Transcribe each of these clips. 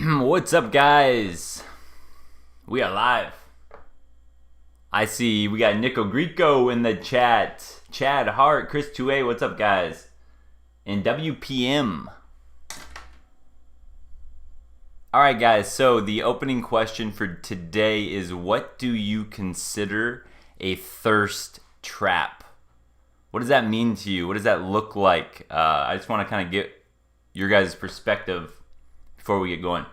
What's up, guys? We are live. I see we got Nico Greco in the chat. Chad Hart, Chris 2A, what's up, guys? And WPM. Alright, guys, so the opening question for today is, what do you consider a thirst trap? What does that mean to you? What does that look like? I just want to kind of get your guys' perspective before we get going.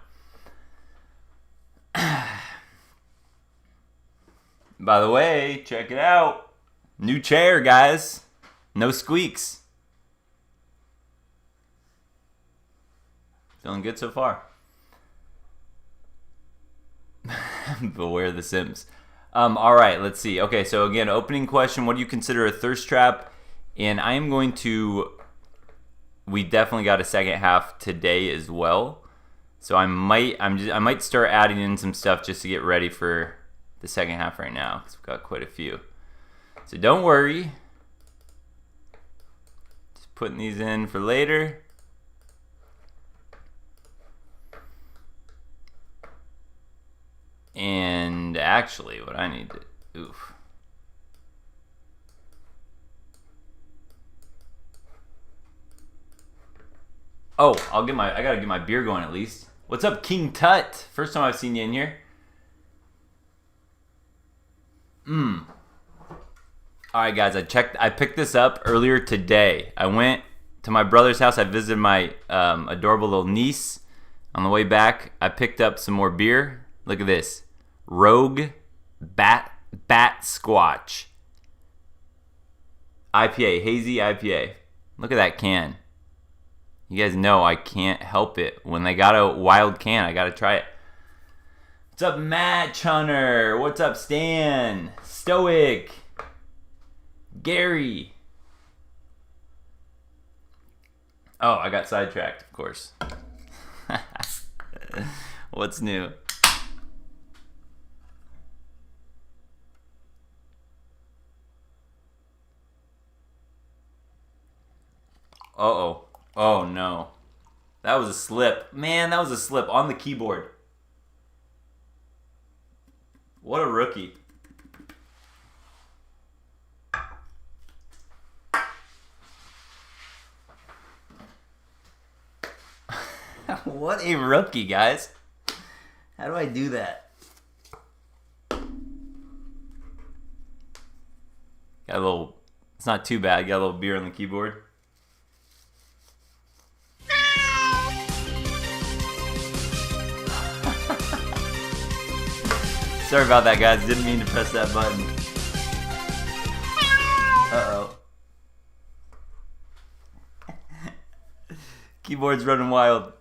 By the way, check it out. New chair, guys. No squeaks. Feeling good so far. Beware the Sims. All right, let's see. Okay, so again, opening question. What do you consider a thirst trap? And I am going to... We definitely got a second half today as well. So I might start adding in some stuff just to get ready for the second half right now, because we've got quite a few. So don't worry. Just putting these in for later. And actually, what I need to... Oof. Oh, I gotta get my beer going at least. What's up, King Tut? First time I've seen you in here. Alright, guys, I picked this up earlier today. I went to my brother's house. I visited my adorable little niece. On the way back, I picked up some more beer. Look at this. Rogue Bat Squatch IPA, hazy IPA. Look at that can. You guys know I can't help it. When they got a wild can, I gotta try it. What's up, Match Hunter? What's up, Stan? Stoic. Gary. Oh, I got sidetracked, of course. What's new? Uh-oh. Oh, no. That was a slip. Man, that was a slip on the keyboard. What a rookie. What a rookie, guys. How do I do that? Got a little... It's not too bad. Got a little beer on the keyboard. Sorry about that, guys. Didn't mean to press that button. Uh-oh. Keyboard's running wild.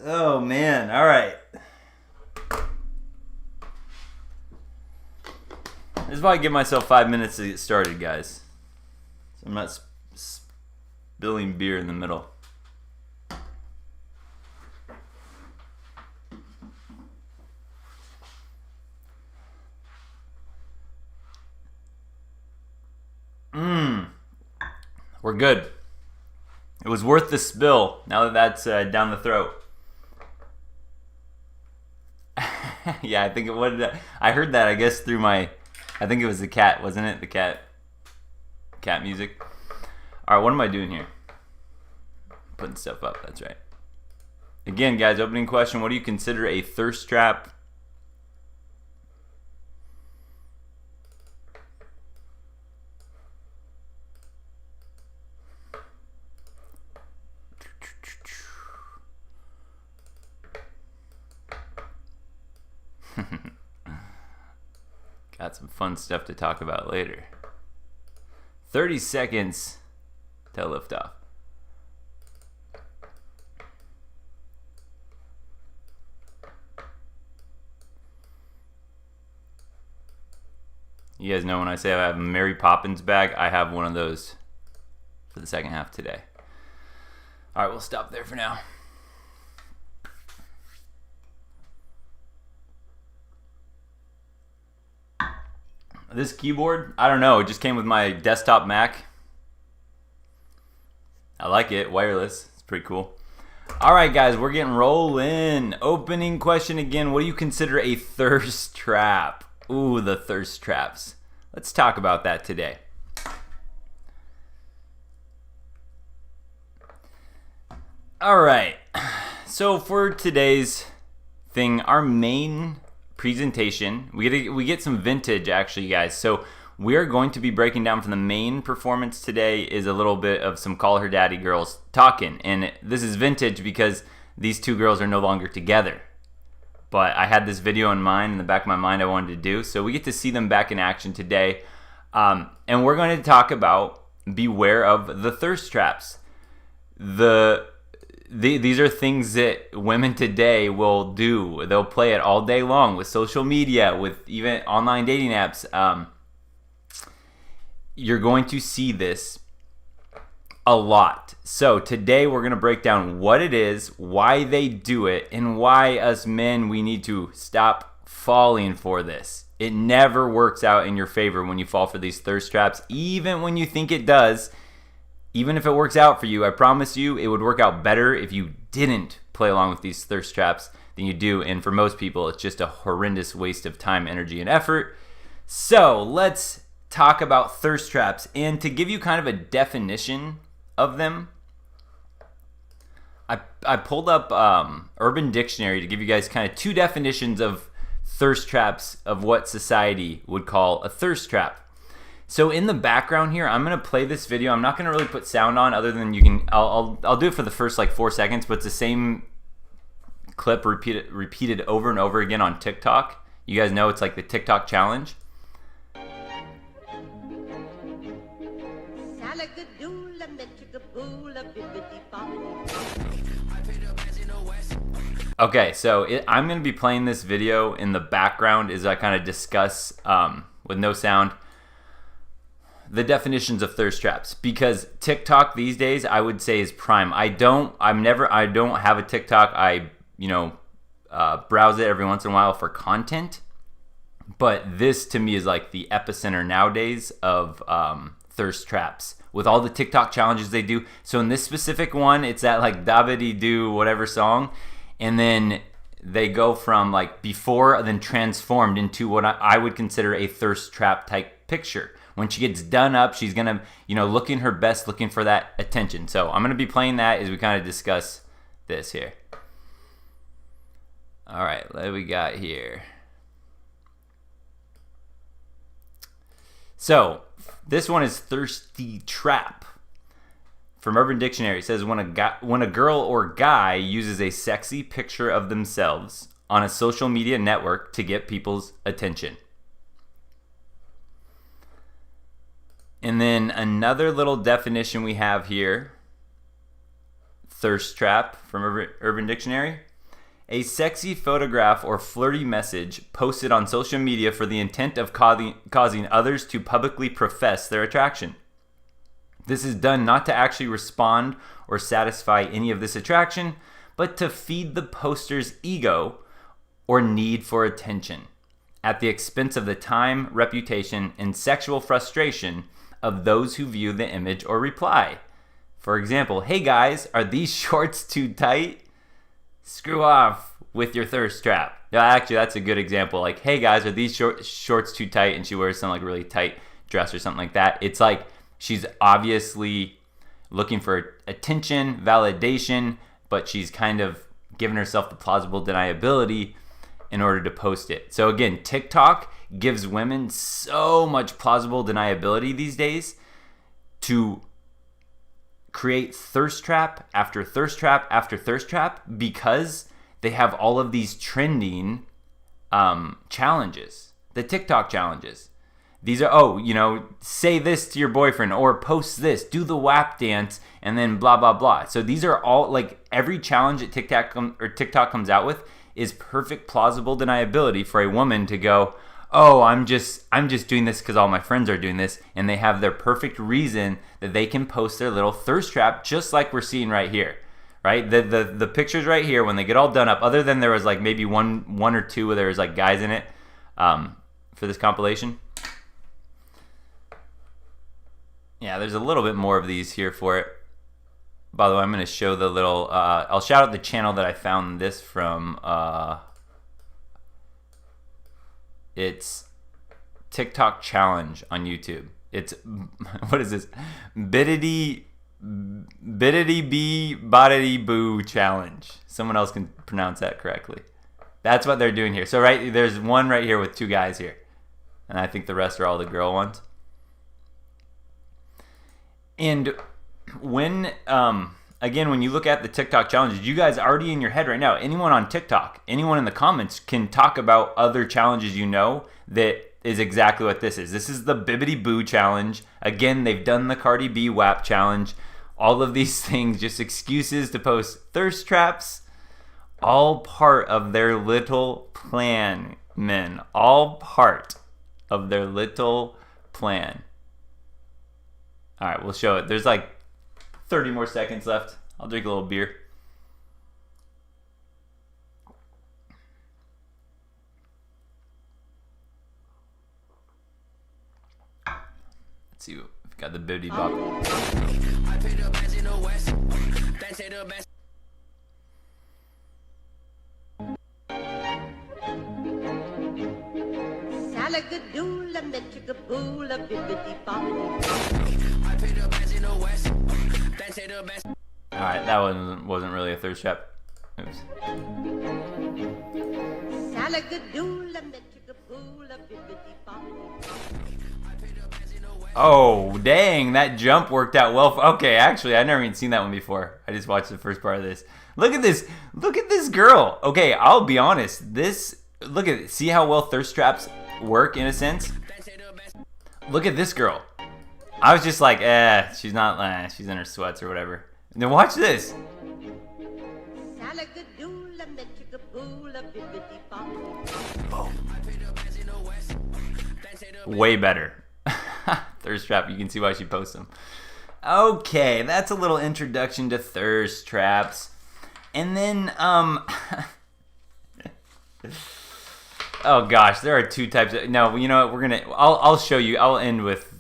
Oh, man. All right. This is why I give myself 5 minutes to get started, guys. So I'm not spilling beer in the middle. We're good. It was worth the spill, now that that's down the throat. Yeah, I think it was. I heard that, I guess, through my... I think it was the cat, wasn't it? The cat music. All right, what am I doing here? Putting stuff up, that's right. Again, guys, opening question. What do you consider a thirst trap? Got some fun stuff to talk about later. 30 seconds till liftoff. You guys know when I say I have a Mary Poppins bag, I have one of those for the second half today. All right, we'll stop there for now. This keyboard, I don't know, it just came with my desktop Mac. I like it, wireless, it's pretty cool. All right, guys, we're getting rolling. Opening question again. What do you consider a thirst trap? Ooh, the thirst traps. Let's talk about that today. All right. So for today's thing, our main presentation, we get some vintage actually, guys. So we are going to be breaking down from the main performance today is a little bit of some Call Her Daddy girls talking. And this is vintage because these two girls are no longer together. But I had this video in mind, in the back of my mind I wanted to do. So we get to see them back in action today. And we're going to talk about beware of the thirst traps. These are things that women today will do. They'll play it all day long with social media, with even online dating apps. You're going to see this a lot. So today we're going to break down what it is, why they do it, and why us men, we need to stop falling for this. It never works out in your favor when you fall for these thirst traps, even when you think it does. Even if it works out for you, I promise you it would work out better if you didn't play along with these thirst traps than you do. And for most people, it's just a horrendous waste of time, energy, and effort. So let's talk about thirst traps. And to give you kind of a definition of them, I pulled up Urban Dictionary to give you guys kind of two definitions of thirst traps of what society would call a thirst trap. So in the background here, I'm gonna play this video. I'm not gonna really put sound on, other than you can. I'll do it for the first like 4 seconds, but it's the same clip repeated over and over again on TikTok. You guys know it's like the TikTok challenge. Okay, so I'm gonna be playing this video in the background as I kind of discuss with no sound the definitions of thirst traps, because TikTok these days I would say is prime. I don't have a TikTok. I browse it every once in a while for content, but this to me is like the epicenter nowadays of thirst traps with all the TikTok challenges they do. So in this specific one, it's that like Dabidi Do whatever song, and then they go from like before then transformed into what I would consider a thirst trap type picture. When she gets done up, she's gonna, looking her best, looking for that attention. So I'm gonna be playing that as we kind of discuss this here. All right, what do we got here? So this one is thirsty trap. From Urban Dictionary, it says when a girl or guy uses a sexy picture of themselves on a social media network to get people's attention. And then another little definition we have here, thirst trap from Urban Dictionary. A sexy photograph or flirty message posted on social media for the intent of causing others to publicly profess their attraction. This is done not to actually respond or satisfy any of this attraction, but to feed the poster's ego or need for attention at the expense of the time, reputation, and sexual frustration of those who view the image or reply. For example, hey guys, are these shorts too tight? Screw off with your thirst trap. Yeah, actually, that's a good example. Like, hey guys, are these shorts too tight? And she wears some like really tight dress or something like that. It's like she's obviously looking for attention, validation, but she's kind of giving herself the plausible deniability in order to post it. So again, TikTok gives women so much plausible deniability these days to create thirst trap after thirst trap after thirst trap, because they have all of these trending challenges, the TikTok challenges. These are, say this to your boyfriend or post this, do the WAP dance, and then blah, blah, blah. So these are all, like, every challenge that TikTok comes out with is perfect plausible deniability for a woman to go, oh, I'm just doing this because all my friends are doing this, and they have their perfect reason that they can post their little thirst trap, just like we're seeing right here, right? The pictures right here, when they get all done up, other than there was like maybe one or two where there was like guys in it for this compilation. Yeah, there's a little bit more of these here for it. By the way, I'm going to show the little, I'll shout out the channel that I found this from. It's TikTok challenge on YouTube. It's, what is this? Biddity bee boddity boo challenge. Someone else can pronounce that correctly. That's what they're doing here. So there's one right here with two guys here. And I think the rest are all the girl ones. And when, again, when you look at the TikTok challenges, you guys already in your head right now, anyone on TikTok, anyone in the comments can talk about other challenges you know that is exactly what this is. This is the Bibbidi Boo challenge. Again, they've done the Cardi B WAP challenge. All of these things, just excuses to post thirst traps. All part of their little plan, men. All part of their little plan. All right, we'll show it. There's like 30 more seconds left. I'll drink a little beer. Let's see. We've got the Bibbidi Bop. Alright, that wasn't really a thirst trap. Oops. Oh, dang, that jump worked out well. Okay, actually, I've never even seen that one before. I just watched the first part of this. Look at this. Look at this girl. Okay, I'll be honest. Look at it. See how well thirst traps work in a sense? Look at this girl. I was just like, she's not, she's in her sweats or whatever. Now watch this. Oh. Way better. Thirst trap, you can see why she posts them. Okay, that's a little introduction to thirst traps. And then, oh gosh, there are two types of, no, you know what, I'll show you, I'll end with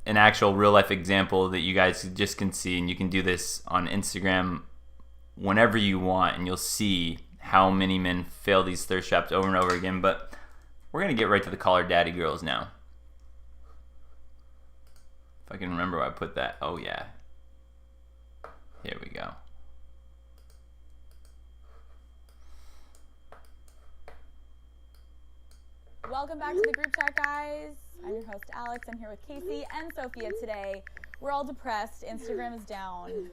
an actual real life example that you guys just can see, and you can do this on Instagram whenever you want, and you'll see how many men fail these thirst traps over and over again. But we're gonna get right to the Call Her Daddy girls now. If I can remember where I put that. Oh yeah. Here we go. Welcome back to the group chat, guys. I'm your host, Alex. I'm here with Casey and Sophia today. We're all depressed. Instagram is down.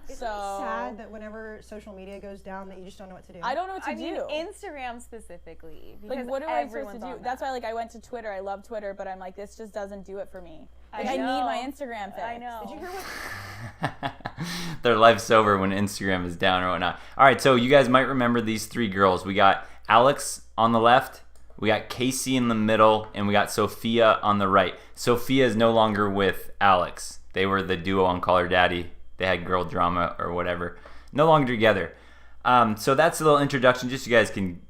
It's sad that whenever social media goes down that you just don't know what to do. I don't know what to do. Instagram specifically. Like, what am I supposed to do? That's why, like, I went to Twitter. I love Twitter, but I'm like, this just doesn't do it for me. Like, I need my Instagram fix. I know. Did you hear what? Their life's over when Instagram is down or whatnot. All right, so you guys might remember these three girls. We got Alex on the left, we got Casey in the middle, and we got Sophia on the right. Sophia is no longer with Alex. They were the duo on Call Her Daddy. They had girl drama or whatever. No longer together. So that's a little introduction, just so you guys can,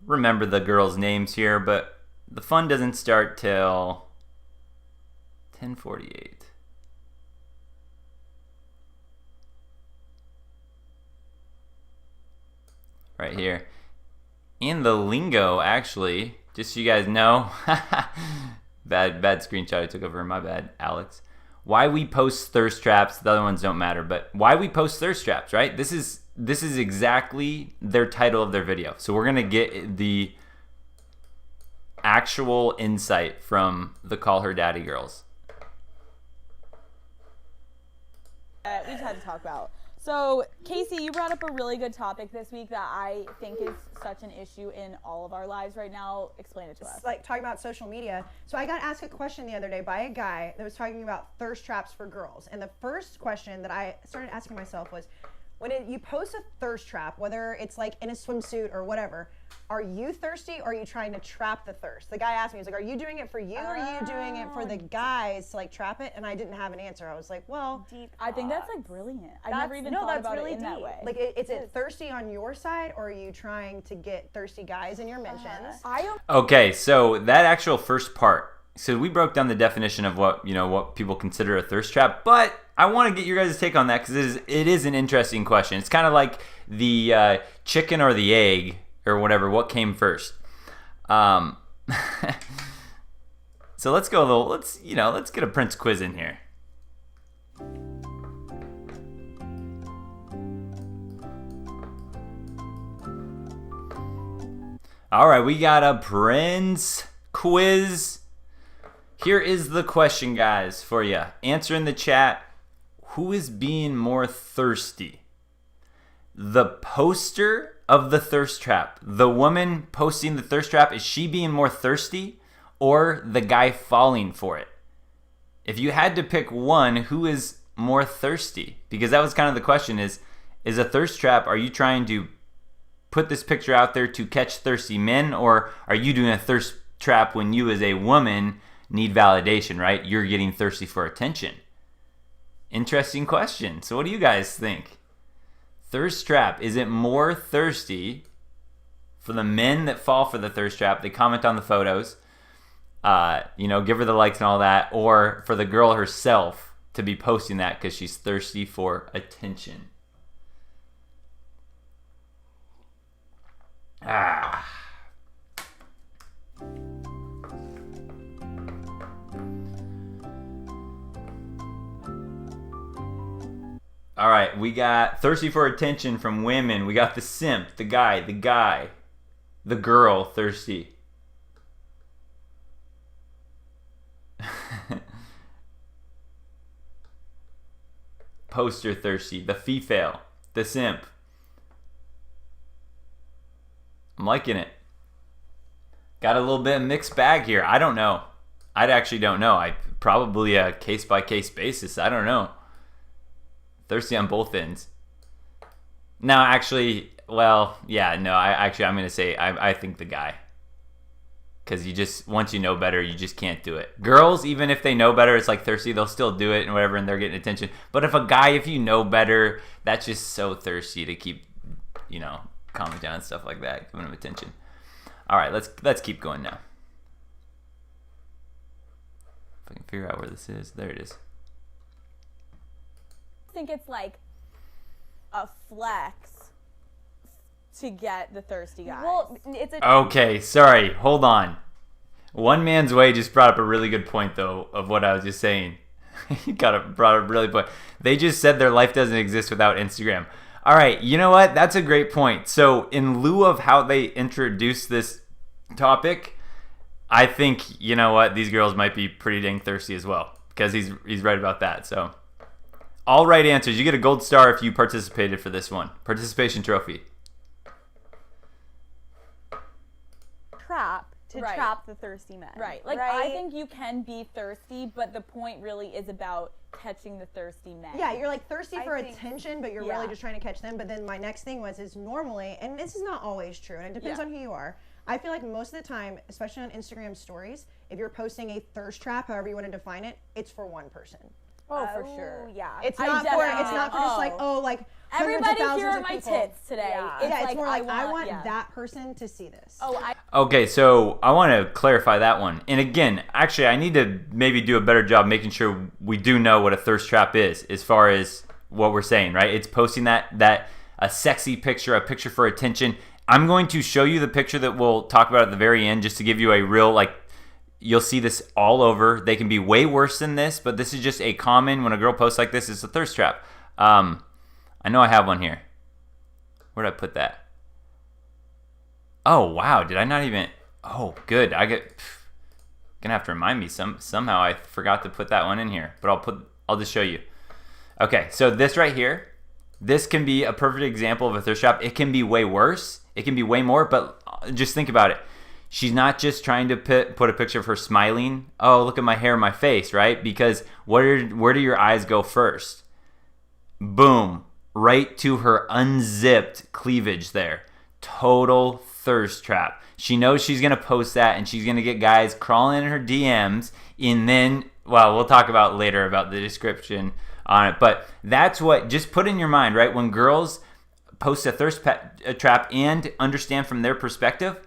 remember the girls' names here. But the fun doesn't start till 10:48. Right here. In the lingo, actually, just so you guys know, bad screenshot I took over, my bad, Alex. Why we post thirst traps, the other ones don't matter, but why we post thirst traps, right? This is exactly their title of their video. So we're gonna get the actual insight from the Call Her Daddy girls. We just had to talk about. So, Casey, you brought up a really good topic this week that I think is such an issue in all of our lives right now. Explain it to us. It's like talking about social media. So I got asked a question the other day by a guy that was talking about thirst traps for girls. And the first question that I started asking myself was, when you post a thirst trap, whether it's like in a swimsuit or whatever, are you thirsty or are you trying to trap the thirst? The guy asked me, he was like, are you doing it for you or are you doing it for the guys to like trap it? And I didn't have an answer. I was like, well, I think that's like brilliant. I've never even thought about it in that way. Like, is it thirsty on your side or are you trying to get thirsty guys in your mentions? Okay, so that actual first part. So we broke down the definition of what people consider a thirst trap, but I want to get your guys' take on that because it is an interesting question. It's kind of like the chicken or the egg or whatever. What came first? So let's go a little. Let's get a Prince quiz in here. All right, we got a Prince quiz. Here is the question, guys, for you. Answer in the chat. Who is being more thirsty? The poster of the thirst trap. The woman posting the thirst trap, is she being more thirsty or the guy falling for it? If you had to pick one, who is more thirsty? Because that was kind of the question is a thirst trap, are you trying to put this picture out there to catch thirsty men, or are you doing a thirst trap when you as a woman need validation, right? You're getting thirsty for attention. Interesting question. So what do you guys think? Thirst trap, is it more thirsty for the men that fall for the thirst trap? They comment on the photos, give her the likes and all that, or for the girl herself to be posting that because she's thirsty for attention? All right, we got thirsty for attention from women. We got the simp, the guy, the girl thirsty. Poster thirsty, the female, the simp. I'm liking it. Got a little bit of mixed bag here. I don't know. I actually don't know. I probably a case-by-case basis. I don't know. Thirsty on both ends. Now, actually, well, yeah, no. I'm going to say I think the guy. Because once you know better, you just can't do it. Girls, even if they know better, it's like thirsty, they'll still do it and whatever, and they're getting attention. But if you know better, that's just so thirsty to keep, comment down and stuff like that, giving them attention. All right, let's keep going now. If I can figure out where this is, there it is. I think it's like a flex to get the thirsty guys. Well, it's a Okay, sorry, hold on. One Man's Way just brought up a really good point, though, of what I was just saying. He brought up a really point. They just said their life doesn't exist without Instagram. All right, you know what? That's a great point. So in lieu of how they introduce this topic, I think, you know what? These girls might be pretty dang thirsty as well, because he's right about that. So all right answers. You get a gold star if you participated for this one. Participation trophy. trap to Right. trap the thirsty men. Right. Like, I think you can be thirsty, but the point really is about catching the thirsty men. Yeah, you're like thirsty for think- attention, but you're Yeah. really just trying to catch them. But then my next thing is normally, and this is not always true, and it depends Yeah. on who you are. I feel like most of the time, especially on Instagram stories, if you're posting a thirst trap, however you want to define it, it's for one person. Oh, for sure. Yeah. It's I not for just like, oh. like hundreds of Everybody, thousands here are of my people. tits today. Yeah. Yeah, it's more like I want yeah. that person to see this. Oh, Okay, so I want to clarify that one. And again, actually, I need to maybe do a better job making sure we do know what a thirst trap is, as far as what we're saying, right? It's posting that a sexy picture, a picture for attention. I'm going to show you the picture that we'll talk about at the very end, just to give you a real, like, you'll see this all over. They can be way worse than this, but this is just a common, when a girl posts like this, it's a thirst trap. I know I have one here. Where did I put that? Oh, wow. Did I not even... Oh, good. Gonna have to remind me. Somehow I forgot to put that one in here, but I'll just show you. Okay, so this right here, this can be a perfect example of a thirst trap. It can be way worse. It can be way more, but just think about it. She's not just trying to put a picture of her smiling. Oh, look at my hair, my face, right? Because where do your eyes go first? Boom. Right to her unzipped cleavage there. Total thirst trap. She knows she's going to post that, and she's going to get guys crawling in her DMs, and then, well, we'll talk about later about the description on it. But that's what, just put in your mind, right? When girls post a thirst trap and understand from their perspective,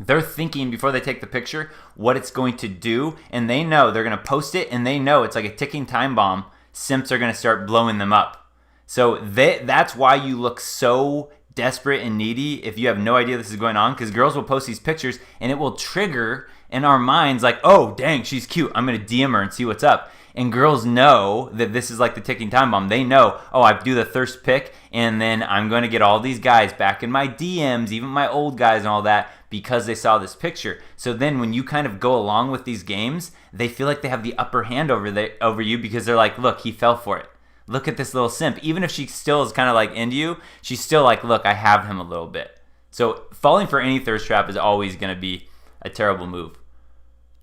they're thinking before they take the picture what it's going to do, and they know they're going to post it, and they know it's like a ticking time bomb. simps are going to start blowing them up. So that's why you look so desperate and needy if you have no idea this is going on, because girls will post these pictures and it will trigger in our minds like, oh, dang, she's cute. I'm going to DM her and see what's up. And girls know that this is like the ticking time bomb. They know, oh, I do the thirst pick, and then I'm going to get all these guys back in my DMs, even my old guys and all that, because they saw this picture. So then when you kind of go along with these games, they feel like they have the upper hand over you, because they're like, look, he fell for it. Look at this little simp. Even if she still is kind of like into you, she's still like, look, I have him a little bit. So falling for any thirst trap is always going to be a terrible move,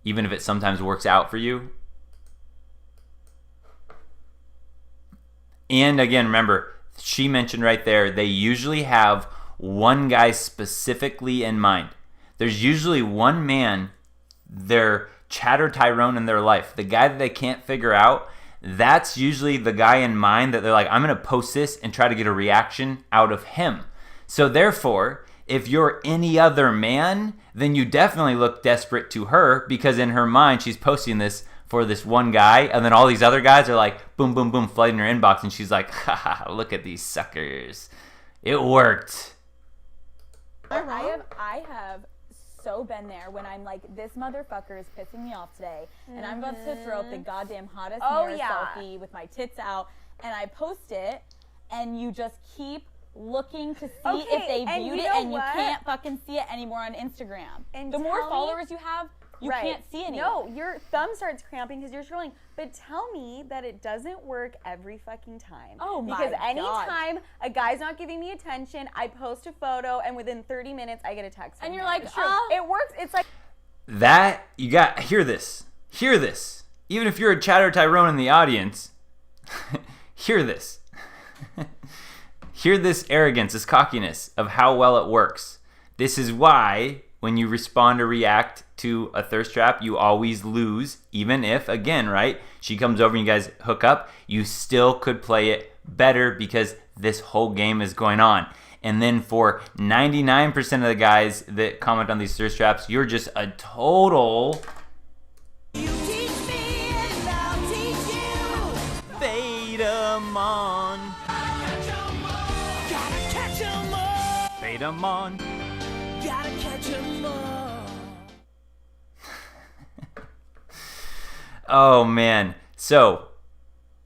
even if it sometimes works out for you. And again, remember, she mentioned right there, they usually have one guy specifically in mind. There's usually one man, their chatter Tyrone in their life, the guy that they can't figure out. That's usually the guy in mind that they're like, I'm going to post this and try to get a reaction out of him. So therefore, if you're any other man, then you definitely look desperate to her, because in her mind, she's posting this for this one guy, and then all these other guys are like, boom, boom, boom, flooding her inbox, and she's like, haha, look at these suckers. It worked. I have so been there when I'm like, this motherfucker is pissing me off today, and I'm about to throw up the goddamn hottest mirror selfie with my tits out, and I post it, and you just keep looking to see if they viewed it, and you can't fucking see it anymore on Instagram. And the more followers you have, you can't see any. No, your thumb starts cramping because you're scrolling. But tell me that it doesn't work every fucking time. Oh my Because God. anytime a guy's not giving me attention, I post a photo, and within 30 minutes, I get a text. And you're him. like, It's true. It works. It's like That, you got, hear this. Hear this. Even if you're a chatter Tyrone in the audience, hear this. Hear this arrogance, this cockiness of how well it works. This is why when you respond or react to a thirst trap, you always lose, even if, again, right, she comes over and you guys hook up, you still could play it better because this whole game is going on. And then for 99% of the guys that comment on these thirst traps, you're just a total... You teach me and I'll teach you. Beta on. Gotta catch 'em all. Beta on. Gotta catch 'em all. Oh man, so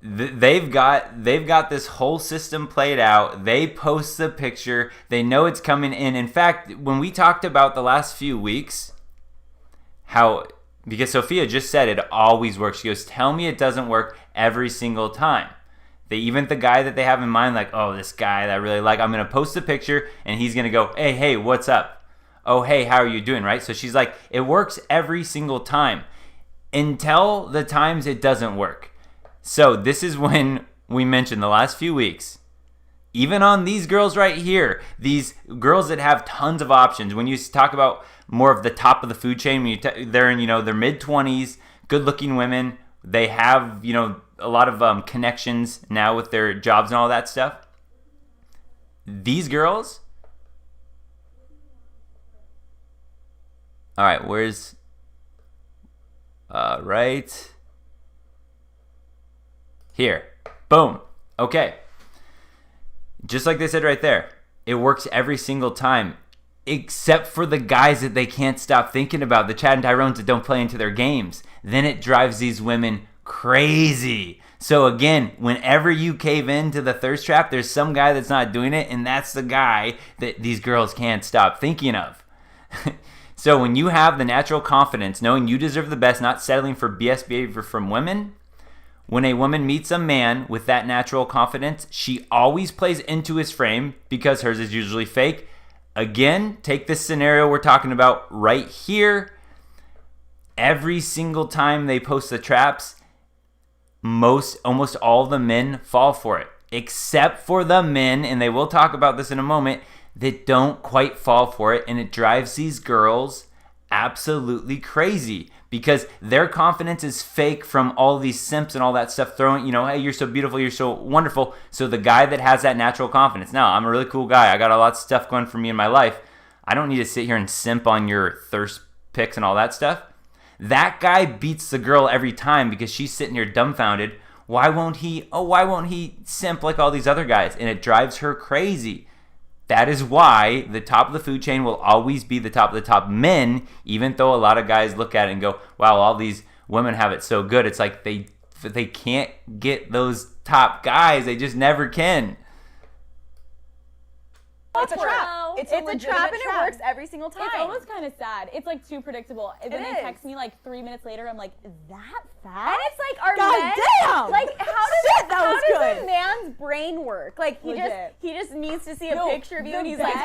they've got this whole system played out. They post the picture. They know it's coming in. In fact, when we talked about the last few weeks, because Sophia just said it always works. She goes, tell me it doesn't work every single time. Even the guy that they have in mind, like, oh, this guy that I really like, I'm going to post a picture and he's going to go, hey, what's up? Oh, hey, how are you doing, right? So she's like, it works every single time until the times it doesn't work. So this is when we mentioned the last few weeks, even on these girls right here, these girls that have tons of options, when you talk about more of the top of the food chain, when they're in, their mid-20s, good-looking women, they have, a lot of connections now with their jobs and all that stuff. These girls... All right, where's... right here. Boom. Okay. Just like they said right there, it works every single time, except for the guys that they can't stop thinking about, the Chad and Tyrones that don't play into their games. Then it drives these women crazy. So again, whenever you cave into the thirst trap, there's some guy that's not doing it, and that's the guy that these girls can't stop thinking of. So when you have the natural confidence, knowing you deserve the best, not settling for BS behavior from women, when a woman meets a man with that natural confidence, she always plays into his frame because hers is usually fake. Again, take this scenario we're talking about right here. Every single time they post the traps, almost all the men fall for it, except for the men, and they will talk about this in a moment, that don't quite fall for it, and it drives these girls absolutely crazy because their confidence is fake from all these simps and all that stuff throwing, hey, you're so beautiful, you're so wonderful. So the guy that has that natural confidence, now I'm a really cool guy, I got a lot of stuff going for me in my life, I don't need to sit here and simp on your thirst pics and all that stuff. That guy beats the girl every time because she's sitting here dumbfounded why won't he simp like all these other guys? And it drives her crazy. That is why the top of the food chain will always be the top of the top men, even though a lot of guys look at it and go, wow, all these women have it so good. It's like they can't get those top guys. They just never can. It's a trap. It's a trap, and it works every single time. It's almost kind of sad. It's like too predictable. When they text me like 3 minutes later, I'm like, is that fast? And it's like, our God men, damn! like, how does a man's brain work? Like, he just needs to see a picture of you, and he's like,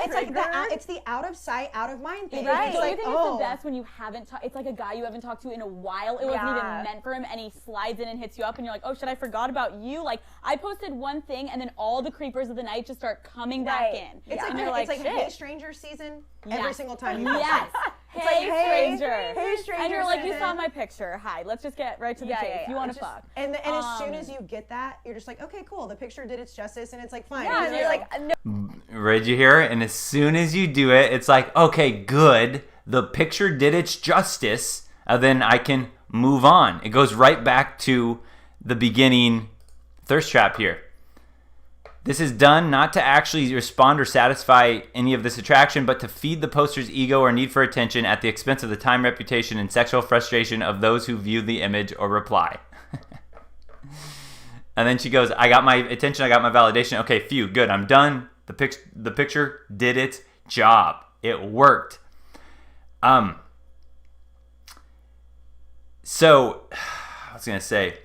it's the out of sight, out of mind thing. Right. It's So like, you think it's the best when you haven't it's like a guy you haven't talked to in a while. It wasn't even meant for him, and he slides in and hits you up, and you're like, oh shit, I forgot about you. Like, I posted one thing, and then all the creepers of the night just start coming back in. It's and like, you're it's like shit. Hey Stranger season every single time you Yes. It's Hey, like, stranger. Hey stranger. And you're like, you season. saw my picture. Hi, let's just get right to the chase. You want to fuck. And as soon as you get that, you're just like, okay, cool. The picture did its justice, and it's like, fine. Yeah, and you're like, no. Did you hear it? And as soon as you do it, it's like, okay, good. The picture did its justice. Then I can move on. It goes right back to the beginning thirst trap here. This is done not to actually respond or satisfy any of this attraction, but to feed the poster's ego or need for attention at the expense of the time, reputation, and sexual frustration of those who view the image or reply. And then she goes, I got my attention, I got my validation. Okay, phew, good, I'm done. The picture did its job. It worked. So, I was going to say,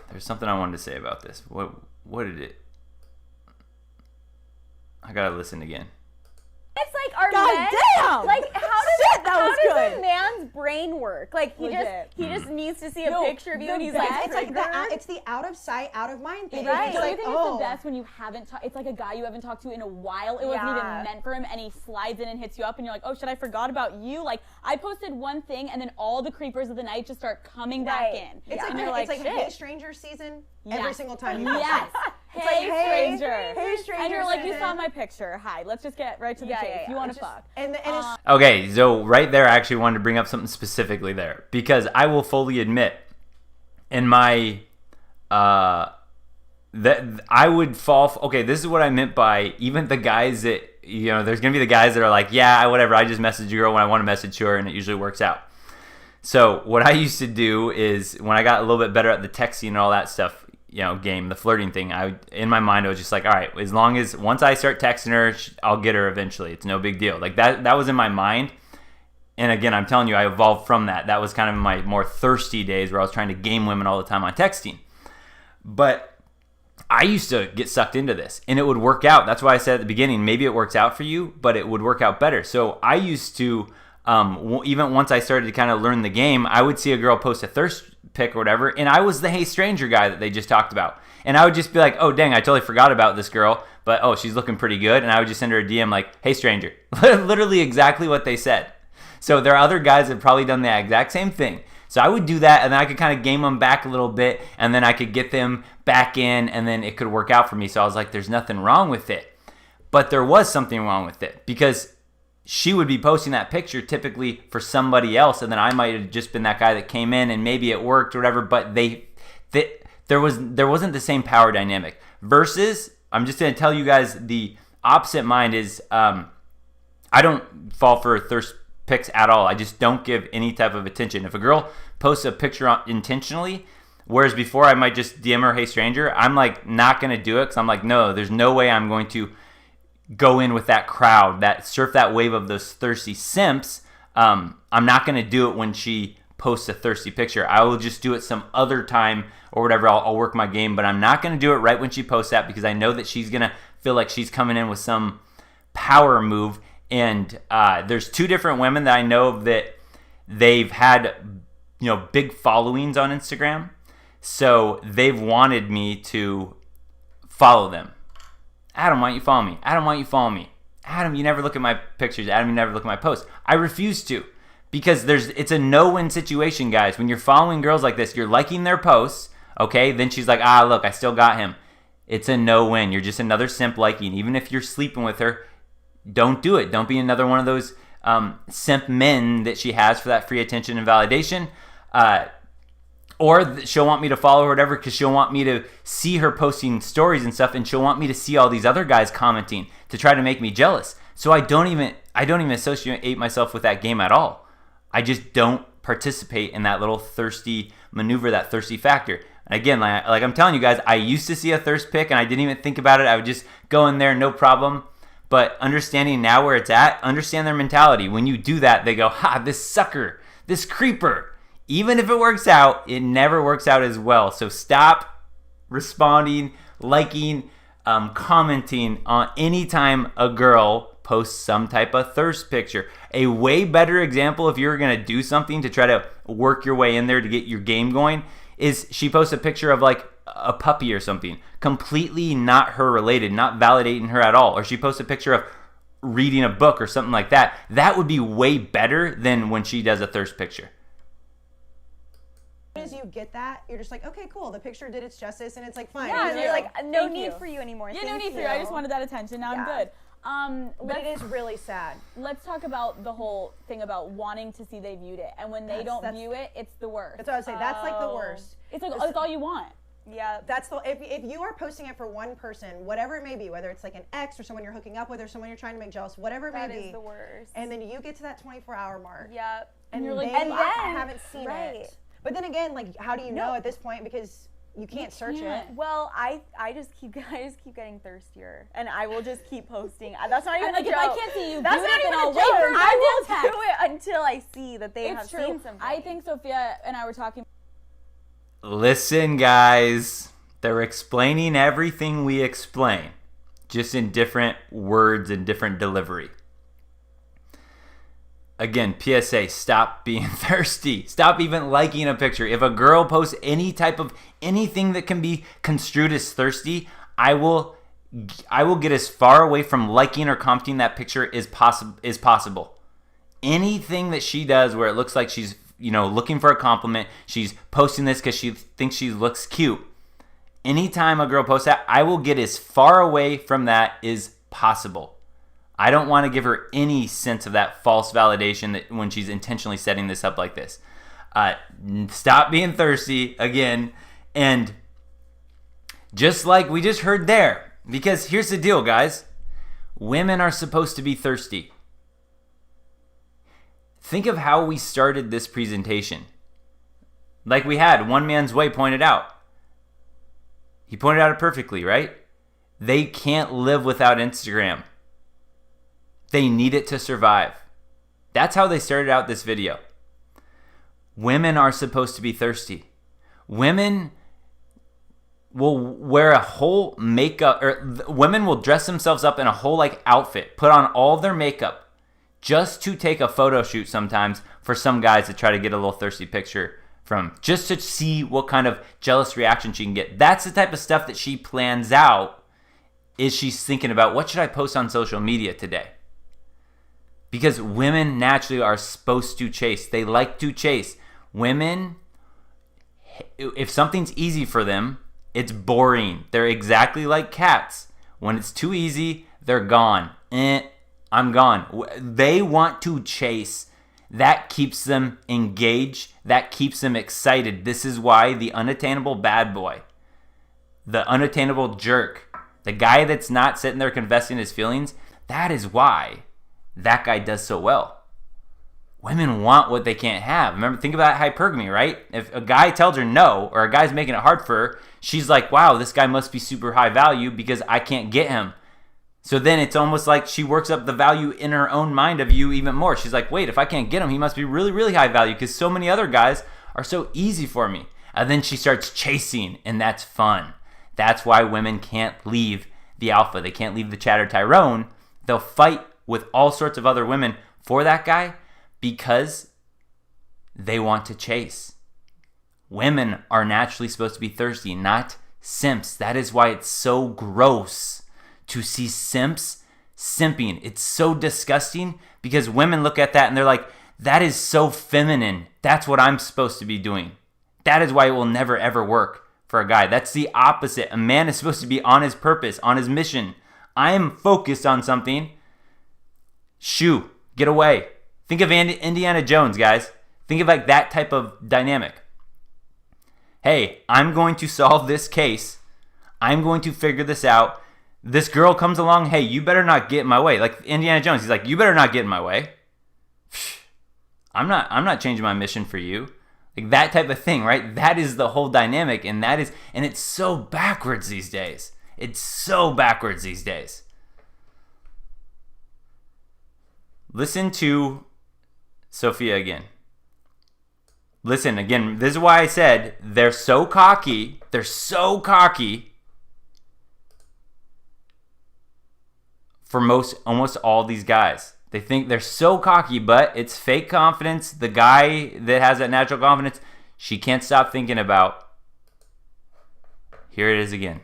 there's something I wanted to say about this. What did it? I gotta listen again. It's like, our God men, damn! like, how does good. a man's brain work? Like, he just needs to see a picture of you, and he's like, it's the out of sight, out of mind thing. Right. It's So like, you think it's the best when you haven't it's like a guy you haven't talked to in a while. It wasn't even meant for him, and he slides in and hits you up, and you're like, oh shit, I forgot about you. Like, I posted one thing, and then all the creepers of the night just start coming back in. It's like Hey Stranger season every single time you Yes. It's like, Hey stranger. Hey stranger. And you're like, you season. saw my picture. Hi, let's just get right to the chase. You want to fuck. And it's Okay, so right there, I actually wanted to bring up something specifically there because I will fully admit, in my that I would fall. Okay, this is what I meant by even the guys that there's gonna be the guys that are like, yeah, whatever. I just message a girl when I want to message her, and it usually works out. So what I used to do is when I got a little bit better at the texting and all that stuff, game, the flirting thing, in my mind I was just like, all right, as long as once I start texting her, I'll get her eventually. It's no big deal. Like that was in my mind. And again, I'm telling you, I evolved from that. That was kind of my more thirsty days where I was trying to game women all the time on texting. But I used to get sucked into this, and it would work out. That's why I said at the beginning, maybe it works out for you, but it would work out better. So I used to, even once I started to kind of learn the game, I would see a girl post a thirst pic or whatever, and I was the hey stranger guy that they just talked about. And I would just be like, oh dang, I totally forgot about this girl, but oh, she's looking pretty good. And I would just send her a DM like, hey stranger. Literally exactly what they said. So there are other guys that have probably done the exact same thing. So I would do that, and then I could kind of game them back a little bit, and then I could get them back in, and then it could work out for me. So I was like, there's nothing wrong with it. But there was something wrong with it, because she would be posting that picture typically for somebody else, and then I might have just been that guy that came in, and maybe it worked or whatever, but there wasn't the same power dynamic. Versus, I'm just going to tell you guys the opposite mind is, I don't fall for thirst pics at all. I just don't give any type of attention. If a girl posts a picture intentionally, whereas before I might just DM her, hey stranger, I'm like not going to do it, because I'm like, no, there's no way I'm going to go in with that crowd, that surf that wave of those thirsty simps. I'm not going to do it when she posts a thirsty picture. I will just do it some other time or whatever. I'll work my game, but I'm not going to do it right when she posts that, because I know that she's going to feel like she's coming in with some power move. And there's two different women that I know of that they've had, big followings on Instagram. So they've wanted me to follow them. Adam, why don't you follow me? Adam, why don't you follow me? Adam, you never look at my pictures. Adam, you never look at my posts. I refuse to, because it's a no-win situation, guys. When you're following girls like this, you're liking their posts, okay? Then she's like, look, I still got him. It's a no-win. You're just another simp liking. Even if you're sleeping with her, don't do it. Don't be another one of those simp men that she has for that free attention and validation. Or she'll want me to follow her, whatever, because she'll want me to see her posting stories and stuff, and she'll want me to see all these other guys commenting to try to make me jealous. So I don't even associate myself with that game at all. I just don't participate in that little thirsty maneuver, that thirsty factor. And again, like I'm telling you guys, I used to see a thirst pic and I didn't even think about it. I would just go in there, no problem. But understanding now where it's at, understand their mentality. When you do that, they go, ha, this sucker, this creeper. Even if it works out, it never works out as well. So stop responding, liking, commenting on any time a girl posts some type of thirst picture. A way better example, if you're going to do something to try to work your way in there to get your game going, is she posts a picture of like a puppy or something, completely not her related, not validating her at all. Or she posts a picture of reading a book or something like that. That would be way better than when she does a thirst picture. As you get that, you're just like, okay, cool. The picture did its justice, and it's like fine. Yeah, and You're you're like, no Thank need you. for you anymore. Yeah, Thank no need for you. you. I just wanted that attention. Now I'm good. but it is really sad. Let's talk about the whole thing about wanting to see they viewed it, and when they don't view it, it's the worst. That's what I was saying. That's like the worst. It's like it's all you want. Yeah. That's the if you are posting it for one person, whatever it may be, whether it's like an ex or someone you're hooking up with or someone you're trying to make jealous, whatever it may be. That is the worst. And then you get to that 24-hour mark. Yep. And you're like, they and then- haven't seen right. it. But then again, like, how do you know at this point? Because you can't search can't. it. Well, I just keep getting thirstier, and I will just keep posting. That's not even And like a if joke. I can't see you That's view not it, then even I'll a wait joke. for you. I will text. do it until I see that they have It's true. seen something. I think Sophia and I were talking. Listen, guys. They're explaining everything we explain, just in different words and different delivery. Again, PSA, stop being thirsty. Stop even liking a picture. If a girl posts any type of anything that can be construed as thirsty, I will get as far away from liking or commenting that picture as possible. Anything that she does where it looks like she's, looking for a compliment, she's posting this because she thinks she looks cute. Anytime a girl posts that, I will get as far away from that as possible. I don't want to give her any sense of that false validation that when she's intentionally setting this up like this. Stop being thirsty again. And just like we just heard there, because here's the deal, guys. Women are supposed to be thirsty. Think of how we started this presentation. Like we had One Man's Way pointed out. He pointed out it perfectly, right? They can't live without Instagram. They need it to survive. That's how they started out this video. Women are supposed to be thirsty. Women will wear a whole makeup, or women will dress themselves up in a whole outfit, put on all their makeup just to take a photo shoot sometimes for some guys to try to get a little thirsty picture from, just to see what kind of jealous reaction she can get. That's the type of stuff that she plans out, is she's thinking about, what should I post on social media today? Because women naturally are supposed to chase. They like to chase. Women, if something's easy for them, it's boring. They're exactly like cats. When it's too easy, they're gone. I'm gone. They want to chase. That keeps them engaged. That keeps them excited. This is why the unattainable bad boy, the unattainable jerk, the guy that's not sitting there confessing his feelings, that is why that guy does so well. Women want what they can't have. Remember, think about hypergamy, right? If a guy tells her no, or a guy's making it hard for her, she's like, wow, this guy must be super high value because I can't get him. So then it's almost like she works up the value in her own mind of you even more. She's like, wait, if I can't get him, he must be really, really high value because so many other guys are so easy for me. And then she starts chasing, and that's fun. That's why women can't leave the alpha. They can't leave the chatter Tyrone. They'll fight with all sorts of other women for that guy because they want to chase. Women are naturally supposed to be thirsty, not simps. That is why it's so gross to see simps simping. It's so disgusting because women look at that and they're like, that is so feminine. That's what I'm supposed to be doing. That is why it will never ever work for a guy. That's the opposite. A man is supposed to be on his purpose, on his mission. I am focused on something. Shoo, get away. Think of Indiana Jones, guys. Think of that type of dynamic. Hey, I'm going to solve this case. I'm going to figure this out. This girl comes along. Hey, you better not get in my way. Like Indiana Jones, he's like, you better not get in my way. I'm not changing my mission for you. Like that type of thing, right? That is the whole dynamic, and it's so backwards these days. It's so backwards these days. Listen to Sophia again. Listen again. This is why I said they're so cocky. They're so cocky. For almost all these guys. They think they're so cocky, but it's fake confidence. The guy that has that natural confidence, she can't stop thinking about. Here it is again.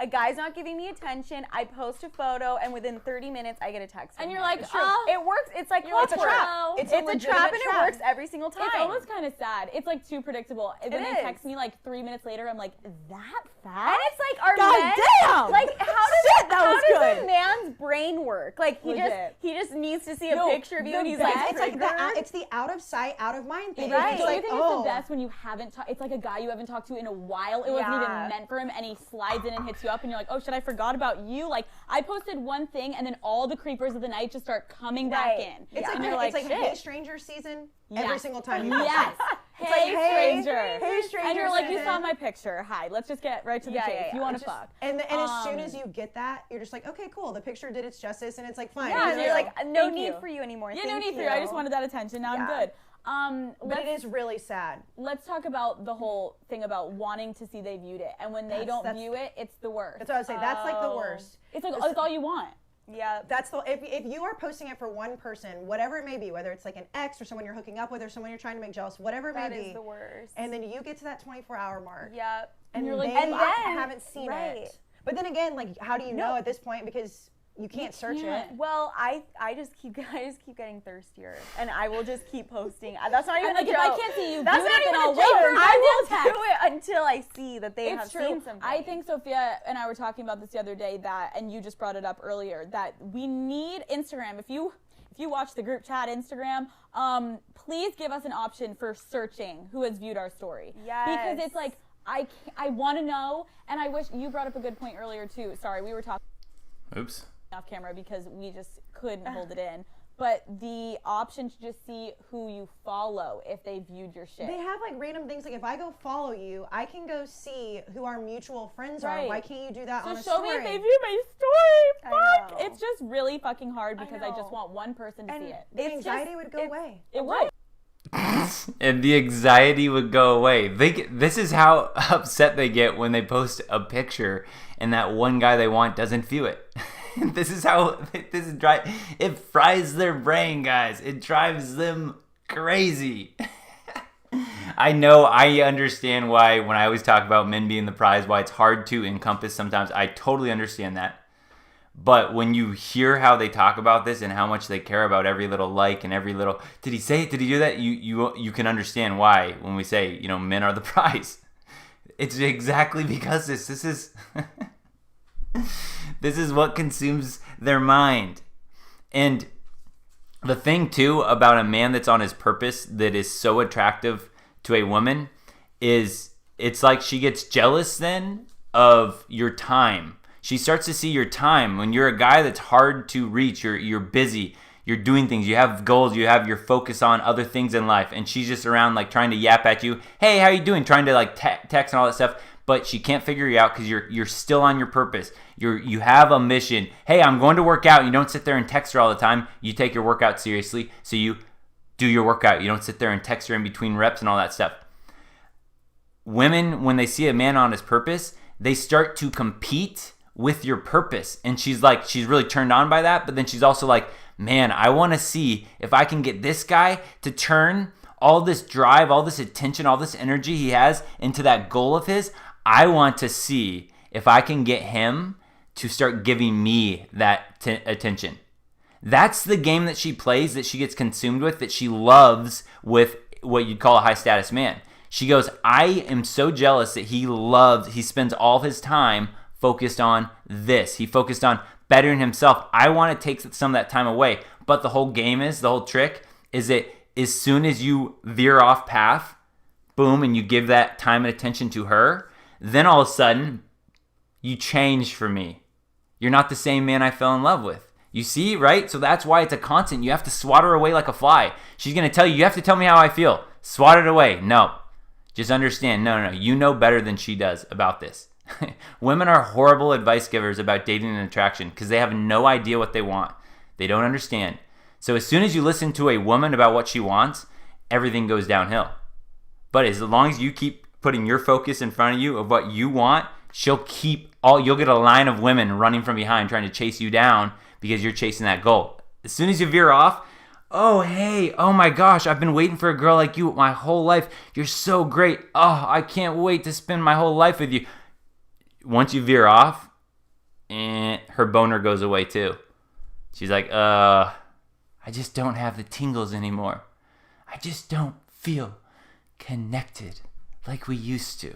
A guy's not giving me attention. I post a photo, and within 30 minutes, I get a text. And from you're him. like, it works. It's like It's a clockwork. trap. It's a trap, and it works every single time. It's almost kind of sad. It's like too predictable. When they is. text me like 3 minutes later, I'm like, that And fast? it's like our God men. damn! Like how Shit, that was does good. a man's brain work? Like Legit. he just needs to see a No, picture of you, the and he's best- like, It's like triggered. it's the out of sight, out of mind thing. Right. It's Don't like, you think it's the best when you haven't talked? It's like a guy you haven't talked to in a while. It wasn't Yeah. even meant for him, and he slides in and hits you up, and you're like, oh shit, I forgot about you. Like I posted one thing, and then all the creepers of the night just start coming back Right. in. It's and like, you're it's like shit. Hey Stranger season every Yes. single time you post Yes. it. It's Hey, like, hey, stranger. hey, stranger And you're like, you season. saw my picture. Hi, let's just get right to the Yeah, chase. yeah, yeah. You want It's to just- fuck. And as soon as you get that, you're just like, okay, cool. The picture did its justice, and it's like fine. Yeah, and Thank you're you. like, no Thank need you. for you anymore. Yeah, Thank no need for you. you. I just wanted that attention. Now I'm Yeah. good. But it is really sad. Let's talk about the whole thing about wanting to see they viewed it, and when they don't view it, it's the worst. That's what I would say. That's like the worst. It's like it's all you want. Yeah. That's the if you are posting it for one person, whatever it may be, whether it's like an ex or someone you're hooking up with or someone you're trying to make jealous, whatever it may That be. is the worst. And then you get to that 24-hour mark. Yep. And you're like, they and then- haven't seen right. it. But then again, like, how do you know at this point? Because you can't search can't. it. Well, I just keep getting thirstier, and I will just keep posting. That's not even I'm like, a if joke. I can't see you That's do it, not then even I'll a wait joke. for you. I will will text. do it until I see that they have It's true. seen something. I think Sophia and I were talking about this the other day, that, and you just brought it up earlier, that we need Instagram. If you watch the group chat Instagram, please give us an option for searching who has viewed our story. Yes. Because it's like, I want to know, and I wish you brought up a good point earlier too. Sorry, we were talking Oops. off camera because we just couldn't hold it in. But the option to just see who you follow if they viewed your shit. They have like random things. Like if I go follow you, I can go see who our mutual friends are. Right. Why can't you do that on So a show story? me if they view my story. I Fuck. know. It's just really fucking hard because I just know. want one person to And see it. The It's anxiety just- would go away. It would. And the anxiety would go away. This is how upset they get when they post a picture and that one guy they want doesn't view it. This is it fries their brain, guys. It drives them crazy. I know, I understand why when I always talk about men being the prize, why it's hard to encompass sometimes. I totally understand that. But when you hear how they talk about this and how much they care about every little like and every little, did he say it? Did he do that? You can understand why when we say, men are the prize. It's exactly because this is this is what consumes their mind. And the thing too about a man that's on his purpose that is so attractive to a woman is it's like she gets jealous then of your time. She starts to see your time. When you're a guy that's hard to reach, you're busy, you're doing things, you have goals, you have your focus on other things in life, and she's just around like trying to yap at you, hey, how you doing? Trying to like text and all that stuff, but she can't figure you out because you're still on your purpose. You have a mission. Hey, I'm going to work out. You don't sit there and text her all the time. You take your workout seriously, so you do your workout. You don't sit there and text her in between reps and all that stuff. Women, when they see a man on his purpose, they start to compete with your purpose. And she's really turned on by that, but then she's also like, man, I want to see if I can get this guy to turn all this drive, all this attention, all this energy he has into that goal of his. I want to see if I can get him to start giving me that attention. That's the game that she plays, that she gets consumed with, that she loves with what you'd call a high status man. She goes, I am so jealous that he spends all of his time focused on this. He focused on bettering himself. I want to take some of that time away. But the whole trick is that as soon as you veer off path, boom, and you give that time and attention to her, then all of a sudden, you change for me. You're not the same man I fell in love with. You see, right? So that's why it's a constant. You have to swat her away like a fly. She's going to tell you, you have to tell me how I feel. Swat it away. No. Just understand, no. You know better than she does about this. Women are horrible advice givers about dating and attraction because they have no idea what they want. They don't understand. So as soon as you listen to a woman about what she wants, everything goes downhill. But as long as you keep putting your focus in front of you of what you want, you'll get a line of women running from behind trying to chase you down because you're chasing that goal. As soon as you veer off, oh, hey, oh my gosh, I've been waiting for a girl like you my whole life. You're so great. Oh, I can't wait to spend my whole life with you. Once you veer off, her boner goes away too. She's like, I just don't have the tingles anymore. I just don't feel connected like we used to.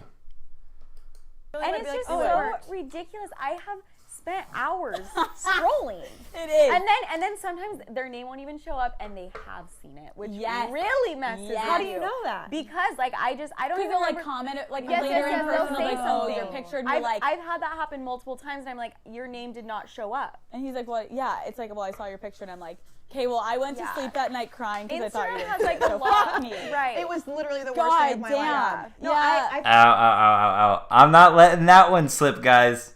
And it's just so ridiculous. I have spent hours scrolling. It is. And then sometimes their name won't even show up and they have seen it, which really messes with How do you know that? Because like I don't even People like remember. comment it like Yes, later in they'll person, say like, oh, your something. picture, and you're like, I've had that happen multiple times, and I'm like, your name did not show up. and he's like, well, yeah. It's like, well, I saw your picture, and I'm like, okay, well, I went to sleep that night crying because I thought you Instagram didn't. has like So a lot. fuck me. Right. It was literally the worst God day of my damn. life. No, Yeah. Ow. I'm not letting that one slip, guys.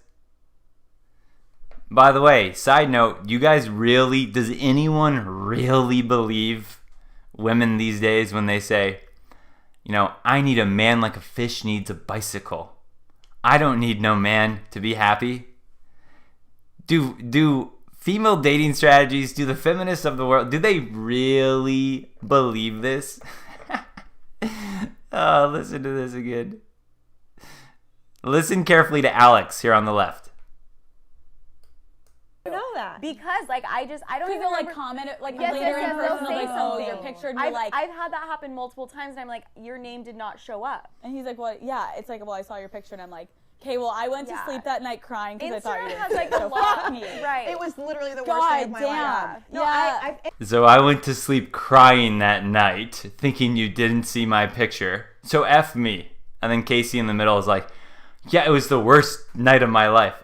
By the way, side note, does anyone really believe women these days when they say, I need a man like a fish needs a bicycle. I don't need no man to be happy. Do female dating strategies, do the feminists of the world, do they really believe this? Oh, listen to this again. Listen carefully to Alex here on the left. I know that. Because like I don't even People like remember. comment it like Yes, later in they'll person, say like, oh, something. your picture, and you're like, I've had that happen multiple times, and I'm like, your name did not show up. and he's like, well, yeah. It's like, well, I saw your picture, and I'm like, okay, well, I went to sleep that night crying because I thought you Instagram didn't. has like a So lot. fuck me. Right. It was literally the worst God day of my damn. life. No, Yeah. So I went to sleep crying that night, thinking you didn't see my picture. So F me. And then Casey in the middle is like, yeah, it was the worst night of my life.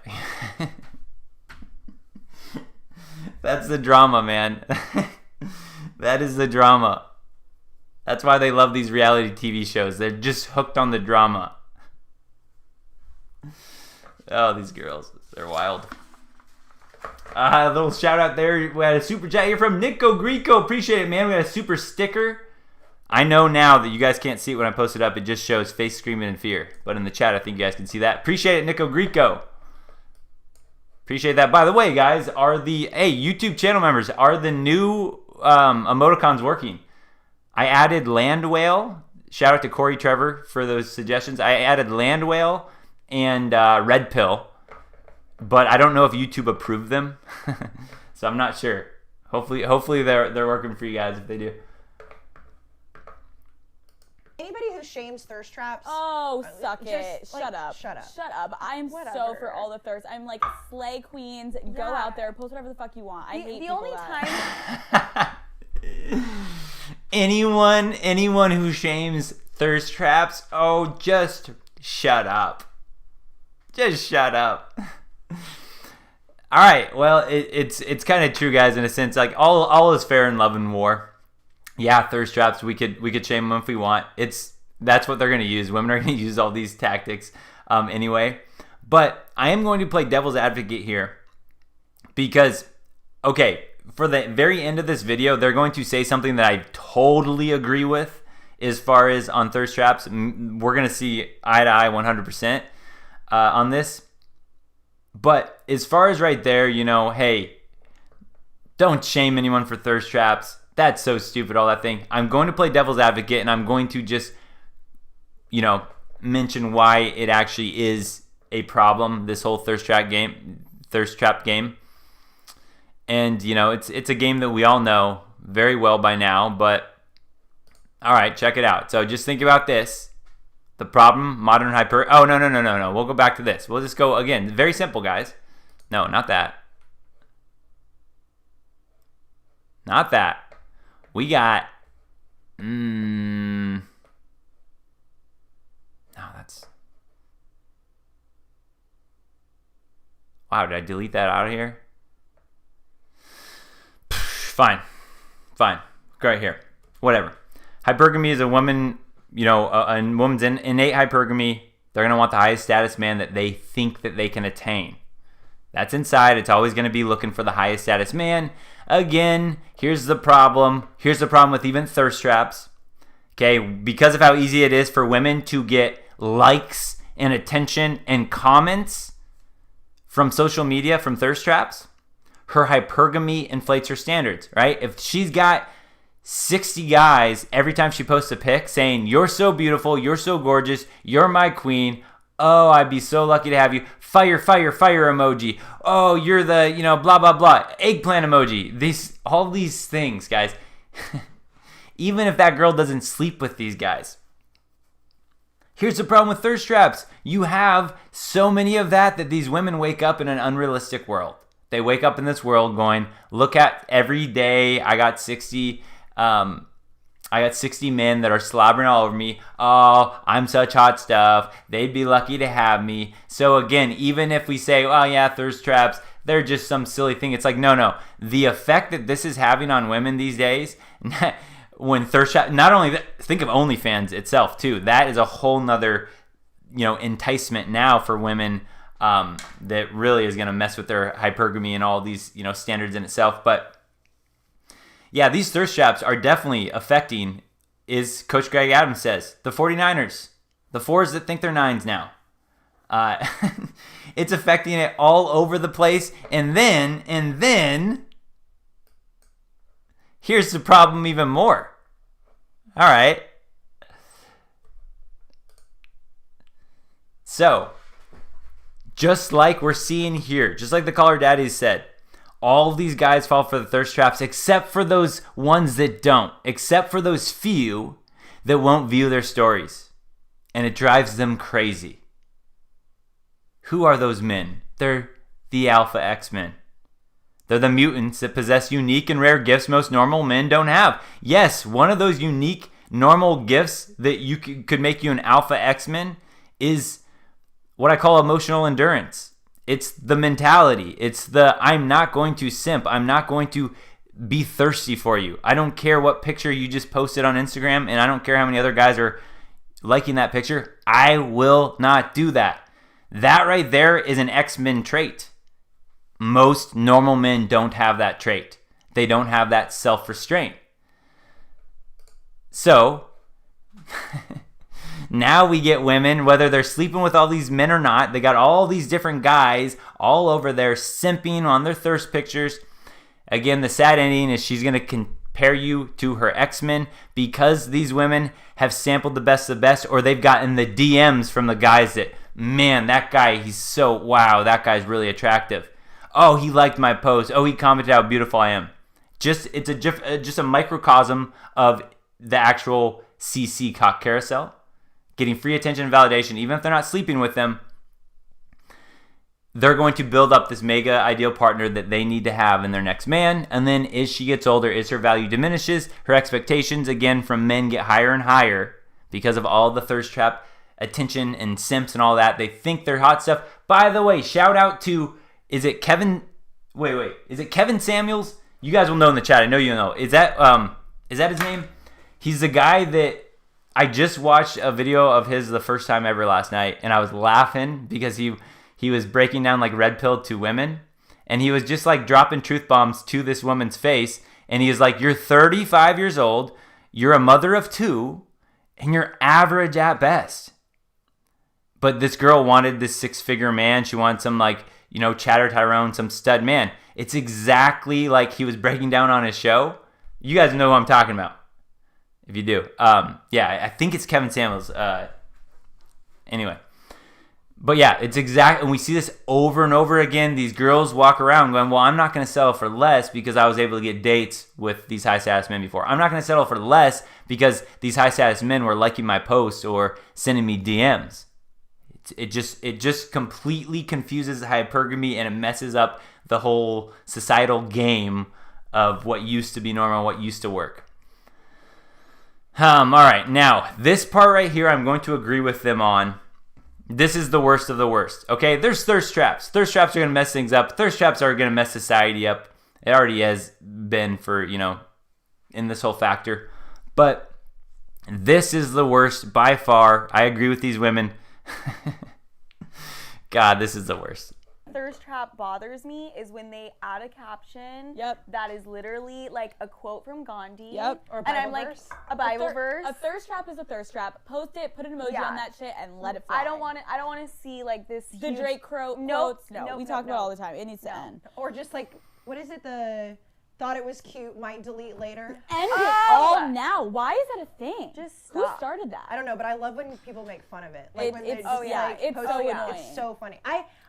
That's the drama, man. That is the drama. That's why they love these reality TV shows. They're just hooked on the drama. Oh, these girls. They're wild. A little shout out there. We had a super chat here from Nico Greco. Appreciate it, man. We had a super sticker. I know now that you guys can't see it when I post it up. It just shows face screaming in fear. But in the chat, I think you guys can see that. Appreciate it, Nico Greco. Appreciate that. By the way, guys, YouTube channel members, are the new emoticons working? I added land whale. Shout out to Corey Trevor for those suggestions. I added land whale and red pill, but I don't know if YouTube approved them, so I'm not sure. Hopefully they're working for you guys if they do. Anybody who shames thirst traps. Oh, suck just, it. like, Shut up. shut up. Shut up. I am so Whatever. for all the thirst. I'm like, slay queens. Go Yeah. out there. Post whatever the fuck you want. I hate The people only that. time anyone who shames thirst traps, oh, just shut up. Just shut up. All right. Well, it's kind of true, guys, in a sense. Like all is fair in love and war. Yeah, thirst traps. We could shame them if we want. That's what they're gonna use. Women are gonna use all these tactics anyway. But I am going to play devil's advocate here because, okay, for the very end of this video, they're going to say something that I totally agree with as far as on thirst traps. We're gonna see eye to eye 100% on this. But as far as right there, hey, don't shame anyone for thirst traps. That's so stupid, all that thing. I'm going to play devil's advocate, and I'm going to just, mention why it actually is a problem, this whole thirst trap game. And, it's a game that we all know very well by now, but all right, check it out. So just think about this. The problem, modern hyper... Oh, no. We'll go back to this. We'll just go, again, very simple, guys. No, not that. Not that. We got... Wow, did I delete that out of here? Fine. Right here. Whatever. Hypergamy is a woman, a woman's innate hypergamy. They're going to want the highest status man that they think that they can attain. That's inside. It's always going to be looking for the highest status man. Again, here's the problem. Here's the problem with even thirst traps. Okay, because of how easy it is for women to get likes and attention and comments from social media, from thirst traps, her hypergamy inflates her standards, right? If she's got 60 guys every time she posts a pic saying, "You're so beautiful, you're so gorgeous, you're my queen. Oh, I'd be so lucky to have you. Fire, fire, fire emoji. Oh, you're the, blah, blah, blah. Eggplant emoji." All these things, guys. Even if that girl doesn't sleep with these guys. Here's the problem with thirst traps. You have so many of that these women wake up in an unrealistic world. They wake up in this world going, look at every day, I got 60 men that are slobbering all over me. Oh, I'm such hot stuff. They'd be lucky to have me. So again, even if we say, oh yeah, thirst traps, they're just some silly thing. It's like, no. The effect that this is having on women these days, when thirst trap, not only that, think of OnlyFans itself too. That is a whole nother, enticement now for women that really is going to mess with their hypergamy and all these, standards in itself. But yeah, these thirst traps are definitely affecting, as Coach Greg Adams says, the 49ers, the 4s that think they're 9s now. It's affecting it all over the place. And then, here's the problem even more. All right. So, just like we're seeing here, just like the caller daddies said, all of these guys fall for the thirst traps except for those ones that don't, except for those few that won't view their stories. And it drives them crazy. Who are those men? They're the Alpha X-Men. They're the mutants that possess unique and rare gifts most normal men don't have. Yes, one of those unique, normal gifts that you could make you an Alpha X-Men is what I call emotional endurance. It's the mentality. It's the, I'm not going to simp. I'm not going to be thirsty for you. I don't care what picture you just posted on Instagram, and I don't care how many other guys are liking that picture. I will not do that. That right there is an X-Men trait. Most normal men don't have that trait. They don't have that self-restraint. So, now we get women, whether they're sleeping with all these men or not, they got all these different guys all over there simping on their thirst pictures. Again, the sad ending is she's going to compare you to her X-Men because these women have sampled the best of the best, or they've gotten the DMs from the guys that, man, that guy, that guy's really attractive. Oh, he liked my post. Oh, he commented how beautiful I am. It's a microcosm of the actual CC cock carousel. Getting free attention and validation, even if they're not sleeping with them, they're going to build up this mega ideal partner that they need to have in their next man. And then as she gets older, as her value diminishes, her expectations, again, from men get higher and higher because of all the thirst trap attention and simps and all that. They think they're hot stuff. By the way, shout out to, is it Kevin Samuels? You guys will know in the chat. I know you know. Is that his name? He's the guy that I just watched a video of his the first time ever last night, and I was laughing because he was breaking down like red pill to women, and he was just like dropping truth bombs to this woman's face, and he was like, you're 35 years old, you're a mother of 2, and you're average at best. But this girl wanted this 6-figure man. She wanted some Chatter Tyrone, some stud man. It's exactly like he was breaking down on his show. You guys know who I'm talking about. If you do. I think it's Kevin Samuels. Anyway. But yeah, it's exact, and we see this over and over again. These girls walk around going, well, I'm not going to settle for less because I was able to get dates with these high-status men before. I'm not going to settle for less because these high-status men were liking my posts or sending me DMs. It just completely confuses hypergamy, and it messes up the whole societal game of what used to be normal, what used to work. All right, now, this part right here, I'm going to agree with them on. This is the worst of the worst. Okay, there's thirst traps. Thirst traps are gonna mess things up. Thirst traps are gonna mess society up. It already has been for, in this whole factor. But this is the worst by far. I agree with these women. God, this is the worst. Thirst trap bothers me is when they add a caption that is literally like a quote from Gandhi. Or and I'm like, a Bible verse. A thirst trap is a thirst trap. Post it, put an emoji on that shit, and let it fly. I don't want to see like this. The huge... Drake quotes. No, we talk about it all the time. It needs to end. Or just like, what is it? The thought it was cute, might delete later. End it all now. Why is that a thing? Just Who stop. started that? I don't know, but I love when people make fun of it. Like when it's just, it's post so it. annoying. It's so funny.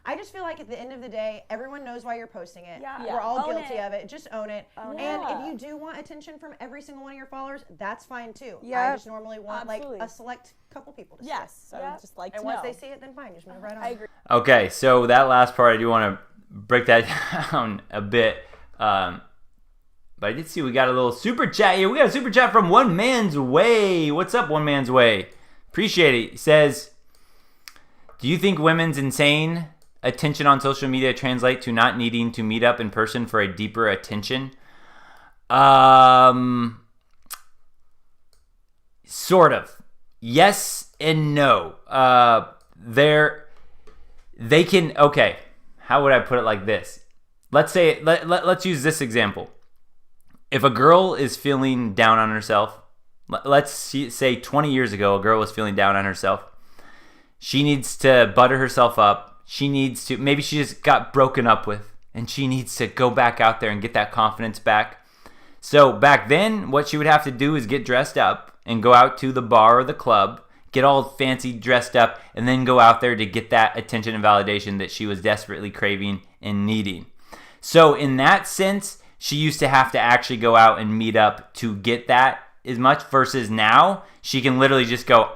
I just feel like at the end of the day, everyone knows why you're posting it. Yeah. We're all Own guilty of it. Just own it. And it. if you do want attention from every single one of your followers, that's fine too. Yeah. I just normally want like a select couple people to see it. So just like and to once know. they see it, then fine, just move right on. I agree. Okay, so that last part, I do want to break that down a bit. But I did see we got a little super chat here. We got a super chat from One Man's Way. What's up, One Man's Way? Appreciate it. He says, do you think women's insane attention on social media translate to not needing to meet up in person for a deeper attention? Sort of. Yes and no. They can, okay, how would I put it like this? Let's say, let's use this example. If a girl is feeling down on herself, let's say 20 years ago, a girl was feeling down on herself. She needs to butter herself up. Maybe she just got broken up with, and she needs to go back out there and get that confidence back. So back then, what she would have to do is get dressed up and go out to the bar or the club, get all fancy dressed up, and then go out there to get that attention and validation that she was desperately craving and needing. So in that sense, she used to have to actually go out and meet up to get that as much, versus now she can literally just go,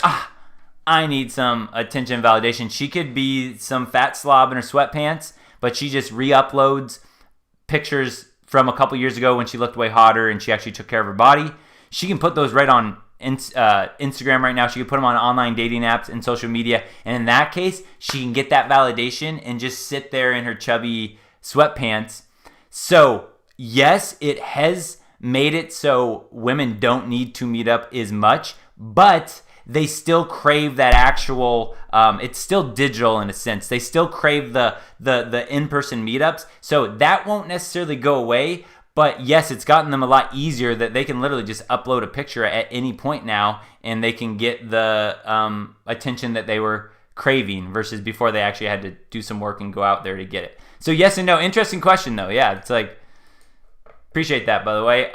I need some attention and validation. She could be some fat slob in her sweatpants, but she just re-uploads pictures from a couple years ago when she looked way hotter and she actually took care of her body. She can put those right on Instagram right now. She can put them on online dating apps and social media. And in that case, she can get that validation and just sit there in her chubby sweatpants. So yes, it has made it so women don't need to meet up as much, but they still crave that actual, it's still digital in a sense. They still crave the in-person meetups. So that won't necessarily go away, but yes, it's gotten them a lot easier that they can literally just upload a picture at any point now and they can get the attention that they were craving versus before they actually had to do some work and go out there to get it. So yes and no. Interesting question though. Yeah, it's like, appreciate that, by the way.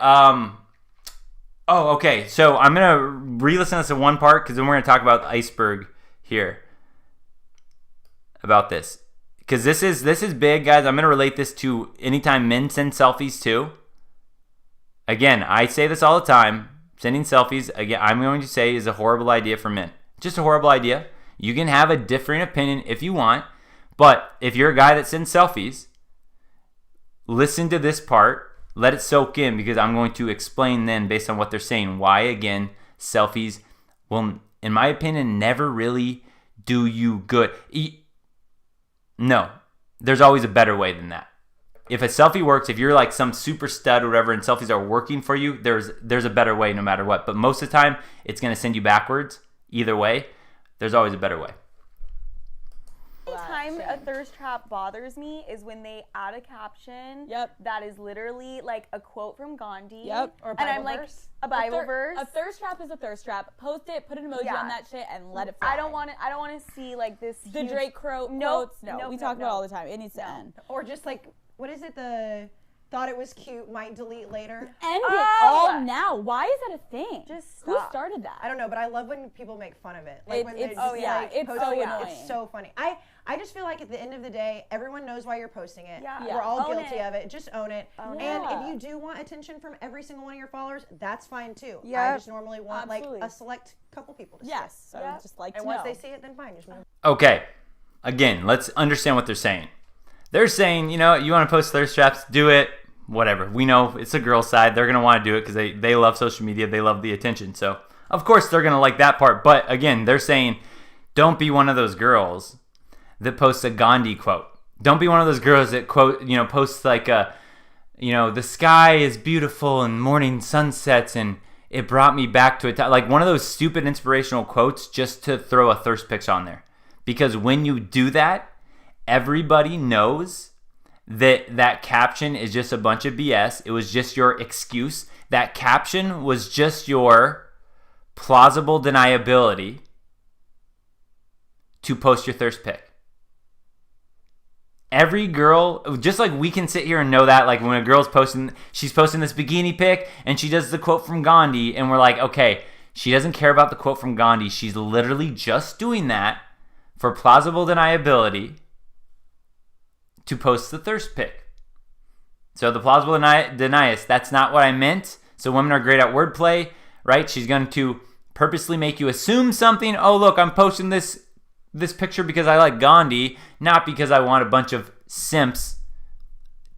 Okay. So I'm going to re-listen to this in one part because then we're going to talk about the iceberg here about this. Because this is big, guys. I'm going to relate this to anytime men send selfies too. Again, I say this all the time. Sending selfies, again, I'm going to say is a horrible idea for men. Just a horrible idea. You can have a different opinion if you want. But if you're a guy that sends selfies, listen to this part. Let it soak in because I'm going to explain then based on what they're saying why, again, selfies will, in my opinion, never really do you good. No, there's always a better way than that. If a selfie works, if you're like some super stud or whatever and selfies are working for you, there's a better way no matter what. But most of the time, it's going to send you backwards. Either way, there's always a better way. Anytime a thirst trap bothers me is when they add a caption that is literally like a quote from Gandhi. Or and I'm like, a Bible verse. A thirst trap is a thirst trap. Post it, put an emoji on that shit, and let it fly. I don't want to see like this. The huge... Drake quotes. We talk about it all the time. It needs to end. Or just like, what is it? The thought it was cute, might delete later. End it all now. Why is that a thing? Just stop. Who started that? I don't know, but I love when people make fun of it. Like when it's post so it. annoying. It's so funny. I just feel like at the end of the day, everyone knows why you're posting it. Yeah. We're all Own guilty of it. Just own it. Own and it. if you do want attention from every single one of your followers, that's fine too. Yeah. I just normally want like a select couple people to see it. So just like and to once know. they see it, then fine. Just move. Okay. Again, let's understand what they're saying. They're saying, you want to post thirst traps, do it. Whatever. We know it's a girl's side. They're going to want to do it because they love social media. They love the attention. So, of course, they're going to like that part. But, again, they're saying don't be one of those girls that posts a Gandhi quote. Don't be one of those girls that posts like the sky is beautiful and morning sunsets and it brought me back to a time. Like one of those stupid inspirational quotes just to throw a thirst pics on there. Because when you do that, everybody knows that caption is just a bunch of BS. It was just your excuse. That caption was just your plausible deniability to post your thirst pic. Every girl, just like we can sit here and know that, like when a girl's she's posting this bikini pic and she does the quote from Gandhi and we're like, okay, she doesn't care about the quote from Gandhi. She's literally just doing that for plausible deniability to post the thirst pic. So the plausible denius, that's not what I meant. So women are great at wordplay, right? She's going to purposely make you assume something. Oh, look, I'm posting this picture because I like Gandhi, not because I want a bunch of simps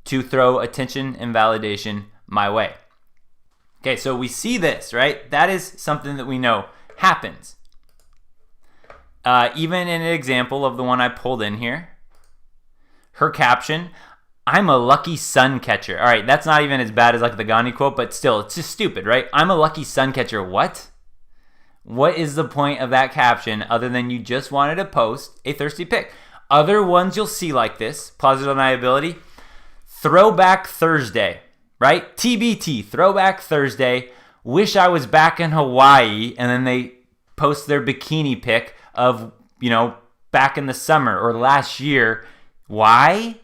to throw attention and validation my way. Okay, so we see this, right? That is something that we know happens. Even in an example of the one I pulled in here, her caption, I'm a lucky sun catcher. All right, that's not even as bad as like the Gandhi quote, but still, it's just stupid, right? I'm a lucky sun catcher. What? What is the point of that caption other than you just wanted to post a thirsty pic? Other ones you'll see like this, plausible deniability, Throwback Thursday, right? TBT, Throwback Thursday, wish I was back in Hawaii, and then they post their bikini pic of, back in the summer or last year. Why?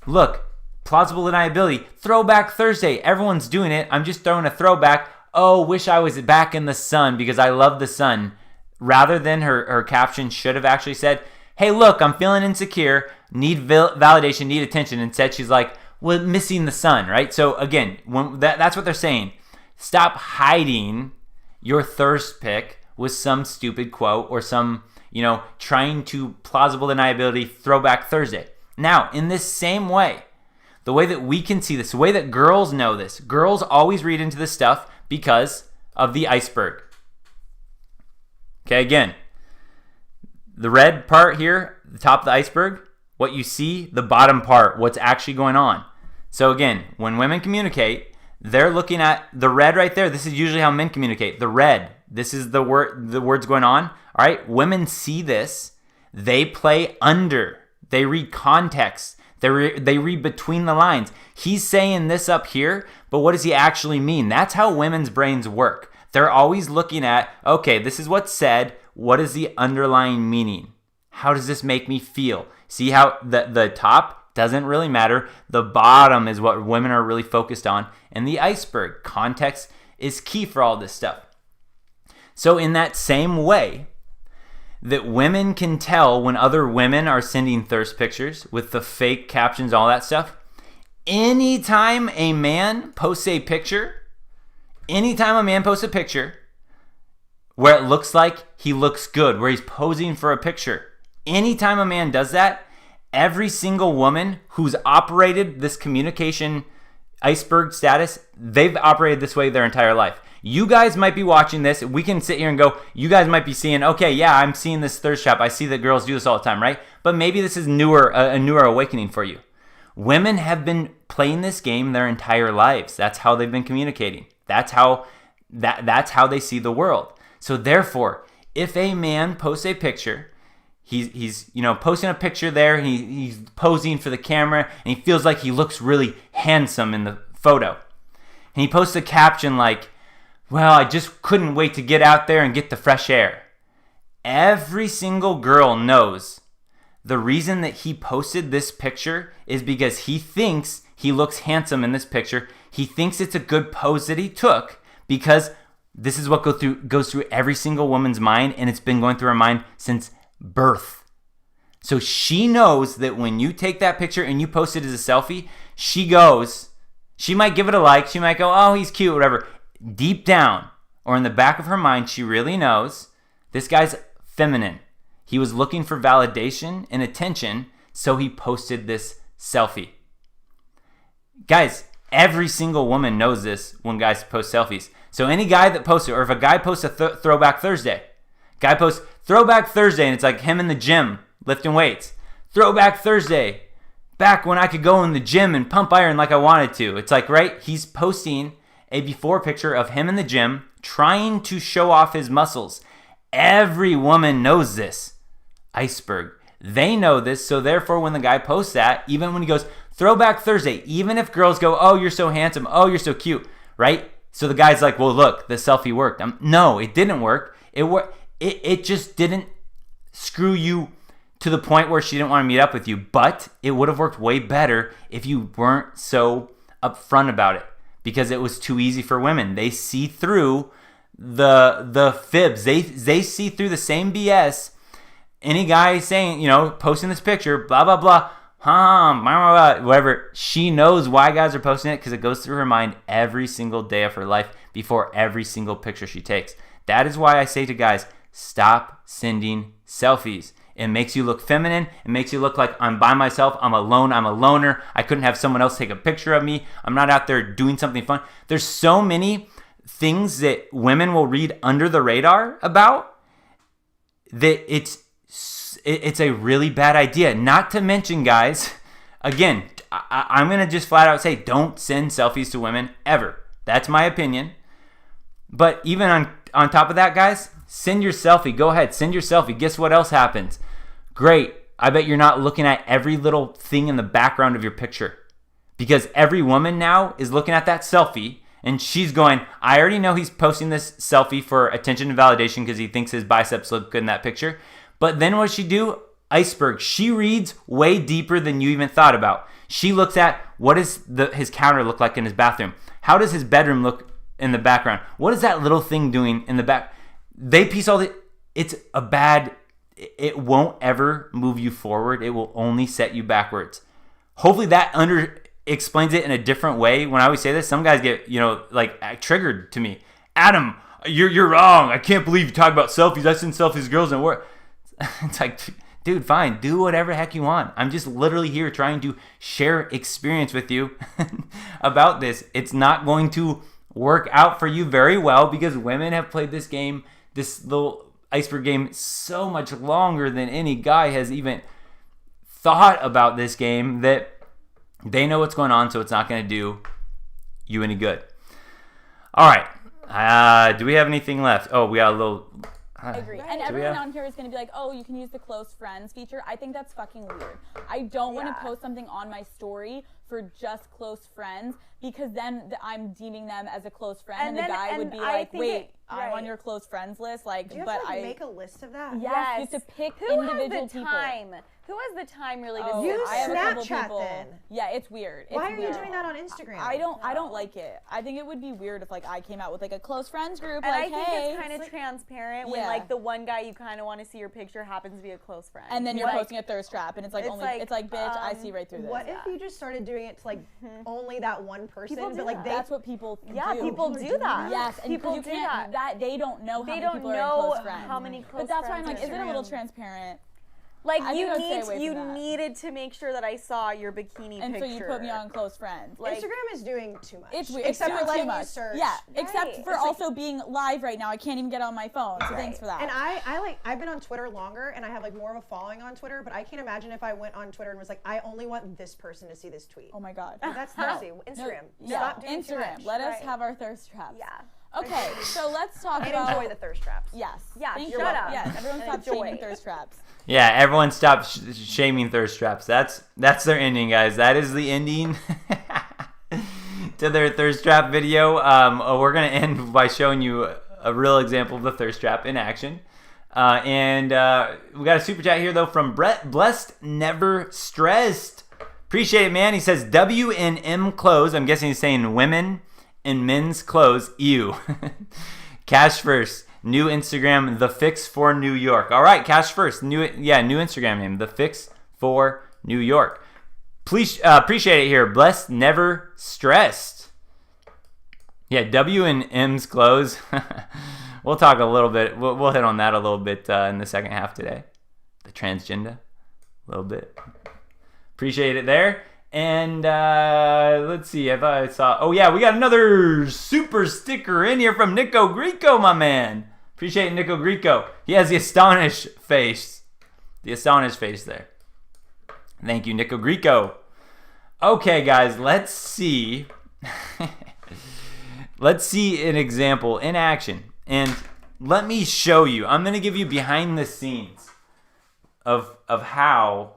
Look, plausible deniability, Throwback Thursday, everyone's doing it. I'm just throwing a throwback. Oh, wish I was back in the sun because I love the sun. Rather than her caption should have actually said, hey, look, I'm feeling insecure, need validation, need attention. Instead, she's like, well, missing the sun, right? So again, that's what they're saying. Stop hiding your thirst pic with some stupid quote or some, trying to plausible deniability Throwback Thursday. Now, in this same way, the way that we can see this, the way that girls know this, girls always read into this stuff because of the iceberg. Okay, again, the red part here, the top of the iceberg, what you see, the bottom part, what's actually going on. So again, when women communicate, they're looking at the red right there. This is usually how men communicate. The red, this is the words going on. All right, women see this. They play under. They read context. They read between the lines. He's saying this up here, but what does he actually mean? That's how women's brains work. They're always looking at, okay, this is what's said. What is the underlying meaning? How does this make me feel? See how the top doesn't really matter. The bottom is what women are really focused on. And the iceberg, context is key for all this stuff. So in that same way that women can tell when other women are sending thirst pictures with the fake captions, all that stuff, anytime a man posts a picture where it looks like he looks good, where he's posing for a picture, anytime a man does that, every single woman who's operated this communication iceberg status, they've operated this way their entire life. You guys might be watching this. We can sit here and go, you guys might be seeing, okay, yeah, I'm seeing this thirst trap. I see that girls do this all the time, right? But maybe this is a newer awakening for you. Women have been playing this game their entire lives. That's how they've been communicating. That's how they see the world. So therefore, if a man posts a picture, he's posting a picture there, and he's posing for the camera, and he feels like he looks really handsome in the photo. And he posts a caption like, well, I just couldn't wait to get out there and get the fresh air. Every single girl knows the reason that he posted this picture is because he thinks he looks handsome in this picture. He thinks it's a good pose that he took because this is what goes through every single woman's mind, and it's been going through her mind since birth. So she knows that when you take that picture and you post it as a selfie, she might give it a like, she might go, oh, he's cute, whatever. Deep down, or in the back of her mind, she really knows this guy's feminine. He was looking for validation and attention, so he posted this selfie. Guys, every single woman knows this when guys post selfies. So any guy that posts it, or if a guy posts a Throwback Thursday, guy posts Throwback Thursday, and it's like him in the gym lifting weights. Throwback Thursday, back when I could go in the gym and pump iron like I wanted to. It's like, right? He's posting a before picture of him in the gym trying to show off his muscles. Every woman knows this. Iceberg. They know this, so therefore when the guy posts that, even when he goes, Throwback Thursday, even if girls go, oh, you're so handsome, oh, you're so cute, right? So the guy's like, well, look, the selfie worked. No, it didn't work. It just didn't screw you to the point where she didn't want to meet up with you, but it would have worked way better if you weren't so upfront about it, because it was too easy for women. They see through the fibs. They see through the same BS. Any guy saying, posting this picture, blah, blah, blah, blah, blah, whatever, she knows why guys are posting it because it goes through her mind every single day of her life before every single picture she takes. That is why I say to guys, stop sending selfies. It makes you look feminine. It makes you look like I'm by myself. I'm alone. I'm a loner. I couldn't have someone else take a picture of me. I'm not out there doing something fun. There's so many things that women will read under the radar about that it's a really bad idea. Not to mention, guys, again, I'm going to just flat out say don't send selfies to women ever. That's my opinion. But even on top of that, guys, send your selfie. Go ahead, send your selfie. Guess what else happens? Great. I bet you're not looking at every little thing in the background of your picture, because every woman now is looking at that selfie and she's going, I already know he's posting this selfie for attention and validation because he thinks his biceps look good in that picture. But then what she do? Iceberg. She reads way deeper than you even thought about. She looks at what does his counter look like in his bathroom? How does his bedroom look in the background? What is that little thing doing in the back? They piece all the... It won't ever move you forward. It will only set you backwards. Hopefully that explains it in a different way. When I always say this, some guys get, triggered to me. Adam, you're wrong. I can't believe you talk about selfies. I send selfies to girls and work. It's like, dude, fine. Do whatever the heck you want. I'm just literally here trying to share experience with you about this. It's not going to work out for you very well because women have played this game, this little iceberg game, so much longer than any guy has even thought about this game that they know what's going on, so it's not going to do you any good. All right. Do we have anything left? Oh, we got a little... I agree. And everyone on here is going to be like, oh, you can use the close friends feature. I think that's fucking weird. I don't want to post something on my story for just close friends because then I'm deeming them as a close friend and the guy would be like, wait, I'm on your close friends list. Like, do you have to make a list of that? Yes. You have to pick individual people. Who has the time really to use Snapchat people. then? Yeah, it's weird. Why are you doing that on Instagram? I don't like it. I think it would be weird if I came out with a close friends group. And like, I think it's kind of transparent when the one guy you kind of want to see your picture happens to be a close friend. And then you're posting a thirst trap, and it's like bitch, I see right through this. What if you just started doing it to only that one person? But that's what people do. Yeah, people do that. Yes, and people do that. They don't know how many people are close friends. How many close friends. But that's why I'm like, is it a little transparent? Like you needed to make sure that I saw your bikini and picture. so you put me on close friends. Instagram is doing too much. It's weird. Except for letting you search. Yeah, except for also being live right now. I can't even get on my phone. So thanks for that. And I've been on Twitter longer and I have more of a following on Twitter, but I can't imagine if I went on Twitter and was like, I only want this person to see this tweet. Oh my God. That's thirsty. Instagram. Stop doing Instagram. Let us have our thirst traps. Yeah. Okay, so let's talk about... enjoy the thirst traps. Yes. Yeah, shut up. Yes, everyone stop shaming thirst traps. Yeah, everyone stop shaming thirst traps. That's their ending, guys. That is the ending to their thirst trap video. We're going to end by showing you a real example of the thirst trap in action. And we got a super chat here, though, from Brett. Blessed, never stressed. Appreciate it, man. He says W&M clothes. I'm guessing he's saying women in men's clothes. Ew. Cash first. New Instagram, The Fix for New York. All right, cash first. New Instagram name, The Fix for New York. Please appreciate it here. Blessed, never stressed. Yeah, W&M's clothes. We'll talk a little bit. We'll hit on that a little bit in the second half today. The transgender, a little bit. Appreciate it there. And let's see if I saw... Oh, yeah, we got another super sticker in here from Nico Greco, my man. Appreciate Nico Greco. He has the astonished face. The astonished face there. Thank you, Nico Greco. Okay, guys, let's see. Let's see an example in action. And let me show you. I'm going to give you behind the scenes of how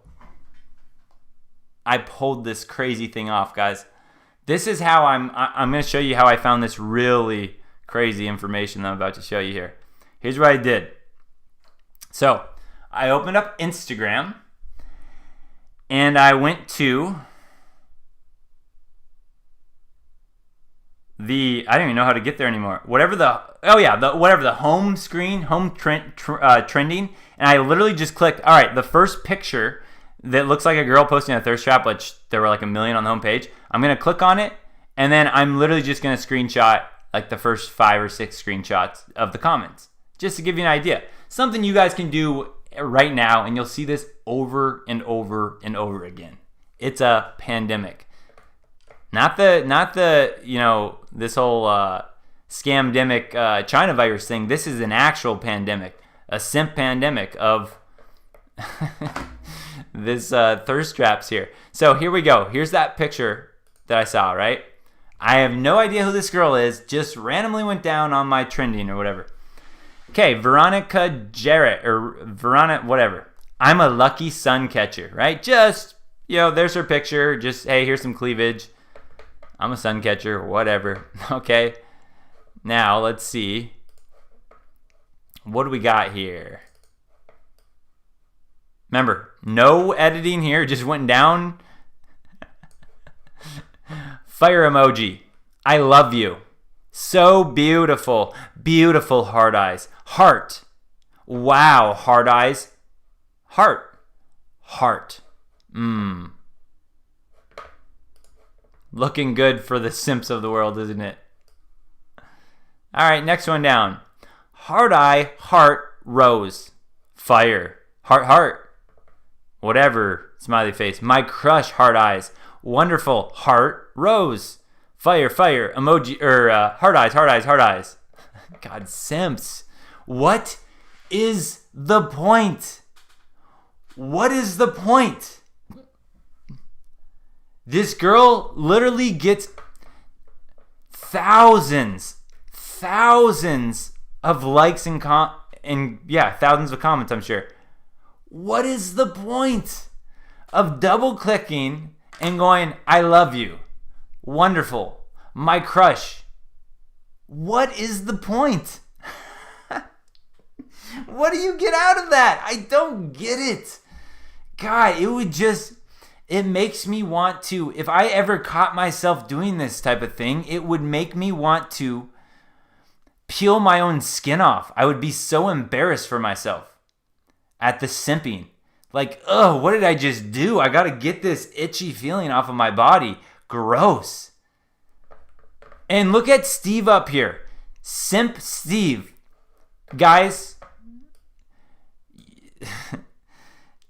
I pulled this crazy thing off, guys. This is how I'm going to show you how I found this really crazy information that I'm about to show you here. Here's what I did. So, I opened up Instagram and I went to I don't even know how to get there anymore. Whatever the home screen, trending, and I literally just clicked, all right, the first picture that looks like a girl posting a thirst trap, which there were like 1 million on the home page. I'm going to click on it, and then I'm literally just going to screenshot like the first 5 or 6 screenshots of the comments, just to give you an idea. Something you guys can do right now, and you'll see this over and over and over again. It's a pandemic. Not the this whole scamdemic China virus thing. This is an actual pandemic, a simp pandemic of this thirst traps here. So here we go. Here's that picture that I saw, right? I have no idea who this girl is. Just randomly went down on my trending or whatever. Okay, Veronica Jarrett or Veronica whatever. I'm a lucky sun catcher, right? Just, there's her picture. Just, hey, here's some cleavage. I'm a sun catcher, whatever. Okay. Now, let's see. What do we got here? Remember, no editing here. Just went down. Fire emoji. I love you. So beautiful. Beautiful hard eyes. Heart. Wow, hard eyes. Heart. Heart. Looking good for the simps of the world, isn't it? All right, next one down. Hard eye, heart, rose. Fire. Heart, heart. Whatever. Smiley face. My crush, hard eyes. Wonderful. Heart, rose. Fire, fire. Emoji, hard eyes, hard eyes, hard eyes. God, simps. What is the point? What is the point? This girl literally gets thousands of likes and thousands of comments, I'm sure. What is the point of double clicking and going, I love you, wonderful, my crush? What is the point? What do you get out of that? I don't get it. God, it makes me want to, if I ever caught myself doing this type of thing, it would make me want to peel my own skin off. I would be so embarrassed for myself at the simping. Like, what did I just do? I got to get this itchy feeling off of my body. Gross. And look at Steve up here. Simp Steve. Guys,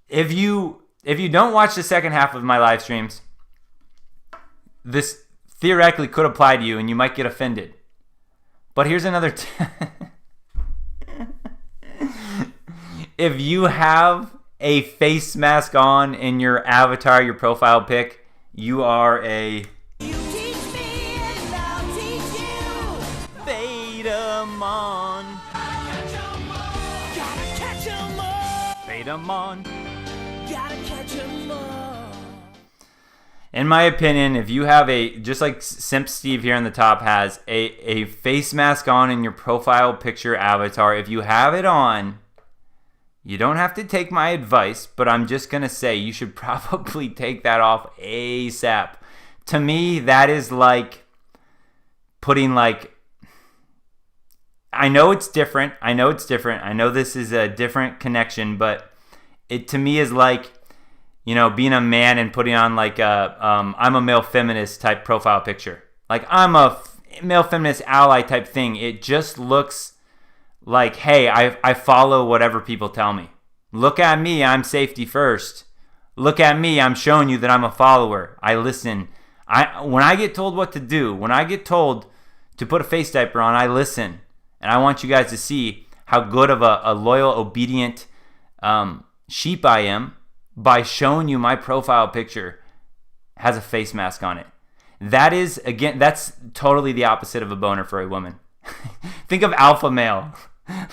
if you don't watch the second half of my live streams, this theoretically could apply to you and you might get offended. But here's another if you have a face mask on in your avatar, your profile pic, you are a Betamon. Betamon. In my opinion, if you have just like Simp Steve here on the top has a face mask on in your profile picture avatar, if you have it on, you don't have to take my advice, but I'm just going to say you should probably take that off ASAP. To me, that is like putting I know it's different. I know this is a different connection, but it to me is like, being a man and putting on like I'm a male feminist type profile picture. Like I'm a male feminist ally type thing. It just looks like, hey, I follow whatever people tell me. Look at me, I'm safety first. Look at me, I'm showing you that I'm a follower. I listen. When I get told what to do, when I get told to put a face diaper on, I listen. And I want you guys to see how good of a loyal, obedient sheep I am by showing you my profile picture has a face mask on it. That is, again, that's totally the opposite of a boner for a woman. Think of alpha male.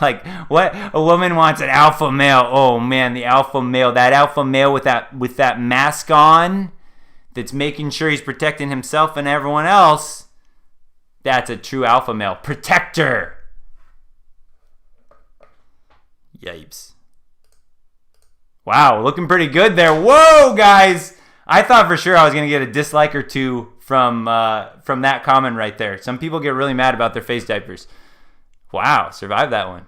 Like, what a woman wants an alpha male. Oh man, the alpha male. That alpha male with that mask on, that's making sure he's protecting himself and everyone else. That's a true alpha male. Protector. Yipes. Wow, looking pretty good there. Whoa, guys. I thought for sure I was going to get a dislike or two from that comment right there. Some people get really mad about their face diapers. Wow, survived that one.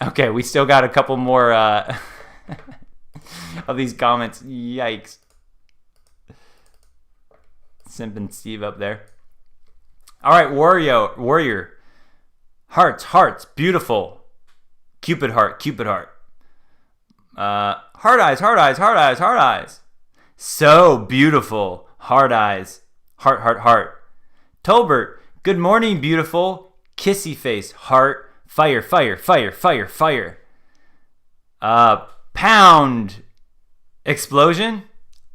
Okay, we still got a couple more of these comments. Yikes. Simping Steve up there. All right, warrior. Hearts, beautiful. Cupid heart. Heart eyes. So beautiful. Heart eyes. Heart. Tolbert, good morning, beautiful. Kissy face. Heart. Fire. Pound. Explosion?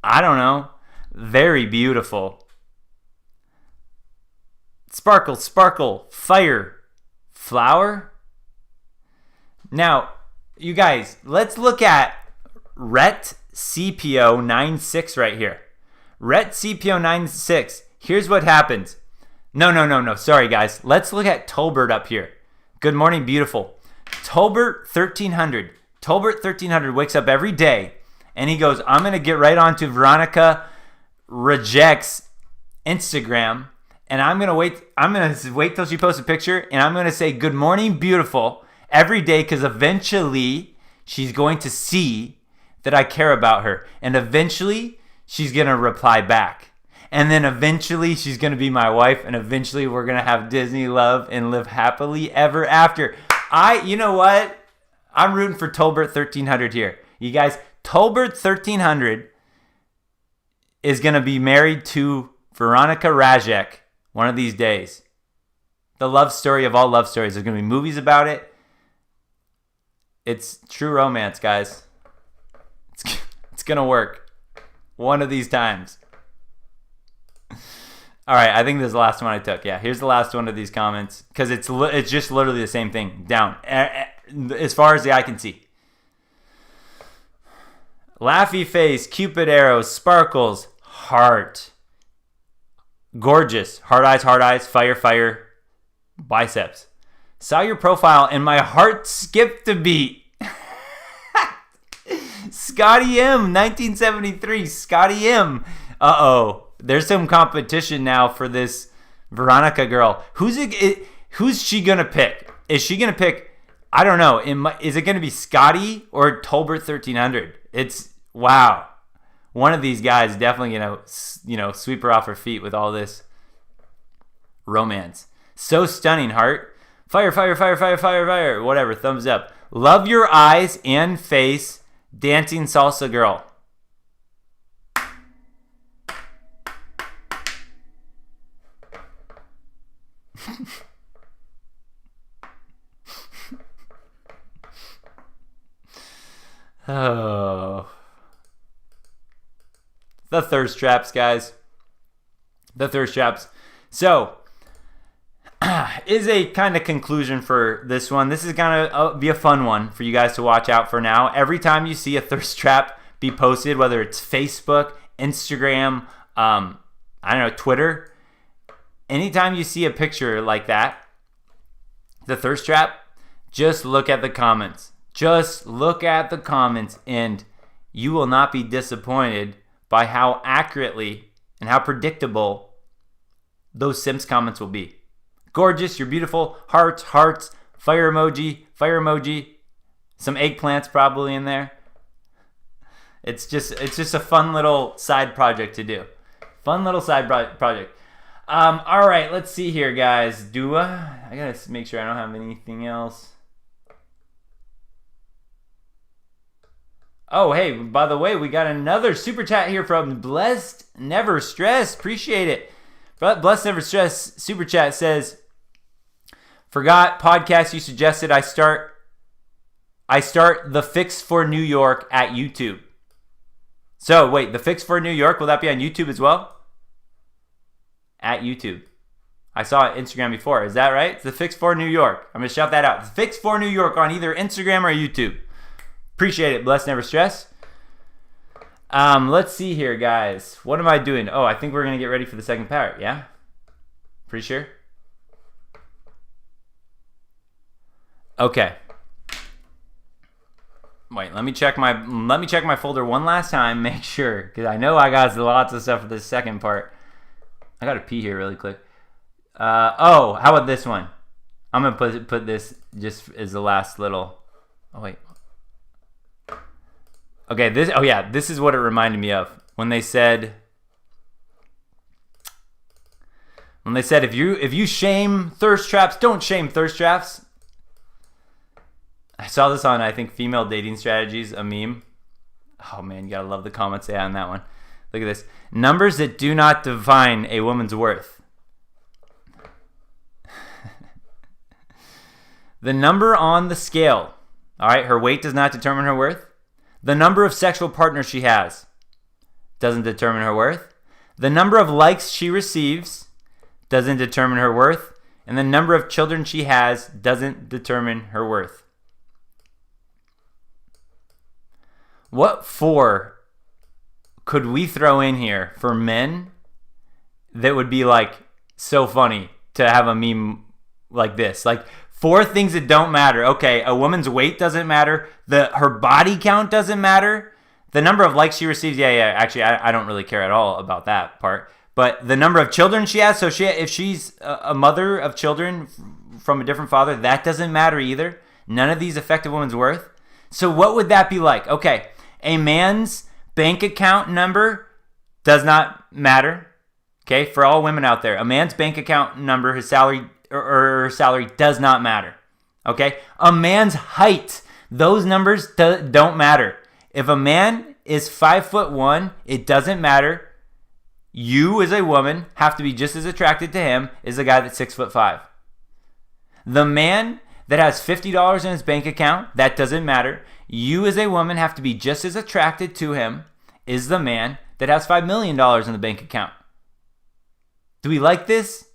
I don't know. Very beautiful. Sparkle. Fire. Flower? Now, you guys, let's look at Ret CPO 96 right here. Ret CPO 96. Here's what happens. No. Sorry, guys. Let's look at Tolbert up here. Good morning, beautiful. Tolbert 1300. Tolbert 1300 wakes up every day and he goes, I'm going to get right onto Veronica Rejects Instagram and I'm going to wait till she posts a picture and I'm going to say, good morning, beautiful, every day, because eventually she's going to see that I care about her. And eventually she's going to reply back. And then eventually she's going to be my wife. And eventually we're going to have Disney love and live happily ever after. You know what? I'm rooting for Tolbert 1300 here. You guys, Tolbert 1300 is going to be married to Veronica Rajek one of these days. The love story of all love stories. There's going to be movies about it. It's true romance, guys. It's going to work one of these times. All right, I think this is the last one I took. Yeah, here's the last one of these comments because it's just literally the same thing down as far as the eye can see. Laughy face, Cupid arrows, sparkles, heart. Gorgeous. Heart eyes, fire, biceps. Saw your profile and my heart skipped a beat. Scotty M, 1973. Scotty M. Uh-oh. There's some competition now for this Veronica girl. Who's she going to pick? Is she going to pick, I don't know. Is it going to be Scotty or Tolbert 1300? It's, wow. One of these guys definitely going to, sweep her off her feet with all this romance. So stunning, heart. Fire. Whatever, thumbs up. Love your eyes and face, dancing salsa girl. Oh. The thirst traps, guys. The thirst traps. So, is a kind of conclusion for this one. This is going to be a fun one for you guys to watch out for now. Every time you see a thirst trap be posted, whether it's Facebook, Instagram, Twitter, anytime you see a picture like that, the thirst trap, just look at the comments. Just look at the comments and you will not be disappointed by how accurately and how predictable those Sims comments will be. Gorgeous, you're beautiful, hearts, fire emoji, some eggplants probably in there. It's just a fun little side project to do. Fun little side project. All right, let's see here, guys. I gotta make sure I don't have anything else. Oh, hey, by the way, we got another super chat here from Blessed Never Stress. Appreciate it. Blessed Never Stress super chat says, Forgot podcast you suggested. I start the Fix for New York at YouTube. So wait, the Fix for New York, will that be on YouTube as well? At YouTube. I saw it Instagram before. Is that right? It's the Fix for New York. I'm going to shout that out. The Fix for New York on either Instagram or YouTube. Appreciate it. Bless, never stress. Let's see here, guys. What am I doing? Oh, I think we're going to get ready for the second part. Yeah? Pretty sure? Okay. Wait, let me check my folder one last time, make sure, because I know I got lots of stuff for this second part. I gotta pee here really quick. How about this one? I'm gonna put this just as the last little. Oh wait. Okay, this is what it reminded me of when they said if you shame thirst traps, don't shame thirst traps. I saw this on, I think, Female Dating Strategies, a meme. Oh, man, you got to love the comments they had on that one. Look at this. Numbers that do not define a woman's worth. The number on the scale. All right, her weight does not determine her worth. The number of sexual partners she has doesn't determine her worth. The number of likes she receives doesn't determine her worth. And the number of children she has doesn't determine her worth. What four could we throw in here for men that would be like so funny to have a meme like this? Like 4 things that don't matter. Okay, a woman's weight doesn't matter. Her body count doesn't matter. The number of likes she receives, actually, I don't really care at all about that part. But the number of children she has, so if she's a mother of children from a different father, that doesn't matter either. None of these affect a woman's worth. So what would that be like? Okay. A man's bank account number does not matter. Okay, for all women out there, a man's bank account number, his salary or her salary does not matter. Okay, a man's height, those numbers don't matter. If a man is 5'1", it doesn't matter. You as a woman have to be just as attracted to him as the guy that's 6'5". The man that has $50 in his bank account, that doesn't matter. You as a woman have to be just as attracted to him as the man that has $5 million in the bank account. Do we like this?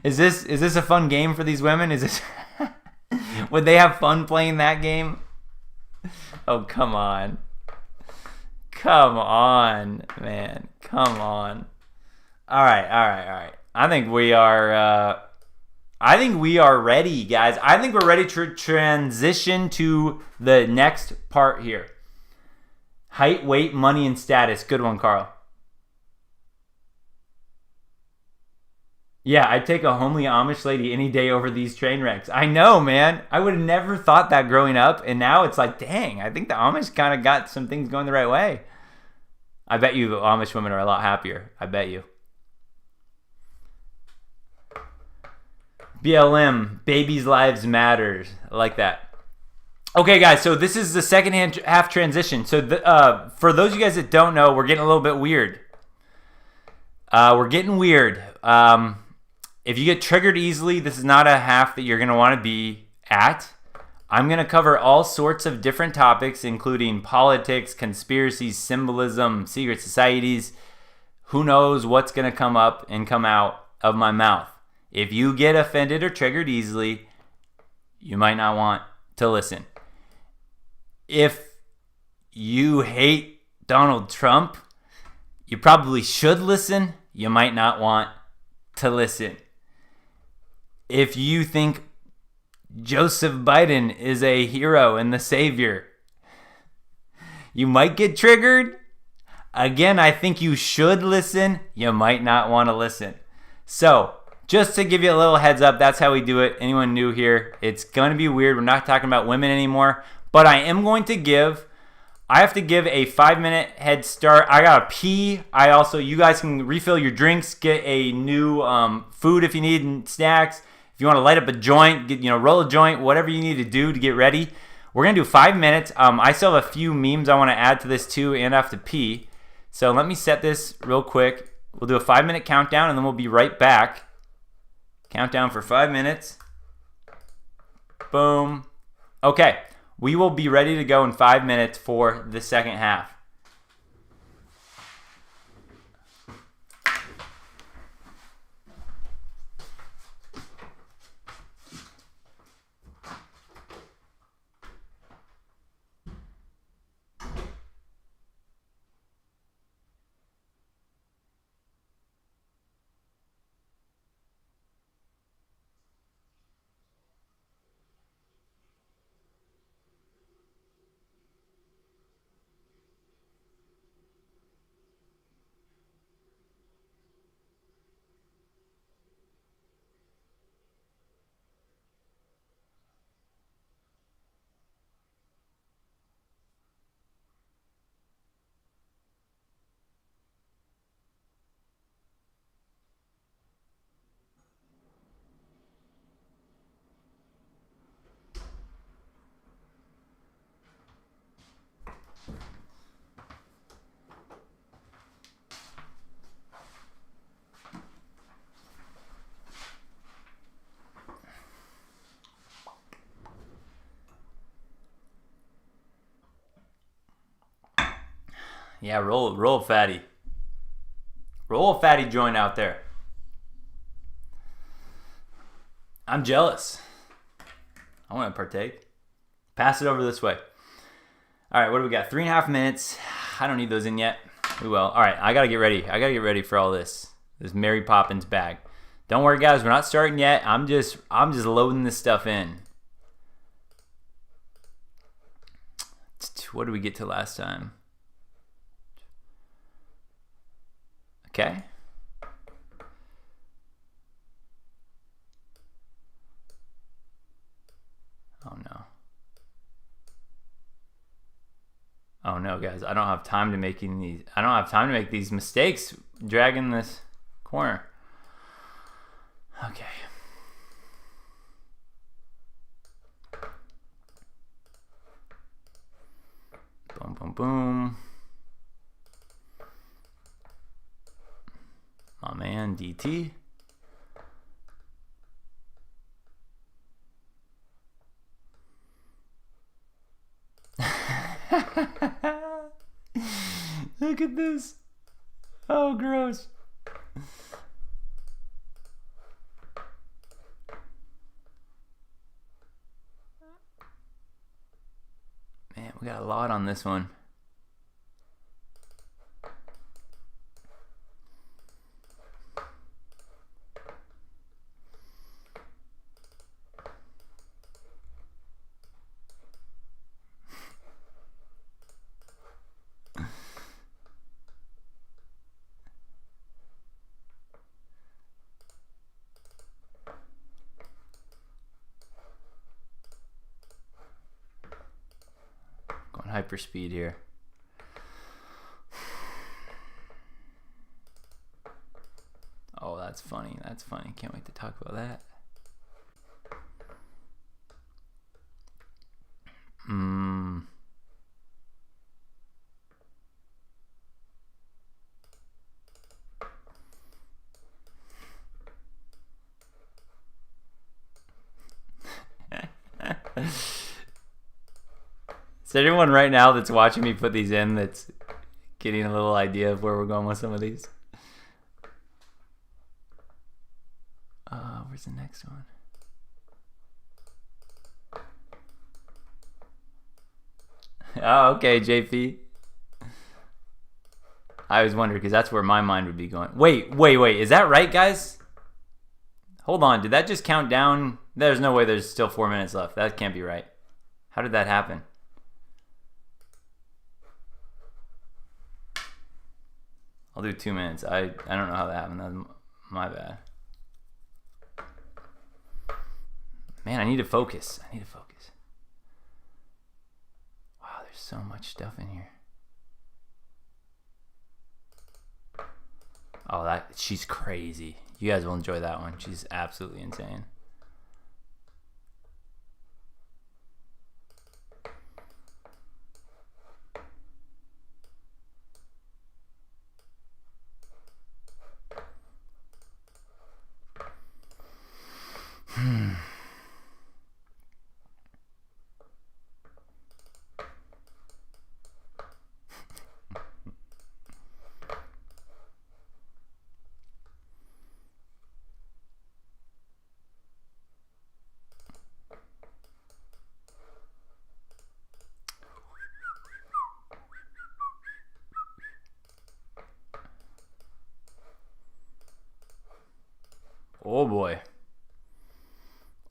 Is this a fun game for these women? Would they have fun playing that game? Oh, come on. Come on, man. Come on. All right. I think we are ready, guys. I think we're ready to transition to the next part here. Height, weight, money, and status. Good one, Carl. Yeah, I'd take a homely Amish lady any day over these train wrecks. I know, man. I would have never thought that growing up, and now it's like, dang, I think the Amish kind of got some things going the right way. I bet you Amish women are a lot happier. I bet you. BLM, babies' lives matters. I like that. Okay, guys, so this is the second half transition. So for those of you guys that don't know, we're getting a little bit weird. We're getting weird. If you get triggered easily, this is not a half that you're going to want to be at. I'm going to cover all sorts of different topics, including politics, conspiracies, symbolism, secret societies. Who knows what's going to come up and come out of my mouth. If you get offended or triggered easily, you might not want to listen. If you hate Donald Trump, you probably should listen. You might not want to listen. If you think Joseph Biden is a hero and the savior, you might get triggered. Again, I think you should listen. You might not want to listen. So, just to give you a little heads up, that's how we do it. Anyone new here, it's going to be weird. We're not talking about women anymore. But I have to give a 5-minute head start. I got to pee. You guys can refill your drinks, get a new food if you need, and snacks. If you want to light up a joint, roll a joint, whatever you need to do to get ready. We're going to do 5 minutes. I still have a few memes I want to add to this too, and I have to pee. So let me set this real quick. We'll do a 5-minute countdown, and then we'll be right back. Countdown for 5 minutes. Boom. Okay, we will be ready to go in 5 minutes for the second half. Yeah, roll a fatty. Roll a fatty joint out there. I'm jealous. I want to partake. Pass it over this way. All right, what do we got? 3.5 minutes. I don't need those in yet. We will. All right, I got to get ready. I got to get ready for all this. This Mary Poppins bag. Don't worry, guys. We're not starting yet. I'm just loading this stuff in. What did we get to last time? Okay. Oh no. Oh no, guys. I don't have time to make these mistakes dragging this corner. Okay. Boom, boom, boom. My man, DT. Look at this. Oh, gross. Man, we got a lot on this one. Hyper speed here. Oh, that's funny. That's funny. Can't wait to talk about that. Is there anyone right now that's watching me put these in that's getting a little idea of where we're going with some of these? Where's the next one? Oh, okay, JP. I always wondered because that's where my mind would be going. Wait. Is that right, guys? Hold on. Did that just count down? There's no way there's still 4 minutes left. That can't be right. How did that happen? I'll do 2 minutes. I don't know how that happened. That's my bad. Man, I need to focus. Wow, there's so much stuff in here. Oh, she's crazy. You guys will enjoy that one. She's absolutely insane. Oh boy.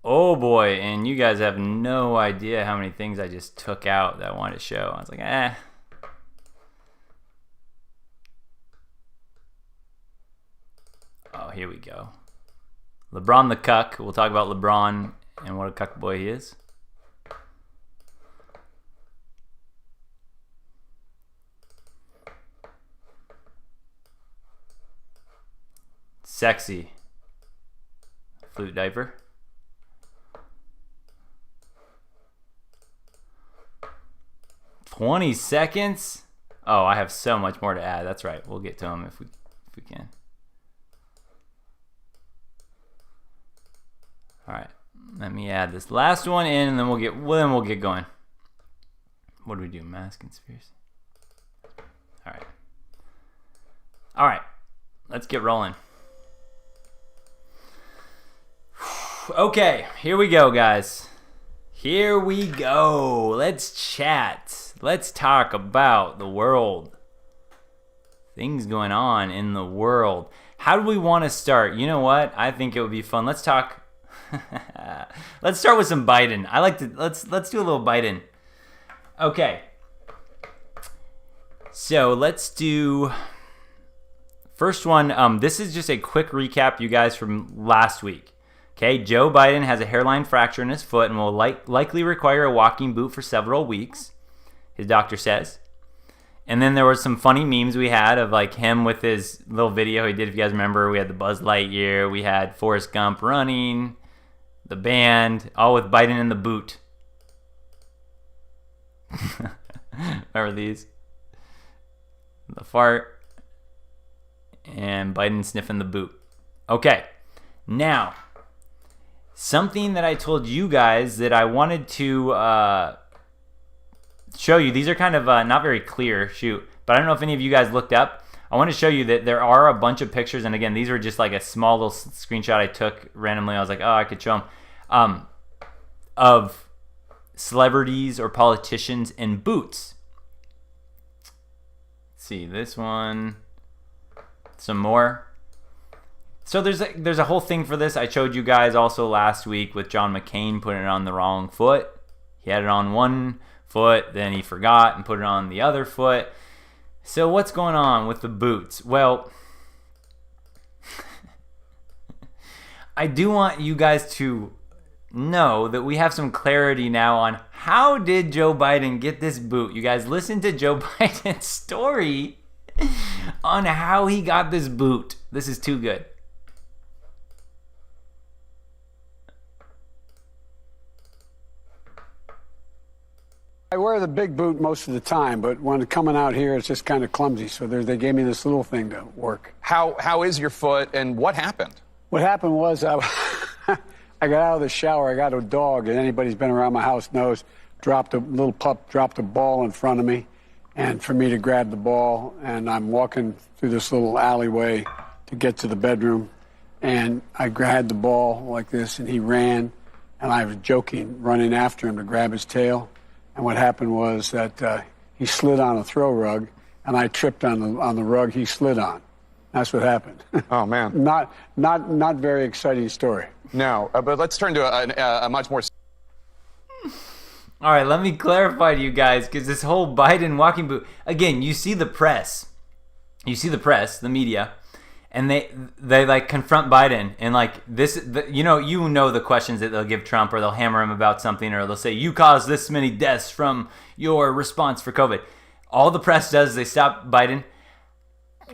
Oh boy. And you guys have no idea how many things I just took out that I wanted to show. I was like, eh. Oh, here we go. LeBron the cuck. We'll talk about LeBron and what a cuck boy he is. Sexy. Flute diaper. "20 seconds? Oh, I have so much more to add. That's right. We'll get to them if we can. All right. Let me add this last one in, and then we'll get going. What do we do? Mass conspiracy. All right. All right. Let's get rolling. Okay, here we go, guys. Here we go. Let's chat. Let's talk about the world. Things going on in the world. How do we want to start? You know what? I think it would be fun. Let's talk. Let's start with some Biden. I like to let's do a little Biden. Okay. So let's do first one. This is just a quick recap, you guys, from last week. Okay, Joe Biden has a hairline fracture in his foot and will likely require a walking boot for several weeks, his doctor says. And then there was some funny memes we had of like him with his little video he did. If you guys remember, we had the Buzz Lightyear, we had Forrest Gump running, the band, all with Biden in the boot. Remember these? The fart and Biden sniffing the boot. Okay, now something that I told you guys that I wanted to show you. These are kind of not very clear, but I don't know if any of you guys looked up. I want to show you that there are a bunch of pictures, and again, these were just like a small little screenshot I took randomly. I was like, oh, I could show them, of celebrities or politicians in boots. Let's see, this one, some more. So there's a whole thing for this. I showed you guys also last week with John McCain putting it on the wrong foot. He had it on one foot, then he forgot and put it on the other foot. So what's going on with the boots? Well, I do want you guys to know that we have some clarity now on how did Joe Biden get this boot. You guys listen to Joe Biden's story on how he got this boot. This is too good. I wear the big boot most of the time, but when coming out here, it's just kind of clumsy. So they gave me this little thing to work. How is your foot, and what happened? What happened was I got out of the shower. I got a dog, and anybody's been around my house knows. Little pup dropped a ball in front of me, and for me to grab the ball, and I'm walking through this little alleyway to get to the bedroom, and I grabbed the ball like this, and he ran, and I was joking, running after him to grab his tail. And what happened was that he slid on a throw rug, and I tripped on the rug he slid on. That's what happened. Oh man! Not very exciting story. No, but let's turn to a much more. All right, let me clarify to you guys, because this whole Biden walking boot. Again, you see the press, the media, and they like confront Biden and like this, you know the questions that they'll give Trump, or they'll hammer him about something, or they'll say you caused this many deaths from your response for COVID. All the press does is they stop Biden.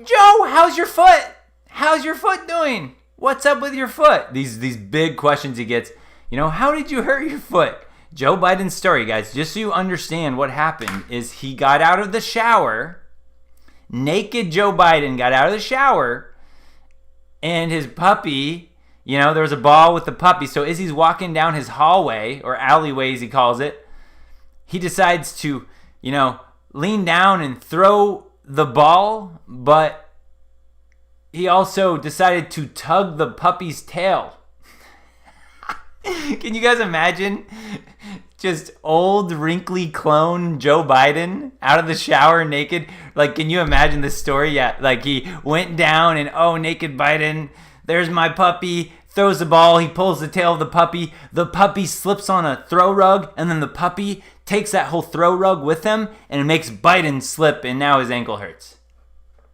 Joe, how's your foot? How's your foot doing? What's up with your foot? These big questions he gets. How did you hurt your foot? Joe Biden's story, guys, just so you understand what happened, is he got out of the shower. Naked Joe Biden got out of the shower. And his puppy, there was a ball with the puppy. So as he's walking down his hallway, or alleyway as he calls it, he decides to, lean down and throw the ball. But he also decided to tug the puppy's tail. Can you guys imagine just old, wrinkly clone Joe Biden out of the shower naked? Like, can you imagine this story? Yeah, like he went down and, oh, naked Biden, there's my puppy, throws the ball, he pulls the tail of the puppy slips on a throw rug, and then the puppy takes that whole throw rug with him, and it makes Biden slip, and now his ankle hurts.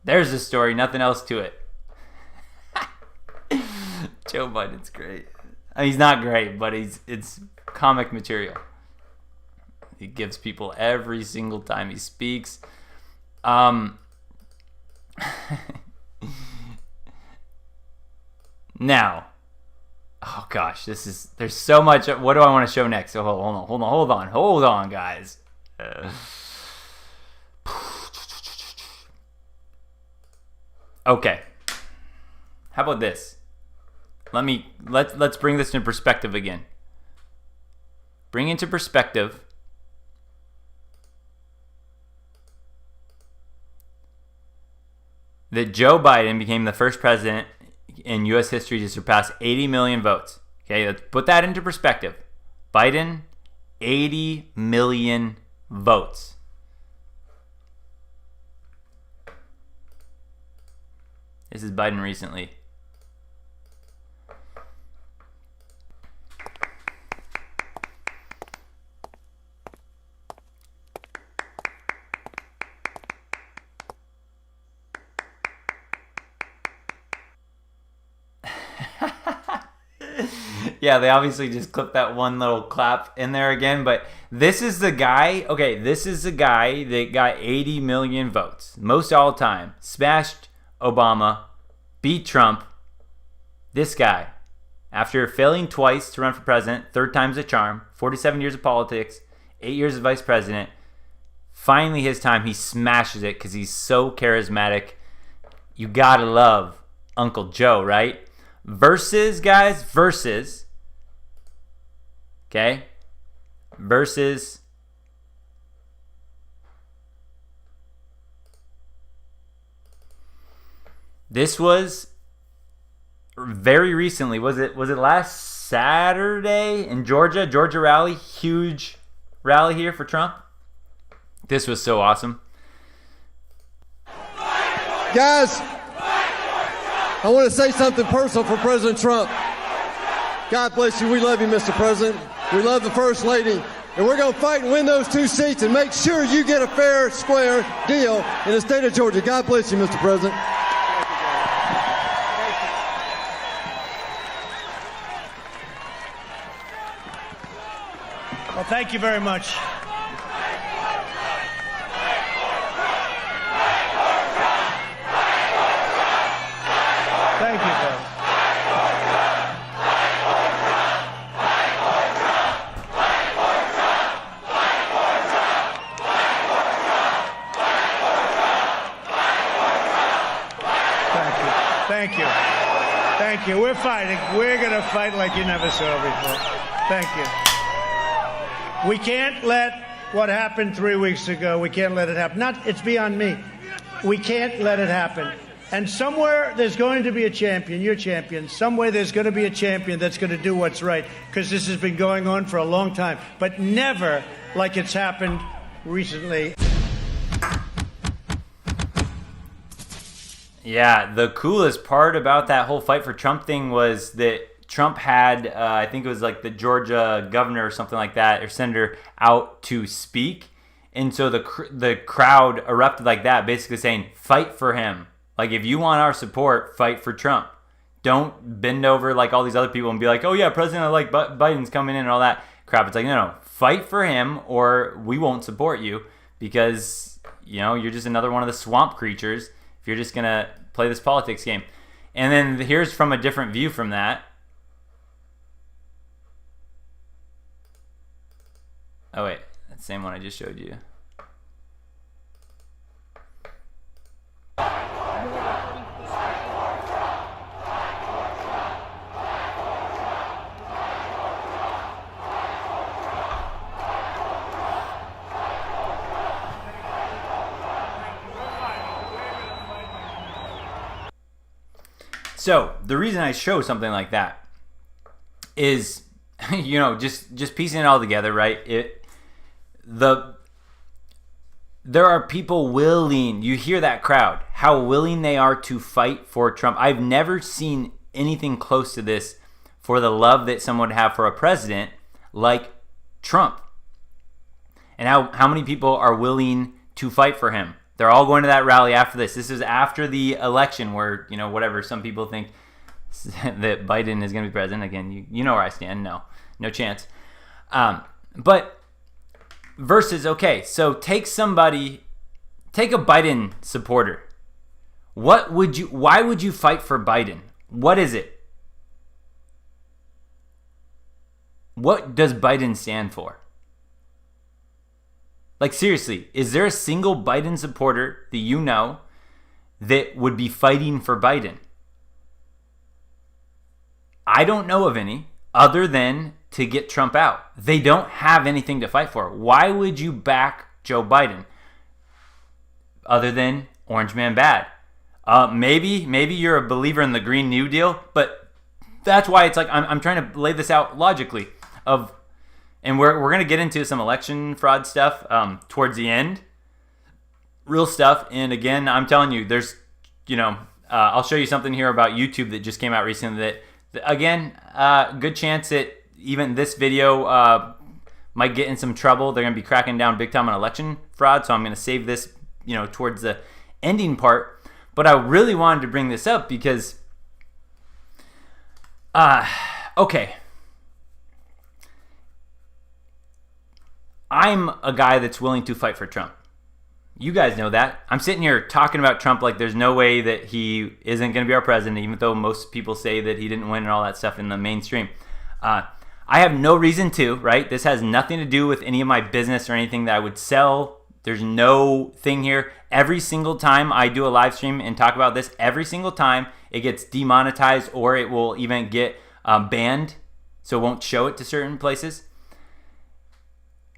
There's the story, nothing else to it. Joe Biden's great. I mean, he's not great, but it's comic material. He gives people every single time he speaks. Now, oh gosh, there's so much. What do I want to show next? So hold on, guys. Okay. How about this? Let's bring this into perspective again. Bring into perspective that Joe Biden became the first president in U.S. history to surpass 80 million votes. Okay, let's put that into perspective. Biden, 80 million votes. This is Biden recently. Yeah, they obviously just clipped that one little clap in there again, but this is the guy, this is the guy that got 80 million votes. Most all time. Smashed Obama, beat Trump. This guy, after failing twice to run for president, third time's a charm, 47 years of politics, 8 years as vice president, finally his time, he smashes it because he's so charismatic. You gotta love Uncle Joe, right? Versus, guys, versus, this was very recently. Was it last Saturday in Georgia rally, huge rally here for Trump? This was so awesome. Guys, I want to say something personal for President Trump. God bless you. We love you, Mr. President. We love the First Lady. And we're going to fight and win those 2 seats and make sure you get a fair, square deal in the state of Georgia. God bless you, Mr. President. Well, thank you very much. Thank you, brother. Thank you. Thank you. We're fighting. We're going to fight like you never saw before. Thank you. We can't let what happened 3 weeks ago, we can't let it happen. It's beyond me. We can't let it happen. And somewhere there's going to be a champion, your champion. Somewhere there's going to be a champion that's going to do what's right, because this has been going on for a long time, but never like it's happened recently. Yeah, the coolest part about that whole fight for Trump thing was that Trump had, I think it was like the Georgia governor or something like that, or senator, out to speak. And so the crowd erupted like that, basically saying, fight for him. Like, if you want our support, fight for Trump. Don't bend over like all these other people and be like, oh yeah, President-elect Biden's coming in and all that crap. It's like, no, fight for him or we won't support you, because, you know, you're just another one of the swamp creatures if you're just going to play this politics game. And then here's from a different view from that. Oh wait, that's the same one I just showed you. So the reason I show something like that is, you know, just piecing it all together, right? There are people willing. You hear that crowd, how willing they are to fight for Trump. I've never seen anything close to this for the love that someone would have for a president like Trump. And how many people are willing to fight for him? They're all going to that rally after this. This is after the election where, whatever, some people think that Biden is going to be president. Again, you know where I stand. No chance. But versus, okay, so take a Biden supporter. Why would you fight for Biden? What is it? What does Biden stand for? Like, seriously, is there a single Biden supporter that you know that would be fighting for Biden? I don't know of any other than to get Trump out. They don't have anything to fight for. Why would you back Joe Biden other than Orange Man bad? Maybe you're a believer in the Green New Deal, but that's why it's like I'm trying to lay this out logically. And we're going to get into some election fraud stuff towards the end. Real stuff. And again, I'm telling you, there's, I'll show you something here about YouTube that just came out recently that again, good chance that even this video might get in some trouble. They're going to be cracking down big time on election fraud. So I'm going to save this, towards the ending part. But I really wanted to bring this up because, okay. I'm a guy that's willing to fight for Trump. You guys know that. I'm sitting here talking about Trump like there's no way that he isn't going to be our president, even though most people say that he didn't win and all that stuff in the mainstream. I have no reason to, right? This has nothing to do with any of my business or anything that I would sell. There's no thing here. Every single time I do a live stream and talk about this, every single time it gets demonetized or it will even get banned, so it won't show it to certain places.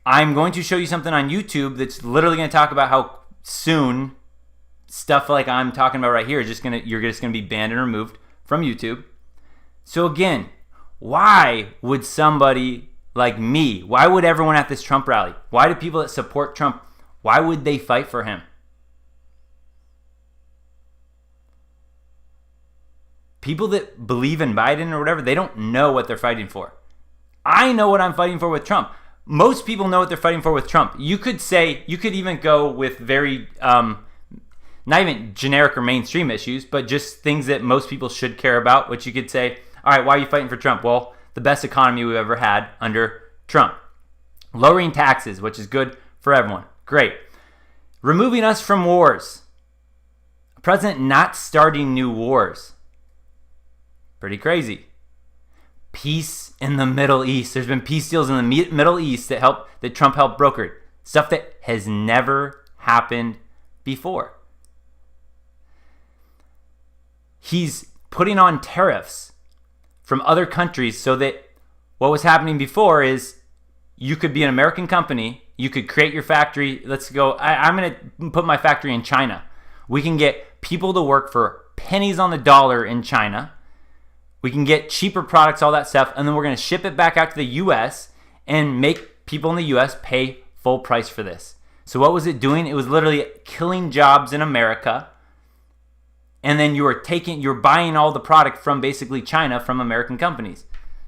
I'm going to show you something on YouTube that's literally going to talk about how soon stuff like I'm talking about right here is you're just going to be banned and removed from YouTube. So again, why would somebody like me, why would everyone at this Trump rally, why do people that support Trump, why would they fight for him? People that believe in Biden or whatever, they don't know what they're fighting for. I know what I'm fighting for with Trump. Most people know what they're fighting for with Trump. You could even go with very, not even generic or mainstream issues, but just things that most people should care about, which you could say, all right, why are you fighting for Trump? Well, the best economy we've ever had under Trump. Lowering taxes, which is good for everyone. Great. Removing us from wars. A president not starting new wars. Pretty crazy. Peace in the Middle East. There's been peace deals in the Middle East that Trump helped broker. Stuff that has never happened before. He's putting on tariffs from other countries so that what was happening before is you could be an American company, you could create your factory. Let's go, I'm going to put my factory in China. We can get people to work for pennies on the dollar in China. We can get cheaper products, all that stuff, and then we're going to ship it back out to the U.S. and make people in the U.S. pay full price for this. So what was it doing? It was literally killing jobs in America, and then you're buying all the product from basically China from American companies.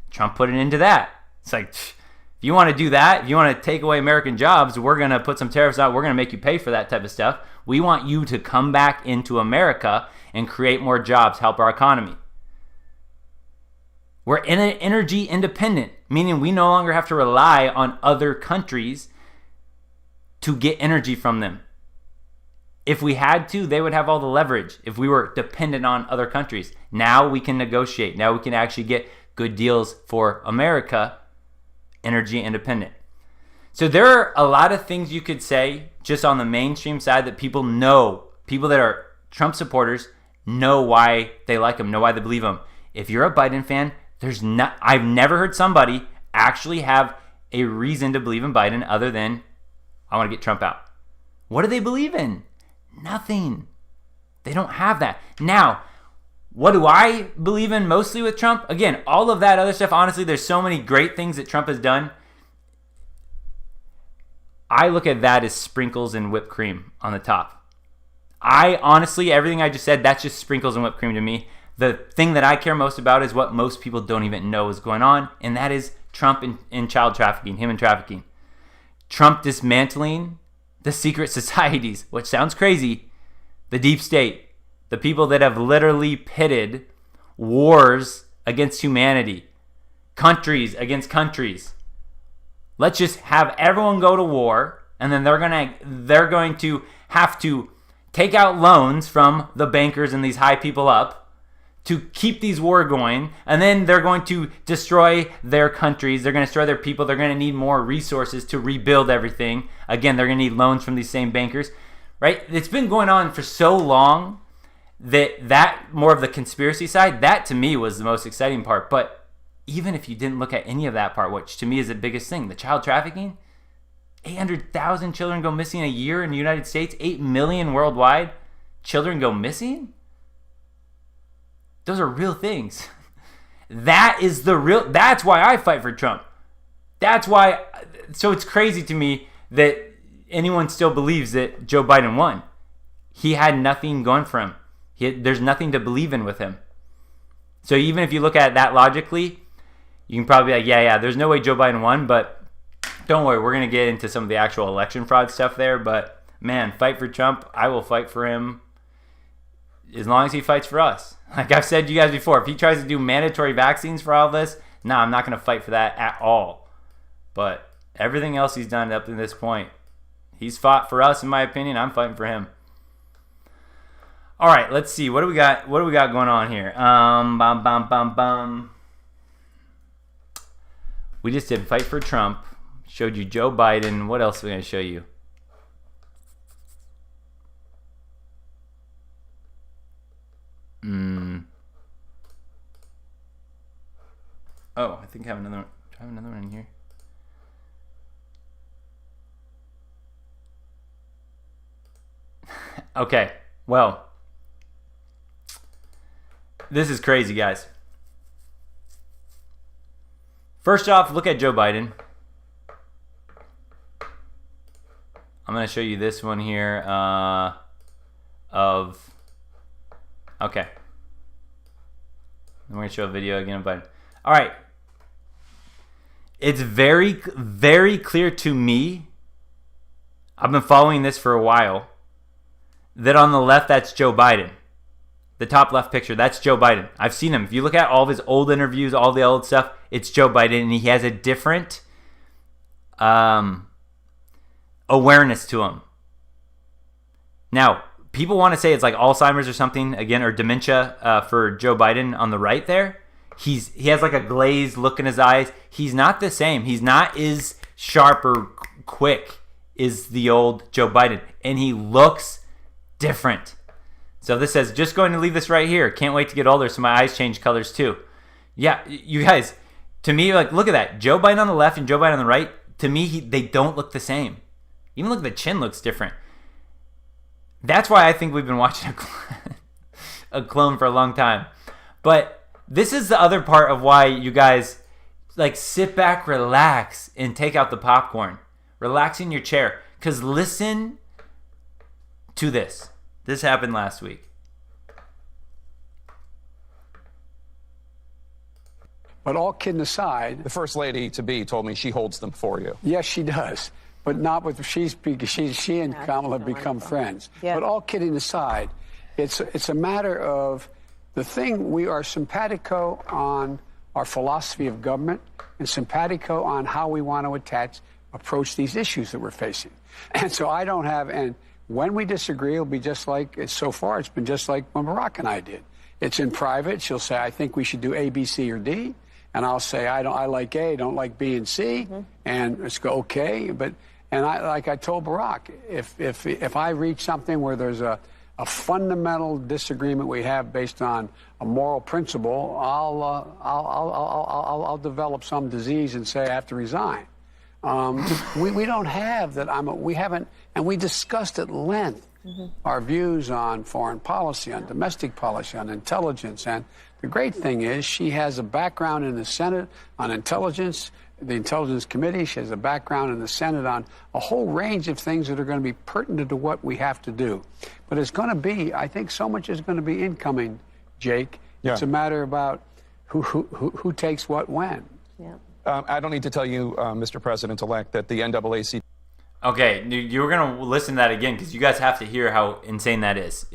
Trump put an end to that. It's like, if you want to do that, if you want to take away American jobs, we're going to put some tariffs out. We're going to make you pay for that type of stuff. We want you to come back into America and create more jobs, help our economy. We're energy independent, meaning we no longer have to rely on other countries to get energy from them. If we had to, they would have all the leverage if we were dependent on other countries. Now we can negotiate. Now we can actually get good deals for America, energy independent. So there are a lot of things you could say just on the mainstream side that people know, people that are Trump supporters know why they like him, know why they believe him. If you're a Biden fan, I've never heard somebody actually have a reason to believe in Biden other than, I want to get Trump out. What do they believe in? Nothing. They don't have that. Now, what do I believe in mostly with Trump? Again, all of that other stuff, honestly, there's so many great things that Trump has done. I look at that as sprinkles and whipped cream on the top. I honestly, everything I just said, that's just sprinkles and whipped cream to me. The thing that I care most about is what most people don't even know is going on, and that is Trump in child trafficking, human trafficking. Trump dismantling the secret societies, which sounds crazy, the deep state, the people that have literally pitted wars against humanity, countries against countries. Let's just have everyone go to war, and then they're going to have to take out loans from the bankers and these high people up to keep these war going, and then they're going to destroy their countries. They're going to destroy their people. They're going to need more resources to rebuild everything. Again, they're going to need loans from these same bankers, right? It's been going on for so long that more of the conspiracy side, that to me was the most exciting part. But even if you didn't look at any of that part, which to me is the biggest thing, the child trafficking, 800,000 children go missing a year in the United States, 8 million worldwide children go missing. Those are real things. That's why I fight for Trump. So it's crazy to me that anyone still believes that Joe Biden won. He had nothing going for him. There's nothing to believe in with him. So even if you look at that logically, you can probably be like, yeah, there's no way Joe Biden won, but don't worry, we're going to get into some of the actual election fraud stuff there. But man, fight for Trump. I will fight for him as long as he fights for us. Like I've said to you guys before, if he tries to do mandatory vaccines for all this, I'm not going to fight for that at all. But everything else he's done up to this point, he's fought for us, in my opinion. I'm fighting for him. All right, let's see. What do we got? What do we got going on here? We just did fight for Trump. Showed you Joe Biden. What else are we going to show you? Oh, I think I have another one. Do I have another one in here? Okay, well, this is crazy, guys. First off, look at Joe Biden. I'm going to show you this one here okay. I'm going to show a video again of Biden. All right. It's very, very clear to me, I've been following this for a while, that on the left, that's Joe Biden. The top left picture, that's Joe Biden. I've seen him. If you look at all of his old interviews, all the old stuff, it's Joe Biden, and he has a different awareness to him. Now, people want to say it's like Alzheimer's or something, again, or dementia for Joe Biden on the right there. He has like a glazed look in his eyes. He's not the same. He's not as sharp or quick as the old Joe Biden. And he looks different. So this says, just going to leave this right here. Can't wait to get older so my eyes change colors too. Yeah, you guys, to me, like, look at that. Joe Biden on the left and Joe Biden on the right, to me, they don't look the same. Even look, the chin looks different. That's why I think we've been watching a clone for a long time. But this is the other part of why you guys, like, sit back, relax, and take out the popcorn. Relax in your chair. Because listen to this. This happened last week. But all kidding aside, The First Lady-to-be told me she holds them for you. yes, she does. But not with she and Kamala have become friends. Yeah. But all kidding aside, it's a matter of the thing. We are simpatico on our philosophy of government and simpatico on how we want to approach these issues that we're facing. And so I don't have, and when we disagree, it'll be just like, so far it's been just like when Barack and I did. It's in private. She'll say, I think we should do A, B, C, or D. And I'll say, I like A, don't like B and C. Mm-hmm. And it's go, okay. And like I told Barack, if I reach something where there's a fundamental disagreement we have based on a moral principle, I'll develop some disease and say I have to resign. We don't have that. We haven't, and we discussed at length our views on foreign policy, on domestic policy, on intelligence. And the great thing is she has a background in the Senate on intelligence, the Intelligence Committee. She has a background in the Senate on a whole range of things that are going to be pertinent to what we have to do. But it's going to be, I think so much is going to be incoming, Jake. Yeah. It's a matter about who takes what when. Yeah. I don't need to tell you, Mr. President-elect, that the NAACP. Okay, you were gonna listen to that again because you guys have to hear how insane that is.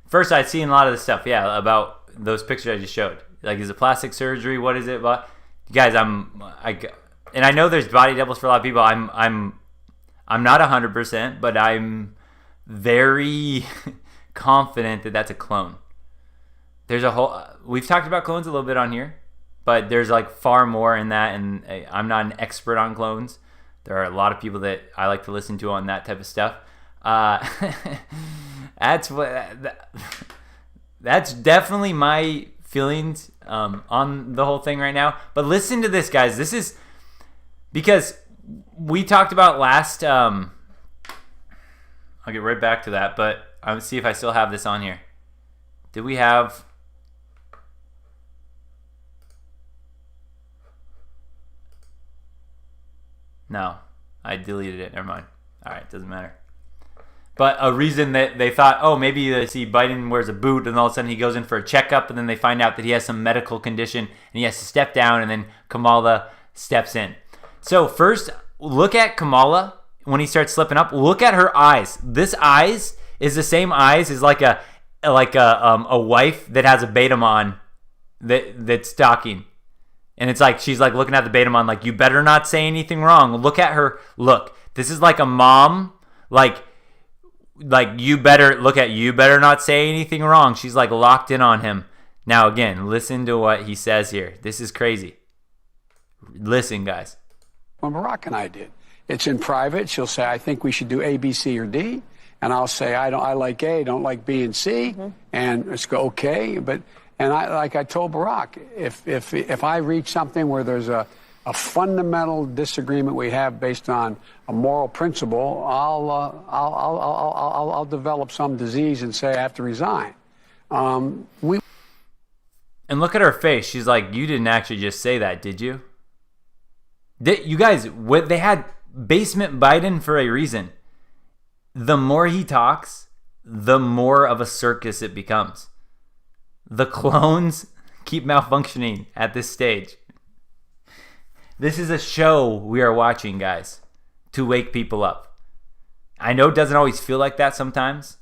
First, I'd seen a lot of the stuff, about those pictures I just showed. Like, is it plastic surgery? What is it? But guys, and I know there's body doubles for a lot of people. I'm not 100%, but I'm very confident that that's a clone. There's a whole. We've talked about clones a little bit on here, but there's like far more in that, and I'm not an expert on clones. There are a lot of people that I like to listen to on that type of stuff. That's definitely my feelings on the whole thing right now. But listen to this, guys. This is because we talked about last. I'll get right back to that, but I'll see if I still have this on here. Did we have? No, I deleted it. Never mind. All right, doesn't matter. But a reason that they thought, oh, maybe they see Biden wears a boot and all of a sudden he goes in for a checkup and then they find out that he has some medical condition and he has to step down and then Kamala steps in. So first, look at Kamala when he starts slipping up. Look at her eyes. This eyes is the same eyes as like a wife that has a Betamon that's talking. And it's like she's like looking at the Betamon like, you better not say anything wrong. Look at her. Look, this is like a mom, like you better not say anything wrong. She's like locked in on him. Now again, listen to what he says here. This is crazy. Listen, guys. When Barack and I did, it's in private. She'll say, I think we should do A, B, C, or D. And I'll say, I like A, don't like B and C. Mm-hmm. And it's go, okay. And I told Barack, if I reach something where there's a fundamental disagreement we have based on a moral principle, I'll develop some disease and say I have to resign. And look at her face. She's like, you didn't actually just say that, did you? You guys, they had basement Biden for a reason. The more he talks, the more of a circus it becomes. The clones keep malfunctioning at this stage. This is a show we are watching, guys, to wake people up. I know it doesn't always feel like that sometimes.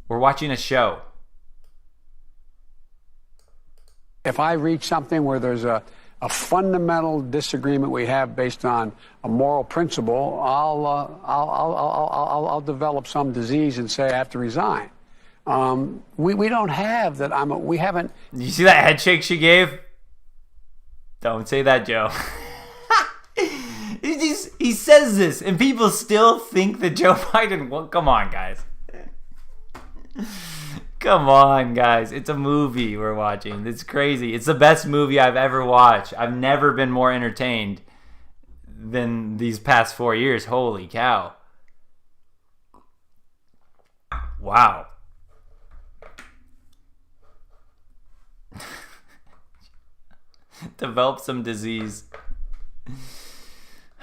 We're watching a show. If I reach something where there's a fundamental disagreement we have based on a moral principle, I'll develop some disease and say I have to resign. We don't have that. We haven't. You see that head shake she gave? Don't say that, Joe. He says this, and people still think that Joe Biden. Well, come on, guys. Come on, guys. It's a movie we're watching. It's crazy. It's the best movie I've ever watched. I've never been more entertained than these past 4 years. Holy cow. Wow. Develop some disease.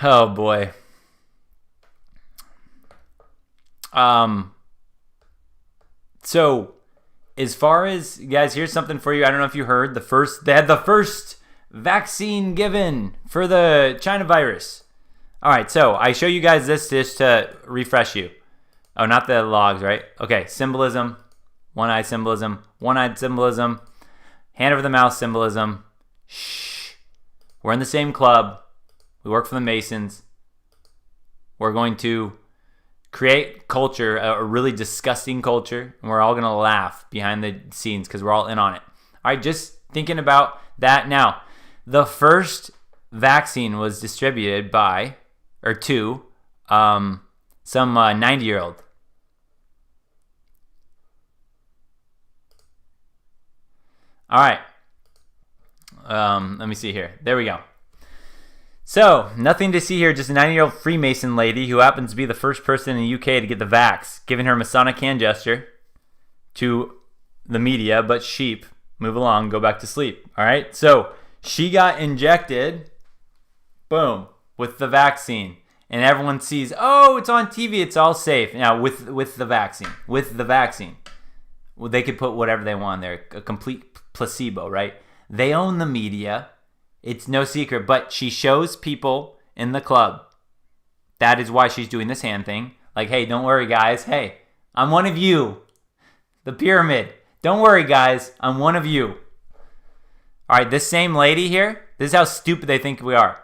Oh boy. So as far as guys, here's something for you. I don't know if you heard they had the first vaccine given for the China virus. All right, so I show you guys this just to refresh you. Oh, not the logs, right? Okay, symbolism, one-eyed symbolism, hand over the mouth symbolism. Shh. We're in the same club. We work for the Masons. We're going to create culture, a really disgusting culture, and we're all going to laugh behind the scenes because we're all in on it. All right, just thinking about that now. The first vaccine was distributed to some 90-year-old. All right. Let me see here. There we go. So, nothing to see here, just a 90-year-old Freemason lady who happens to be the first person in the UK to get the vax, giving her Masonic hand gesture to the media, but sheep, move along, go back to sleep. All right? So, she got injected, boom, with the vaccine. And everyone sees, oh, it's on TV, it's all safe. Now, with the vaccine. Well, they could put whatever they want there, a complete placebo, right? They own the media. It's no secret, but she shows people in the club. That is why she's doing this hand thing. Like, hey, don't worry, guys. Hey, I'm one of you. The pyramid. Don't worry, guys. I'm one of you. All right, this same lady here, this is how stupid they think we are.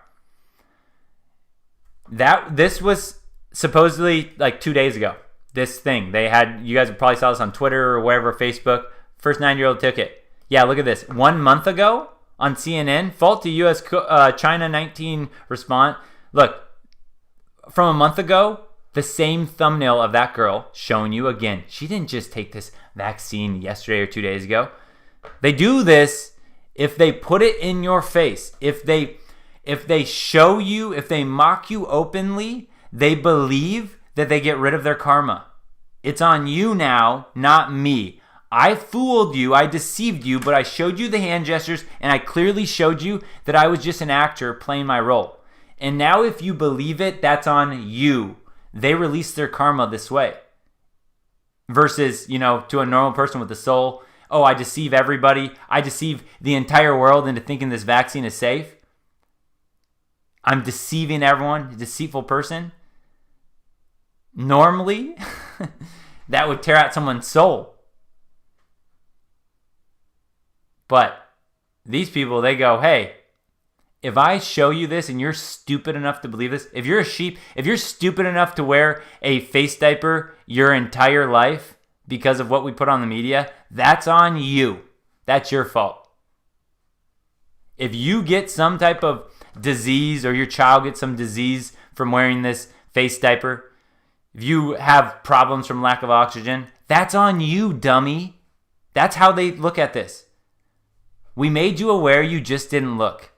This was supposedly like 2 days ago. This thing. They had, you guys probably saw this on Twitter or wherever, Facebook. First 9-year-old took it. Yeah, look at this. 1 month ago on CNN, fault to U.S. China 19 response. Look, from a month ago, the same thumbnail of that girl showing you again. She didn't just take this vaccine yesterday or 2 days ago. They do this if they put it in your face. If they show you, if they mock you openly, they believe that they get rid of their karma. It's on you now, not me. I fooled you, I deceived you, but I showed you the hand gestures and I clearly showed you that I was just an actor playing my role. And now if you believe it, that's on you. They release their karma this way. Versus, to a normal person with a soul, oh, I deceive everybody. I deceive the entire world into thinking this vaccine is safe. I'm deceiving everyone, a deceitful person. Normally, that would tear out someone's soul. But these people, they go, hey, if I show you this and you're stupid enough to believe this, if you're a sheep, if you're stupid enough to wear a face diaper your entire life because of what we put on the media, that's on you. That's your fault. If you get some type of disease or your child gets some disease from wearing this face diaper, if you have problems from lack of oxygen, that's on you, dummy. That's how they look at this. We made you aware, you just didn't look.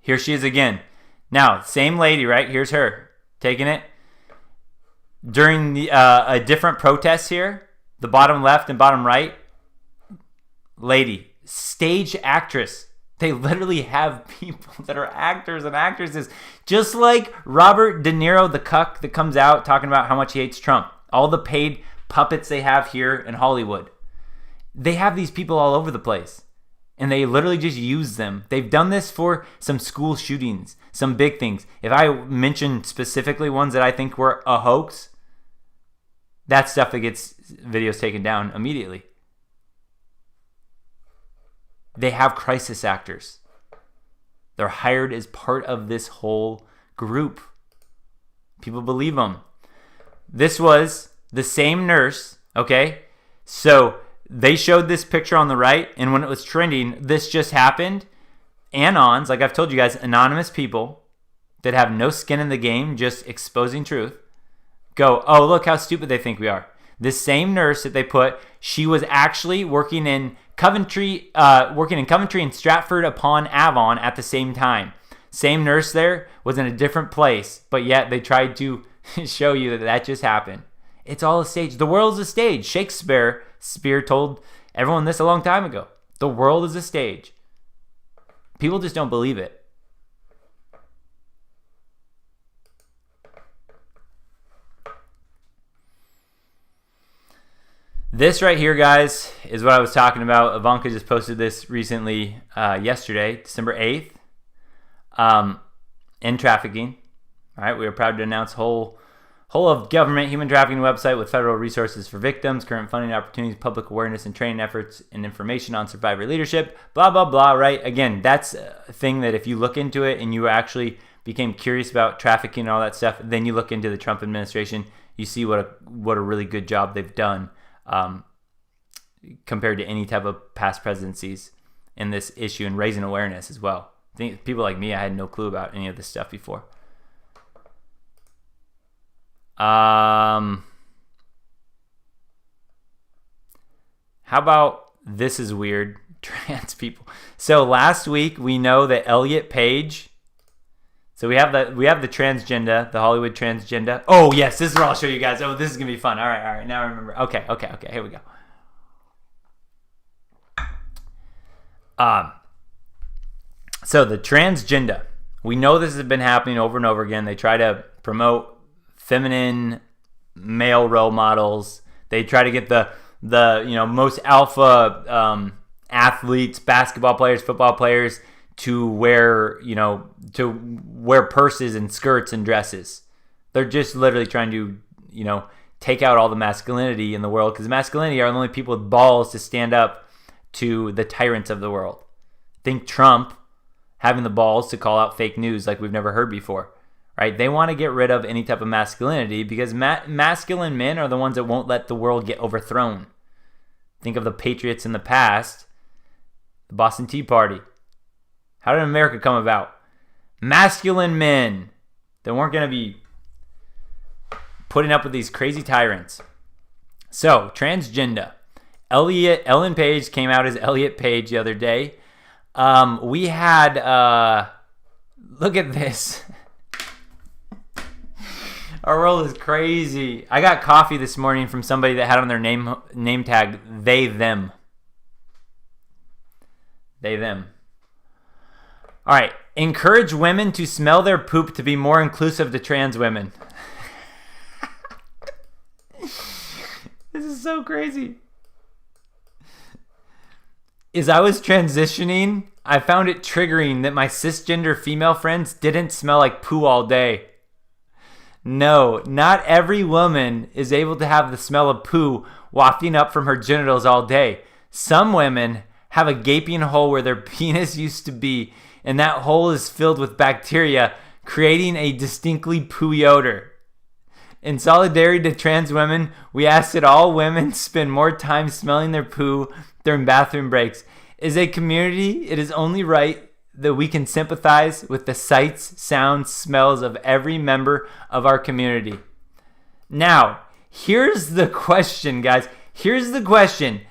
Here she is again. Now, same lady, right? Here's her taking it. During a different protest here, the bottom left and bottom right, lady, stage actress. They literally have people that are actors and actresses, just like Robert De Niro, the cuck that comes out talking about how much he hates Trump. All the paid puppets they have here in Hollywood. They have these people all over the place, and they literally just use them. They've done this for some school shootings, some big things. If I mention specifically ones that I think were a hoax, that's stuff that gets videos taken down immediately. They have crisis actors. They're hired as part of this whole group. People believe them. This was the same nurse, okay? So they showed this picture on the right, and when it was trending, this just happened. Anons, like I've told you guys, anonymous people that have no skin in the game, just exposing truth, go, oh, look how stupid they think we are. This same nurse that they put, she was actually working in Coventry and Stratford upon Avon at the same time. Same nurse there was in a different place, but yet they tried to show you that just happened. It's all a stage. The world is a stage. Shakespeare told everyone this a long time ago. The world is a stage. People just don't believe it. This right here, guys, is what I was talking about. Ivanka just posted this recently, yesterday, December 8th, in trafficking. All right, we are proud to announce whole of government human trafficking website with federal resources for victims, current funding opportunities, public awareness and training efforts, and information on survivor leadership, blah, blah, blah, right? Again, that's a thing that if you look into it and you actually became curious about trafficking and all that stuff, then you look into the Trump administration, you see what a really good job they've done. Compared to any type of past presidencies in this issue and raising awareness as well. I think people like me, I had no clue about any of this stuff before. How about this is weird, trans people. So last week we know that Elliot Page. So we have the transgender, the Hollywood transgender. Oh yes, this is where I'll show you guys. Oh, this is gonna be fun. All right. Now I remember. Okay. Here we go. So the transgender. We know this has been happening over and over again. They try to promote feminine male role models. They try to get the most alpha athletes, basketball players, football players to wear purses and skirts and dresses. They're just literally trying to take out all the masculinity in the world, because masculinity are the only people with balls to stand up to the tyrants of the world. Think Trump having the balls to call out fake news like we've never heard before, right? They want to get rid of any type of masculinity because masculine men are the ones that won't let the world get overthrown. Think of the patriots in the past, the Boston Tea Party. How did America come about? Masculine men that weren't going to be putting up with these crazy tyrants. So, transgender. Ellen Page came out as Elliot Page the other day. We had, look at this. Our world is crazy. I got coffee this morning from somebody that had on their name tag, they, them. They, them. All right. Encourage women to smell their poop to be more inclusive to trans women. This is so crazy. As I was transitioning, I found it triggering that my cisgender female friends didn't smell like poo all day. No, not every woman is able to have the smell of poo wafting up from her genitals all day. Some women have a gaping hole where their penis used to be, and that hole is filled with bacteria, creating a distinctly pooey odor. In solidarity to trans women, we ask that all women spend more time smelling their poo during bathroom breaks. As a community, it is only right that we can sympathize with the sights, sounds, smells of every member of our community. Now, here's the question, guys. Here's the question.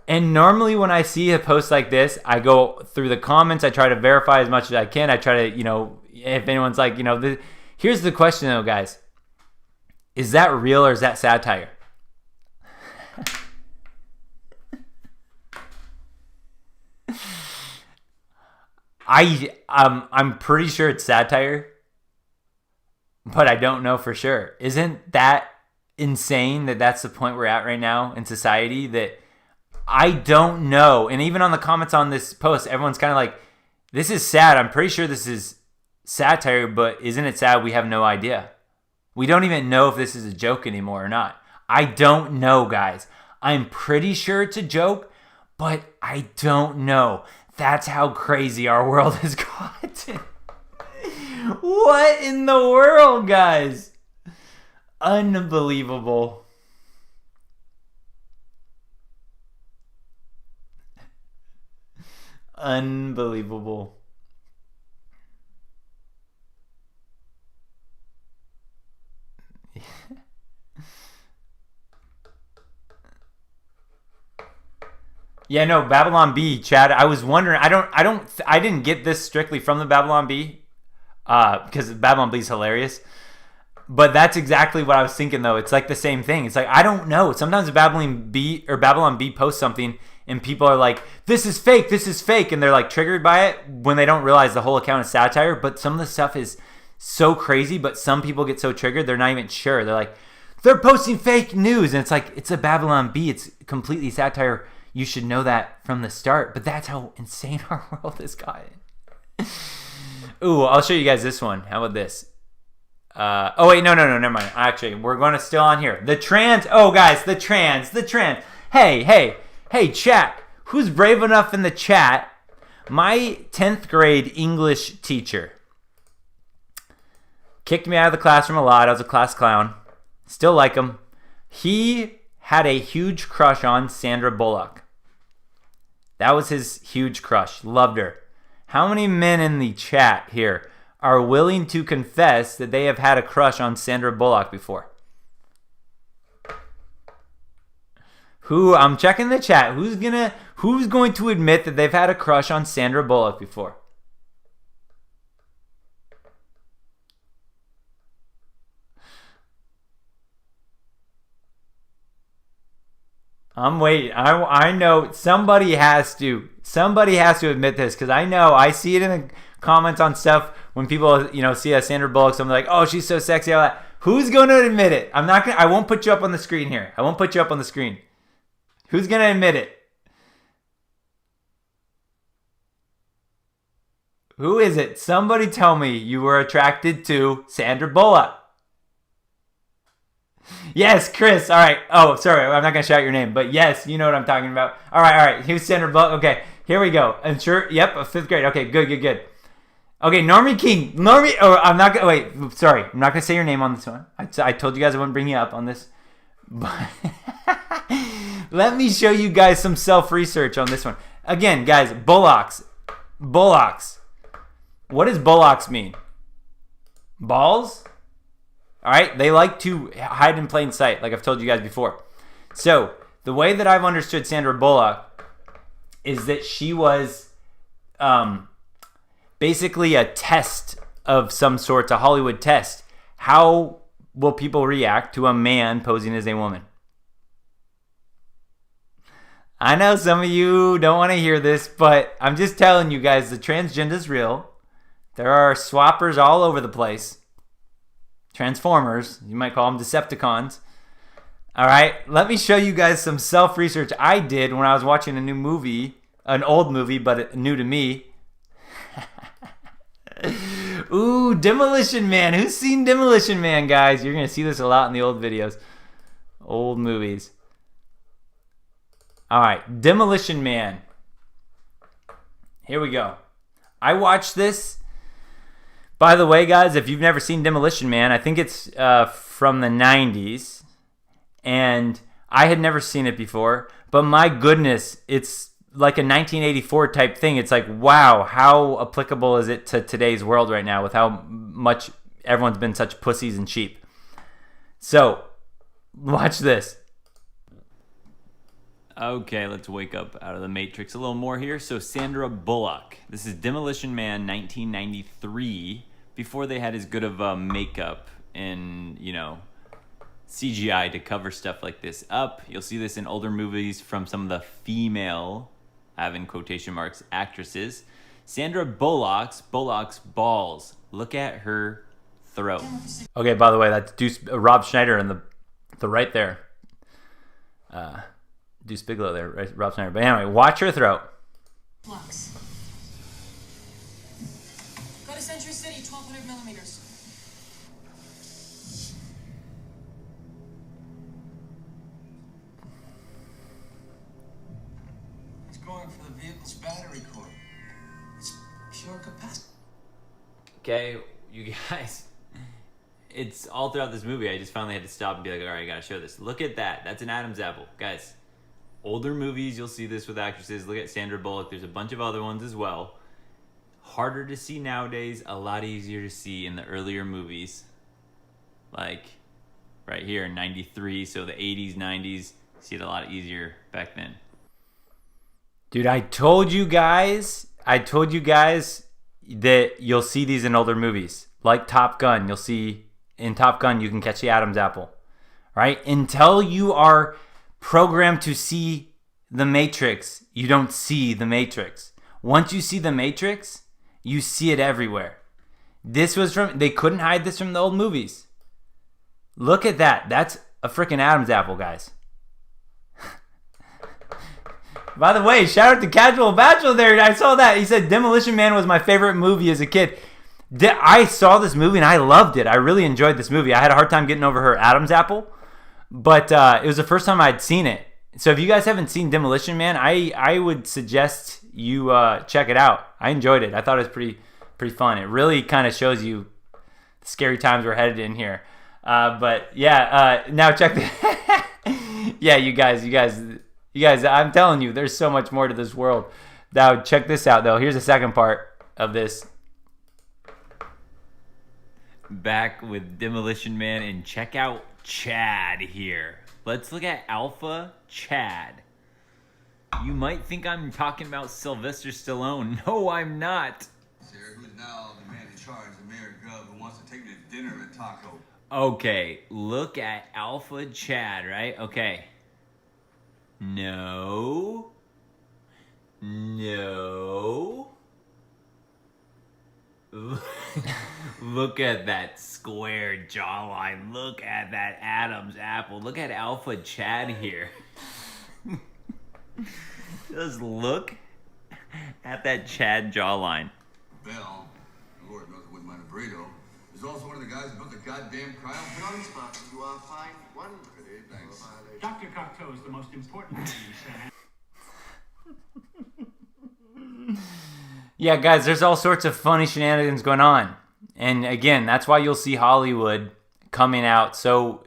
And normally when I see a post like this, I go through the comments. I try to verify as much as I can. I try to, if anyone's like, here's the question though, guys. Is that real or is that satire? I'm pretty sure it's satire, but I don't know for sure. Isn't that insane that that's the point we're at right now in society? That I don't know. And even on the comments on this post, everyone's kind of like, this is sad. I'm pretty sure this is satire, but isn't it sad we have no idea? We don't even know if this is a joke anymore or not. I don't know, guys. I'm pretty sure it's a joke, but I don't know. That's how crazy our world has gotten. What in the world, guys? Unbelievable. Unbelievable. Yeah, no, Babylon Bee, Chad. I was wondering. I didn't get this strictly from the Babylon Bee, because Babylon Bee is hilarious. But that's exactly what I was thinking, though. It's like the same thing. It's like, I don't know. Sometimes Babylon Bee posts something and people are like, this is fake, and they're like triggered by it when they don't realize the whole account is satire. But some of the stuff is so crazy, but some people get so triggered they're not even sure. They're like, they're posting fake news, and it's like, it's a Babylon Bee. It's completely satire. You should know that from the start. But that's how insane our world has gotten. Ooh, I'll show you guys this one. How about this? Oh wait, no, never mind. Actually, we're going to still on here. The trans. Oh guys, the trans. Hey, chat. Who's brave enough in the chat? My 10th grade English teacher kicked me out of the classroom a lot. I was a class clown. Still like him. He had a huge crush on Sandra Bullock. That was his huge crush. Loved her. How many men in the chat here are willing to confess that they have had a crush on Sandra Bullock before? I'm checking the chat. Who's going to admit that they've had a crush on Sandra Bullock before? I'm waiting. I know somebody has to admit this, because I know I see it in the comments on stuff when people see a Sandra Bullock. Something like, oh, she's so sexy. All that. Who's going to admit it? I won't put you up on the screen here. I won't put you up on the screen. Who's going to admit it? Who is it? Somebody tell me you were attracted to Sandra Bullock. Yes, Chris. All right. Oh, sorry. I'm not going to shout your name. But yes, you know what I'm talking about. All right. Here's Sandra Bullock. Okay, here we go. I'm sure. Yep, 5th grade. Okay, good. Okay, Normie King. I'm not going to. Wait, sorry. I'm not going to say your name on this one. I told you guys I wouldn't bring you up on this. But let me show you guys some self-research on this one. Again, guys, Bullocks. What does bullocks mean? Balls? All right, they like to hide in plain sight, like I've told you guys before. So the way that I've understood Sandra Bullock is that she was basically a test of some sort, a Hollywood test. How will people react to a man posing as a woman? I know some of you don't want to hear this, but I'm just telling you guys, the transgender is real. There are swappers all over the place. Transformers, you might call them Decepticons. All right, let me show you guys some self-research I did when I was watching a new movie, an old movie, but new to me. Ooh, Demolition Man. Who's seen Demolition Man, guys? You're going to see this a lot in the old videos. Old movies. All right, Demolition Man. Here we go. I watched this. By the way, guys, if you've never seen Demolition Man, I think it's from the 90s. And I had never seen it before. But my goodness, it's like a 1984 type thing. It's like, wow, how applicable is it to today's world right now with how much everyone's been such pussies and sheep. So, watch this. Okay, let's wake up out of the Matrix a little more here. So Sandra Bullock. This is Demolition Man 1993, before they had as good of makeup and, CGI to cover stuff like this up. You'll see this in older movies from some of the female, I have in quotation marks, actresses. Sandra Bullock's balls. Look at her throat. Okay, by the way, that's Rob Schneider in the right there. Deuce Bigalow there, right? Rob Schneider. But anyway, watch her throat. Flux. Go to Century City, 1200 millimeters. It's going for the vehicle's battery core. It's pure capacity. Okay, you guys. It's all throughout this movie. I just finally had to stop and be like, all right, I gotta show this. Look at that. That's an Adam's apple. Guys. Older movies, you'll see this with actresses. Look at Sandra Bullock. There's a bunch of other ones as well. Harder to see nowadays. A lot easier to see in the earlier movies. Like right here in 93. So the 80s, 90s. See it a lot easier back then. Dude, I told you guys that you'll see these in older movies. Like Top Gun. You'll see in Top Gun you can catch the Adam's apple. Right? Until you are programmed to see the Matrix, you don't see the Matrix. Once you see the Matrix, you see it everywhere. They couldn't hide this from the old movies. Look at that. That's a freaking Adam's apple, guys. By the way, shout out to Casual Bachelor there. I saw that. He said Demolition Man was my favorite movie as a kid. I saw this movie and I loved it. I really enjoyed this movie. I had a hard time getting over her Adam's apple. But it was the first time I'd seen it. So if you guys haven't seen Demolition Man, I would suggest you check it out. I enjoyed it. I thought it was pretty fun. It really kind of shows you the scary times we're headed in here. But yeah, now check the yeah, you guys, I'm telling you, there's so much more to this world. Now check this out though. Here's the second part of this. Back with Demolition Man, and check out Chad here. Let's look at Alpha Chad. You might think I'm talking about Sylvester Stallone. No, I'm not. Sarah, who's now the man in charge of Mary Gov, who wants to take me to dinner at Taco. Okay, look at Alpha Chad, right? Okay. No. Look at that square jawline. Look at that Adam's apple. Look at Alpha Chad here. Just look at that Chad jawline. Bell, Lord knows I wouldn't mind a burrito, is also one of the guys who built the goddamn cryo. Non-spot, you are fine. One pretty, thanks. Dr. Cocteau is the most important thing you said. Yeah, guys, there's all sorts of funny shenanigans going on. And again, that's why you'll see Hollywood coming out so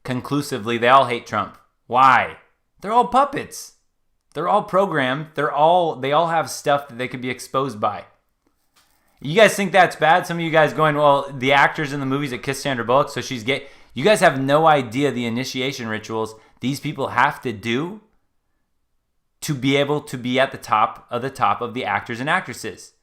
conclusively. They all hate Trump. Why? They're all puppets. They're all programmed. They all have stuff that they could be exposed by. You guys think that's bad? Some of you guys going, well, the actors in the movies that kiss Sandra Bullock, so she's gay. You guys have no idea the initiation rituals these people have to do to be able to be at the top of the actors and actresses.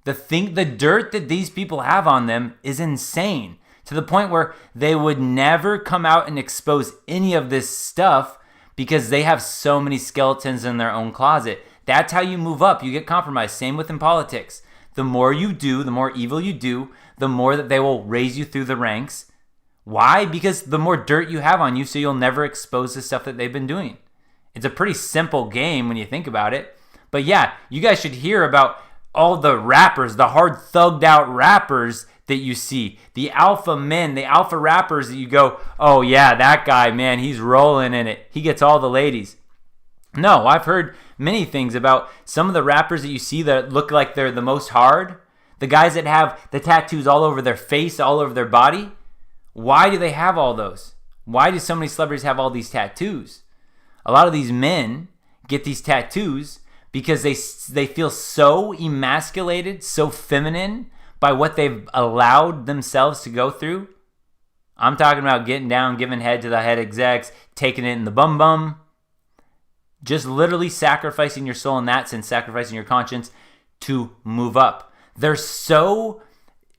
The dirt that these people have on them is insane, to the point where they would never come out and expose any of this stuff because they have so many skeletons in their own closet. That's how you move up. You get compromised. Same with in politics. The more you do, the more evil you do, the more that they will raise you through the ranks. Why? Because the more dirt you have on you, so you'll never expose the stuff that they've been doing. It's a pretty simple game when you think about it. But yeah, you guys should hear about all the rappers, the hard thugged out rappers that you see, the alpha men, the alpha rappers that you go, oh yeah, that guy, man, he's rolling in it. He gets all the ladies. No, I've heard many things about some of the rappers that you see that look like they're the most hard. The guys that have the tattoos all over their face, all over their body. Why do they have all those? Why do so many celebrities have all these tattoos? A lot of these men get these tattoos because they feel so emasculated, so feminine by what they've allowed themselves to go through. I'm talking about getting down, giving head to the head execs, taking it in the bum bum. Just literally sacrificing your soul in that sense, sacrificing your conscience to move up. They're so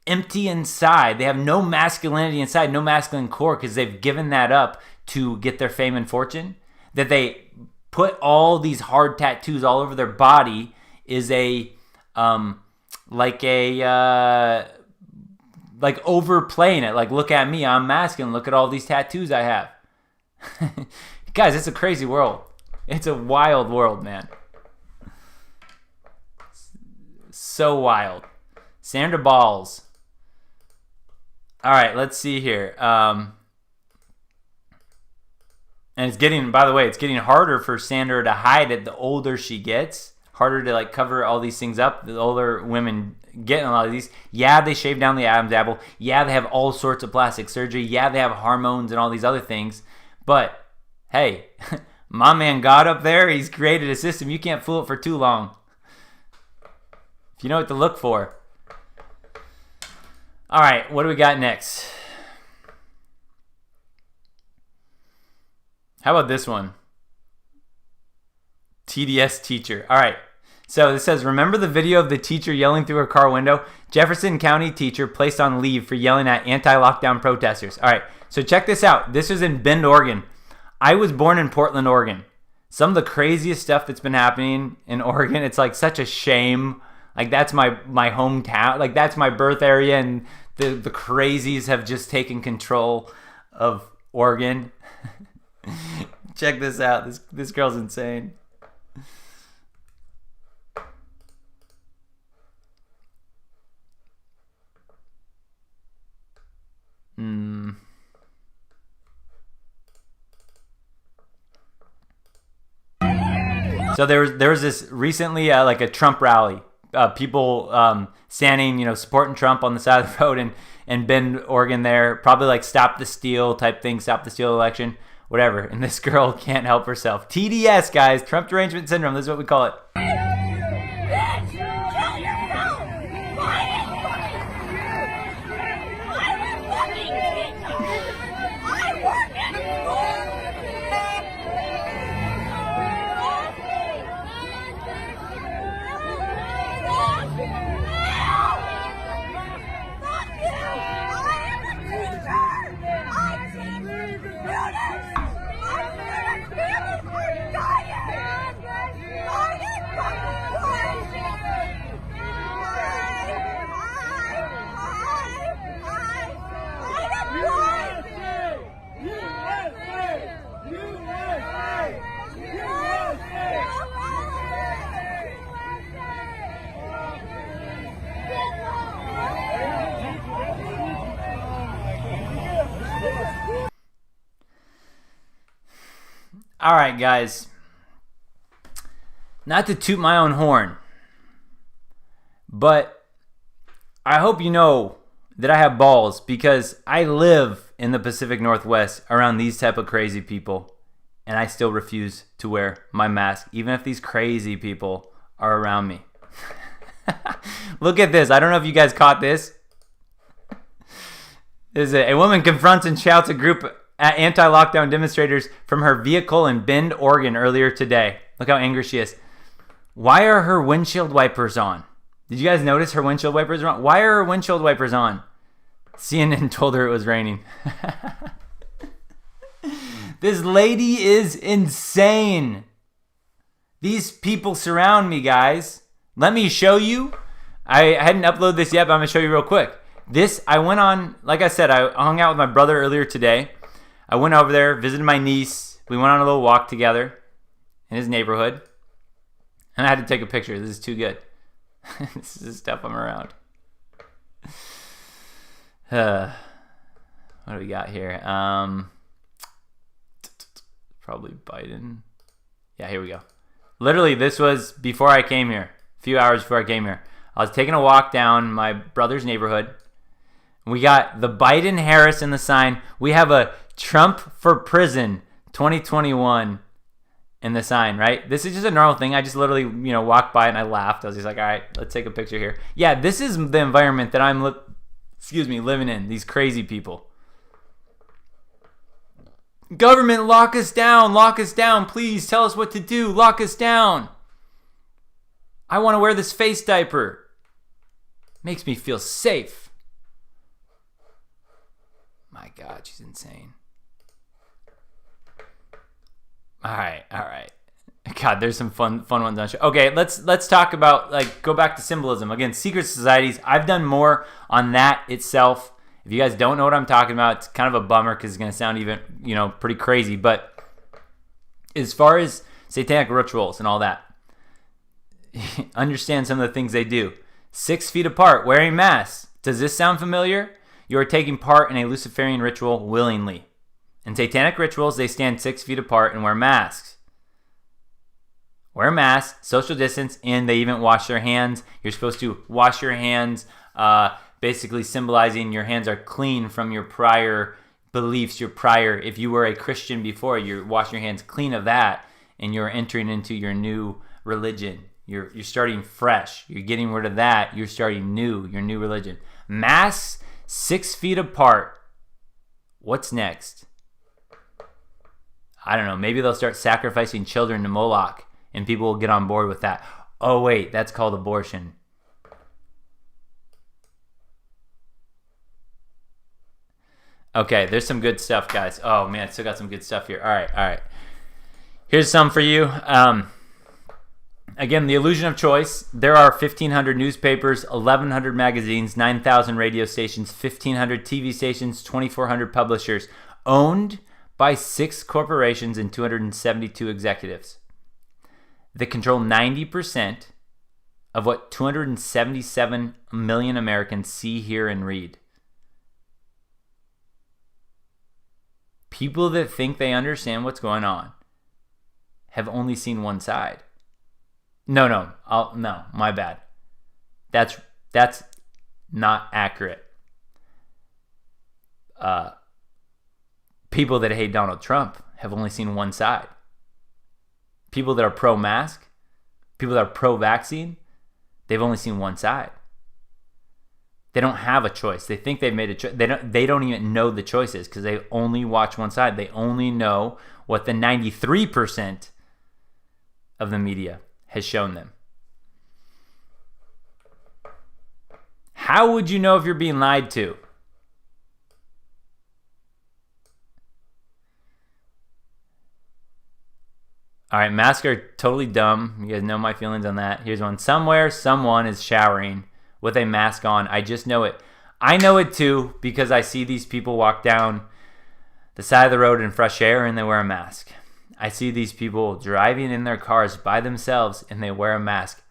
empty inside. They have no masculinity inside, no masculine core, because they've given that up to get their fame and fortune, that they put all these hard tattoos all over their body is like overplaying it. Like, look at me, I'm masculine. Look at all these tattoos I have. Guys, it's a crazy world. It's a wild world, man. So wild. Sandra Balls. All right, let's see here. And it's getting, by the way, it's getting harder for Sandra to hide it the older she gets. Harder to like cover all these things up. The older women get a lot of these. Yeah, they shave down the Adam's apple. Yeah, they have all sorts of plastic surgery. Yeah, they have hormones and all these other things. But hey, my man God up there, he's created a system. You can't fool it for too long. If you know what to look for. All right, what do we got next? How about this one? TDS teacher. All right. So this says, remember the video of the teacher yelling through her car window? Jefferson County teacher placed on leave for yelling at anti-lockdown protesters. All right. So check this out. This was in Bend, Oregon. I was born in Portland, Oregon. Some of the craziest stuff that's been happening in Oregon, it's like such a shame. Like that's my hometown. Like that's my birth area, and the crazies have just taken control of Oregon. Check this out. This girl's insane. So there was this recently like a Trump rally. People standing, supporting Trump on the side of the road in Bend, Oregon there. Probably like Stop the Steal type thing, Stop the Steal election, whatever. And this girl can't help herself. TDS, guys, Trump derangement syndrome. This is what we call it. All right, guys. Not to toot my own horn, but I hope you know that I have balls because I live in the Pacific Northwest around these type of crazy people, and I still refuse to wear my mask, even if these crazy people are around me. Look at this. I don't know if you guys caught this. A woman confronts and shouts a group at anti-lockdown demonstrators from her vehicle in Bend, Oregon earlier today. Look how angry she is. Why are her windshield wipers on? Did you guys notice her windshield wipers are on? Why are her windshield wipers on? CNN told her it was raining. This lady is insane. These people surround me, guys. Let me show you. I hadn't uploaded this yet, but I'm going to show you real quick. I went on, like I said, I hung out with my brother earlier today. I went over there, visited my niece. We went on a little walk together in his neighborhood. And I had to take a picture. This is too good. This is the stuff I'm around. What do we got here? Probably Biden. Yeah, here we go. Literally, this was before I came here. A few hours before I came here. I was taking a walk down my brother's neighborhood. We got the Biden-Harris in the sign. We have a Trump for prison 2021 in the sign, right? This is just a normal thing. I just literally, walked by and I laughed. I was just like, all right, let's take a picture here. Yeah, this is the environment that I'm living in. These crazy people. Government, lock us down, please. Tell us what to do. Lock us down. I want to wear this face diaper. Makes me feel safe. My God, she's insane. All right. God, there's some fun ones on show. Okay, let's talk about, go back to symbolism. Again, secret societies. I've done more on that itself. If you guys don't know what I'm talking about, it's kind of a bummer because it's going to sound even, pretty crazy. But as far as satanic rituals and all that, understand some of the things they do. 6 feet apart, wearing masks. Does this sound familiar? You are taking part in a Luciferian ritual willingly. In satanic rituals, they stand 6 feet apart and wear masks. Wear masks, social distance, and they even wash their hands. You're supposed to wash your hands, basically symbolizing your hands are clean from your prior beliefs, if you were a Christian before, you wash your hands clean of that, and you're entering into your new religion. You're starting fresh. You're getting rid of that. You're starting new, your new religion. Masks, 6 feet apart. What's next? I don't know. Maybe they'll start sacrificing children to Moloch, and people will get on board with that. Oh, wait, that's called abortion. Okay, there's some good stuff, guys. Oh, man, I still got some good stuff here. All right. Here's some for you. Again, the illusion of choice. There are 1,500 newspapers, 1,100 magazines, 9,000 radio stations, 1,500 TV stations, 2,400 publishers, owned by 6 corporations and 272 executives that control 90% of what 277 million Americans see, hear, and read. People that think they understand what's going on have only seen one side. No, my bad. That's not accurate. People that hate Donald Trump have only seen one side. People that are pro-mask, people that are pro-vaccine, they've only seen one side. They don't have a choice. They think they've made a choice. They don't even know the choices because they only watch one side. They only know what the 93% of the media has shown them. How would you know if you're being lied to? All right, masks are totally dumb. You guys know my feelings on that. Here's one. Somewhere, someone is showering with a mask on. I just know it. I know it too because I see these people walk down the side of the road in fresh air and they wear a mask. I see these people driving in their cars by themselves and they wear a mask.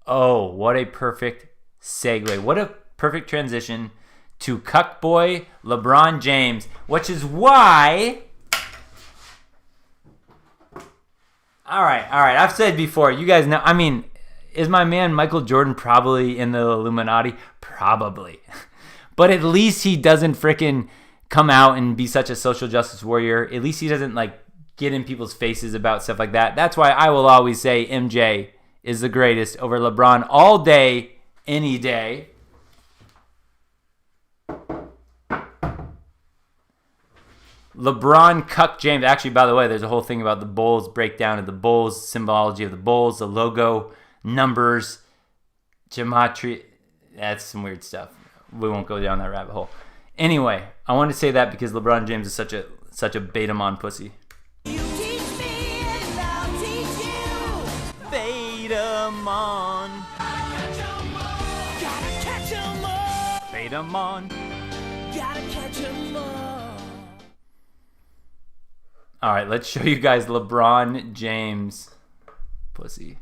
Oh, what a perfect segue. What a perfect transition to cuckboy LeBron James, which is why All right. I've said before, you guys know, I mean, is my man Michael Jordan probably in the Illuminati? Probably. But at least he doesn't freaking come out and be such a social justice warrior. At least he doesn't like get in people's faces about stuff like that. That's why I will always say MJ is the greatest over LeBron all day, any day. LeBron cucked James. Actually, by the way, there's a whole thing about the Bulls, breakdown of the Bulls, symbology of the Bulls, the logo, numbers, gematria. That's some weird stuff. We won't go down that rabbit hole. Anyway, I wanted to say that because LeBron James is such a beta-mon pussy. You teach me and I'll teach you. Beta-mon. Gotta catch 'em all. Beta-mon. Gotta catch 'em all. All right, let's show you guys LeBron James pussy.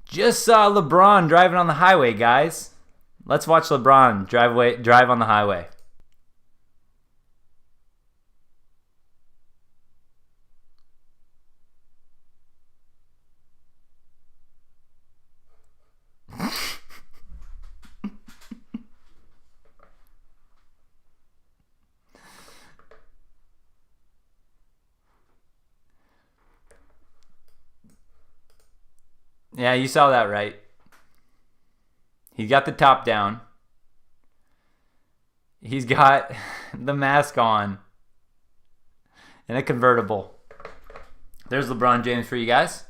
Just saw LeBron driving on the highway, guys. Let's watch LeBron drive on the highway. Yeah, you saw that right. He got the top down. He's got the mask on. And a convertible. There's LeBron James for you guys.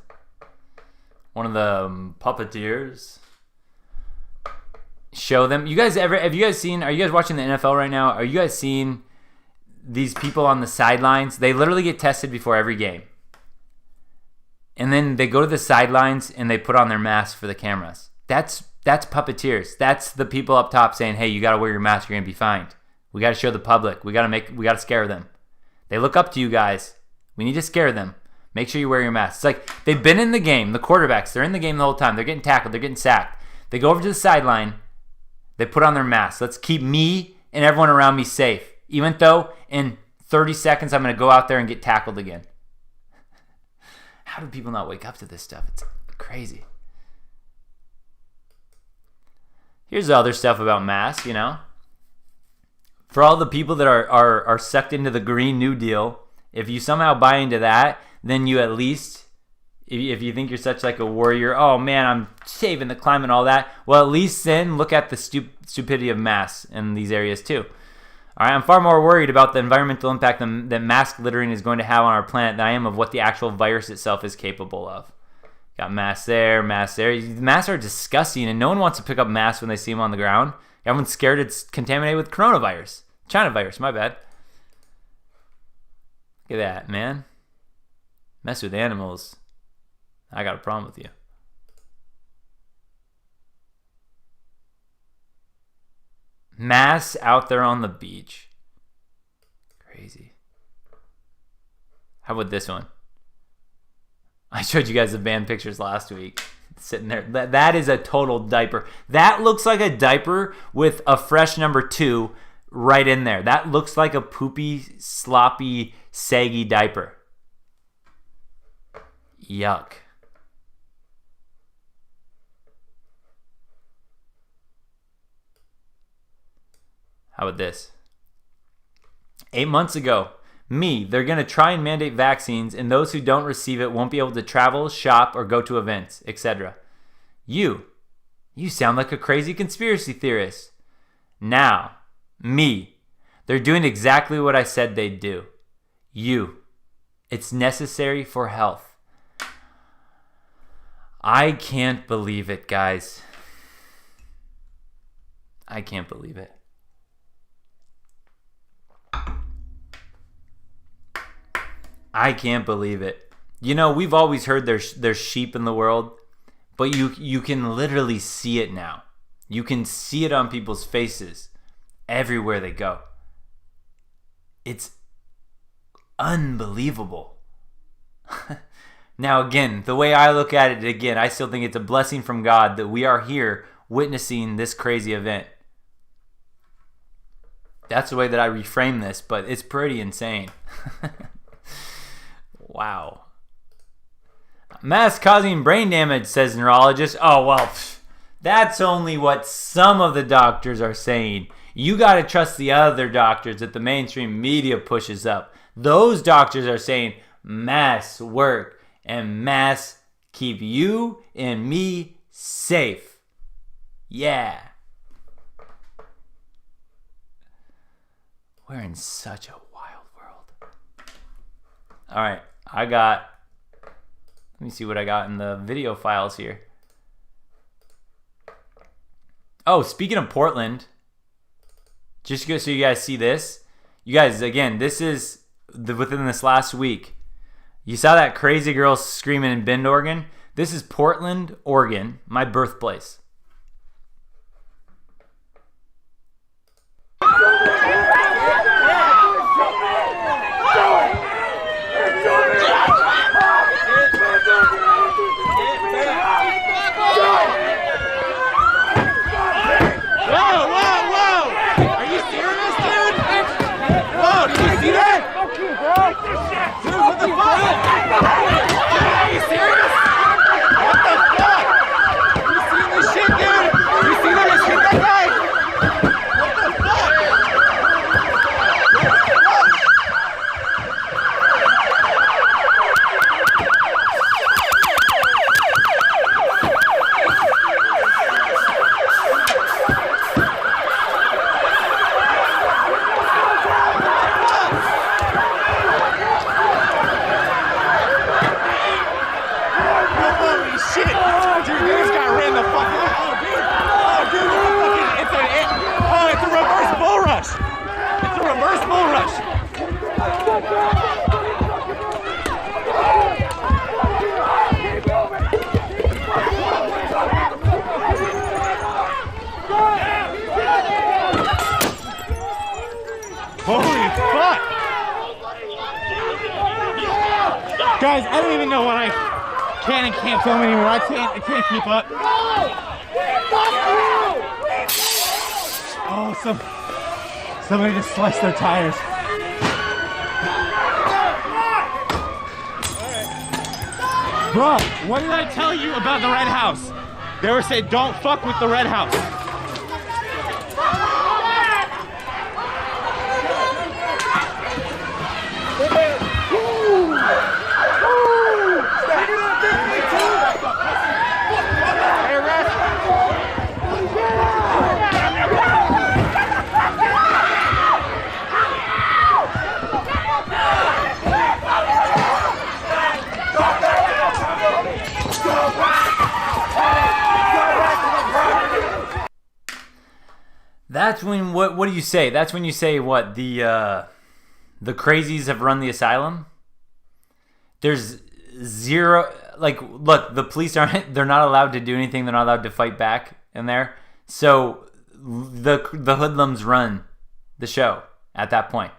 One of the puppeteers. Show them. Are you guys watching the NFL right now? Are you guys seeing these people on the sidelines? They literally get tested before every game. And then they go to the sidelines and they put on their masks for the cameras. That's puppeteers. That's the people up top saying, "Hey, you got to wear your mask. You're gonna be fined. We got to show the public. We got to scare them." They look up to you guys. We need to scare them. Make sure you wear your mask. It's like they've been in the game. The quarterbacks, they're in the game the whole time. They're getting tackled. They're getting sacked. They go over to the sideline. They put on their masks. Let's keep me and everyone around me safe, even though in 30 seconds I'm gonna go out there and get tackled again. How do people not wake up to this stuff? It's crazy. Here's the other stuff about masks, you know. For all the people that are sucked into the Green New Deal, if you somehow buy into that, then you at least, if you think you're such like a warrior, oh man, I'm saving the climate and all that, well, at least then look at the stupidity of masks in these areas too. All right, I'm far more worried about the environmental impact that mask littering is going to have on our planet than I am of what the actual virus itself is capable of. Got masks there, masks there. Masks are disgusting, and no one wants to pick up masks when they see them on the ground. Everyone's scared it's contaminated with coronavirus. China virus, my bad. Look at that, man. Mess with animals. I got a problem with you. Masks out there on the beach. Crazy. How about this one? I showed you guys the band pictures last week. Sitting there. That is a total diaper. That looks like a diaper with a fresh number 2 right in there. That looks like a poopy, sloppy, saggy diaper. Yuck. How about this? 8 months ago, they're going to try and mandate vaccines, and those who don't receive it won't be able to travel, shop, or go to events, etc. You sound like a crazy conspiracy theorist. Now, they're doing exactly what I said they'd do. It's necessary for health. I can't believe it, guys. I can't believe it. I can't believe it. You know, we've always heard there's sheep in the world, but you can literally see it now. You can see it on people's faces everywhere they go. It's unbelievable. Now, again, the way I look at it, I still think it's a blessing from God that we are here witnessing this crazy event. That's the way that I reframe this, but it's pretty insane. Wow. Mask causing brain damage, says neurologist. Oh, well, that's only what some of the doctors are saying. You got to trust the other doctors that the mainstream media pushes up. Those doctors are saying masks work and masks keep you and me safe. Yeah. We're in such a wild world. All right, let me see what I got in the video files here. Oh, speaking of Portland, just so you guys see this. You guys, again, this is within this last week. You saw that crazy girl screaming in Bend, Oregon? This is Portland, Oregon, my birthplace. Guys, I don't even know what I can and can't film anymore. I can't keep up. Oh, somebody just sliced their tires. Bro, what did I tell you about the Red House? They were saying don't fuck with the Red House. That's when what do you say? That's when you say what the crazies have run the asylum. There's zero, like, look, the police they're not allowed to do anything. They're not allowed to fight back in there. So the hoodlums run the show at that point,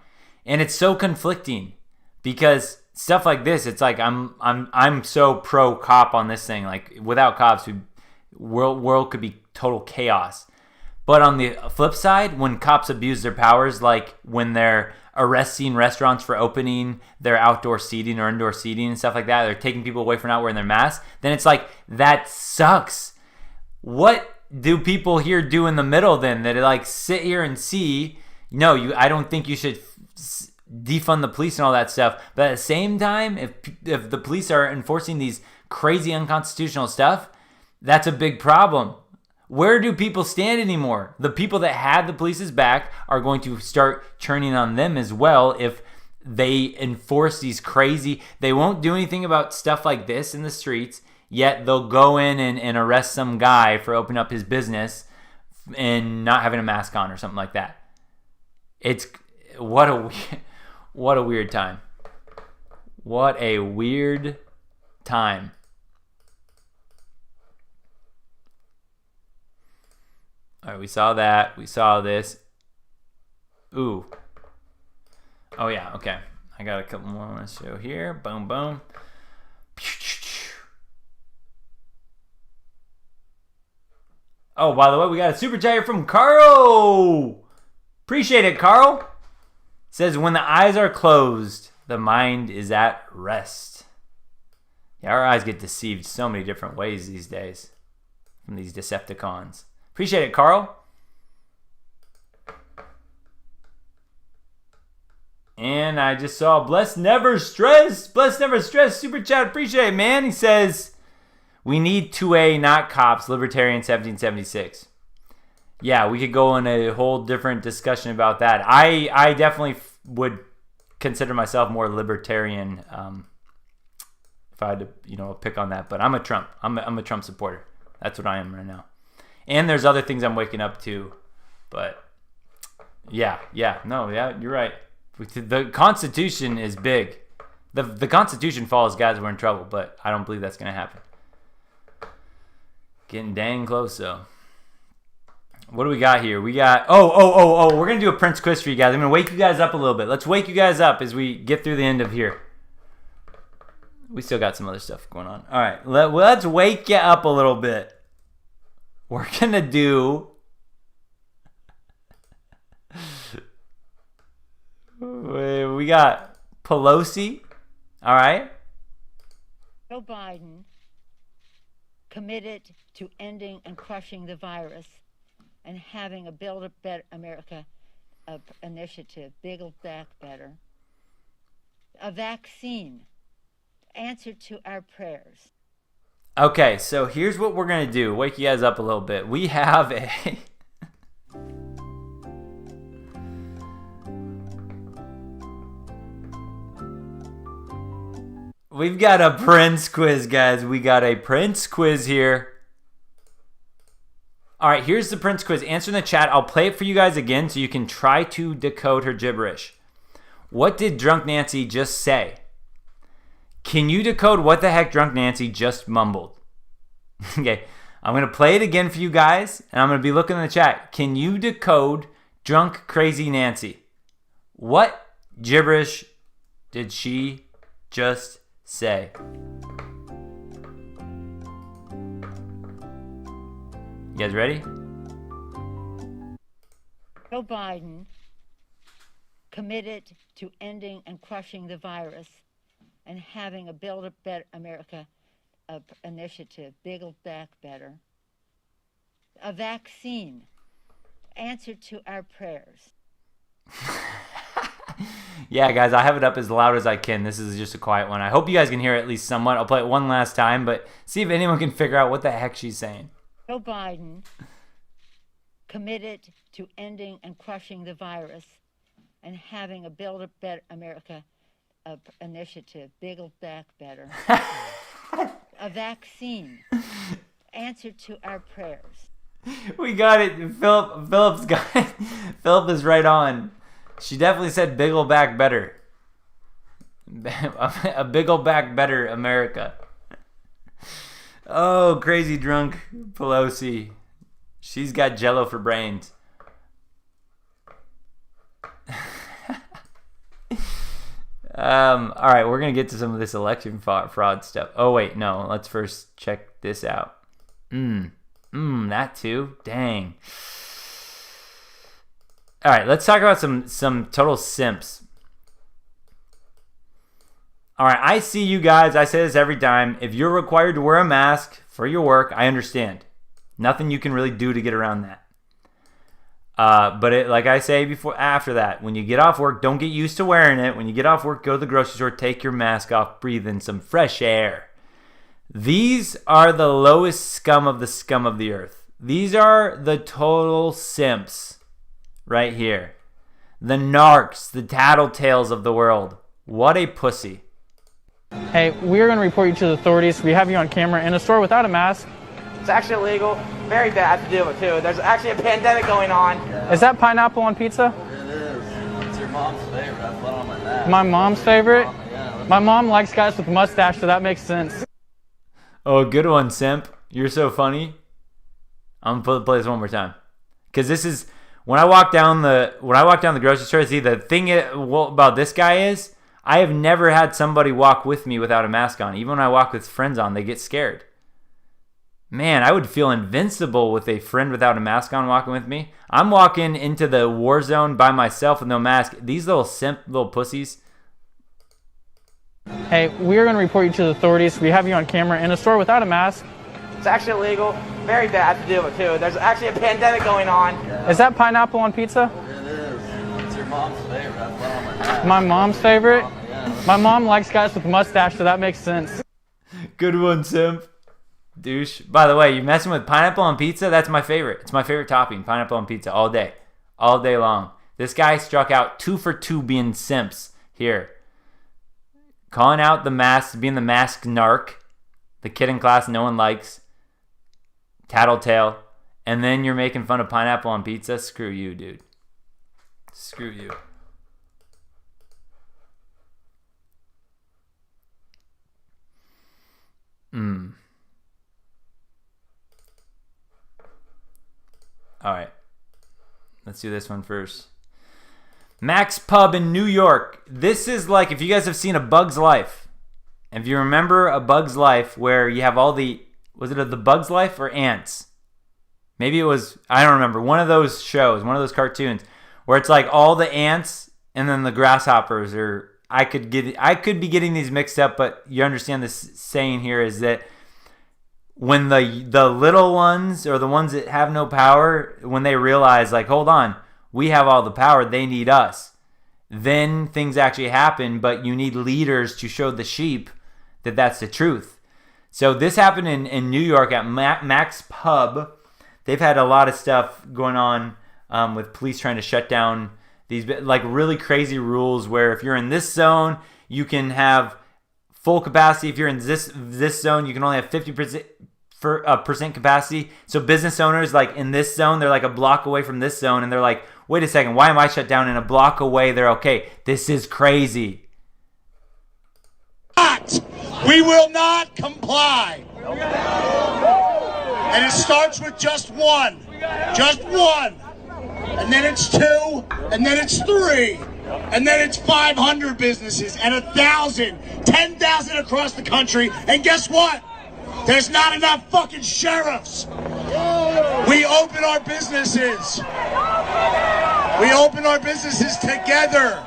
and it's so conflicting because stuff like this. It's like I'm so pro cop on this thing. Like without cops, world could be total chaos. But on the flip side, when cops abuse their powers, like when they're arresting restaurants for opening their outdoor seating or indoor seating and stuff like that, they're taking people away from not wearing their masks, then it's like, that sucks. What do people here do in the middle then? That like sit here and see, no, I don't think you should defund the police and all that stuff. But at the same time, if the police are enforcing these crazy unconstitutional stuff, that's a big problem. Where do people stand anymore? The people that had the police's back are going to start turning on them as well if they enforce these crazy... They won't do anything about stuff like this in the streets, yet they'll go in and arrest some guy for opening up his business and not having a mask on or something like that. It's... What a weird time. What a weird time. All right, we saw that. We saw this. Ooh. Oh, yeah, okay. I got a couple more I want to show here. Boom, boom. Oh, by the way, we got a super chat here from Carl. Appreciate it, Carl. Says, when the eyes are closed, the mind is at rest. Yeah, our eyes get deceived so many different ways these days from these Decepticons. Appreciate it, Carl. And I just saw Bless Never Stress. Bless Never Stress. Super chat. Appreciate it, man. He says, we need 2A, not cops. Libertarian 1776. Yeah, we could go in a whole different discussion about that. I definitely would consider myself more libertarian if I had to, pick on that. But I'm a Trump. I'm a Trump supporter. That's what I am right now. And there's other things I'm waking up to. But yeah, you're right. The Constitution is big. The Constitution falls, guys, we're in trouble. But I don't believe that's going to happen. Getting dang close, though. What do we got here? We got... Oh. We're going to do a Prince quiz for you guys. I'm going to wake you guys up a little bit. Let's wake you guys up as we get through the end of here. We still got some other stuff going on. All right. Let's wake you up a little bit. We're going to do... We got Pelosi. All right. Joe Biden committed to ending and crushing the virus and having a Build a Better America initiative, Build Back Better, a vaccine, answer to our prayers. Okay, so here's what we're going to do. Wake you guys up a little bit. We have a... We've got a Prince quiz, guys. We got a Prince quiz here. All right, here's the Prince quiz. Answer in the chat. I'll play it for you guys again so you can try to decode her gibberish. What did Drunk Nancy just say? Can you decode what the heck Drunk Nancy just mumbled? Okay, I'm going to play it again for you guys, and I'm going to be looking in the chat. Can you decode Drunk Crazy Nancy? What gibberish did she just say? You guys ready? Joe Biden committed to ending and crushing the virus and having a Build a Better America initiative, Build Back Better, a vaccine, answer to our prayers. Yeah, guys, I have it up as loud as I can. This is just a quiet one. I hope you guys can hear it at least somewhat. I'll play it one last time, but see if anyone can figure out what the heck she's saying. Joe Biden committed to ending and crushing the virus and having a Build a Better America initiative, Build Back Better, a vaccine, answer to our prayers. We got it. Philip's got it. Philip is right on. She definitely said Biggle Back Better. A Biggle Back Better America. Oh, crazy drunk Pelosi. She's got jello for brains. All right, we're going to get to some of this election fraud stuff. Oh, wait, no. Let's first check this out. That too? Dang. All right, let's talk about some total simps. All right, I see you guys. I say this every time. If you're required to wear a mask for your work, I understand. Nothing you can really do to get around that. But like I say before, after that, when you get off work, don't get used to wearing it. When you get off work, go to the grocery store, take your mask off, breathe in some fresh air. These are the lowest scum of the earth. These are the total simps right here. The narcs, the tattletales of the world. What a pussy. Hey, we are going to report you to the authorities. We have you on camera in a store without a mask. It's actually illegal. Very bad to deal with, too. There's actually a pandemic going on. Yeah. Is that pineapple on pizza? It is. It's your mom's favorite. I put on my nap. My mom's favorite? Yeah, my mom likes guys with mustache, so that makes sense. Oh, good one, simp. You're so funny. I'm going to play this one more time. Because this is... When I walk down the grocery store, see, the thing about this guy is... I have never had somebody walk with me without a mask on. Even when I walk with friends on, they get scared. Man, I would feel invincible with a friend without a mask on walking with me. I'm walking into the war zone by myself with no mask. These little pussies. Hey, we're going to report you to the authorities. We have you on camera in a store without a mask. It's actually illegal. Very bad to deal with, too. There's actually a pandemic going on. Is that pineapple on pizza? It is. It's your mom's favorite. That's what I'm at. My mom's favorite? My mom likes guys with mustache, so that makes sense. Good one, simp. Douche. By the way, you messing with pineapple on pizza? That's my favorite. It's my favorite topping. Pineapple on pizza all day. All day long. This guy struck out 2 for 2 being simps here. Calling out the mask, being the mask narc. The kid in class no one likes. Tattletale. And then you're making fun of pineapple on pizza? Screw you, dude. Screw you. Alright. Let's do this one first. Max Pub in New York. This is like, if you guys have seen A Bug's Life. If you remember A Bug's Life, where you have all the, was it The Bug's Life or Ants? Maybe it was, I don't remember. One of those shows, one of those cartoons, where it's like all the ants and then the grasshoppers. Or I could be getting these mixed up, but you understand this saying here is that when the little ones, or the ones that have no power, when they realize, like, hold on, we have all the power, they need us, then things actually happen. But you need leaders to show the sheep that that's the truth. So this happened in New York at Max Pub. They've had a lot of stuff going on with police trying to shut down these, like, really crazy rules where if you're in this zone, you can have full capacity. If you're in this zone, you can only have 50% capacity. So business owners, like, in this zone, they're like a block away from this zone, and they're like, wait a second, why am I shut down? In a block away, they're okay. This is crazy. We will not comply. And it starts with just one. Just one. And then it's 2, and then it's 3, and then it's 500 businesses, and 1,000, 10,000 across the country. And guess what? There's not enough fucking sheriffs. We open our businesses. We open our businesses together.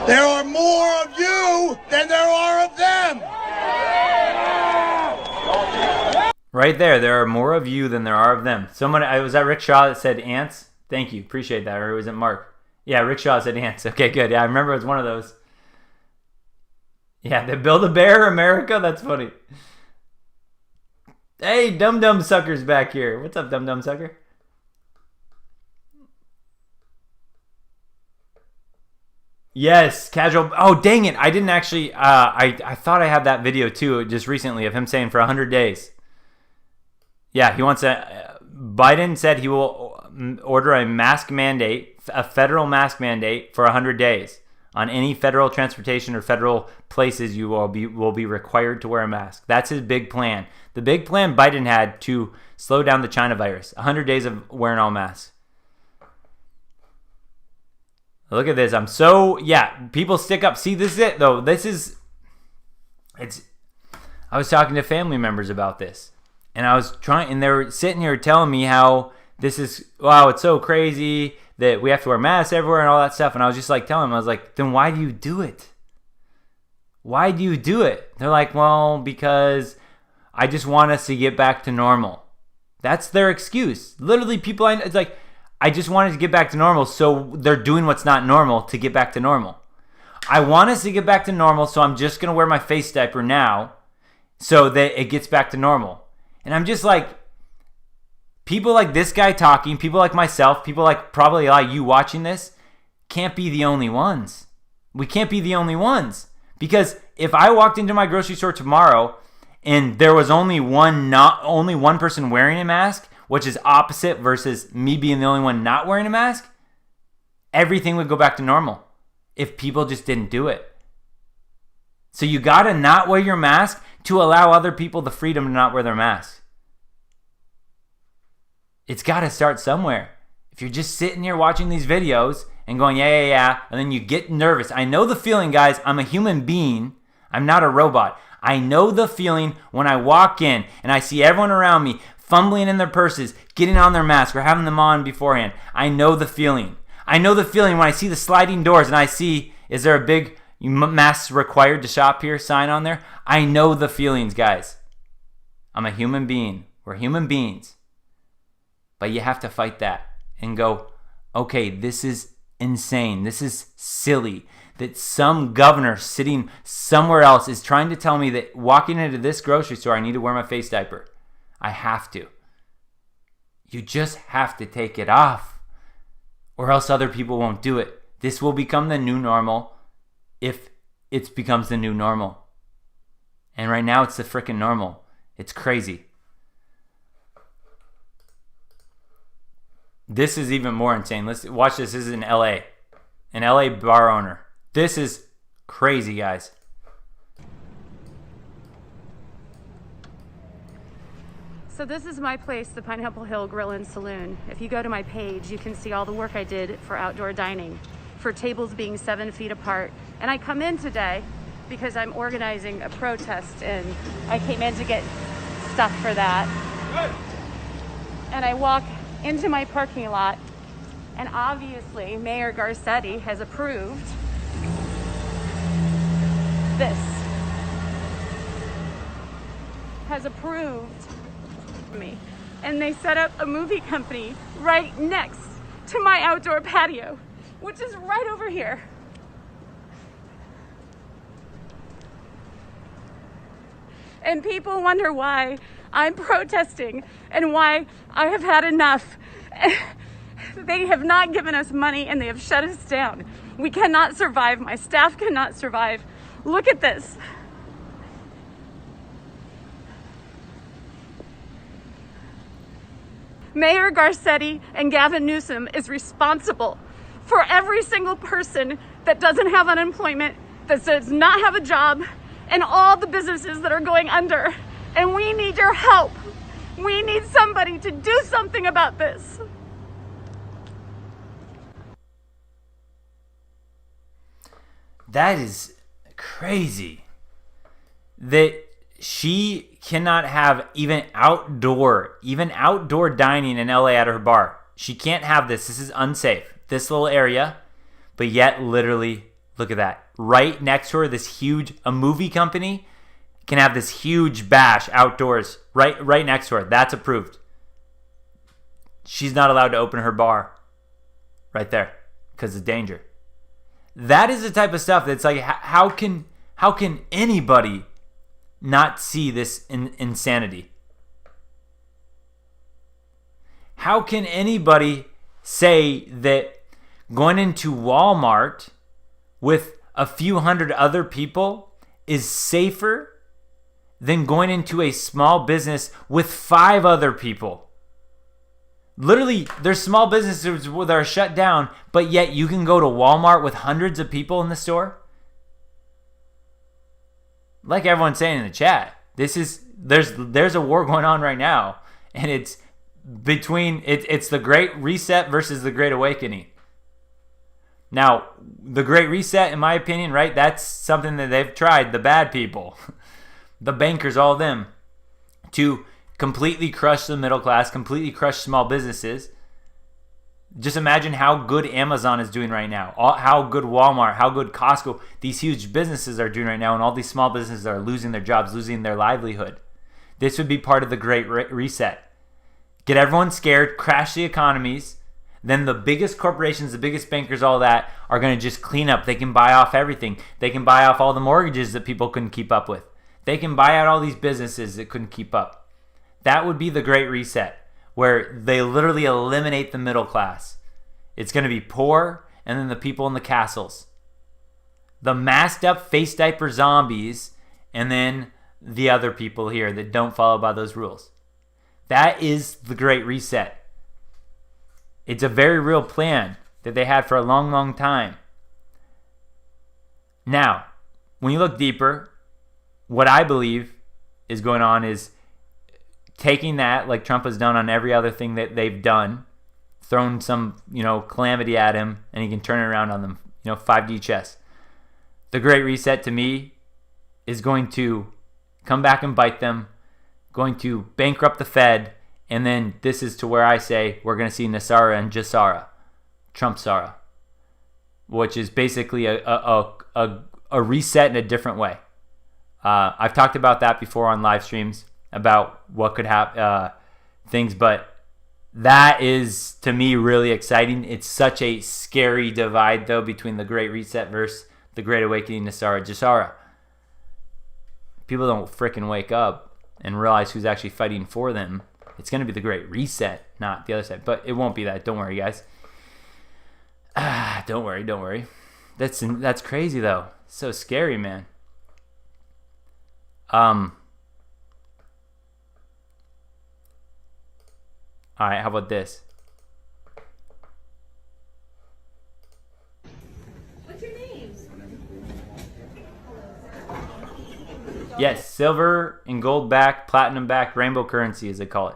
There are more of you than there are of them. Right there are more of you than there are of them. Someone, was that Rick Shaw that said ants? Thank you, appreciate that. Or was it Mark? Yeah, Rick Shaw said ants. Okay, good. Yeah, I remember it was one of those. Yeah, the Build-A-Bear America? That's funny. Hey, Dum Sucker's back here. What's up, Dum Sucker? Yes, casual. Oh, dang it. I didn't actually, I thought I had that video too just recently of him saying for 100 days. Yeah, he wants Biden said he will order a mask mandate, a federal mask mandate for 100 days. On any federal transportation or federal places, you will be required to wear a mask. That's his big plan. The big plan Biden had to slow down the China virus. 100 days of wearing all masks. Look at this. People stick up. See, this is it, though. I was talking to family members about this. And and they were sitting here telling me how this is, wow, it's so crazy that we have to wear masks everywhere and all that stuff. And I was just like telling them, I was like, then why do you do it? Why do you do it? They're like, well, because I just want us to get back to normal. That's their excuse. Literally, it's like, I just wanted to get back to normal, so they're doing what's not normal to get back to normal. I want us to get back to normal, so I'm just going to wear my face diaper now so that it gets back to normal. And I'm just like, people like this guy talking, people like myself, people like probably a lot of you watching this, can't be the only ones. We can't be the only ones. Because if I walked into my grocery store tomorrow and there was only one person wearing a mask, which is opposite versus me being the only one not wearing a mask, everything would go back to normal if people just didn't do it. So you gotta not wear your mask to allow other people the freedom to not wear their mask. It's gotta start somewhere. If you're just sitting here watching these videos and going, yeah, and then you get nervous. I know the feeling, guys. I'm a human being. I'm not a robot. I know the feeling when I walk in and I see everyone around me fumbling in their purses, getting on their mask or having them on beforehand. I know the feeling. I know the feeling when I see the sliding doors and I see, is there a big masks required to shop here sign on there? I know the feelings, guys. I'm a human being. We're human beings. But you have to fight that and go, okay, this is insane. This is silly that some governor sitting somewhere else is trying to tell me that walking into this grocery store, I need to wear my face diaper. I have to. You just have to take it off, or else other people won't do it. This will become the new normal if it becomes the new normal. And right now it's the freaking normal. It's crazy. This is even more insane. Let's watch this. This is in LA. An LA bar owner. This is crazy, guys. So this is my place, the Pineapple Hill Grill and Saloon. If you go to my page, you can see all the work I did for outdoor dining, for tables being 7 feet apart. And I come in today because I'm organizing a protest, and I came in to get stuff for that. And I walk into my parking lot, and obviously Mayor Garcetti has approved this. Has approved me. And they set up a movie company right next to my outdoor patio, which is right over here. And people wonder why I'm protesting and why I have had enough. They have not given us money and they have shut us down. We cannot survive. My staff cannot survive. Look at this. Mayor Garcetti and Gavin Newsom is responsible for every single person that doesn't have unemployment, that does not have a job, and all the businesses that are going under. And we need your help. We need somebody to do something about this. That is crazy. That she cannot have even outdoor dining in LA at her bar. She can't have this. This is unsafe. This little area. But yet, literally, look at that. Right next to her, a movie company can have this huge bash outdoors. Right next to her. That's approved. She's not allowed to open her bar. Right there. Because of danger. That is the type of stuff that's like, how can anybody not see this insanity? How can anybody say that going into Walmart with a few hundred other people is safer than going into a small business with 5 other people? Literally, there's small businesses that are shut down, but yet you can go to Walmart with hundreds of people in the store? Like everyone's saying in the chat, there's a war going on right now, and it's the Great Reset versus the Great Awakening. Now, the Great Reset, in my opinion, right, that's something that they've tried, the bad people, the bankers, all of them, to completely crush the middle class, completely crush small businesses. Just imagine how good Amazon is doing right now, how good Walmart, how good Costco, these huge businesses are doing right now, and all these small businesses are losing their jobs, losing their livelihood. This would be part of the Great Reset. Get everyone scared, crash the economies, then the biggest corporations, the biggest bankers, all that, are going to just clean up. They can buy off everything. They can buy off all the mortgages that people couldn't keep up with. They can buy out all these businesses that couldn't keep up. That would be the Great Reset, where they literally eliminate the middle class. It's going to be poor and then the people in the castles. The masked up face diaper zombies and then the other people here that don't follow by those rules. That is the Great Reset. It's a very real plan that they had for a long, long time. Now, when you look deeper, what I believe is going on is taking that, like Trump has done on every other thing that they've done, thrown some, calamity at him, and he can turn it around on them. 5D chess. The Great Reset, to me, is going to come back and bite them, going to bankrupt the Fed, and then this is to where I say we're going to see Nasara and Jasara, Trump Sara, which is basically a reset in a different way. I've talked about that before on live streams about what could happen, things, but that is, to me, really exciting. It's such a scary divide, though, between the Great Reset versus the Great Awakening, Nasara Jasara. People don't frickin' wake up and realize who's actually fighting for them. It's going to be the Great Reset, not the other side. But it won't be that. Don't worry, guys. Don't worry. That's crazy, though. So scary, man. All right, how about this? What's your name? Yes, silver and gold backed, platinum backed, rainbow currency, as they call it.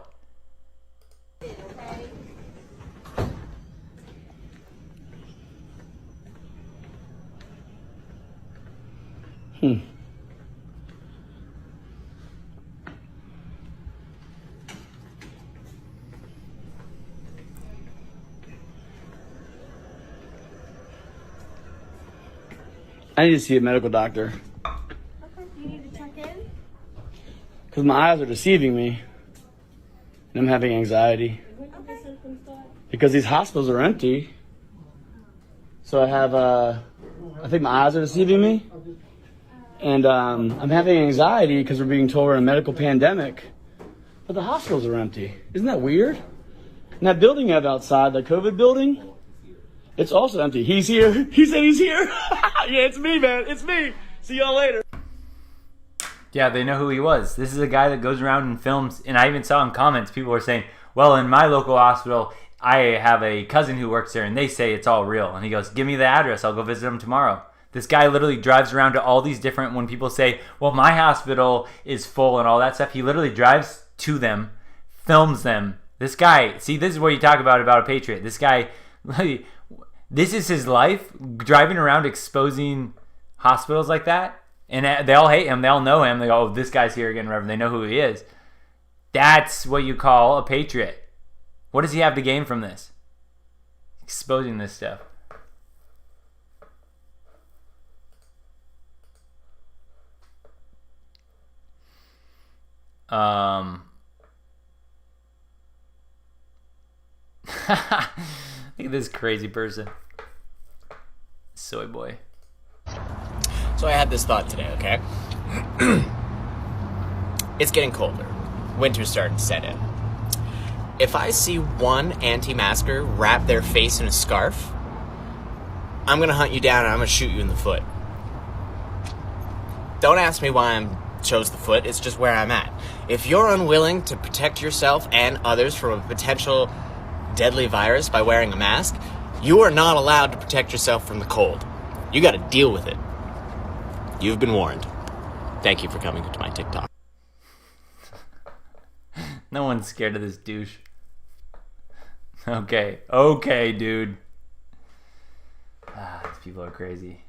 I need to see a medical doctor. Okay, do you need to check in? Because my eyes are deceiving me. And I'm having anxiety. Okay. Because these hospitals are empty. So I have, I think my eyes are deceiving me. And I'm having anxiety because we're being told we're in a medical pandemic. But the hospitals are empty. Isn't that weird? And that building you have outside, the COVID building, it's also empty. He's here. He said he's here. Yeah, it's me, man. It's me. See y'all later. Yeah, they know who he was. This is a guy that goes around and films, and I even saw in comments, people were saying, well, in my local hospital, I have a cousin who works there, and they say it's all real. And he goes, give me the address. I'll go visit him tomorrow. This guy literally drives around to all these different, when people say, well, my hospital is full and all that stuff, he literally drives to them, films them. This guy, see, this is what you talk about a patriot. This guy, this is his life, driving around exposing hospitals like that. And they all hate him. They all know him. They go, oh, this guy's here again, Reverend. They know who he is. That's what you call a patriot. What does he have to gain from this? Exposing this stuff. Look at this crazy person. Soy boy. So I had this thought today, okay? It's getting colder. Winter's starting to set in. If I see one anti-masker wrap their face in a scarf, I'm gonna hunt you down and I'm gonna shoot you in the foot. Don't ask me why I chose the foot, it's just where I'm at. If you're unwilling to protect yourself and others from a potential deadly virus by wearing a mask, you are not allowed to protect yourself from the cold. You gotta deal with it. You've been warned. Thank you for coming to my TikTok. No one's scared of this douche. Okay, dude. These people are crazy.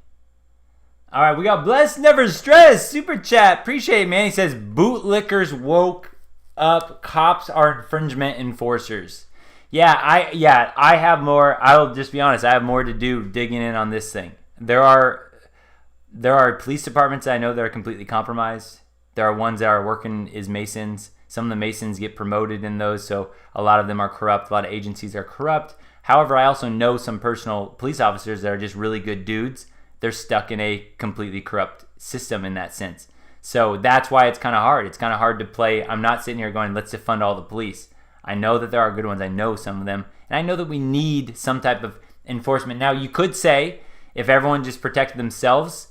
All right, we got Blessed Never Stress super chat. Appreciate it, man. He says bootlickers woke up. Cops are infringement enforcers. I have more. I'll just be honest. I have more to do digging in on this thing. There are police departments I know that are completely compromised. There are ones that are working as Masons. Some of the Masons get promoted in those, so a lot of them are corrupt. A lot of agencies are corrupt. However, I also know some personal police officers that are just really good dudes. They're stuck in a completely corrupt system in that sense. So that's why it's kind of hard. It's kind of hard to play. I'm not sitting here going, let's defund all the police. I know that there are good ones. I know some of them. And I know that we need some type of enforcement. Now, you could say if everyone just protected themselves,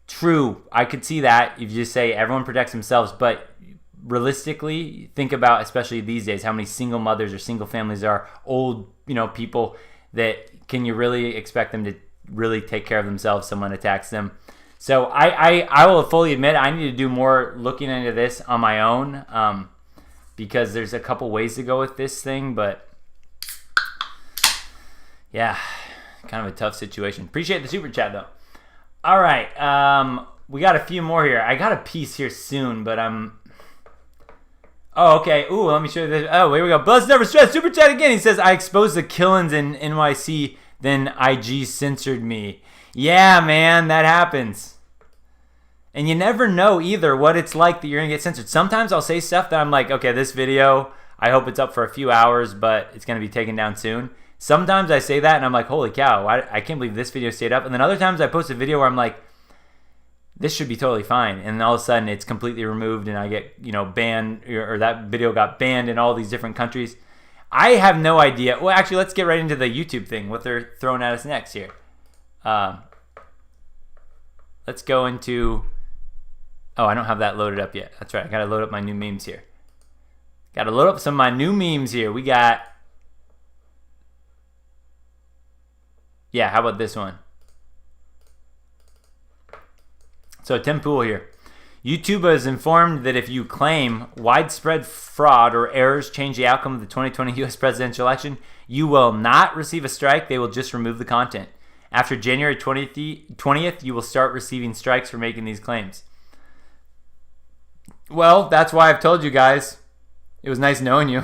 true, I could see that if you just say everyone protects themselves. But realistically, think about, especially these days, how many single mothers or single families are, old, people that can you really expect them to really take care of themselves? Someone attacks them. So I will fully admit I need to do more looking into this on my own, because there's a couple ways to go with this thing, but yeah, kind of a tough situation. Appreciate the super chat though. All right, we got a few more here. I got a piece here soon, but I'm... Oh, okay. Ooh, let me show you this. Oh, here we go. Buzz Never Stress. Super chat again. He says, I exposed the killings in NYC, then IG censored me. Yeah, man, that happens. And you never know either what it's like that you're going to get censored. Sometimes I'll say stuff that I'm like, okay, this video, I hope it's up for a few hours, but it's going to be taken down soon. Sometimes I say that and I'm like, holy cow, I can't believe this video stayed up. And then other times I post a video where I'm like, this should be totally fine. And all of a sudden it's completely removed and I get, you know, banned, or that video got banned in all these different countries. I have no idea. Well, actually, let's get right into the YouTube thing, what they're throwing at us next here. Let's go into... Oh, I don't have that loaded up yet. That's right. I got to load up my new memes here. Got to load up some of my new memes here. We got... Yeah, how about this one? So Tim Pool here. YouTube is informed that if you claim widespread fraud or errors change the outcome of the 2020 U.S. presidential election, you will not receive a strike. They will just remove the content. After January 20th, you will start receiving strikes for making these claims. Well, that's why I've told you guys. It was nice knowing you.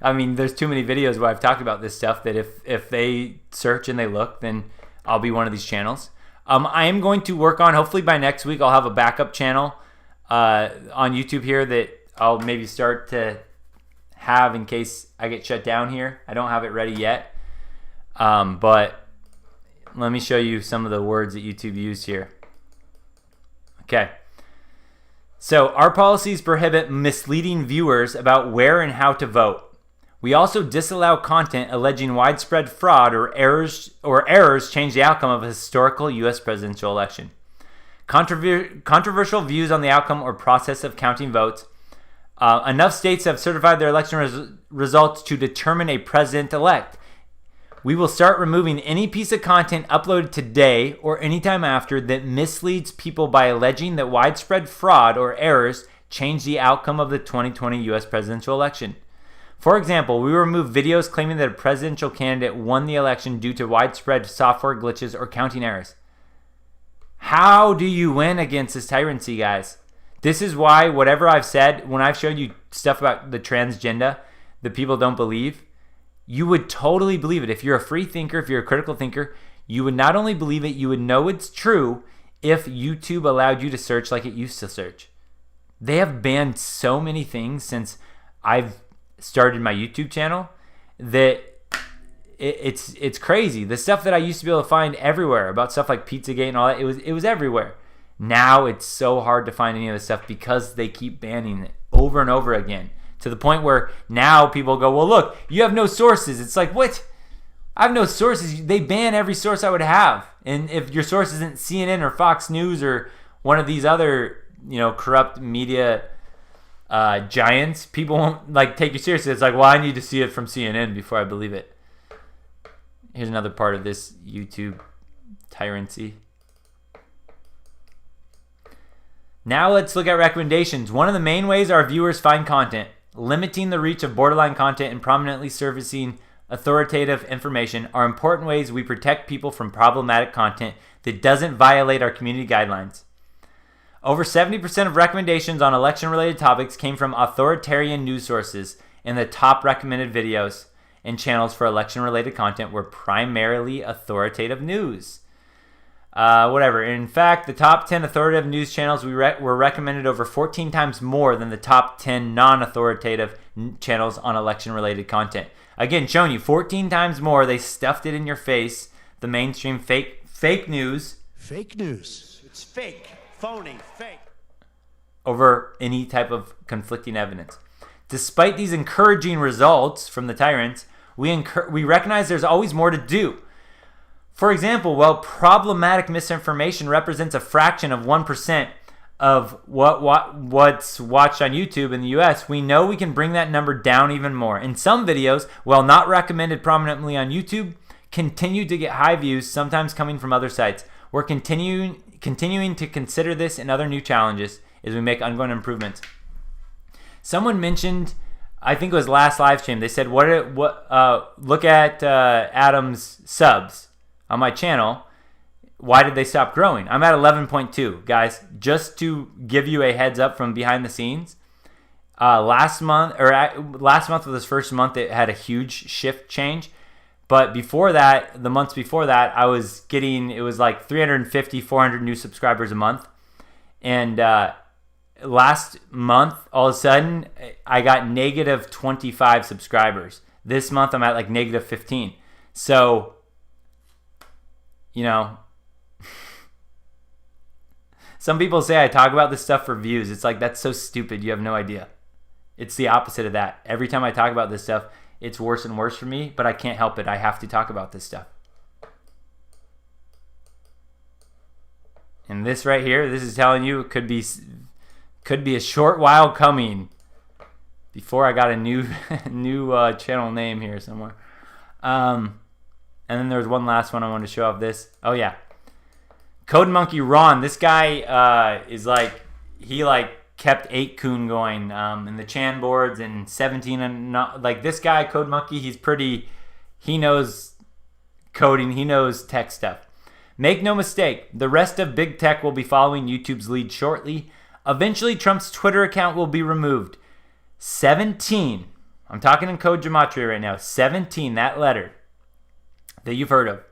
I mean, there's too many videos where I've talked about this stuff that if they search and they look, then I'll be one of these channels. I am going to work on, hopefully by next week, I'll have a backup channel on YouTube here that I'll maybe start to have in case I get shut down here. I don't have it ready yet. But let me show you some of the words that YouTube used here. Okay. So our policies prohibit misleading viewers about where and how to vote. We also disallow content alleging widespread fraud or errors change the outcome of a historical U.S. presidential election. Controversial views on the outcome or process of counting votes. Enough states have certified their election results to determine a president-elect. We will start removing any piece of content uploaded today or anytime after that misleads people by alleging that widespread fraud or errors change the outcome of the 2020 U.S. presidential election. For example, we will remove videos claiming that a presidential candidate won the election due to widespread software glitches or counting errors. How do you win against this tyranny, guys? This is why whatever I've said, when I've showed you stuff about the transgender that people don't believe, you would totally believe it. If you're a free thinker, if you're a critical thinker, you would not only believe it, you would know it's true if YouTube allowed you to search like it used to search. They have banned so many things since I've started my YouTube channel that it's crazy. The stuff that I used to be able to find everywhere about stuff like Pizzagate and all that, it was everywhere. Now it's so hard to find any of this stuff because they keep banning it over and over again, to the point where now people go, well, look, you have no sources. It's like, what? I have no sources. They ban every source I would have. And if your source isn't CNN or Fox News or one of these other, corrupt media giants, people won't take you seriously. It's like, well, I need to see it from CNN before I believe it. Here's another part of this YouTube tyranny. Now let's look at recommendations. One of the main ways our viewers find content: limiting the reach of borderline content and prominently surfacing authoritative information are important ways we protect people from problematic content that doesn't violate our community guidelines. Over 70% of recommendations on election-related topics came from authoritarian news sources, and the top recommended videos and channels for election-related content were primarily authoritative news. Whatever. In fact, the top 10 authoritative news channels were recommended over 14 times more than the top 10 non-authoritative channels on election-related content. Again, showing you 14 times more. They stuffed it in your face. The mainstream fake news. Fake news. It's fake, phony, fake. Over any type of conflicting evidence. Despite these encouraging results from the tyrants, we recognize there's always more to do. For example, while problematic misinformation represents a fraction of 1% of what's watched on YouTube in the US, we know we can bring that number down even more. And some videos, while not recommended prominently on YouTube, continue to get high views, sometimes coming from other sites. We're continuing to consider this and other new challenges as we make ongoing improvements. Someone mentioned, I think it was last live stream, they said, look at Adam's subs on my channel. why did they stop growing? I'm at 11.2, guys. Just to give you a heads up from behind the scenes, last month was this first month it had a huge shift change. But before that, the months before that, it was like 350, 400 new subscribers a month. And last month, all of a sudden, I got negative 25 subscribers. This month, I'm at like negative 15. So, you know, some people say I talk about this stuff for views. It's like, that's so stupid. You have no idea. It's the opposite of that. Every time I talk about this stuff, it's worse and worse for me, but I can't help it. I have to talk about this stuff. And this right here, this is telling you it could be a short while coming before I got a new channel name here somewhere. And then there's one last one I wanted to show off this. Oh yeah. Code Monkey Ron. This guy is like, he like kept 8kun going in the Chan boards and 17 and not like this guy Code Monkey. He knows coding. He knows tech stuff. Make no mistake, the rest of big tech will be following YouTube's lead shortly. Eventually, Trump's Twitter account will be removed. 17. I'm talking in code gematria right now. 17. That letter that you've heard of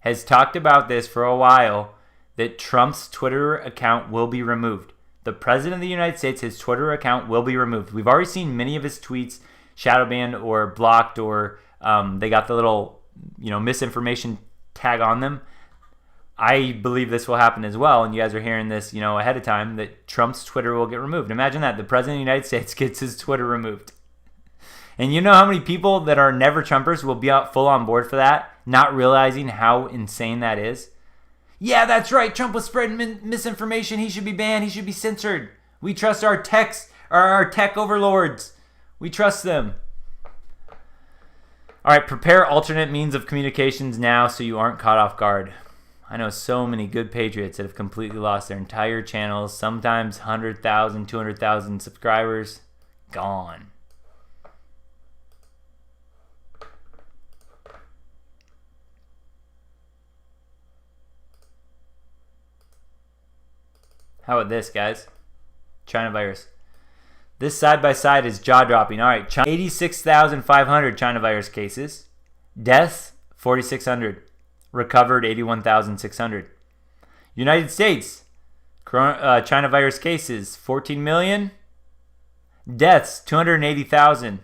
has talked about this for a while. That Trump's Twitter account will be removed. The President of the United States, his Twitter account will be removed. We've already seen many of his tweets shadow banned or blocked, or they got the little, misinformation tag on them. I believe this will happen as well, and you guys are hearing this, ahead of time, that Trump's Twitter will get removed. Imagine that. The President of the United States gets his Twitter removed. And you know how many people that are never Trumpers will be full on board for that, not realizing how insane that is? Yeah, that's right. Trump was spreading misinformation. He should be banned. He should be censored. We trust our tech overlords. We trust them. All right, prepare alternate means of communications now so you aren't caught off guard. I know so many good patriots that have completely lost their entire channels, sometimes 100,000, 200,000 subscribers, gone. How about this, guys? China virus. This side-by-side is jaw-dropping. All right, 86,500 China virus cases. Deaths, 4,600. Recovered, 81,600. United States, China virus cases, 14 million. Deaths, 280,000.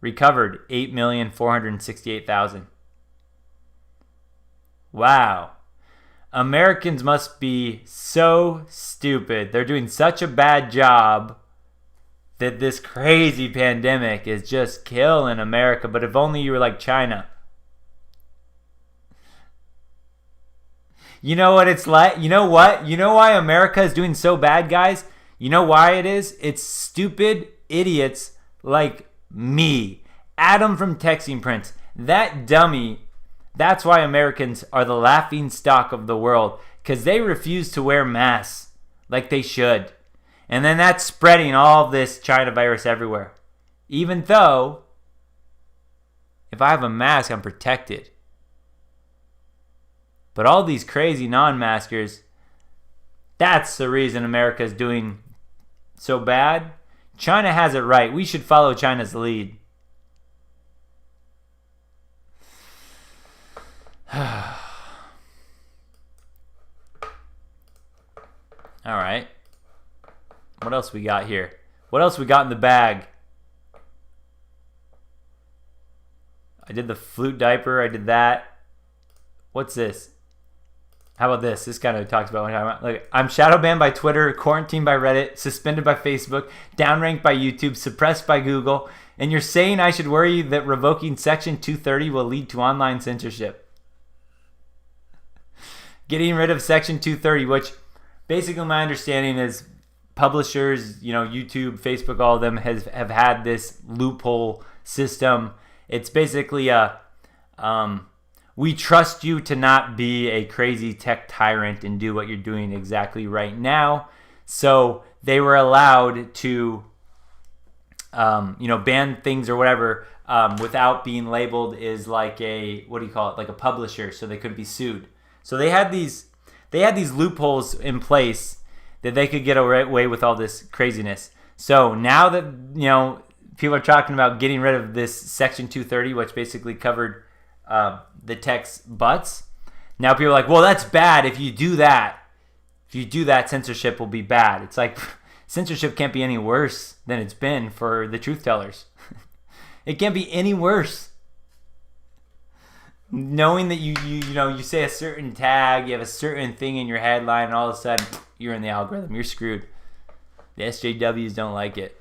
Recovered, 8,468,000. Wow. Americans must be so stupid. They're doing such a bad job that this crazy pandemic is just killing America. But if only you were like China. You know what it's like? You know what? You know why America is doing so bad, guys? You know why it is? It's stupid idiots like me. Adam from Texting Prince. That dummy. That's why Americans are the laughing stock of the world. Because they refuse to wear masks like they should. And then that's spreading all this China virus everywhere. Even though, if I have a mask, I'm protected. But all these crazy non-maskers, that's the reason America is doing so bad. China has it right. We should follow China's lead. All right. What else we got here? What else we got in the bag? I did the flute diaper. I did that. What's this? How about this? This kind of talks about what I'm talking about. Look, I'm shadow banned by Twitter, quarantined by Reddit, suspended by Facebook, downranked by YouTube, suppressed by Google, and you're saying I should worry that revoking Section 230 will lead to online censorship. Getting rid of Section 230, which basically my understanding is publishers, YouTube, Facebook, all of them have had this loophole system. It's basically a we trust you to not be a crazy tech tyrant and do what you're doing exactly right now. So they were allowed to, ban things or whatever without being labeled as like a, what do you call it, like a publisher, so they couldn't be sued. So they had these They had these loopholes in place that they could get away with all this craziness. So now that, people are talking about getting rid of this Section 230, which basically covered the tech's butts. Now people are like, well, that's bad. If you do that, censorship will be bad. It's like censorship can't be any worse than it's been for the truth tellers. It can't be any worse. Knowing that you say a certain tag, you have a certain thing in your headline, and all of a sudden you're in the algorithm. You're screwed. The SJWs don't like it.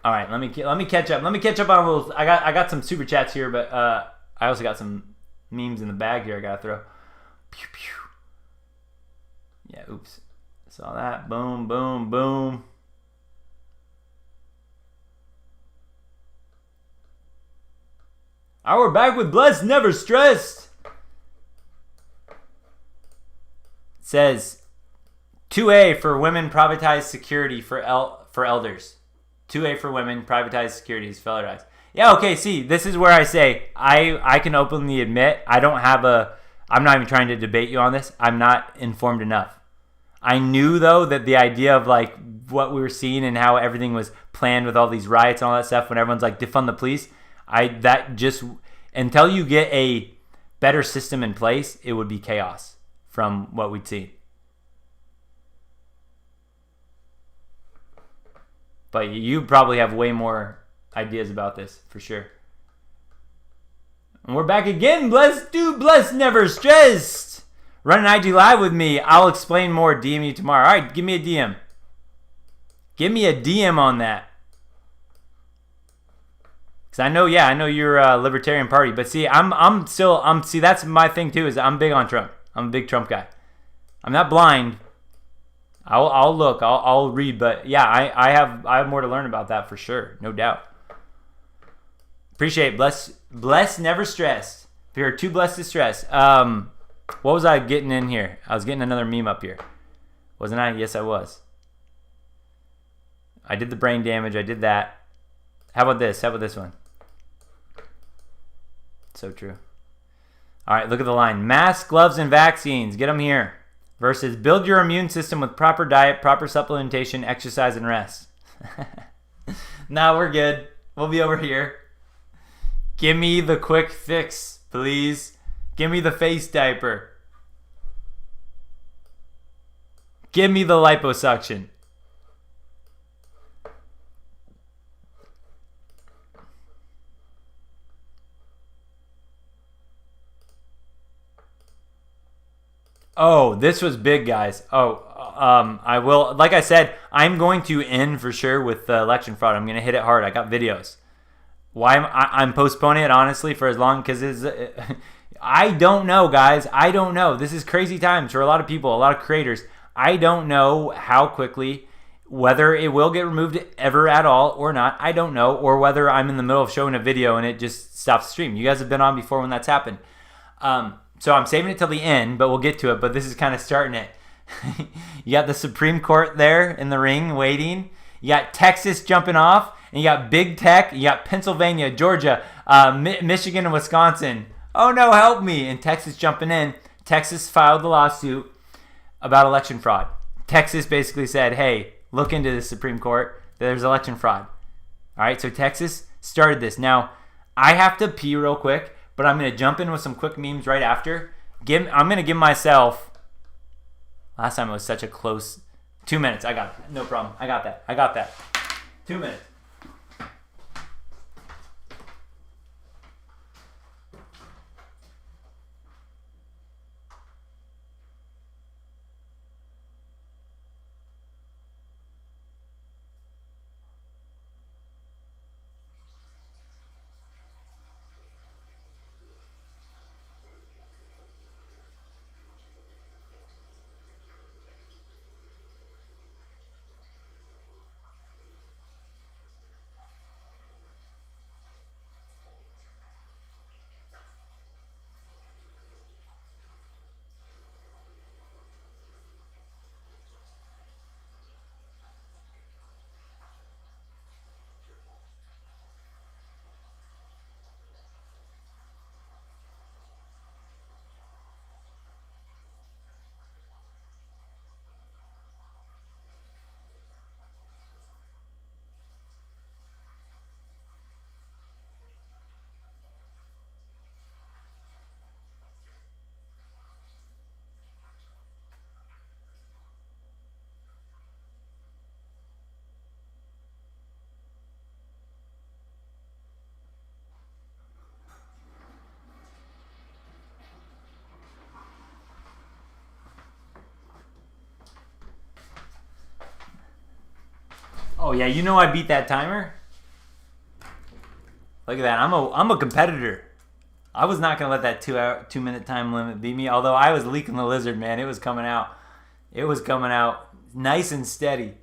All right, let me catch up. Let me catch up on a little. I got some super chats here, but I also got some memes in the bag here. I gotta throw. Pew pew. Yeah, oops. Saw that. Boom, boom, boom. We're back with Blessed Never Stressed. It says 2A for women, privatized security for elders. 2A for women, privatized security is felonized. Yeah, okay, see, this is where I say I can openly admit I'm not even trying to debate you on this. I'm not informed enough. I knew, though, that the idea of like what we were seeing and how everything was planned with all these riots and all that stuff when everyone's like defund the police, until you get a better system in place, it would be chaos from what we'd see. But you probably have way more ideas about this, for sure. And we're back again. Blessed Never Stressed. Run an IG Live with me. I'll explain more. DM you tomorrow. All right, give me a DM. Give me a DM on that. Because I know you're a Libertarian Party. But see, see, that's my thing too, is I'm big on Trump. I'm a big Trump guy. I'm not blind. I'll look. I'll read. But yeah, I have more to learn about that for sure. No doubt. Appreciate it. Blessed Never Stressed. If you're too blessed to stress. What was I getting in here? I was getting another meme up here. Wasn't I? Yes, I was. I did the brain damage. I did that. How about this? How about this one? So true. All right, look at the line. Masks, gloves, and vaccines. Get them here. Versus build your immune system with proper diet, proper supplementation, exercise, and rest. Nah, we're good. We'll be over here. Give me the quick fix, please. Give me the face diaper. Give me the liposuction. Oh, this was big, guys. I will, like I said, I'm going to end for sure with the election fraud. I'm going to hit it hard. I got videos. Why I'm postponing it, honestly, for as long, because I don't know, guys. I don't know. This is crazy times for a lot of people, a lot of creators. I don't know how quickly, whether it will get removed ever at all or not. I don't know. Or whether I'm in the middle of showing a video and it just stops the stream. You guys have been on before when that's happened. So I'm saving it till the end, but we'll get to it. But this is kind of starting it. You got the Supreme Court there in the ring waiting. You got Texas jumping off. And you got big tech. You got Pennsylvania, Georgia, Michigan, and Wisconsin. Oh, no, help me. And Texas jumping in. Texas filed the lawsuit about election fraud. Texas basically said, hey, look into the Supreme Court. There's election fraud. All right, so Texas started this. Now, I have to pee real quick, but I'm going to jump in with some quick memes right after. I'm going to give myself, last time it was such a close, 2 minutes. I got it. No problem. I got that. 2 minutes. Oh yeah, you know I beat that timer. Look at that. I'm a competitor. I was not gonna let that 2 minute time limit beat me. Although I was leaking the lizard, man. It was coming out. It was coming out nice and steady.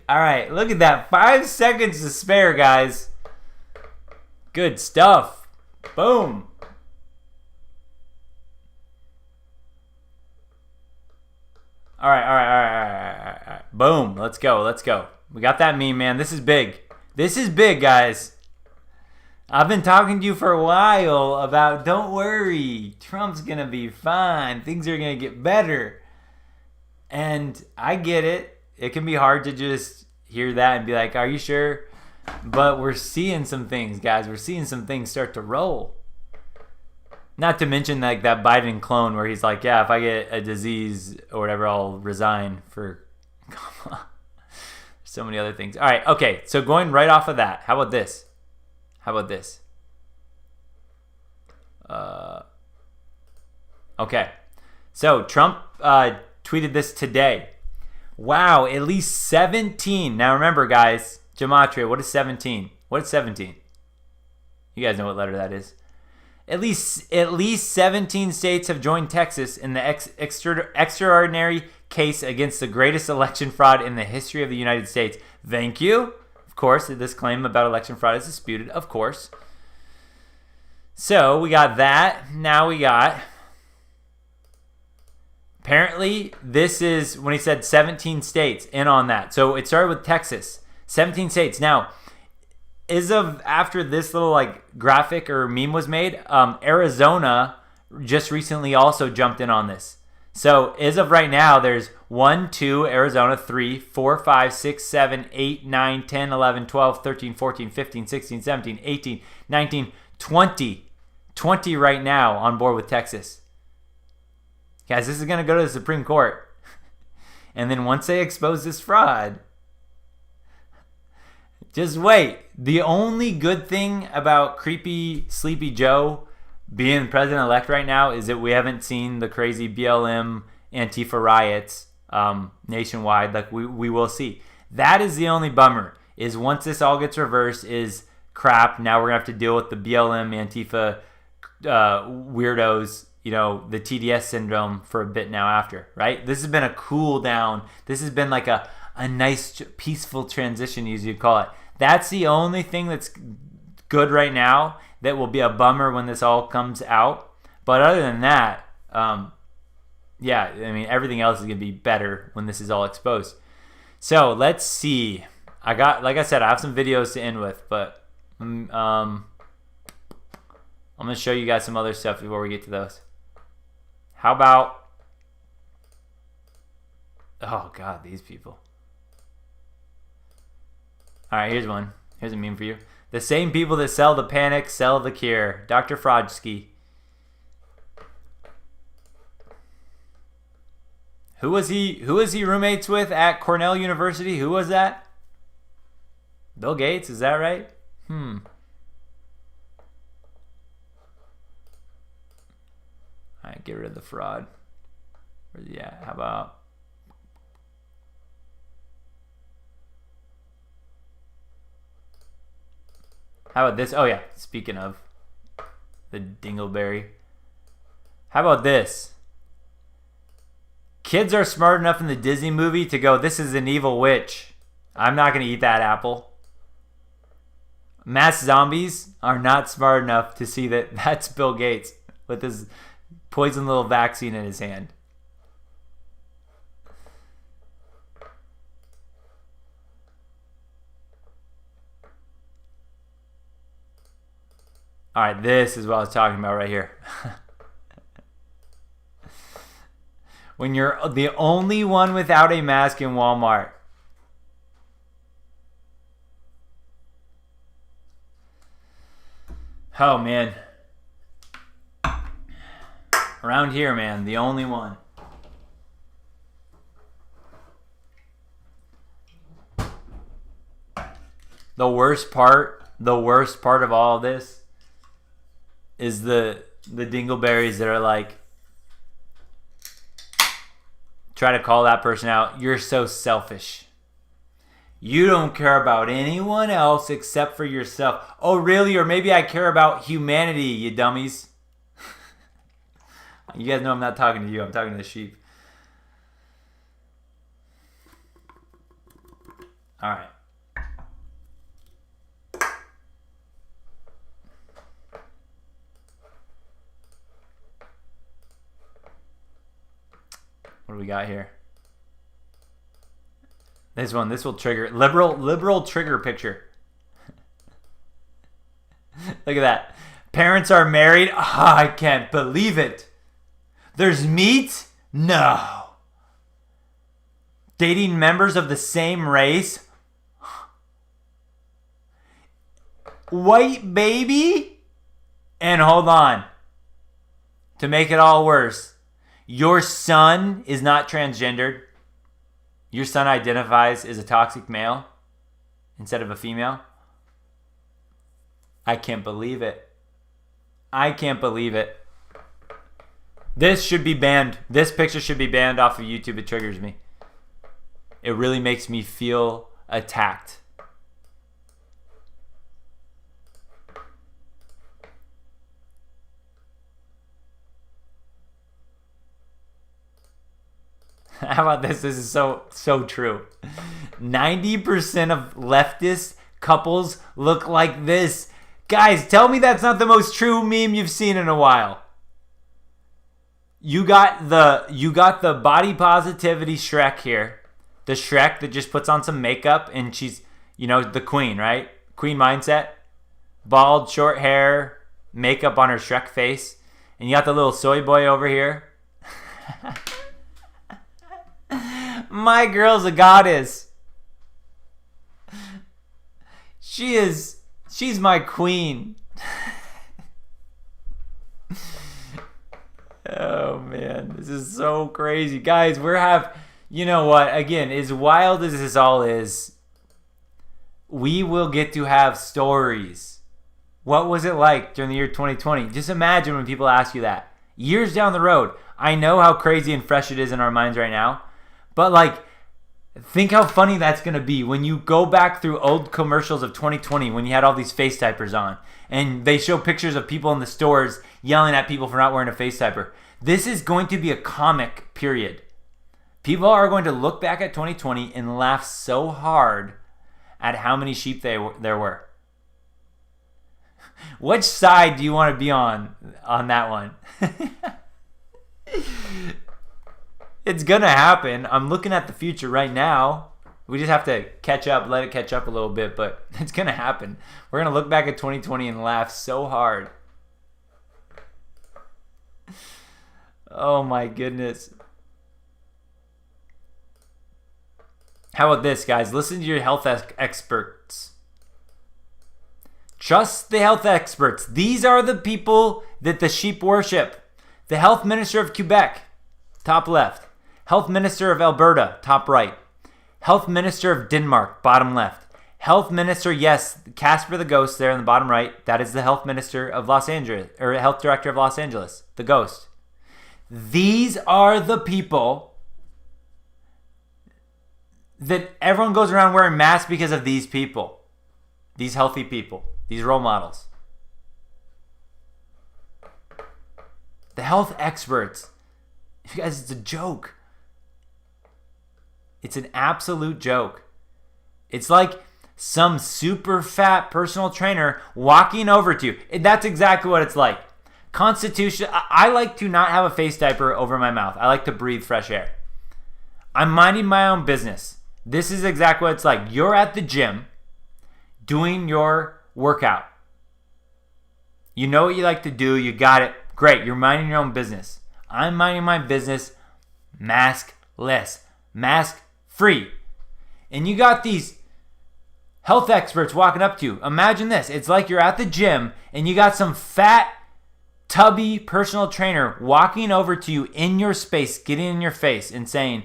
All right, look at that. 5 seconds to spare, guys. Good stuff. Boom. All right. Boom. Let's go. We got that meme, man. This is big. This is big, guys. I've been talking to you for a while about don't worry. Trump's going to be fine. Things are going to get better. And I get it. It can be hard to just hear that and be like, are you sure? But we're seeing some things, guys. We're seeing some things start to roll. Not to mention like that Biden clone where he's like, yeah, if I get a disease or whatever, I'll resign for... Come on. So many other things. All right, okay. So going right off of that, how about this? Okay. So Trump tweeted this today. Wow, at least 17. Now remember, guys, gematria, what is 17? What is 17? You guys know what letter that is. At least 17 states have joined Texas in the extraordinary case against the greatest election fraud in the history of the United States. Thank you. Of course, this claim about election fraud is disputed. Of course. So we got that. Now we got... Apparently, this is when he said 17 states in on that. So it started with Texas. 17 states. Now... As of after this little like graphic or meme was made, Arizona just recently also jumped in on this. So as of right now, there's 1, 2, Arizona, 3, 4, 5, 6, 7, 8, 9, 10, 11, 12, 13, 14, 15, 16, 17, 18, 19, 20. 20 right now on board with Texas. Guys, this is going to go to the Supreme Court. And then once they expose this fraud... Just wait. The only good thing about creepy Sleepy Joe being president-elect right now is that we haven't seen the crazy BLM Antifa riots nationwide like we will see. That is the only bummer, is once this all gets reversed is crap. Now we're going to have to deal with the BLM Antifa weirdos, you know, the TDS syndrome for a bit now after, right? This has been a cool down. This has been like a nice, peaceful transition, as you'd call it. That's the only thing that's good right now that will be a bummer when this all comes out. But other than that, yeah, I mean, everything else is going to be better when this is all exposed. So let's see. Like I said, I have some videos to end with, but I'm going to show you guys some other stuff before we get to those. How about... Oh, God, these people. All right, here's one. Here's a meme for you. The same people that sell the panic sell the cure. Dr. Frodsky. Who was he roommates with at Cornell University? Who was that? Bill Gates, is that right? All right, get rid of the fraud. Where's he at? How about... How about this? Oh, yeah. Speaking of the dingleberry. How about this? Kids are smart enough in the Disney movie to go, this is an evil witch. I'm not going to eat that apple. Mass zombies are not smart enough to see that that's Bill Gates with his poison little vaccine in his hand. All right, this is what I was talking about right here. When you're the only one without a mask in Walmart. Oh, man. Around here, man, the only one. The worst part of all of this is the dingleberries that are like, try to call that person out. You're so selfish. You don't care about anyone else except for yourself. Oh, really? Or maybe I care about humanity, you dummies. You guys know I'm not talking to you. I'm talking to the sheep. All right. What do we got here? This will trigger liberal trigger picture. Look at that. Parents are married. Oh, I can't believe it. There's meat? No. Dating members of the same race? White baby? And hold on. To make it all worse, your son is not transgendered. Your son identifies as a toxic male instead of a female. I can't believe it. I can't believe it. This should be banned. This picture should be banned off of YouTube. It triggers me. It really makes me feel attacked. How about this? This is so true. 90% of leftist couples look like this. Guys, tell me that's not the most true meme you've seen in a while. You got the body positivity Shrek here. The Shrek that just puts on some makeup and she's, the queen, right? Queen mindset. Bald, short hair, makeup on her Shrek face. And you got the little soy boy over here. My girl's a goddess. She's my queen. Oh man, this is so crazy. Guys, you know what? Again, as wild as this all is, we will get to have stories. What was it like during the year 2020? Just imagine when people ask you that. Years down the road. I know how crazy and fresh it is in our minds right now. But think how funny that's going to be when you go back through old commercials of 2020 when you had all these face diapers on. And they show pictures of people in the stores yelling at people for not wearing a face diaper. This is going to be a comic period. People are going to look back at 2020 and laugh so hard at how many sheep there were. Which side do you want to be on that one? It's gonna happen. I'm looking at the future right now. We just have to let it catch up a little bit, but it's gonna happen. We're gonna look back at 2020 and laugh so hard. Oh my goodness. How about this, guys? Listen to your health experts. Trust the health experts. These are the people that the sheep worship. The health minister of Quebec, top left. Health Minister of Alberta, top right. Health Minister of Denmark, bottom left. Health Minister, yes, Casper the Ghost there in the bottom right. That is the Health Minister of Los Angeles, or Health Director of Los Angeles, the Ghost. These are the people that everyone goes around wearing masks because of these people. These healthy people. These role models. The health experts. You guys, it's a joke. It's an absolute joke. It's like some super fat personal trainer walking over to you. That's exactly what it's like. Constitution. I like to not have a face diaper over my mouth. I like to breathe fresh air. I'm minding my own business. This is exactly what it's like. You're at the gym doing your workout. You know what you like to do. You got it. Great. You're minding your own business. I'm minding my business maskless. Mask free. And you got these health experts walking up to you. Imagine this. It's like you're at the gym and you got some fat, tubby personal trainer walking over to you in your space, getting in your face and saying,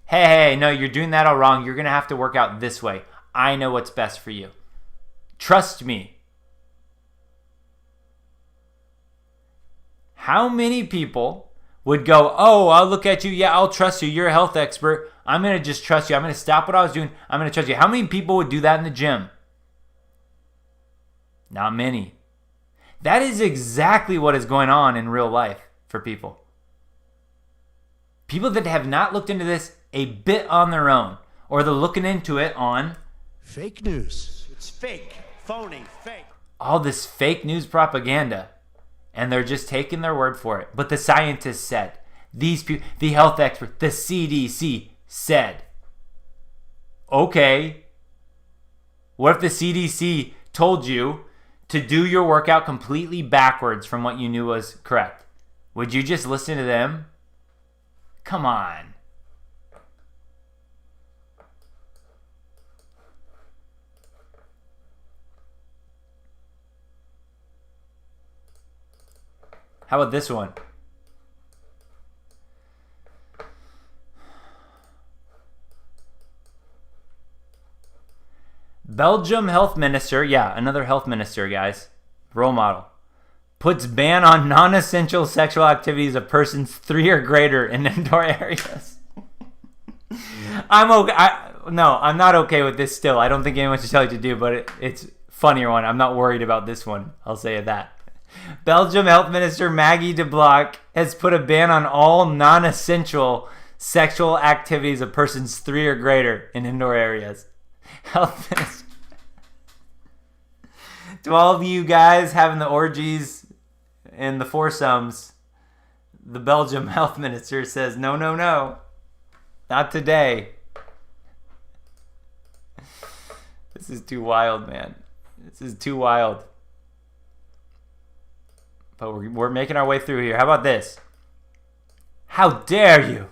hey, no, you're doing that all wrong. You're going to have to work out this way. I know what's best for you. Trust me. How many people would go, oh, I'll look at you. Yeah, I'll trust you. You're a health expert. I'm going to just trust you. I'm going to stop what I was doing. I'm going to trust you. How many people would do that in the gym? Not many. That is exactly what is going on in real life for people. People that have not looked into this a bit on their own, or they're looking into it on Fake news. It's fake, phony, fake. all this fake news propaganda, and they're just taking their word for it. But the scientists said, these people, the health experts, the CDC said. Okay, what if the CDC told you to do your workout completely backwards from what you knew was correct? Would you just listen to them? Come on. How about this one? Belgium health minister, yeah, another health minister, guys, role model, puts ban on non-essential sexual activities of persons 3 or greater in indoor areas. I'm okay. No, I'm not okay with this still. I don't think anyone should tell you to do, but it's a funnier one. I'm not worried about this one. I'll say that. Belgium health minister Maggie de Block has put a ban on all non-essential sexual activities of persons 3 or greater in indoor areas. Health minister. To all of you guys having the orgies and the foursomes, the Belgium health minister says, no, no, no. Not today. This is too wild, man. This is too wild. But we're making our way through here. How about this? How dare you?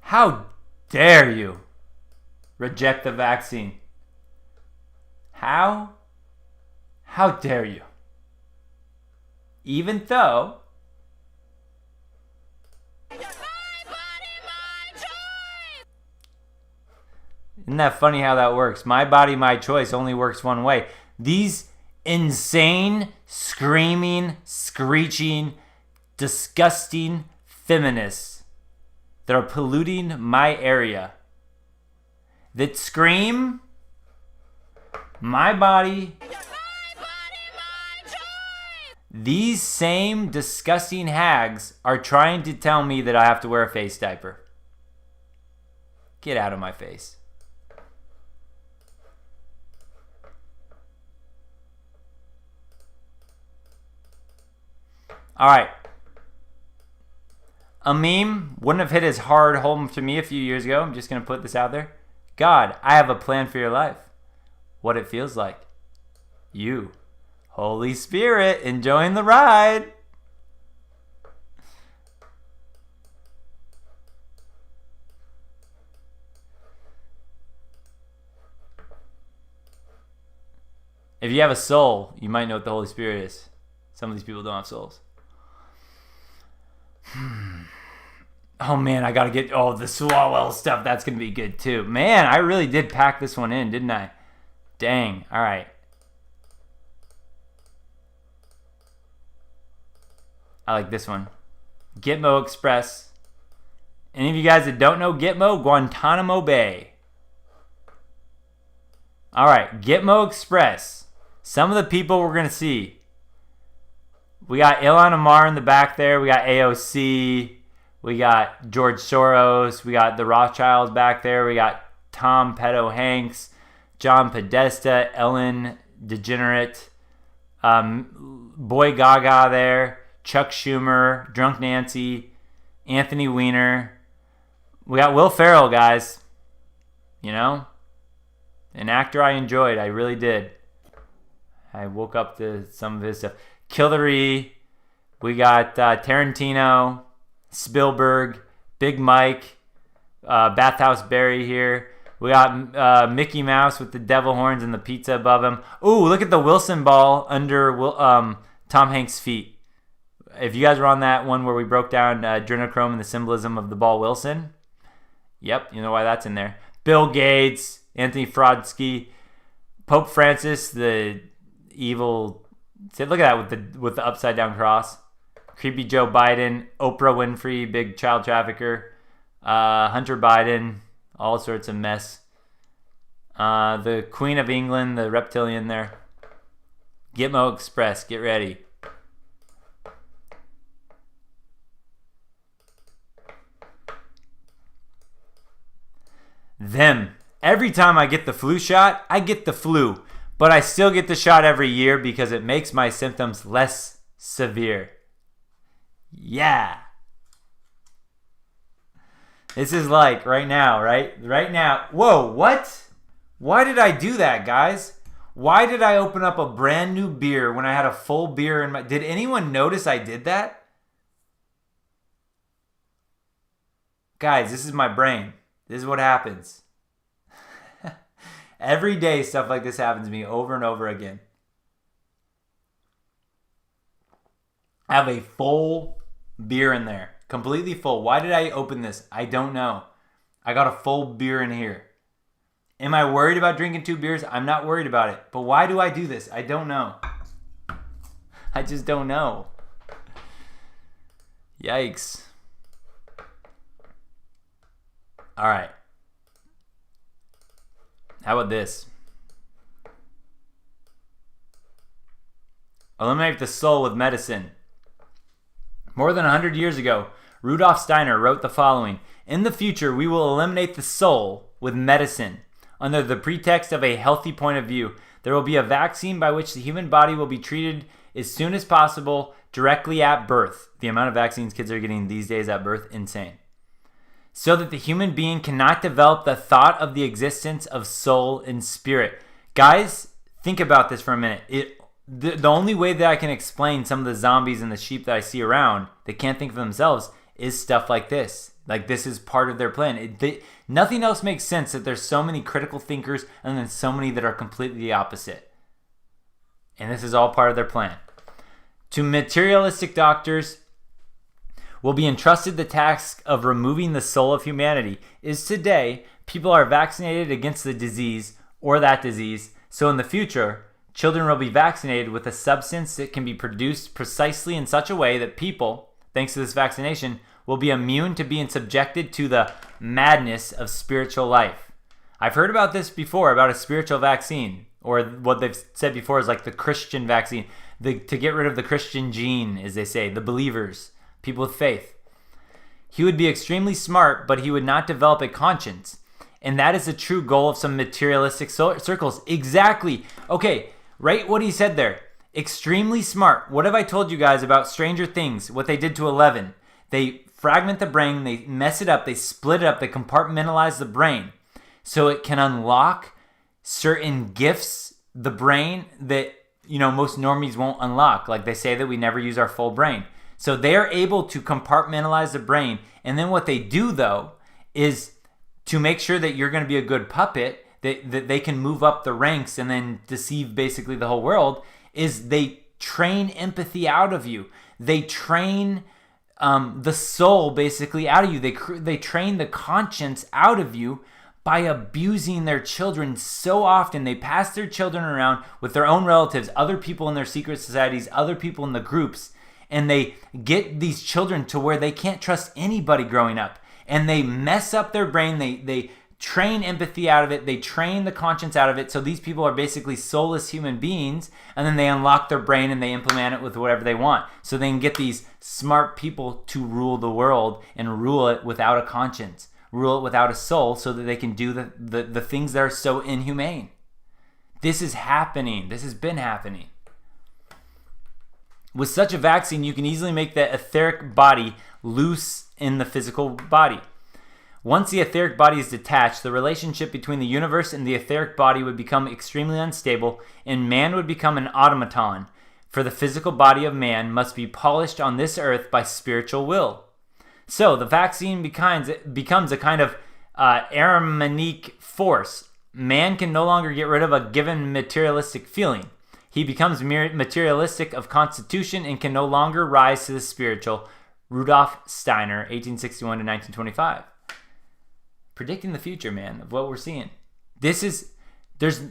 How dare you reject the vaccine? How dare you? Even though isn't that funny how that works? My body, my choice only works one way. These insane, screaming, screeching, disgusting feminists that are polluting my area, that scream, my body, these same disgusting hags are trying to tell me that I have to wear a face diaper. Get out of my face. All right. A meme wouldn't have hit as hard home to me a few years ago. I'm just going to put this out there. God, I have a plan for your life. What it feels like. You, Holy Spirit, enjoying the ride. If you have a soul, you might know what the Holy Spirit is. Some of these people don't have souls. Oh man, I gotta get the Swalwell stuff. That's gonna be good too. Man, I really did pack this one in, didn't I? Dang. All right. I like this one. Gitmo Express. Any of you guys that don't know Gitmo, Guantanamo Bay. All right, Gitmo Express. Some of the people we're gonna see. We got Ilhan Omar in the back there. We got AOC. We got George Soros. We got the Rothschilds back there. We got Tom Pedo Hanks, John Podesta, Ellen DeGenerate, Boy Gaga there, Chuck Schumer, Drunk Nancy, Anthony Weiner. We got Will Ferrell, guys. You know? An actor I enjoyed. I really did. I woke up to some of his stuff. Killary, we got Tarantino, Spielberg, Big Mike, Bathhouse Barry here. We got Mickey Mouse with the devil horns and the pizza above him. Ooh, look at the Wilson ball under Tom Hanks' feet. If you guys were on that one where we broke down adrenochrome and the symbolism of the ball Wilson, yep, you know why that's in there. Bill Gates, Anthony Fauci, Pope Francis, the evil... See, look at that with the upside down cross. Creepy Joe Biden, Oprah Winfrey, big child trafficker, Hunter Biden, all sorts of mess. The Queen of England, the reptilian there. Gitmo Express, get ready. Them. Every time I get the flu shot, I get the flu. But I still get the shot every year because it makes my symptoms less severe. Yeah. This is like right now, right? Right now. Whoa, what? Why did I do that, guys? Why did I open up a brand new beer when I had a full beer in my... Did anyone notice I did that? Guys, this is my brain. This is what happens. Every day stuff like this happens to me over and over again. I have a full beer in there. Completely full. Why did I open this? I don't know. I got a full beer in here. Am I worried about drinking 2 beers? I'm not worried about it. But why do I do this? I don't know. I just don't know. Yikes. All right. How about this? Eliminate the soul with medicine. More than 100 years ago, Rudolf Steiner wrote the following: "In the future, we will eliminate the soul with medicine. Under the pretext of a healthy point of view, there will be a vaccine by which the human body will be treated as soon as possible, directly at birth." The amount of vaccines kids are getting these days at birth, insane. "So that the human being cannot develop the thought of the existence of soul and spirit." Guys, think about this for a minute. The only way that I can explain some of the zombies and the sheep that I see around that can't think for themselves is stuff like this. Like, this is part of their plan. Nothing else makes sense that there's so many critical thinkers and then so many that are completely the opposite. And this is all part of their plan. To materialistic doctors will be entrusted the task of removing the soul of humanity. Is today, people are vaccinated against the disease or that disease, so in the future, children will be vaccinated with a substance that can be produced precisely in such a way that people, thanks to this vaccination, will be immune to being subjected to the madness of spiritual life. I've heard about this before, about a spiritual vaccine, or what they've said before is like the Christian vaccine, to get rid of the Christian gene, as they say, the believers, people with faith. He would be extremely smart, but he would not develop a conscience. And that is the true goal of some materialistic circles. Exactly. Okay, right what he said there. Extremely smart. What have I told you guys about Stranger Things, what they did to Eleven? They fragment the brain, they mess it up, they split it up, they compartmentalize the brain so it can unlock certain gifts, the brain that, most normies won't unlock. Like they say that we never use our full brain. So they are able to compartmentalize the brain. And then what they do, though, is to make sure that you're going to be a good puppet, that they can move up the ranks and then deceive basically the whole world, is they train empathy out of you. They train the soul basically out of you. They train the conscience out of you by abusing their children so often. They pass their children around with their own relatives, other people in their secret societies, other people in the groups, and they get these children to where they can't trust anybody growing up. And they mess up their brain. They train empathy out of it. They train the conscience out of it. So these people are basically soulless human beings, and then they unlock their brain and they implement it with whatever they want. So they can get these smart people to rule the world and rule it without a conscience, rule it without a soul, so that they can do the things that are so inhumane. This is happening. This has been happening. With such a vaccine, you can easily make the etheric body loose in the physical body. Once the etheric body is detached, the relationship between the universe and the etheric body would become extremely unstable, and man would become an automaton. For the physical body of man must be polished on this earth by spiritual will. So the vaccine becomes a kind of Aramanic force. Man can no longer get rid of a given materialistic feeling. He becomes materialistic of constitution and can no longer rise to the spiritual. Rudolf Steiner, 1861 to 1925. Predicting the future, man, of what we're seeing. This is, there's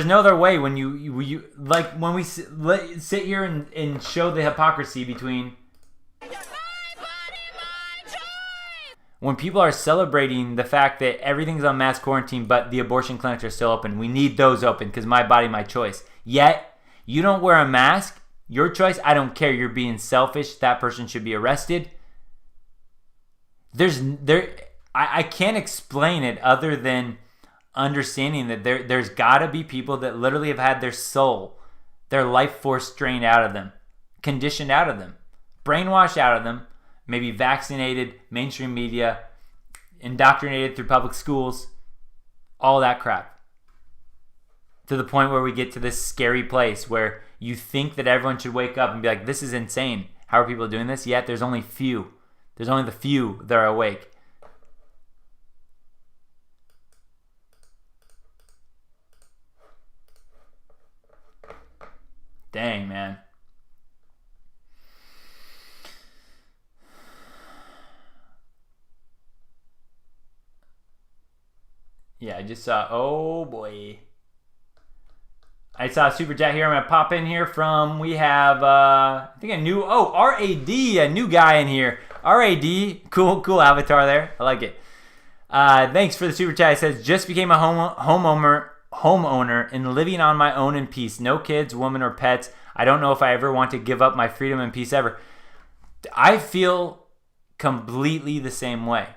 no other way when you like when we sit here and show the hypocrisy between When people are celebrating the fact that everything's on mass quarantine, but the abortion clinics are still open, we need those open because my body, my choice. Yet, you don't wear a mask, your choice, I don't care. You're being selfish. That person should be arrested. I can't explain it other than understanding that there's got to be people that literally have had their soul, their life force drained out of them, conditioned out of them, brainwashed out of them, maybe vaccinated, mainstream media, indoctrinated through public schools, all that crap. To the point where we get to this scary place where you think that everyone should wake up and be like, this is insane. How are people doing this? Yet there's only few. There's only the few that are awake. Dang, man. Yeah, I just saw, oh boy. I saw a super chat here. I'm going to pop in here from, we have, I think a new, RAD, a new guy in here. RAD, cool avatar there. I like it. Thanks for the super chat. It says, just became a homeowner and living on my own in peace. No kids, woman, or pets. I don't know if I ever want to give up my freedom and peace ever. I feel completely the same way.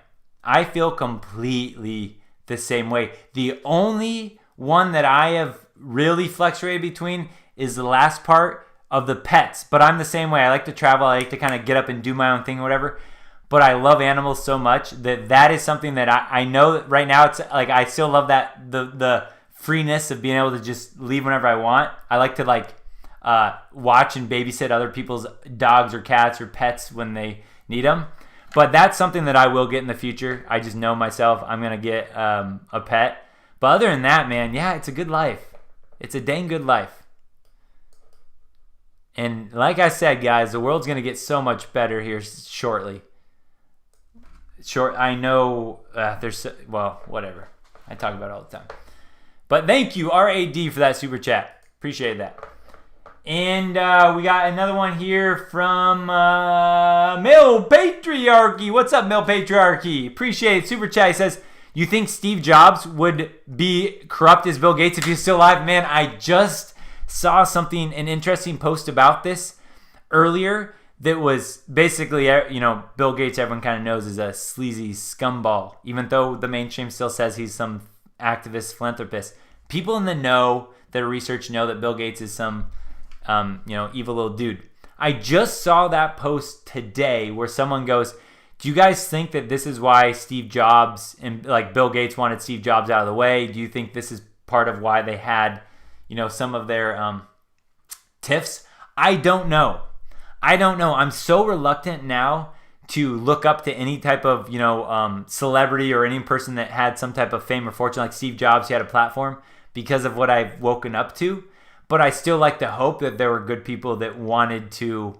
The only one that I have really fluctuated between is the last part of the pets. But I'm the same way. I like to travel. I like to kind of get up and do my own thing or whatever. But I love animals so much that is something that I know that right now it's like I still love that the freeness of being able to just leave whenever I want. I like to watch and babysit other people's dogs or cats or pets when they need them. But that's something that I will get in the future. I just know myself. I'm going to get a pet. But other than that, man, yeah, it's a good life. It's a dang good life. And like I said, guys, the world's going to get so much better here shortly. I know whatever. I talk about it all the time. But thank you, RAD, for that super chat. Appreciate that. And we got another one here from Male Patriarchy. What's up, Male Patriarchy? Appreciate it. Super chat. He says, you think Steve Jobs would be corrupt as Bill Gates if he's still alive? Man, I just saw an interesting post about this earlier that was basically, Bill Gates, everyone kind of knows, is a sleazy scumball, even though the mainstream still says he's some activist philanthropist. People in the know that research know that Bill Gates is some evil little dude. I just saw that post today where someone goes, do you guys think that this is why Steve Jobs and Bill Gates wanted Steve Jobs out of the way? Do you think this is part of why they had, some of their tiffs? I don't know. I'm so reluctant now to look up to any type of, celebrity or any person that had some type of fame or fortune like Steve Jobs. He had a platform because of what I've woken up to. But I still like to hope that there were good people that wanted to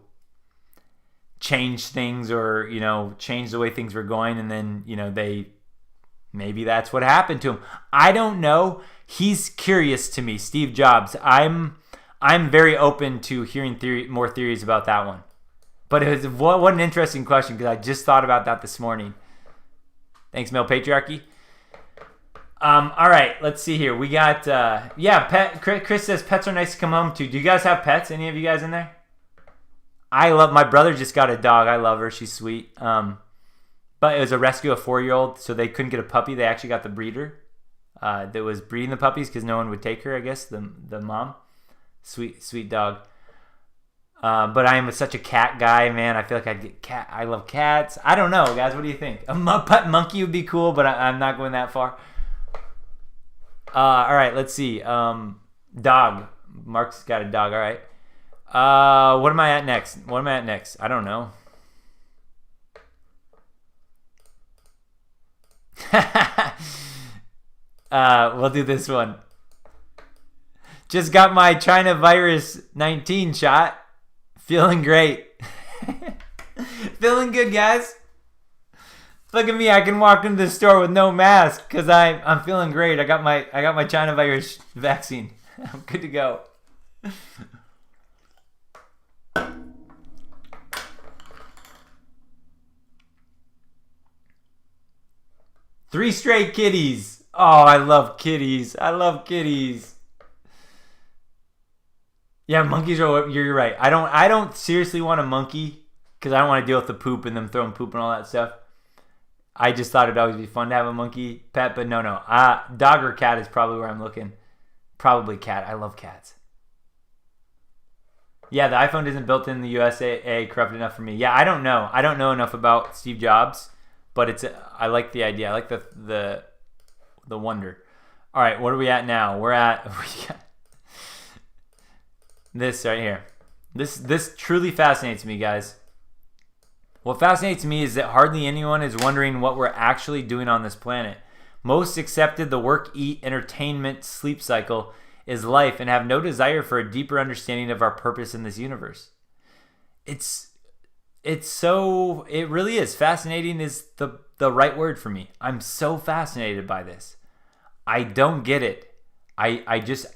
change things or, change the way things were going. And then, maybe that's what happened to him. I don't know. He's curious to me, Steve Jobs. I'm very open to hearing more theories about that one. But it was what an interesting question because I just thought about that this morning. Thanks, Male Patriarchy. All right, let's see here. We got, Chris says pets are nice to come home to. Do you guys have pets? Any of you guys in there? My brother just got a dog. I love her. She's sweet. But it was a rescue, a 4-year-old, so they couldn't get a puppy. They actually got the breeder that was breeding the puppies because no one would take her, I guess, the mom. Sweet dog. But I am such a cat guy, man. I feel like I'd get cat. I love cats. I don't know, guys. What do you think? A pet monkey would be cool, but I'm not going that far. All right, let's see. Dog. Mark's got a dog. All right. What am I at next? I don't know. We'll do this one. Just got my China virus 19 shot. Feeling great. Feeling good, guys. Look at me. I can walk into the store with no mask because I'm feeling great. I got my China virus vaccine. I'm good to go. 3 stray kitties. Oh, I love kitties. I love kitties. Yeah, monkeys are. You're right. I don't seriously want a monkey because I don't want to deal with the poop and them throwing poop and all that stuff. I just thought it'd always be fun to have a monkey pet, but no. Dog or cat is probably where I'm looking. Probably cat. I love cats. Yeah, the iPhone isn't built in the USA corrupt enough for me. Yeah, I don't know. I don't know enough about Steve Jobs, but I like the idea. I like the wonder. All right, what are we at now? We're at this right here. This truly fascinates me, guys. What fascinates me is that hardly anyone is wondering what we're actually doing on this planet. Most accepted the work, eat, entertainment, sleep cycle is life and have no desire for a deeper understanding of our purpose in this universe. It really is. Fascinating is the right word for me. I'm so fascinated by this. I don't get it. I just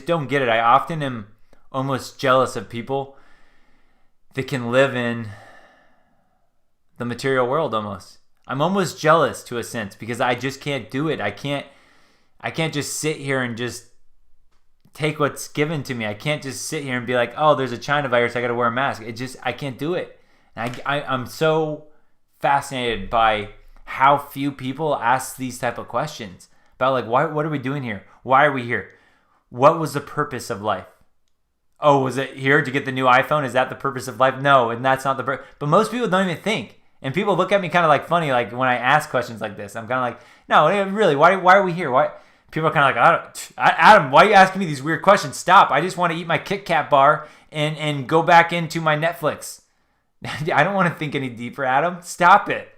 don't get it. I often am almost jealous of people that can live in the material world almost. I'm almost jealous to a sense because I just can't do it. I can't just sit here and just take what's given to me. I can't just sit here and be like, oh, there's a China virus, I got to wear a mask. I can't do it. And I'm so fascinated by how few people ask these type of questions about like, what are we doing here? Why are we here? What was the purpose of life? Oh, was it here to get the new iPhone? Is that the purpose of life? No, and that's not the purpose. But most people don't even think. And people look at me kind of like funny, like when I ask questions like this. I'm kind of like, no, really, why are we here? Why? People are kind of like, Adam, why are you asking me these weird questions? Stop. I just want to eat my Kit Kat bar and go back into my Netflix. I don't want to think any deeper, Adam. Stop it.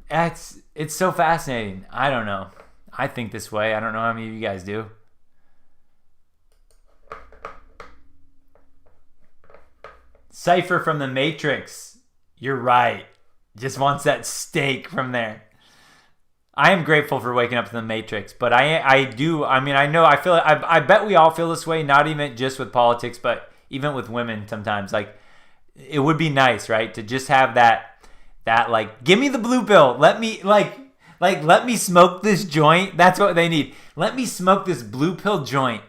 It's so fascinating. I don't know. I think this way. I don't know how many of you guys do. Cypher from the Matrix. You're right. Just wants that steak from there. I am grateful for waking up to the Matrix, but I bet we all feel this way, not even just with politics, but even with women sometimes. Like, it would be nice, right? To just have that like, give me the blue pill. Let me let me smoke this joint. That's what they need. Let me smoke this blue pill joint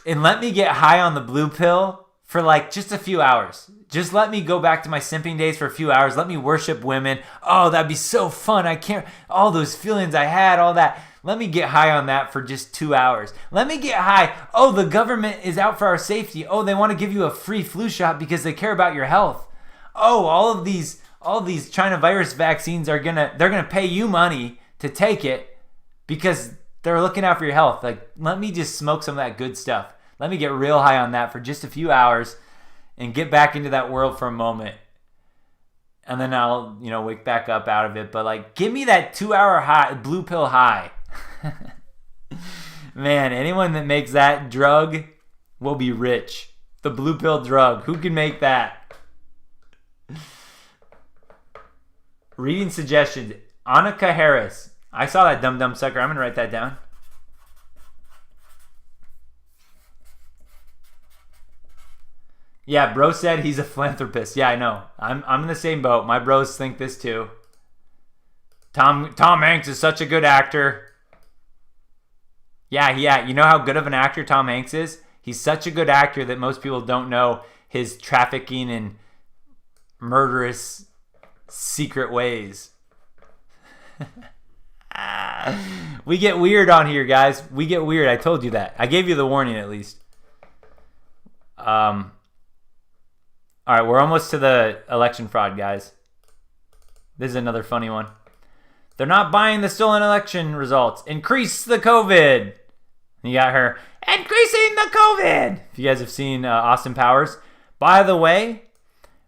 and let me get high on the blue pill for like just a few hours. Just let me go back to my simping days for a few hours. Let me worship women. Oh, that'd be so fun. I can't, all those feelings I had, all that. Let me get high on that for just 2 hours. Let me get high. Oh, the government is out for our safety. Oh, they want to give you a free flu shot because they care about your health. Oh, all these China virus vaccines they're gonna pay you money to take it because they're looking out for your health. Like, let me just smoke some of that good stuff. Let me get real high on that for just a few hours and get back into that world for a moment. And then I'll, wake back up out of it. But like, give me that 2 hour high, blue pill high. Man, anyone that makes that drug will be rich. The blue pill drug. Who can make that? Reading suggestions. Annika Harris. I saw that dumb sucker. I'm going to write that down. Yeah, bro said he's a philanthropist. Yeah, I know. I'm in the same boat. My bros think this too. Tom Hanks is such a good actor. Yeah. You know how good of an actor Tom Hanks is? He's such a good actor that most people don't know his trafficking and murderous secret ways. We get weird on here, guys. We get weird. I told you that. I gave you the warning at least. All right, we're almost to the election fraud, guys. This is another funny one. They're not buying the stolen election results. Increase the COVID. You got her increasing the COVID. If you guys have seen Austin Powers. By the way,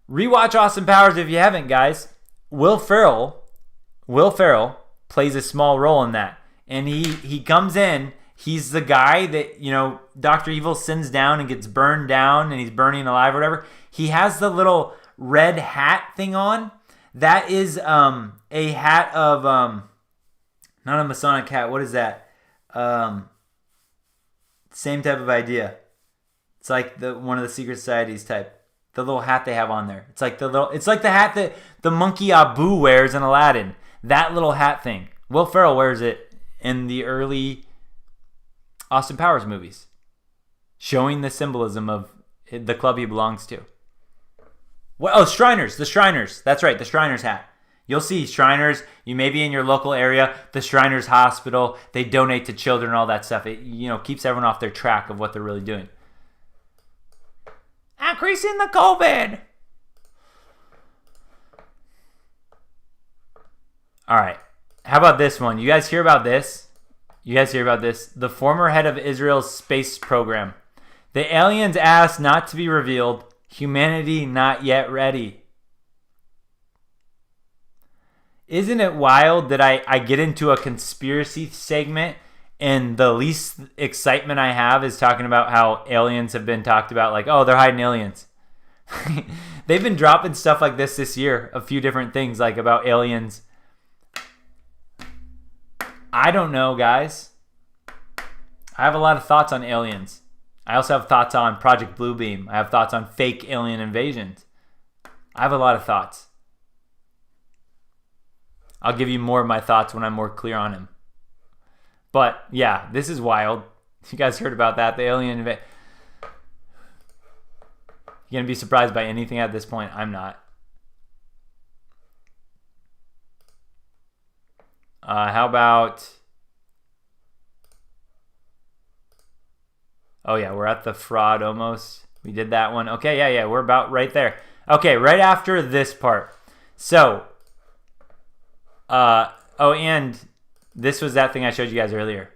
rewatch Austin Powers if you haven't, guys. Will Ferrell plays a small role in that. And he comes in. He's the guy that, Dr. Evil sends down and gets burned down and he's burning alive or whatever. He has the little red hat thing on. That is a hat of, not a Masonic hat. What is that? Same type of idea. It's like one of the secret societies type. The little hat they have on there. It's like the hat that the monkey Abu wears in Aladdin. That little hat thing. Will Ferrell wears it in the early Austin Powers movies, showing the symbolism of the club he belongs to. What? Oh, Shriners. The Shriners. That's right, the Shriners hat. You'll see Shriners. You may be in your local area. The Shriners Hospital. They donate to children, all that stuff. It, keeps everyone off their track of what they're really doing. Increasing the COVID. All right. How about this one? You guys hear about this? The former head of Israel's space program. The aliens asked not to be revealed. Humanity not yet ready. Isn't it wild that I get into a conspiracy segment and the least excitement I have is talking about how aliens have been talked about, like, oh, they're hiding aliens. They've been dropping stuff like this year, a few different things like about aliens. I don't know, guys. I have a lot of thoughts on aliens. I also have thoughts on Project Bluebeam. I have thoughts on fake alien invasions. I have a lot of thoughts. I'll give you more of my thoughts when I'm more clear on him. But yeah, this is wild. You guys heard about that? The alien invasion. You gonna be surprised by anything at this point? I'm not. How about... Oh yeah, we're at the fraud almost. We did that one. Okay, yeah, we're about right there. Okay, right after this part. So, and this was that thing I showed you guys earlier.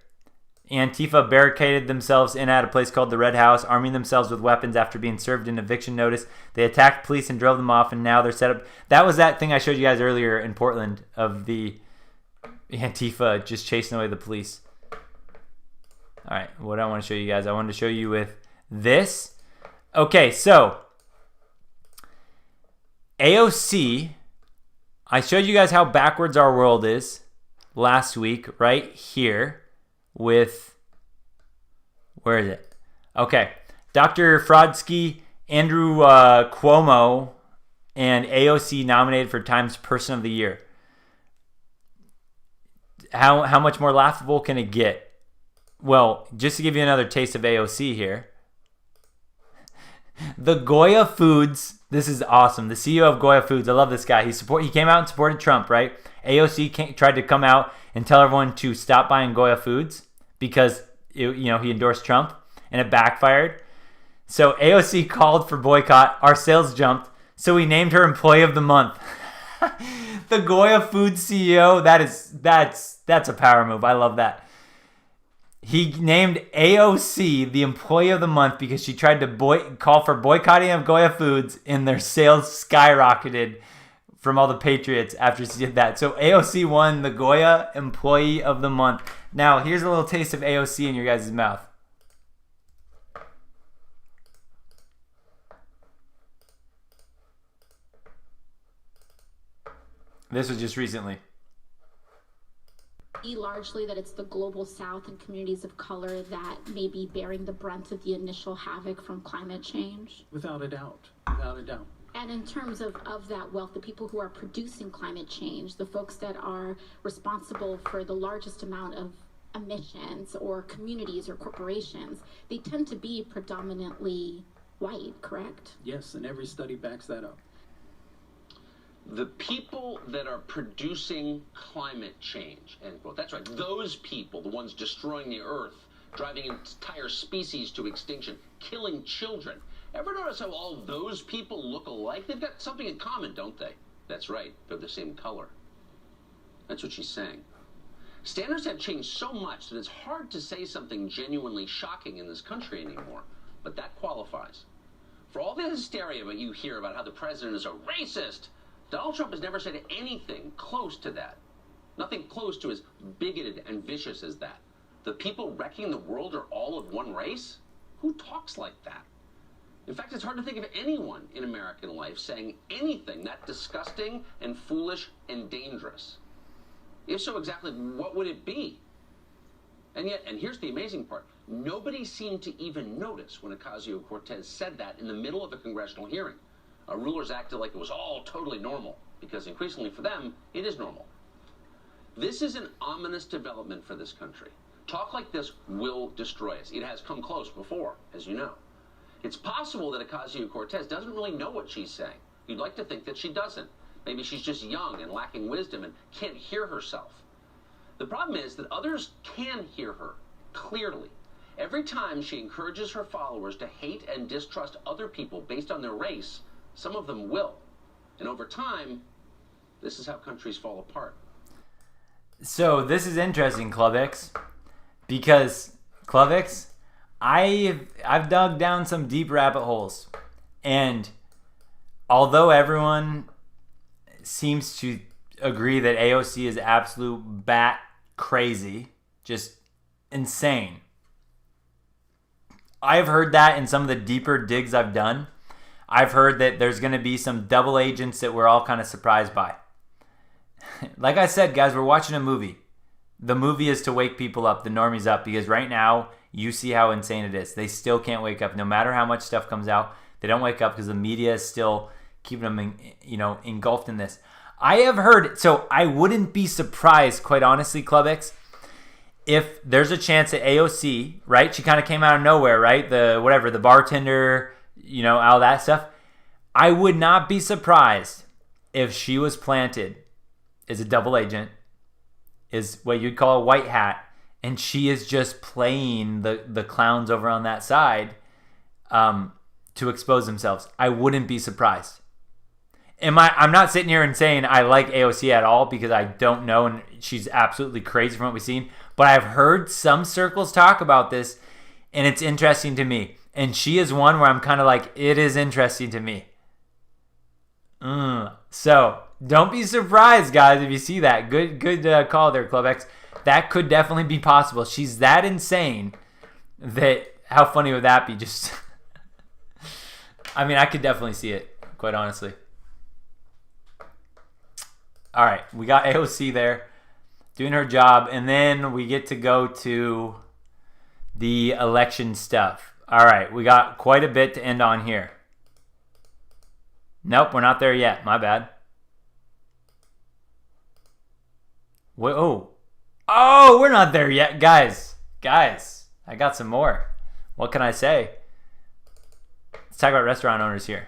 Antifa barricaded themselves in at a place called the Red House, arming themselves with weapons after being served an eviction notice. They attacked police and drove them off, and now they're set up. That was that thing I showed you guys earlier in Portland of the Antifa just chasing away the police. All right, what I want to show you guys, I wanted to show you with this. Okay, so AOC, I showed you guys how backwards our world is last week, right here with, where is it? Okay, Dr. Frodsky, Andrew Cuomo, and AOC nominated for Times Person of the Year. How much more laughable can it get? Well, just to give you another taste of AOC here. The Goya Foods, this is awesome. The CEO of Goya Foods, I love this guy. He came out and supported Trump, right? AOC tried to come out and tell everyone to stop buying Goya Foods because he endorsed Trump, and it backfired. So AOC called for boycott. Our sales jumped, so we named her Employee of the Month. The Goya Foods CEO, that's a power move. I love that. He named AOC the Employee of the Month because she tried to call for boycotting of Goya Foods, and their sales skyrocketed from all the patriots after she did that. So AOC won the Goya Employee of the Month. Now, here's a little taste of AOC in your guys' mouth. This was just recently. Largely that it's the global south and communities of color that may be bearing the brunt of the initial havoc from climate change? Without a doubt. Without a doubt. And in terms of that wealth, the people who are producing climate change, the folks that are responsible for the largest amount of emissions, or communities or corporations, they tend to be predominantly white, correct? Yes, and every study backs that up. The people that are producing climate change, end quote. That's right. Those people, the ones destroying the earth, driving entire species to extinction, killing children. Ever notice how all those people look alike? They've got something in common, don't they? That's right. They're the same color. That's what she's saying. Standards have changed so much that it's hard to say something genuinely shocking in this country anymore. But that qualifies. For all the hysteria that you hear about how the president is a racist, Donald Trump has never said anything close to that. Nothing close to as bigoted and vicious as that. The people wrecking the world are all of one race? Who talks like that? In fact, it's hard to think of anyone in American life saying anything that disgusting and foolish and dangerous. If so, exactly what would it be? And yet, and here's the amazing part, nobody seemed to even notice when Ocasio-Cortez said that in the middle of a congressional hearing. Rulers acted like it was all totally normal, because increasingly for them, it is normal. This is an ominous development for this country. Talk like this will destroy us. It has come close before, as you know. It's possible that Ocasio-Cortez doesn't really know what she's saying. You'd like to think that she doesn't. Maybe she's just young and lacking wisdom and can't hear herself. The problem is that others can hear her clearly. Every time she encourages her followers to hate and distrust other people based on their race, some of them will. And over time, this is how countries fall apart. So this is interesting, Club X, because Club X, I've dug down some deep rabbit holes, and although everyone seems to agree that AOC is absolute bat crazy, just insane, I've heard that in some of the deeper digs I've done. I've heard that there's going to be some double agents that we're all kind of surprised by. Like I said, guys, we're watching a movie. The movie is to wake people up, the normies up, because right now you see how insane it is. They still can't wake up. No matter how much stuff comes out, they don't wake up because the media is still keeping them, engulfed in this. I have heard, so I wouldn't be surprised, quite honestly, Club X, if there's a chance that AOC, right? She kind of came out of nowhere, right? The bartender, all that stuff. I would not be surprised if she was planted as a double agent, is what you'd call a white hat, and she is just playing the clowns over on that side to expose themselves. I wouldn't be surprised. I'm not sitting here and saying I like AOC at all, because I don't know, and she's absolutely crazy from what we've seen. But I've heard some circles talk about this, and it's interesting to me. And she is one where I'm kind of like, it is interesting to me. So don't be surprised, guys, if you see that. Good call there, Club X. That could definitely be possible. She's that insane that how funny would that be? Just, I mean, I could definitely see it, quite honestly. All right, we got AOC there doing her job, and then we get to go to the election stuff. All right, we got quite a bit to end on here. Nope, we're not there yet. My bad. Oh, we're not there yet. Guys, I got some more. What can I say? Let's talk about restaurant owners here.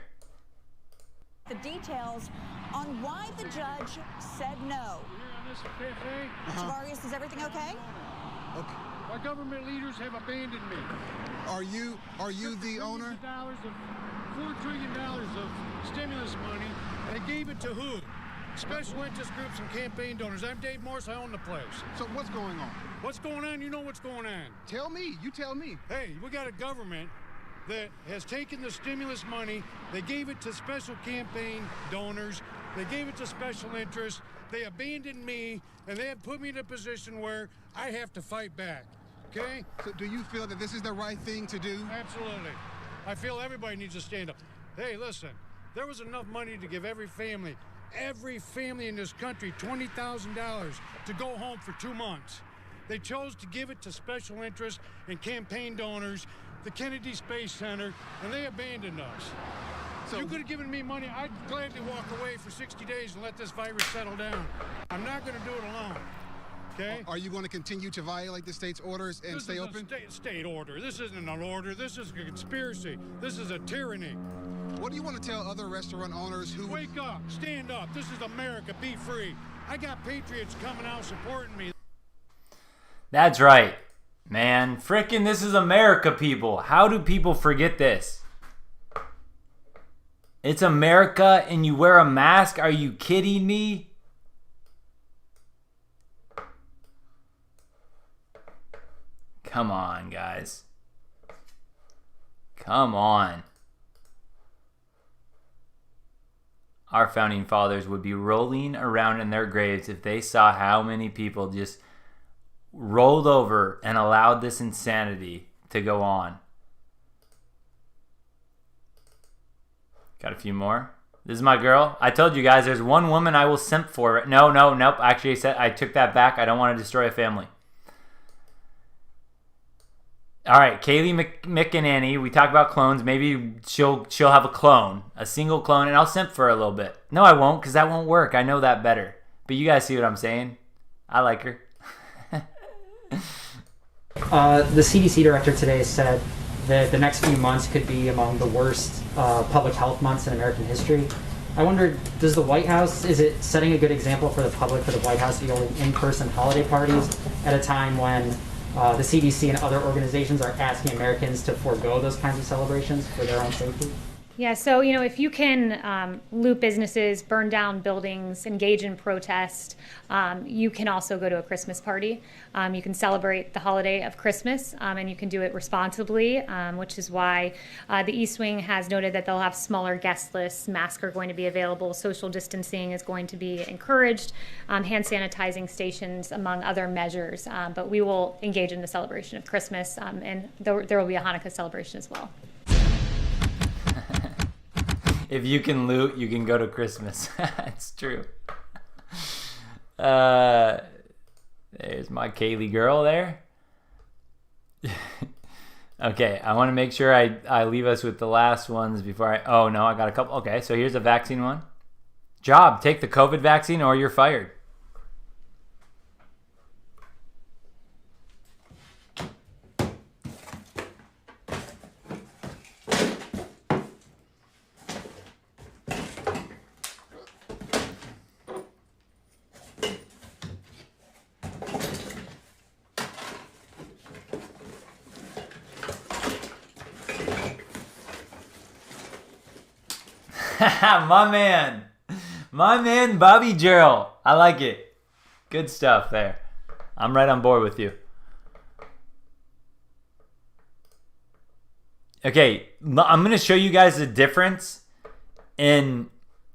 The details on why the judge said no. Tavarius, is everything okay? Okay. Our government leaders have abandoned me. Are you the owner? $4 trillion of stimulus money. They gave it to who? Special interest groups and campaign donors. I'm Dave Morse. I own the place. So what's going on? What's going on? You know what's going on. Tell me. You tell me. Hey, we got a government that has taken the stimulus money. They gave it to special campaign donors. They gave it to special interests. They abandoned me, and they have put me in a position where I have to fight back. Okay? So do you feel that this is the right thing to do? Absolutely. I feel everybody needs to stand up. Hey, listen, there was enough money to give every family in this country $20,000 to go home for 2 months. They chose to give it to special interests and campaign donors, the Kennedy Space Center, and they abandoned us. So you could have given me money. I'd gladly walk away for 60 days and let this virus settle down. I'm not going to do it alone. Okay? Are you going to continue to violate the state's orders and stay open? This is a state order. This isn't an order. This is a conspiracy. This is a tyranny. What do you want to tell other restaurant owners who... Wake up. Stand up. This is America. Be free. I got patriots coming out supporting me. That's right, man. Frickin' this is America, people. How do people forget this? It's America and you wear a mask? Are you kidding me? Come on, guys. Come on. Our founding fathers would be rolling around in their graves if they saw how many people just rolled over and allowed this insanity to go on. Got a few more. This is my girl. I told you guys there's one woman I will simp for. Nope. Actually, I took that back. I don't want to destroy a family. All right, Kaylee McEnany. We talked about clones. Maybe she'll have a clone, a single clone, and I'll simp for her a little bit. No, I won't, because that won't work. I know that better. But you guys see what I'm saying? I like her. The CDC director today said that the next few months could be among the worst public health months in American history. I wonder, does the White House, is it setting a good example for the public for the White House to be holding in-person holiday parties at a time when the CDC and other organizations are asking Americans to forego those kinds of celebrations for their own safety? Yeah, so, if you can loot businesses, burn down buildings, engage in protest, you can also go to a Christmas party. You can celebrate the holiday of Christmas, and you can do it responsibly, which is why the East Wing has noted that they'll have smaller guest lists, masks are going to be available, social distancing is going to be encouraged, hand sanitizing stations, among other measures. But we will engage in the celebration of Christmas, and there will be a Hanukkah celebration as well. If you can loot, you can go to Christmas. It's true. There's my Kaylee girl there. Okay, I want to make sure I leave us with the last ones before I... Oh, no, I got a couple. Okay, so here's a vaccine one. Job, take the COVID vaccine or you're fired. My man Bobby Gerald. I like it. Good stuff there. I'm right on board with you. Okay, I'm going to show you guys the difference in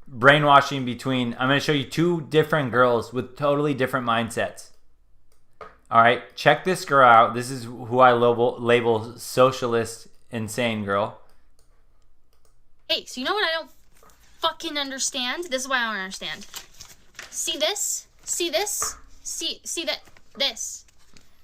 brainwashing between... I'm going to show you two different girls with totally different mindsets. All right, check this girl out. This is who I label socialist insane girl. Hey, so you know what I don't fucking understand? This is why I don't understand. See this? See this? See that? This.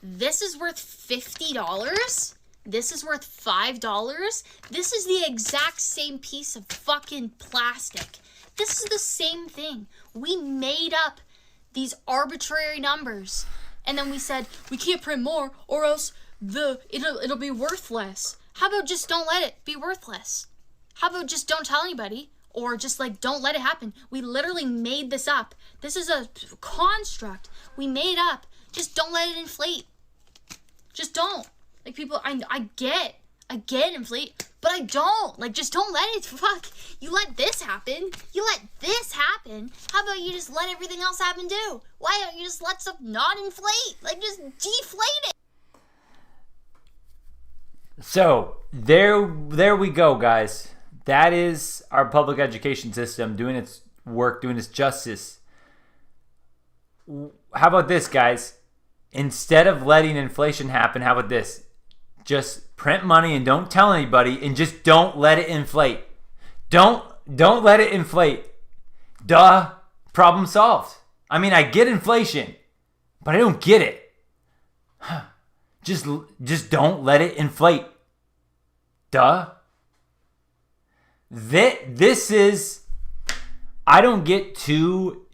This is worth $50? This is worth $5? This is the exact same piece of fucking plastic. This is the same thing. We made up these arbitrary numbers. And then we said, we can't print more or else it'll be worthless. How about just don't let it be worthless? How about just don't tell anybody or just don't let it happen? We literally made this up. This is a construct we made up. Just don't let it inflate. Just don't. People, I get inflate, but I don't. Just don't let it, you let this happen. You let this happen. How about you just let everything else happen too? Why don't you just let stuff not inflate? Just deflate it. So, there we go, guys. That is our public education system doing its work, doing its justice. How about this, guys? Instead of letting inflation happen, how about this? Just print money and don't tell anybody and just don't let it inflate. Don't let it inflate. Duh. Problem solved. I mean, I get inflation, but I don't get it. Just don't let it inflate. Duh. This is... I don't get too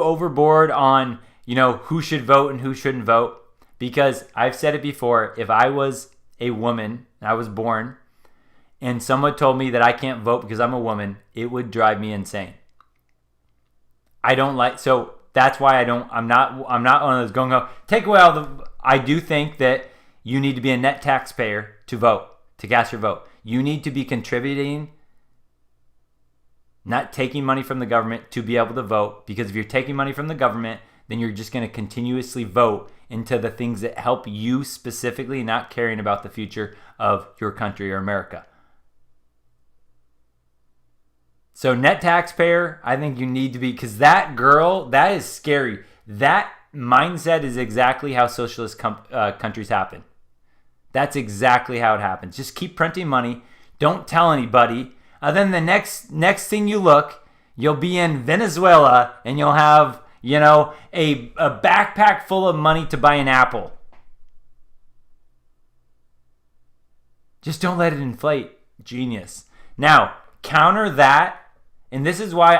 overboard on, who should vote and who shouldn't vote. Because I've said it before, if I was a woman, and I was born, and someone told me that I can't vote because I'm a woman, it would drive me insane. So that's why I'm not one of those go, take away all the... I do think that you need to be a net taxpayer to vote, to cast your vote. You need to be contributing, not taking money from the government to be able to vote. Because if you're taking money from the government, then you're just going to continuously vote into the things that help you specifically, not caring about the future of your country or America. So net taxpayer, I think you need to be, because that girl, that is scary. That mindset is exactly how socialist countries happen. That's exactly how it happens. Just keep printing money. Don't tell anybody. Then the next thing you look, you'll be in Venezuela and you'll have... a backpack full of money to buy an apple. Just don't let it inflate. Genius. Now, counter that, and this is why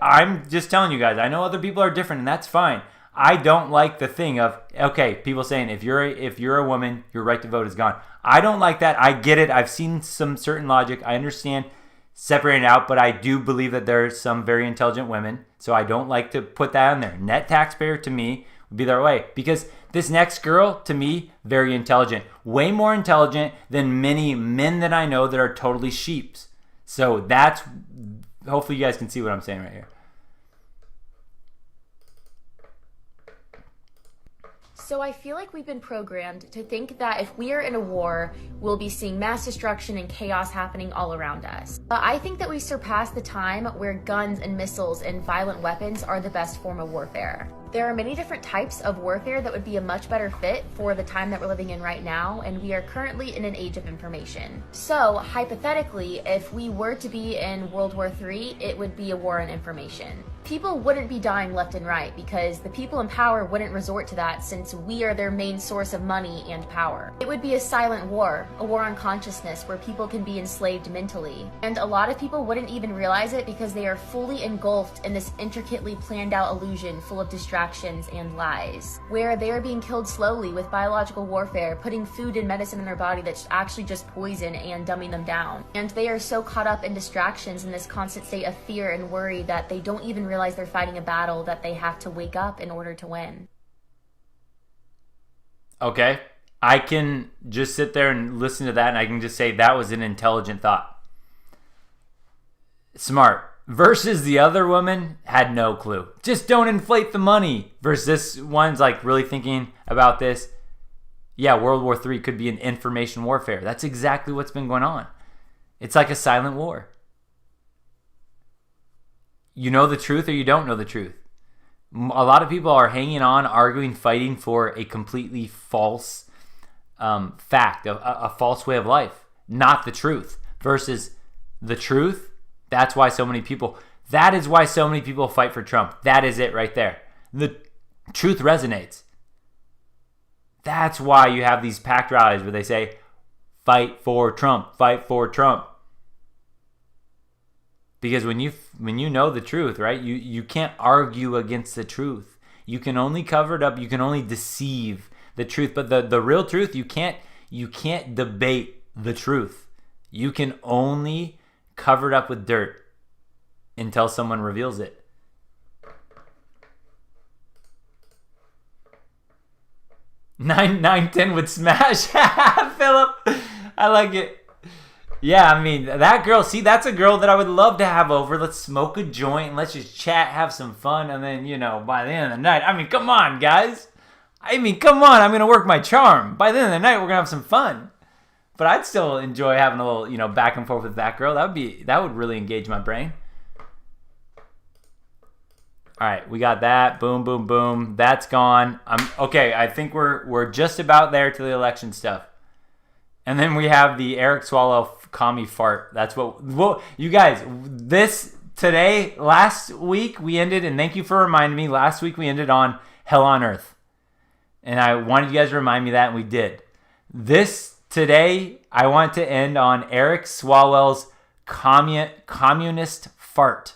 I'm just telling you guys, I know other people are different, and that's fine. I don't like the thing of, okay, people saying if you're a woman, your right to vote is gone. I don't like that. I get it. I've seen some certain logic. I understand separating it out, but I do believe that there are some very intelligent women. So I don't like to put that in there. Net taxpayer to me would be the right way, because this next girl, to me, very intelligent. Way more intelligent than many men that I know that are totally sheeps. So that's, hopefully you guys can see what I'm saying right here. So I feel like we've been programmed to think that if we are in a war, we'll be seeing mass destruction and chaos happening all around us. I think that we surpassed the time where guns and missiles and violent weapons are the best form of warfare. There are many different types of warfare that would be a much better fit for the time that we're living in right now, and we are currently in an age of information. So, hypothetically, if we were to be in World War III, it would be a war on information. People wouldn't be dying left and right because the people in power wouldn't resort to that since we are their main source of money and power. It would be a silent war, a war on consciousness where people can be enslaved mentally. And a lot of people wouldn't even realize it because they are fully engulfed in this intricately planned out illusion full of distractions and lies, where they are being killed slowly with biological warfare, putting food and medicine in their body that's actually just poison and dumbing them down. And they are so caught up in distractions in this constant state of fear and worry that they don't even realize they're fighting a battle that they have to wake up in order to win. Okay, I can just sit there and listen to that and I can just say that was an intelligent thought. Smart. Versus the other woman had no clue. Just don't inflate the money. Versus this one's like really thinking about this. Yeah, World War III could be an information warfare. That's exactly what's been going on. It's like a silent war. You know the truth or you don't know the truth. A lot of people are hanging on, arguing, fighting for a completely false fact, a false way of life, not the truth. Versus the truth, that is why so many people fight for Trump. That is it right there. The truth resonates. That's why you have these packed rallies where they say, fight for Trump, fight for Trump. Because when you know the truth, right, you can't argue against the truth. You can only cover it up. You can only deceive the truth. But the real truth, you can't debate the truth. You can only cover it up with dirt until someone reveals it. Nine 10 would smash. Philip, I like it. Yeah, I mean, that girl, see, that's a girl that I would love to have over. Let's smoke a joint and let's just chat, have some fun. And then, by the end of the night, I mean, come on, guys. I'm going to work my charm. By the end of the night, we're going to have some fun. But I'd still enjoy having a little, back and forth with that girl. That would really engage my brain. All right, we got that. Boom, boom, boom. That's gone. Okay, I think we're just about there to the election stuff. And then we have the Eric Swalwell commie fart. That's what you guys, last week we ended, and thank you for reminding me, last week we ended on Hell on Earth. And I wanted you guys to remind me that, and we did. Today, I want to end on Eric Swalwell's communist fart.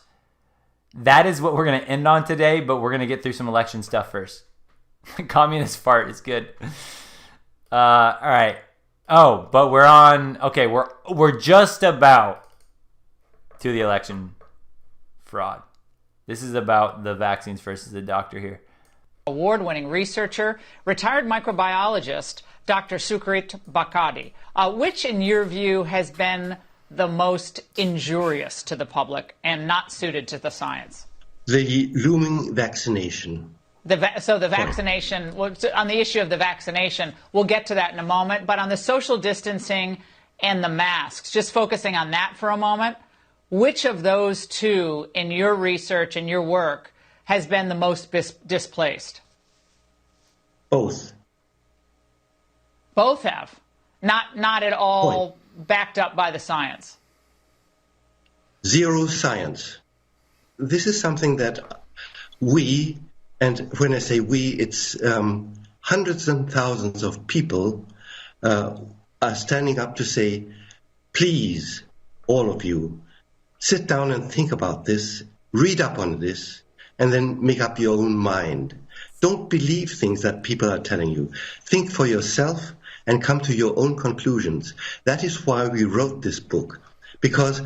That is what we're going to end on today, but we're going to get through some election stuff first. Communist fart is good. All right. Oh, but we're just about to the election fraud. This is about the vaccines versus the doctor here. Award-winning researcher, retired microbiologist, Dr. Sucharit Bhakhadi. Which, in your view, has been the most injurious to the public and not suited to the science? The looming vaccination. The vaccination, on the issue of the vaccination, we'll get to that in a moment, but on the social distancing and the masks, just focusing on that for a moment, which of those two in your research and your work has been the most displaced? Both. Both have? Not at all backed up by the science? Zero science. This is something that we, and when I say we, it's hundreds and thousands of people are standing up to say, please, all of you, sit down and think about this, read up on this, and then make up your own mind. Don't believe things that people are telling you. Think for yourself and come to your own conclusions. That is why we wrote this book, because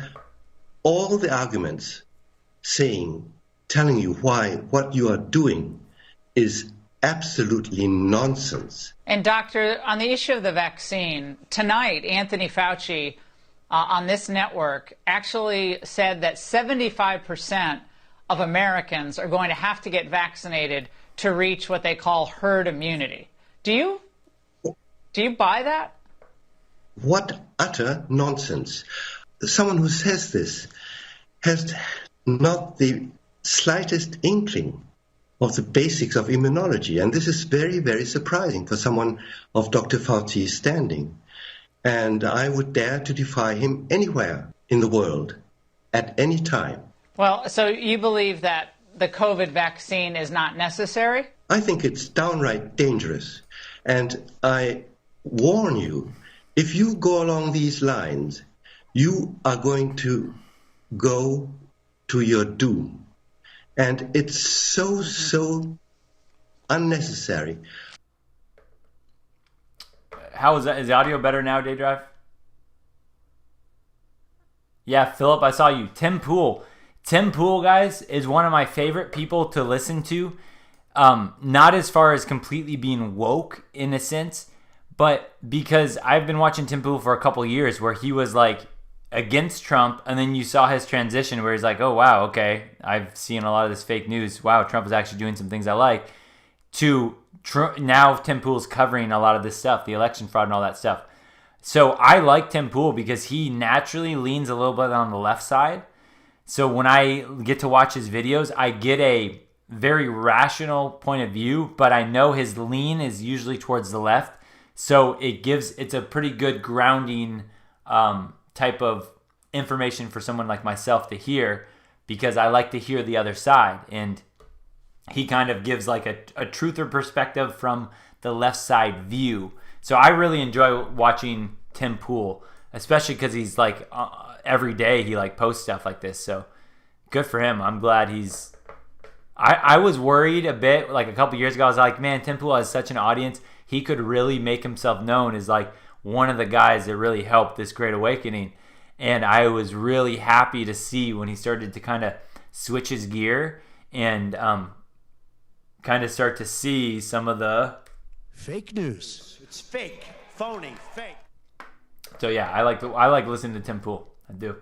all the arguments telling you why what you are doing is absolutely nonsense. And doctor, on the issue of the vaccine, tonight, Anthony Fauci on this network actually said that 75% of Americans are going to have to get vaccinated to reach what they call herd immunity. Do you buy that? What utter nonsense. Someone who says this has not the slightest inkling of the basics of immunology. And this is very, very surprising for someone of Dr. Fauci's standing. And I would dare to defy him anywhere in the world at any time. Well, so you believe that the COVID vaccine is not necessary? I think it's downright dangerous. And I warn you, if you go along these lines, you are going to go to your doom. And it's so unnecessary. How is that? Is the audio better now, Day Drive? Yeah, Philip, I saw you. Tim Pool. Tim Pool, guys, is one of my favorite people to listen to. Not as far as completely being woke in a sense, but because I've been watching Tim Pool for a couple years where he was like against Trump, and then you saw his transition where he's like, oh, wow, okay, I've seen a lot of this fake news. Wow, Trump is actually doing some things I like. To now Tim Pool's covering a lot of this stuff, the election fraud and all that stuff. So I like Tim Pool because he naturally leans a little bit on the left side. So when I get to watch his videos, I get a very rational point of view, but I know his lean is usually towards the left. So it's a pretty good grounding type of information for someone like myself to hear, because I like to hear the other side. And he kind of gives like a truther perspective from the left side view. So I really enjoy watching Tim Pool, especially because he's like every day he like posts stuff like this. So good for him. I'm glad he's. I was worried a bit like a couple years ago. I was like, man, Tim Pool has such an audience. He could really make himself known as like one of the guys that really helped this Great Awakening. And I was really happy to see when he started to kind of switch his gear and kind of start to see some of the fake news. It's fake, phony, fake. So yeah, I like listening to Tim Pool. I do.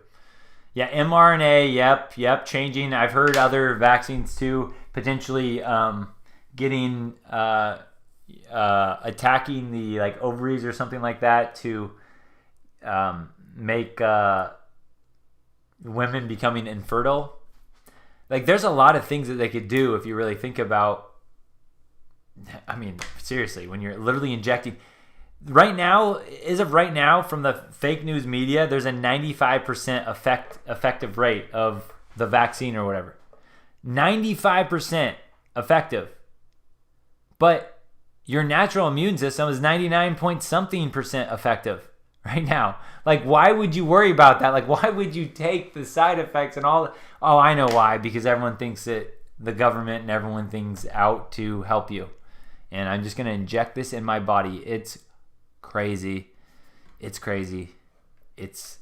Yeah, mRNA. Yep. Changing. I've heard other vaccines too potentially getting attacking the like ovaries or something like that to make women becoming infertile. Like there's a lot of things that they could do if you really think about. I mean, seriously, when you're literally injecting. Right now, from the fake news media, there's a 95% effective rate of the vaccine or whatever. 95% effective. But your natural immune system is 99-point-something% effective right now. Like, why would you worry about that? Like, why would you take the side effects and all that? Oh, I know why. Because everyone thinks that the government and everyone thinks out to help you. And I'm just going to inject this in my body. It's crazy. It's crazy. It's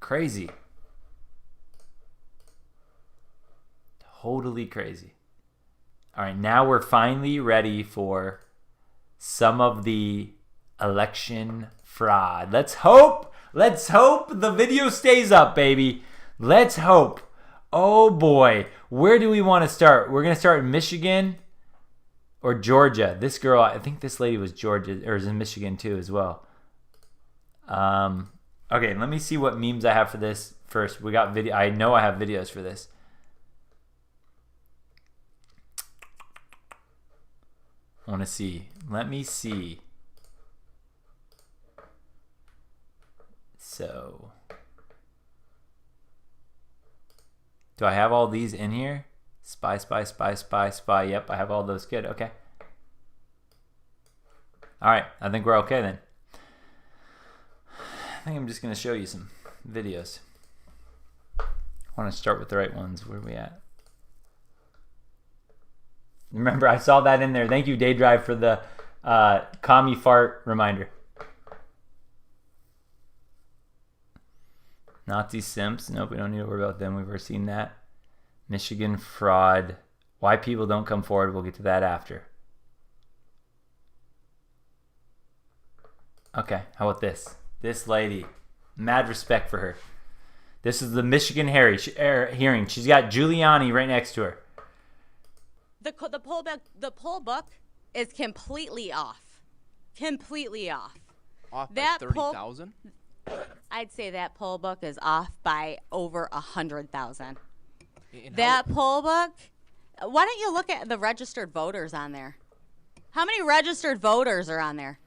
crazy. Totally crazy. All right, now we're finally ready for some of the election fraud. Let's hope the video stays up, baby. Let's hope. Oh boy, where do we want to start? We're going to start in Michigan or Georgia. This girl, I think this lady was Georgia, or is in Michigan too as well. Okay, let me see what memes I have for this first. We got video. I know I have videos for this. I want to see. Let me see. So, do I have all these in here? Spy. Yep, I have all those. Good. Okay. All right. I think we're okay then. I think I'm just going to show you some videos. I want to start with the right ones. Where are we at? Remember, I saw that in there. Thank you, Day Drive, for the commie fart reminder. Nazi simps. Nope, we don't need to worry about them. We've already seen that. Michigan fraud. Why people don't come forward. We'll get to that after. Okay, how about this? This lady. Mad respect for her. This is the Michigan hearing. She's got Giuliani right next to her. The poll book is completely off. Completely off. Off that by 30,000? I'd say that poll book is off by over 100,000. That poll book. Why don't you look at the registered voters on there? How many registered voters are on there?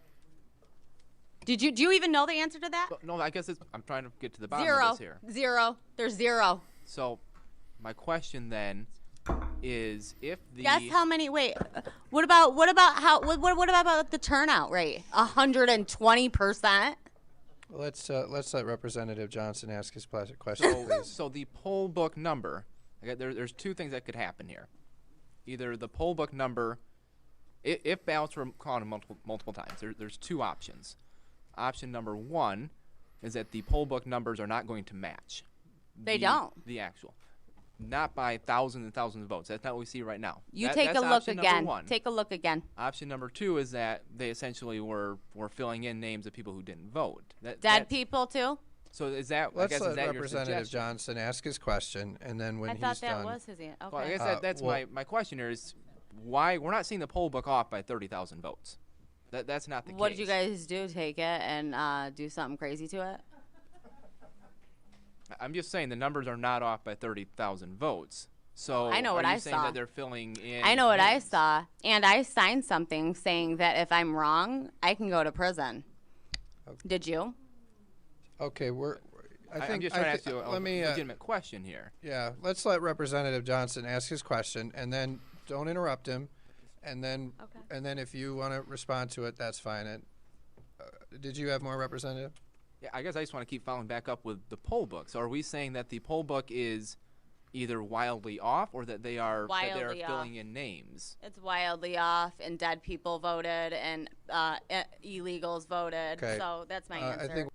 Do you even know the answer to that? No, I guess I'm trying to get to the bottom of this here. Zero. There's zero. So, my question then is if the Guess how many? Wait. What about the turnout rate? 120%. Let's let Representative Johnson ask his question, please. So the poll book number. Okay, there's two things that could happen here. Either the poll book number, if ballots were counted multiple times, there's two options. Option number one is that the poll book numbers are not going to match. They don't. The actual. Not by thousands and thousands of votes. That's not what we see right now. Take a look again. Take a look again. Option number two is that they essentially were filling in names of people who didn't vote. Dead people too? So is that? Let's let Representative Johnson ask his question, and then when he's done. I thought that was his answer. Okay. Well, I guess that's my question here is why we're not seeing the poll book off by 30,000 votes. That's not the case. What did you guys do? Take it and do something crazy to it? I'm just saying the numbers are not off by 30,000 votes. So I know what I saying saw. That they're filling in. I know what I saw, and I signed something saying that if I'm wrong, I can go to prison. Okay. Did you? Okay, I'm just trying to ask you a legitimate question here. Yeah, let's let Representative Johnson ask his question, and then don't interrupt him, and then if you want to respond to it, that's fine. Did you have more, Representative? Yeah, I guess I just want to keep following back up with the poll book. So are we saying that the poll book is either wildly off or that they are filling in names? It's wildly off, and dead people voted, and illegals voted. Okay. So that's my answer.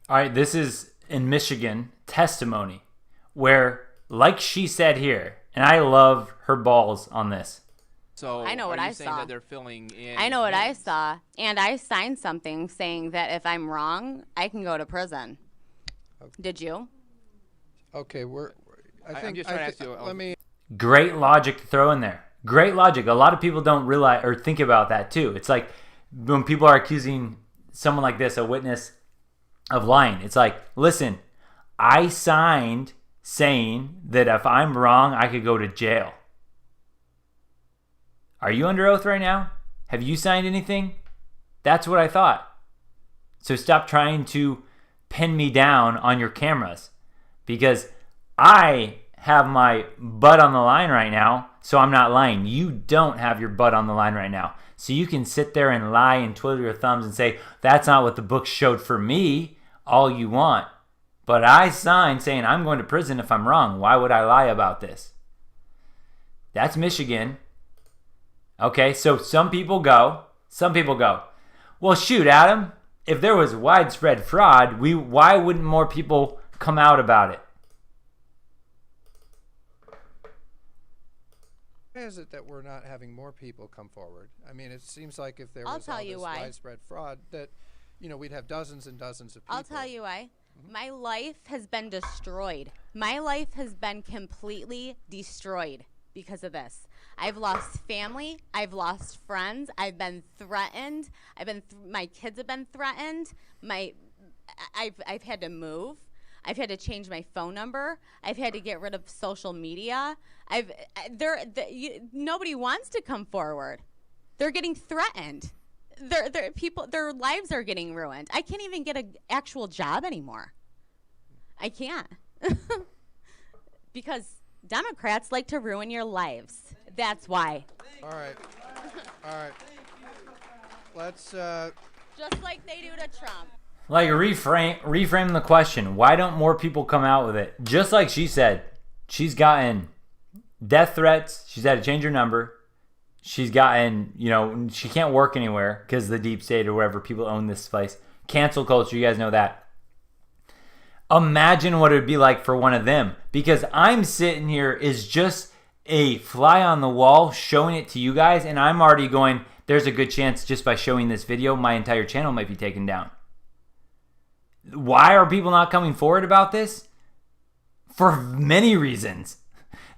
All right, this is in Michigan testimony where, like she said here, and I love her balls on this. So I know what I saying saw. That they're filling in I know what names? I saw, and I signed something saying that if I'm wrong, I can go to prison. Okay. Did you? Okay, I'm just trying to ask you. Great logic to throw in there. Great logic. A lot of people don't realize or think about that too. It's like when people are accusing someone like this, a witness, of lying. It's like, listen, I signed saying that if I'm wrong, I could go to jail. Are you under oath right now? Have you signed anything? That's what I thought. So stop trying to pin me down on your cameras because I have my butt on the line right now, so I'm not lying. You don't have your butt on the line right now. So you can sit there and lie and twiddle your thumbs and say, that's not what the book showed for me, all you want. But I signed saying I'm going to prison if I'm wrong. Why would I lie about this? That's Michigan. Okay, so some people go, well, shoot, Adam, if there was widespread fraud, why wouldn't more people come out about it? Why is it that we're not having more people come forward? I mean, it seems like if there was all this widespread fraud that, we'd have dozens and dozens of people. I'll tell you why. My life has been destroyed. My life has been completely destroyed because of this. I've lost family. I've lost friends. I've been threatened. My kids have been threatened. I've had to move. I've had to change my phone number. I've had to get rid of social media. Nobody wants to come forward. They're getting threatened. Their lives are getting ruined. I can't even get an actual job anymore. I can't. Because Democrats like to ruin your lives. That's why. All right. Let's just like they do to Trump. Like reframe the question. Why don't more people come out with it? Just like she said, she's gotten death threats. She's had to change her number. She's gotten, she can't work anywhere because the deep state or whatever, people own this place. Cancel culture, you guys know that. Imagine what it would be like for one of them, because I'm sitting here is just a fly on the wall showing it to you guys, and I'm already going, there's a good chance just by showing this video, my entire channel might be taken down. Why are people not coming forward about this? For many reasons.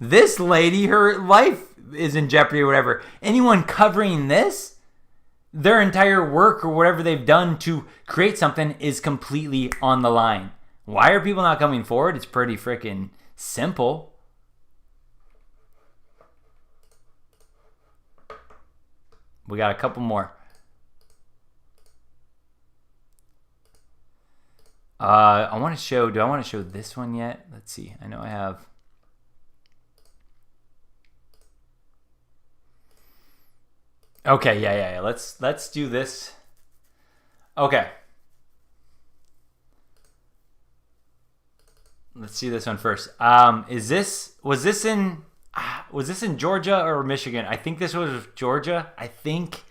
This lady, her life is in jeopardy or whatever. Anyone covering this, their entire work or whatever they've done to create something is completely on the line. Why are people not coming forward? It's pretty freaking simple. We got a couple more. I want to show, do I want to show this one yet? Let's see. I know I have. Okay, yeah. Let's do this. Okay. Let's see this one first. Was this in Georgia or Michigan? I think this was Georgia. I think.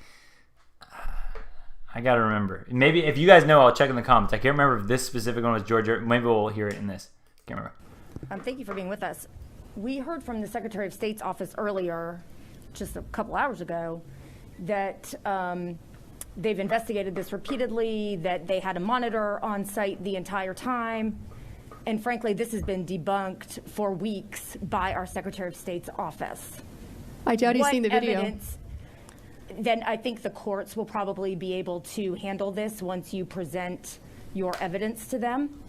I gotta remember. Maybe if you guys know, I'll check in the comments. I can't remember if this specific one was Georgia. Maybe we'll hear it in this. Can't remember. Thank you for being with us. We heard from the Secretary of State's office earlier, just a couple hours ago, that they've investigated this repeatedly, that they had a monitor on site the entire time. And frankly, this has been debunked for weeks by our Secretary of State's office. I doubt he's seen the video. Evidence, then I think the courts will probably be able to handle this once you present your evidence to them.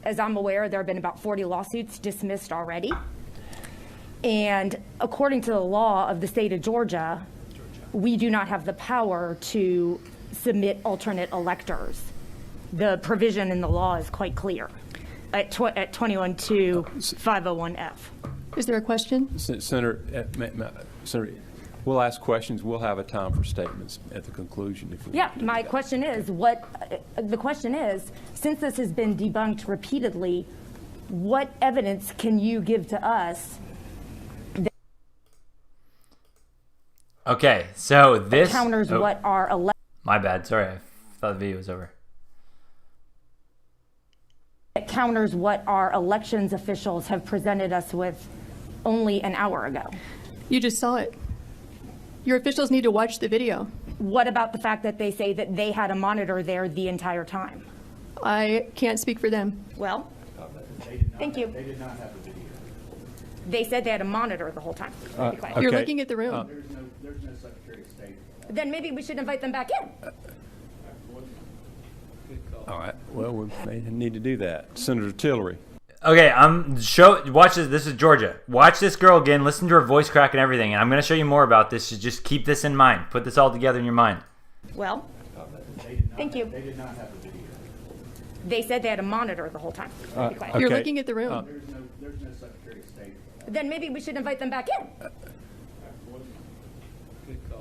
As I'm aware, there have been about 40 lawsuits dismissed already. And according to the law of the state of Georgia, we do not have the power to submit alternate electors. The provision in the law is quite clear at 21-501F. Is there a question? Senator, we'll ask questions. We'll have a time for statements at the conclusion. My question is, since this has been debunked repeatedly, what evidence can you give to us? Okay, so this counters what our my bad. Sorry, I thought the video was over. It counters what our elections officials have presented us with only an hour ago. You just saw it. Your officials need to watch the video. What about the fact that they say that they had a monitor there the entire time? I can't speak for them. Well, thank you. They did not have the video. They said they had a monitor the whole time. Okay. You're looking at the room. There's no Secretary of State. Then maybe we should invite them back in. All right. Well, we may need to do that. Senator Tillery. Okay, watch this. This is Georgia. Watch this girl again. Listen to her voice crack and everything. And I'm going to show you more about this. So just keep this in mind. Put this all together in your mind. Well, thank you. They did not have the video. They said they had a monitor the whole time. Okay. You're looking at the room. There's no Secretary of State. Then maybe we should invite them back in.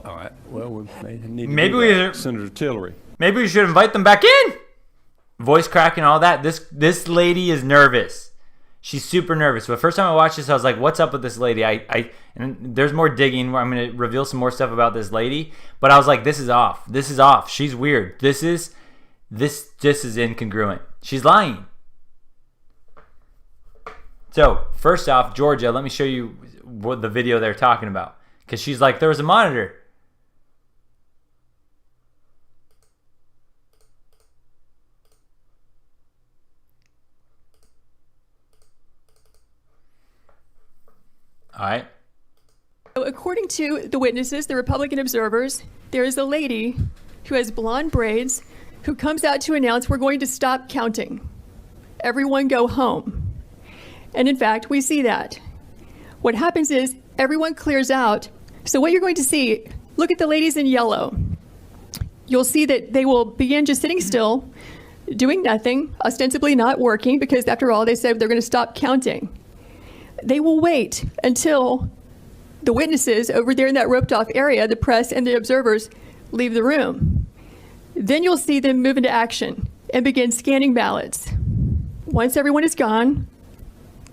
All right. Well, we may need to maybe do we that. Senator Tillery. Maybe we should invite them back in. Voice crack and all that. This lady is nervous. She's super nervous. But first time I watched this, I was like, "What's up with this lady?" And there's more digging where I'm going to reveal some more stuff about this lady. But I was like, "This is off. This is off. She's weird. This is incongruent. She's lying." So first off, Georgia, let me show you what the video they're talking about, because she's like, "There was a monitor." All right. According to the witnesses, the Republican observers, there is a lady who has blonde braids who comes out to announce, "We're going to stop counting. Everyone go home." And in fact, we see that. What happens is everyone clears out. So what you're going to see, look at the ladies in yellow. You'll see that they will begin just sitting still, doing nothing, ostensibly not working, because after all, they said they're going to stop counting. They will wait until the witnesses over there in that roped off area, the press and the observers, leave the room. Then you'll see them move into action and begin scanning ballots. Once everyone is gone,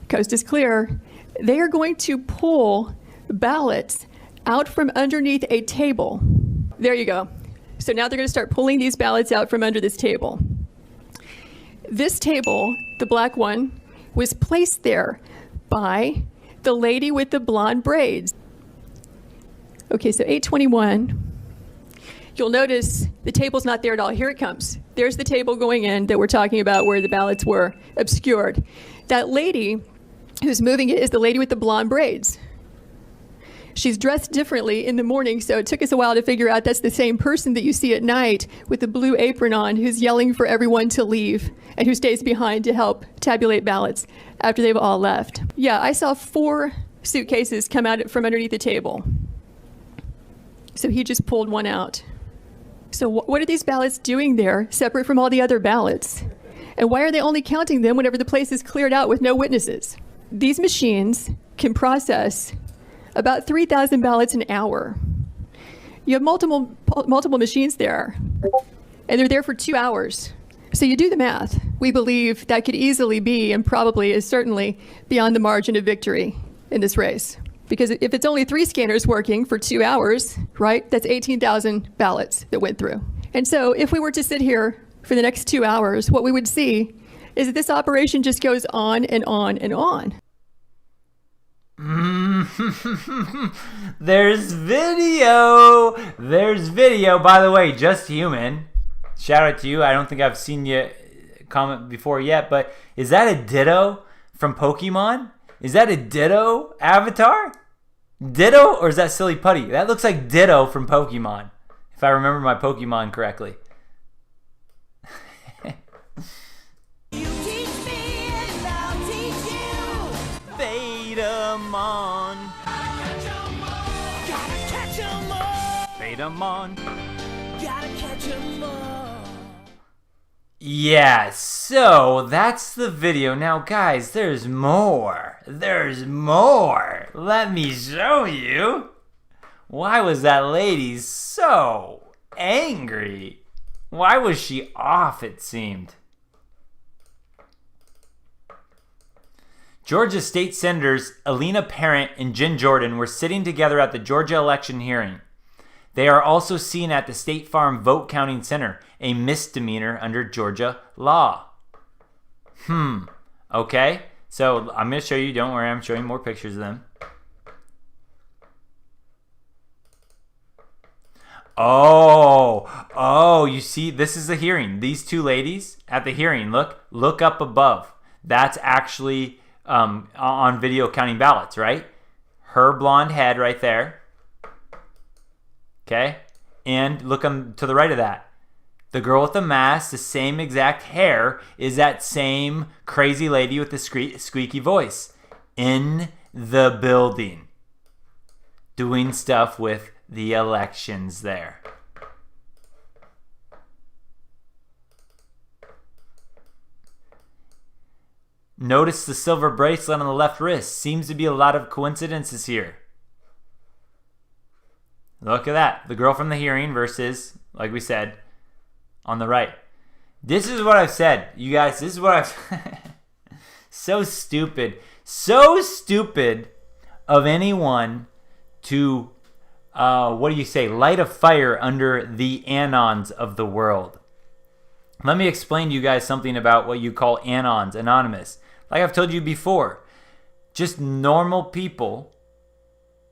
coast is clear, they are going to pull ballots out from underneath a table. There you go. So now they're going to start pulling these ballots out from under this table. This table, the black one, was placed there by the lady with the blonde braids. Okay, so 821. You'll notice the table's not there at all. Here it comes. There's the table going in that we're talking about where the ballots were obscured. That lady who's moving it is the lady with the blonde braids. She's dressed differently in the morning, so it took us a while to figure out that's the same person that you see at night with the blue apron on who's yelling for everyone to leave and who stays behind to help tabulate ballots after they've all left. Yeah, I saw 4 suitcases come out from underneath the table. So he just pulled one out. So what are these ballots doing there separate from all the other ballots? And why are they only counting them whenever the place is cleared out with no witnesses? These machines can process about 3,000 ballots an hour. You have multiple machines there, and they're there for 2 hours. So you do the math. We believe that could easily be, and probably is certainly, beyond the margin of victory in this race. Because if it's only 3 scanners working for 2 hours, right, that's 18,000 ballots that went through. And so if we were to sit here for the next 2 hours, what we would see is that this operation just goes on and on and on. There's video. There's video. By the way, Just Human, shout out to you. I don't think I've seen you comment before yet, but is that a Ditto from Pokemon? Is that a Ditto avatar? Ditto, or is that Silly Putty? That looks like Ditto from Pokemon, if I remember my Pokemon correctly. Betamon. Gotta catch 'em all. Betamon. Gotta catch 'em all. Yeah, so that's the video. Now, guys, there's more. There's more. Let me show you. Why was that lady so angry? Why was she off, it seemed? Georgia State Senators Alina Parent and Jen Jordan were sitting together at the Georgia election hearing. They are also seen at the State Farm Vote Counting Center, a misdemeanor under Georgia law. Okay, so I'm going to show you. Don't worry, I'm showing more pictures of them. Oh, you see, this is the hearing. These 2 ladies at the hearing, look up above. That's actually on video counting ballots, right? Her blonde head right there. Okay, and look to the right of that. The girl with the mask, the same exact hair, is that same crazy lady with the squeaky voice in the building, doing stuff with the elections there. Notice the silver bracelet on the left wrist. Seems to be a lot of coincidences here. Look at that. The girl from the hearing versus, like we said, on the right. This is what I've said. You guys, this is what I've... So stupid. So stupid of anyone to, light a fire under the anons of the world. Let me explain to you guys something about what you call anons, anonymous. Like I've told you before, just normal people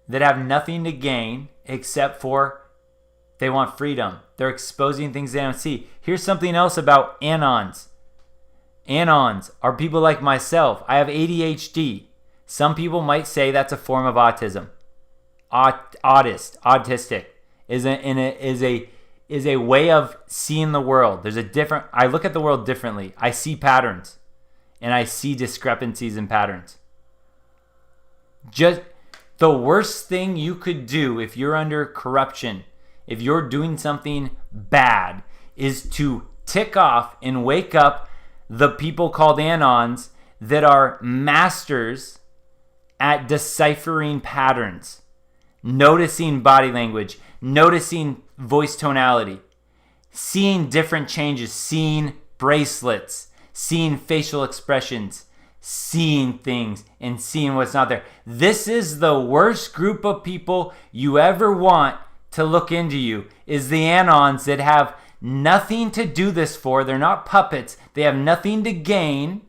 that have nothing to gain except for they want freedom. They're exposing things they don't see. Here's something else about anons. Anons are people like myself. I have ADHD. Some people might say that's a form of autism. Autistic is a way of seeing the world. I look at the world differently. I see patterns, and I see discrepancies in patterns. Just the worst thing you could do if you're under corruption, if you're doing something bad, is to tick off and wake up the people called anons that are masters at deciphering patterns, noticing body language, noticing voice tonality, seeing different changes, seeing bracelets, seeing facial expressions, seeing things and seeing what's not there. This is the worst group of people you ever want to look into you, is the Anons that have nothing to do this for. They're not puppets. They have nothing to gain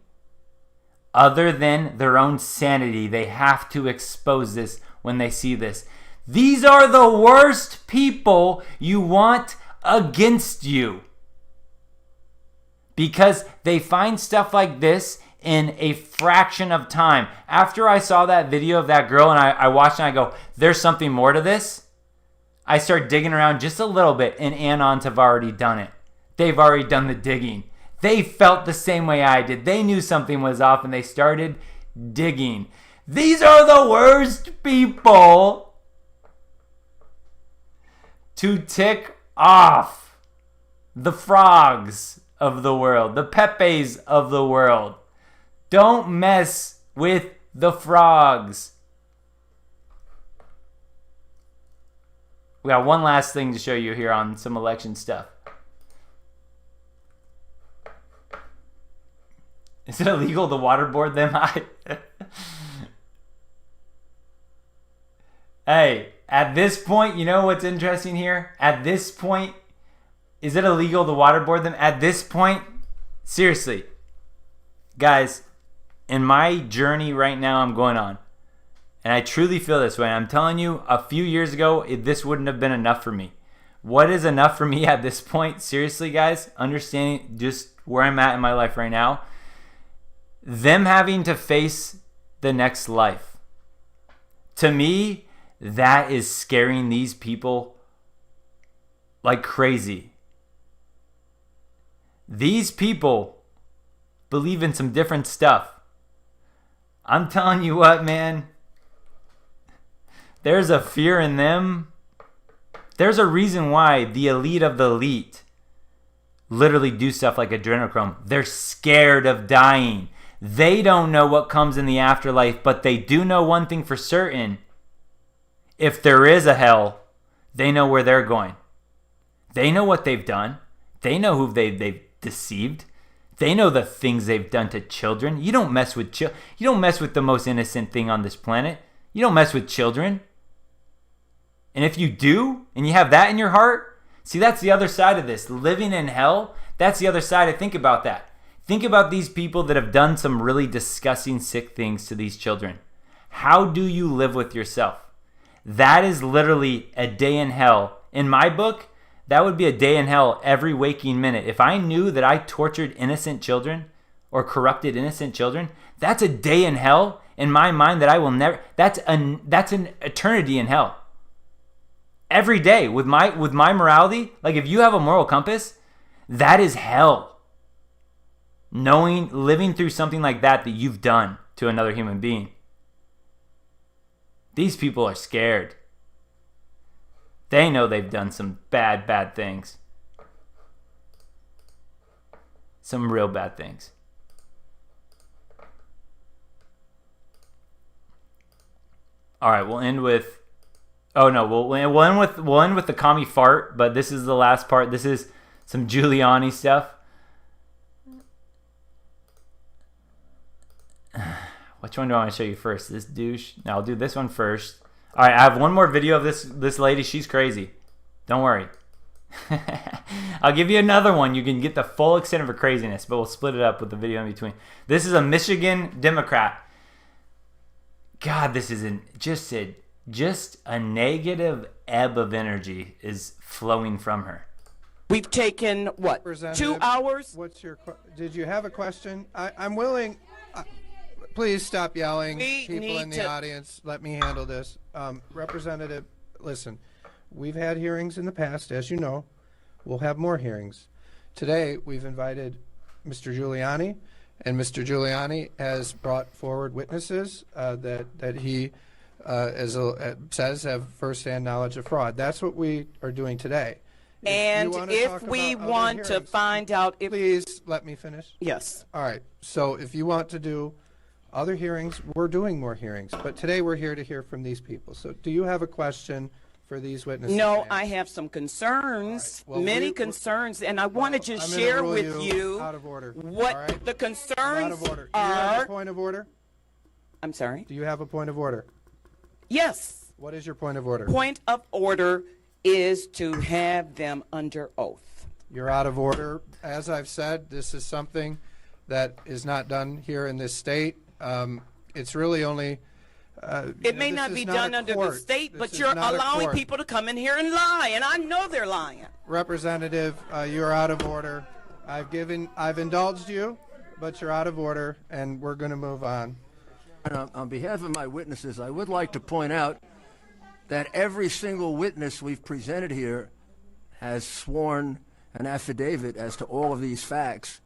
other than their own sanity. They have to expose this when they see this. These are the worst people you want against you, because they find stuff like this in a fraction of time. After I saw that video of that girl and I watched it and I go, there's something more to this, I start digging around just a little bit, and Anons have already done it. They've already done the digging. They felt the same way I did. They knew something was off and they started digging. These are the worst people to tick off the frogs of the world, the Pepes of the world. Don't mess with the frogs. We got one last thing to show you here on some election stuff. Is it illegal to waterboard them? Hey, at this point, you know what's interesting here? At this point, is it illegal to waterboard them? At this point, seriously, guys, in my journey right now I'm going on, and I truly feel this way. I'm telling you, a few years ago, this wouldn't have been enough for me. What is enough for me at this point? Seriously, guys, understanding just where I'm at in my life right now, them having to face the next life. To me, that is scaring these people like crazy. These people believe in some different stuff. I'm telling you what, man. There's a fear in them. There's a reason why the elite of the elite literally do stuff like adrenochrome. They're scared of dying. They don't know what comes in the afterlife, but they do know one thing for certain. If there is a hell, they know where they're going. They know what they've done. They know who they've deceived. They know the things they've done to children. You don't mess with you don't mess with the most innocent thing on this planet. You don't mess with children. And if you do, and you have that in your heart, see, that's the other side of this. Living in hell, that's the other side. Think about that. Think about these people that have done some really disgusting, sick things to these children. How do you live with yourself? That is literally a day in hell. In my book, that would be a day in hell every waking minute. If I knew that I tortured innocent children or corrupted innocent children, that's a day in hell in my mind that I will never, that's an eternity in hell. Every day with my morality, like if you have a moral compass, that is hell. Living through something like that you've done to another human being. These people are scared. They know they've done some bad things. Some real bad things. All right, we'll end with. Oh no, we'll end with the commie fart. But this is the last part. This is some Giuliani stuff. Which one do I want to show you first? This douche? No, I'll do this one first. All right, I have one more video of this lady. She's crazy. Don't worry. I'll give you another one. You can get the full extent of her craziness, but we'll split it up with the video in between. This is a Michigan Democrat. God, this is just a negative ebb of energy is flowing from her. We've taken, what, 2 hours? Did you have a question? I'm willing. Please stop yelling. People in the audience, let me handle this. Representative, listen, we've had hearings in the past, as you know. We'll have more hearings. Today, we've invited Mr. Giuliani, and Mr. Giuliani has brought forward witnesses that he says have firsthand knowledge of fraud. That's what we are doing today. And if we want to find out if... Please let me finish. Yes. All right. So if you want to do other hearings, we're doing more hearings. But today we're here to hear from these people. So do you have a question for these witnesses? No, to I have some concerns, Well, many concerns, and I want to just share with you out of order. what All right? the Out concerns of order. Do you have a are. point of order? I'm sorry? Do you have a point of order? Yes. What is your point of order? Point of order is to have them under oath. You're out of order. As I've said, this is something that is not done here in this state. It's really only. It may not be done under the state, but you're allowing people to come in here and lie, and I know they're lying. Representative, you're out of order. I've indulged you, but you're out of order, and we're going to move on. On behalf of my witnesses, I would like to point out that every single witness we've presented here has sworn an affidavit as to all of these facts.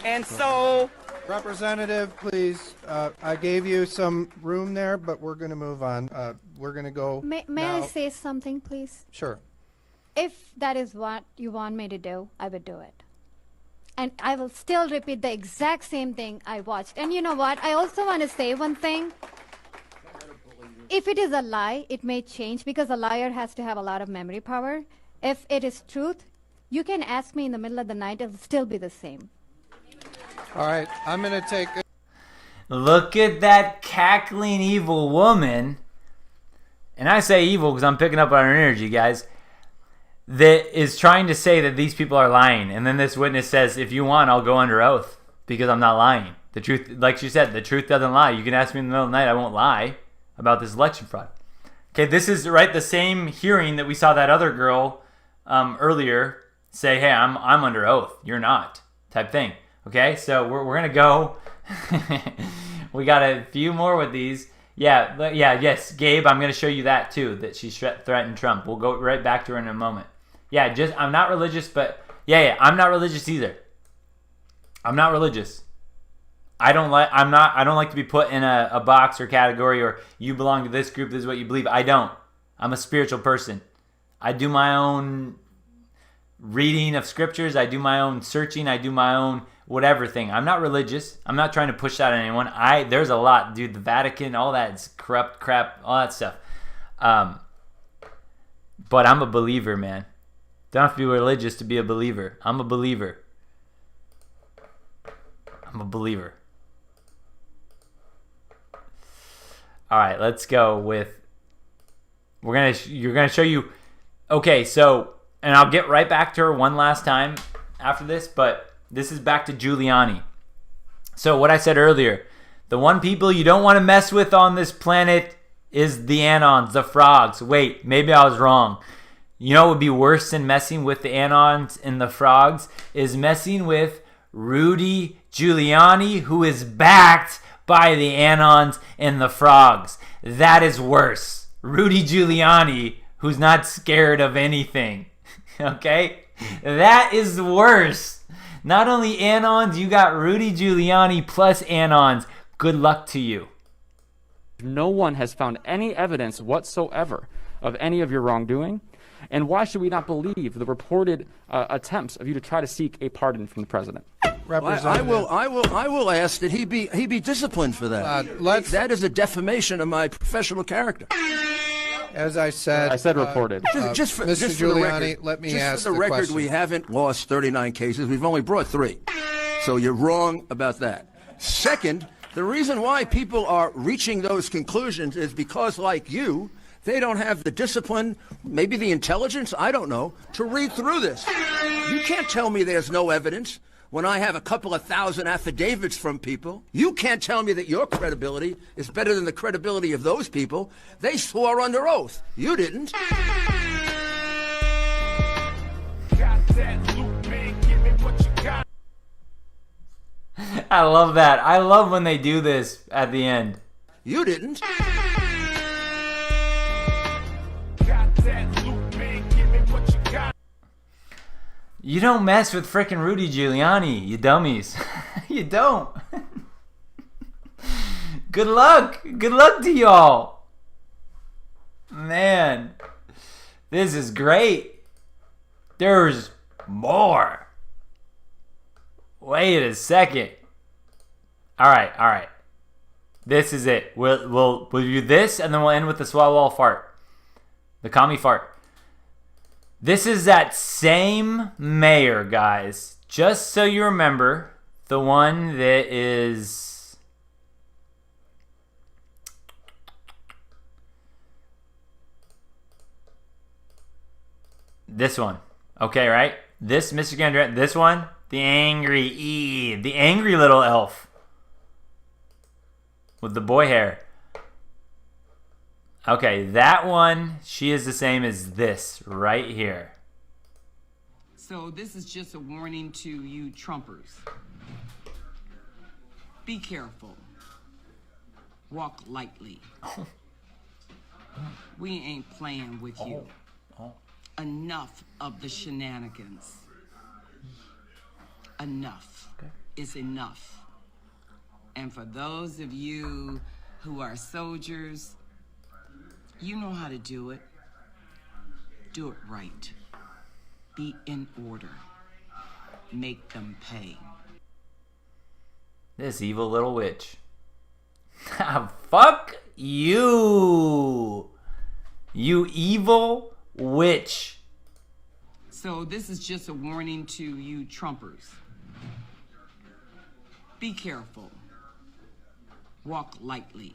And so, Representative, please, I gave you some room there, but we're going to move on. We're going to go. May I say something, please? Sure. If that is what you want me to do, I would do it. And I will still repeat the exact same thing I watched. And you know what? I also want to say one thing. If it is a lie, it may change because a liar has to have a lot of memory power. If it is truth, you can ask me in the middle of the night, it'll still be the same. All right, I'm going to take... Look at that cackling evil woman. And I say evil because I'm picking up on her energy, guys. That is trying to say that these people are lying. And then this witness says, if you want, I'll go under oath because I'm not lying. The truth, like she said, the truth doesn't lie. You can ask me in the middle of the night, I won't lie about this election fraud. Okay, this is right the same hearing that we saw that other girl earlier say, hey, I'm under oath. You're not, type thing. Okay, so we're going to go. We got a few more with these. Yes, Gabe, I'm going to show you that too, that she threatened Trump. We'll go right back to her in a moment. Yeah, I'm not religious, but I'm not religious either. I'm not religious. I don't like to be put in a box or category or you belong to this group, this is what you believe. I don't. I'm a spiritual person. I do my own reading of scriptures. I do my own searching. I do my own whatever thing. I'm not religious. I'm not trying to push that on anyone. There's a lot, dude. The Vatican, all that is corrupt crap, all that stuff. But I'm a believer, man. Don't have to be religious to be a believer. I'm a believer. I'm a believer. All right, let's go with. You're gonna show you. Okay, so, and I'll get right back to her one last time after this, but this is back to Giuliani. So what I said earlier, the one people you don't want to mess with on this planet is the Anons, the frogs. Wait, maybe I was wrong. You know what would be worse than messing with the Anons and the frogs is messing with Rudy Giuliani, who is backed by the Anons and the frogs. That is worse. Rudy Giuliani, who's not scared of anything. Okay? That is worse. Not only Anons, you got Rudy Giuliani plus Anons. Good luck to you. No one has found any evidence whatsoever of any of your wrongdoing. And why should we not believe the reported attempts of you to try to seek a pardon from the president? I will ask that he be disciplined for that. That is a defamation of my professional character. As I said, reported. Just for Mr. the Giuliani, record, let me just ask for the record, question. we haven't lost 39 cases. We've only brought 3. So you're wrong about that. Second, the reason why people are reaching those conclusions is because, like you, they don't have the discipline, maybe the intelligence, I don't know, to read through this. You can't tell me there's no evidence when I have a couple of thousand affidavits from people. You can't tell me that your credibility is better than the credibility of those people. They swore under oath. You didn't. I love that. I love when they do this at the end. You didn't. You don't mess with frickin' Rudy Giuliani, you dummies. You don't. Good luck. Good luck to y'all. Man, this is great. There's more. Wait a second. All right. This is it. We'll do this, and then we'll end with the swallow fart. The commie fart. This is that same mayor, guys. Just so you remember, the one that is... This one. Okay, right? This, Mr. Gandrat, this one, the angry little elf. With the boy hair. Okay, that one, she is the same as this right here. So this is just a warning to you Trumpers. Be careful. Walk lightly. We ain't playing with you. Enough of the shenanigans. Enough is enough. And for those of you who are soldiers, you know how to do it. Do it right. Be in order. Make them pay. This evil little witch. Fuck you. You evil witch. So this is just a warning to you Trumpers. Be careful. Walk lightly.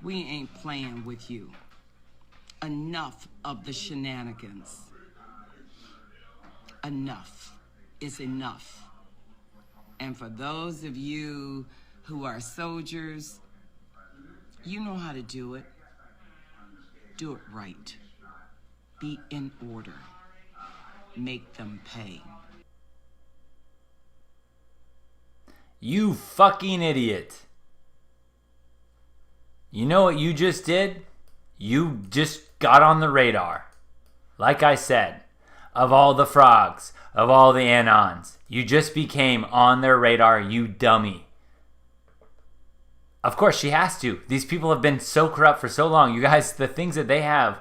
We ain't playing with you. Enough of the shenanigans. Enough is enough. And for those of you who are soldiers, you know how to do it. Do it right. Be in order. Make them pay. You fucking idiot. You know what you just did? You just got on the radar. Like I said, of all the frogs, of all the anons, you just became on their radar, you dummy. Of course, she has to. These people have been so corrupt for so long. You guys, the things that they have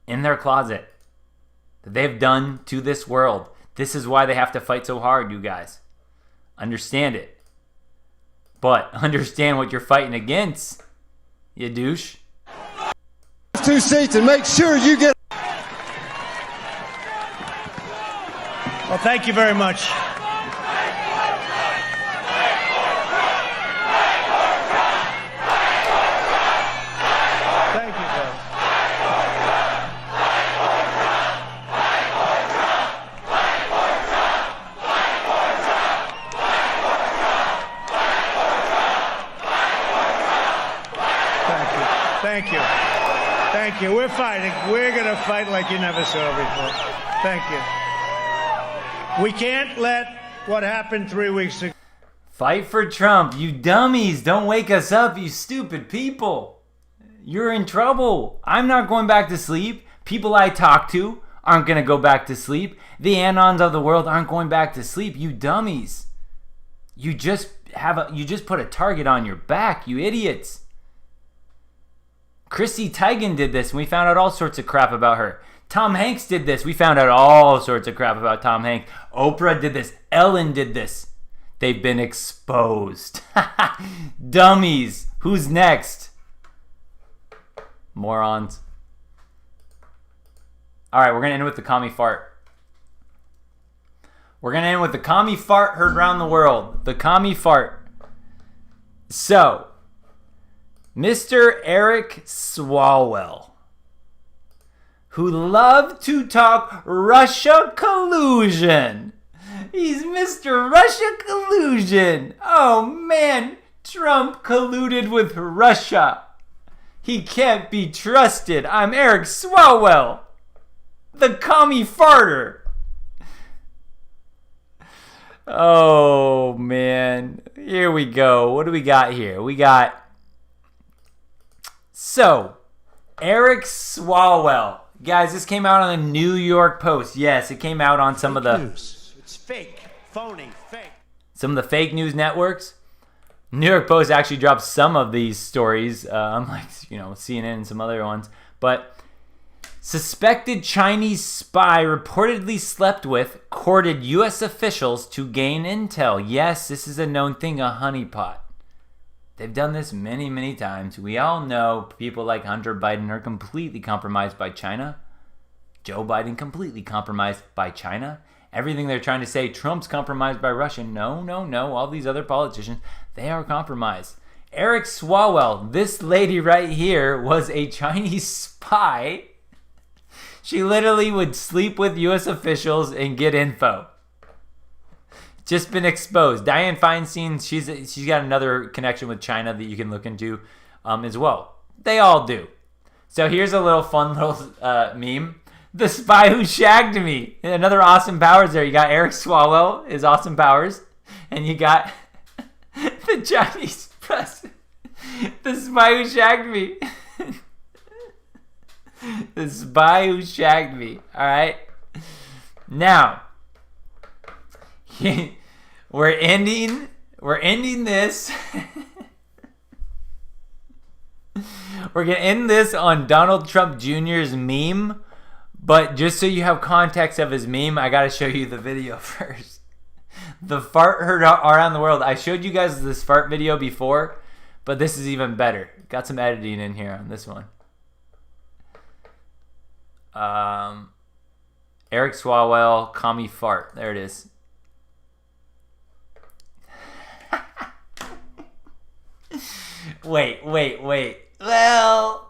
in their closet, that they've done to this world, this is why they have to fight so hard, you guys. Understand it. But understand what you're fighting against, you douche. 2 seats and make sure you get... Well, thank you very much. Thank you, folks. Thank you. Thank you. We're fighting. We're going to fight like you never saw before. Thank you. We can't let what happened 3 weeks ago. Fight for Trump. You dummies. Don't wake us up, you stupid people. You're in trouble. I'm not going back to sleep. People I talk to aren't going to go back to sleep. The anons of the world aren't going back to sleep. You dummies. You just put a target on your back, you idiots. Chrissy Teigen did this, and we found out all sorts of crap about her. Tom Hanks did this. We found out all sorts of crap about Tom Hanks. Oprah did this. Ellen did this. They've been exposed. Dummies. Who's next? Morons. All right, we're going to end with the commie fart. We're going to end with the commie fart heard around the world. The commie fart. So, Mr. Eric Swalwell, who loved to talk Russia collusion. He's Mr. Russia collusion. Oh man, Trump colluded with Russia. He can't be trusted. I'm Eric Swalwell, the commie farter. Oh man, here we go. What do we got here? We got... So, Eric Swalwell. Guys, this came out on the New York Post. Yes, it came out on some of the... News. It's fake, phony, fake. Some of the fake news networks. New York Post actually dropped some of these stories, unlike, CNN and some other ones. But suspected Chinese spy reportedly slept with, courted U.S. officials to gain intel. Yes, this is a known thing, a honeypot. They've done this many, many times. We all know people like Hunter Biden are completely compromised by China. Joe Biden completely compromised by China. Everything they're trying to say, Trump's compromised by Russia. No, no, no. All these other politicians, they are compromised. Eric Swalwell, this lady right here, was a Chinese spy. She literally would sleep with U.S. officials and get info. Just been exposed. Dianne Feinstein, she's got another connection with China that you can look into as well. They all do. So here's a little fun little meme. The spy who shagged me. Another Austin Powers there. You got Eric Swalwell is Austin Powers. And you got the Chinese president. The spy who shagged me. The spy who shagged me. Alright. Now. We're ending this. We're going to end this on Donald Trump Jr.'s meme. But just so you have context of his meme, I got to show you the video first. The fart heard around the world. I showed you guys this fart video before, but this is even better. Got some editing in here on this one. Eric Swalwell, commie fart. There it is. Wait. Well...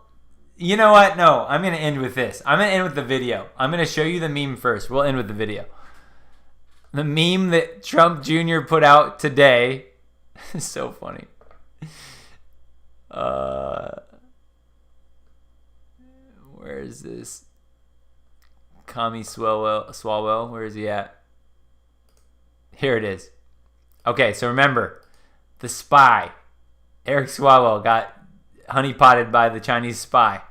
You know what? No, I'm going to end with this. I'm going to end with the video. I'm going to show you the meme first. We'll end with the video. The meme that Trump Jr. put out today is so funny. Where is this? Commie Swalwell. Where is he at? Here it is. Okay, so remember, the spy, Eric Swalwell, got honeypotted by the Chinese spy.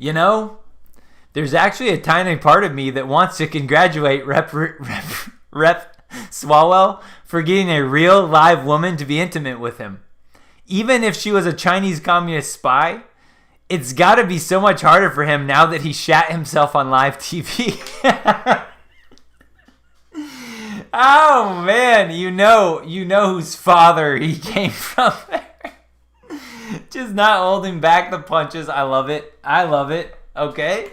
You know, there's actually a tiny part of me that wants to congratulate Rep Swalwell for getting a real live woman to be intimate with him. Even if she was a Chinese communist spy, it's got to be so much harder for him now that he shat himself on live TV. Oh man, you know whose father he came from there. Just not holding back the punches. I love it. Okay.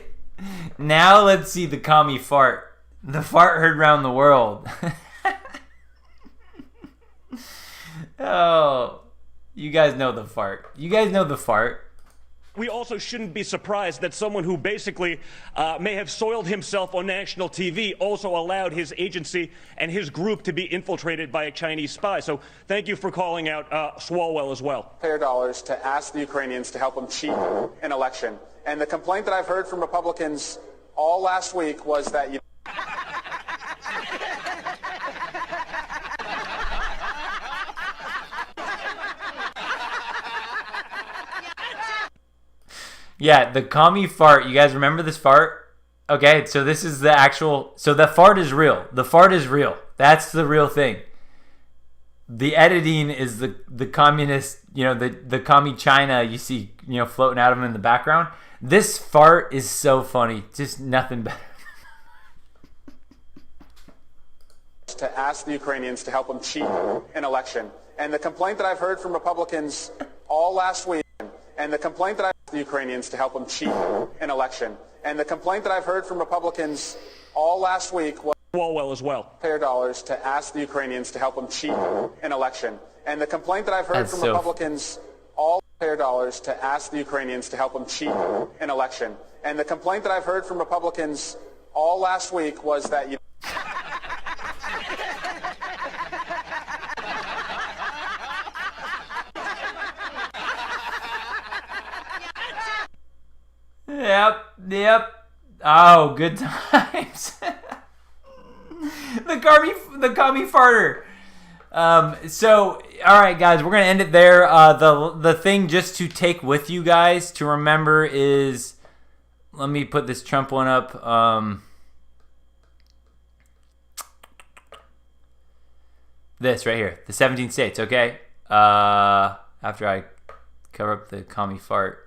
Now let's see the commie fart. The fart heard around the world. Oh, you guys know the fart. We also shouldn't be surprised that someone who basically may have soiled himself on national TV also allowed his agency and his group to be infiltrated by a Chinese spy. So thank you for calling out Swalwell as well. Taxpayer dollars to ask the Ukrainians to help them cheat an election. And the complaint that I've heard from Republicans all last week was that you... Yeah, the commie fart. You guys remember this fart? Okay, so this is the actual... So the fart is real. That's the real thing. The editing is the communist, the commie China you see, floating out of him in the background. This fart is so funny. Just nothing better. To ask the Ukrainians to help them cheat an election. And the complaint that I've heard from Republicans all last week, and the complaint that the Ukrainians to help them cheat an election. And the complaint that I've heard from Republicans all last week was Swalwell as well. Taxpayer dollars to ask the Ukrainians to help them cheat an election. And the complaint that I've heard from Republicans all taxpayer dollars to ask the Ukrainians to help them cheat an election. And the complaint that I've heard from Republicans all last week was that you... Yep. Oh, good times. The commie farter. So, all right, guys, we're gonna end it there. The thing just to take with you guys to remember is, let me put this Trump one up. This right here, the 17 states. Okay. After I cover up the commie fart.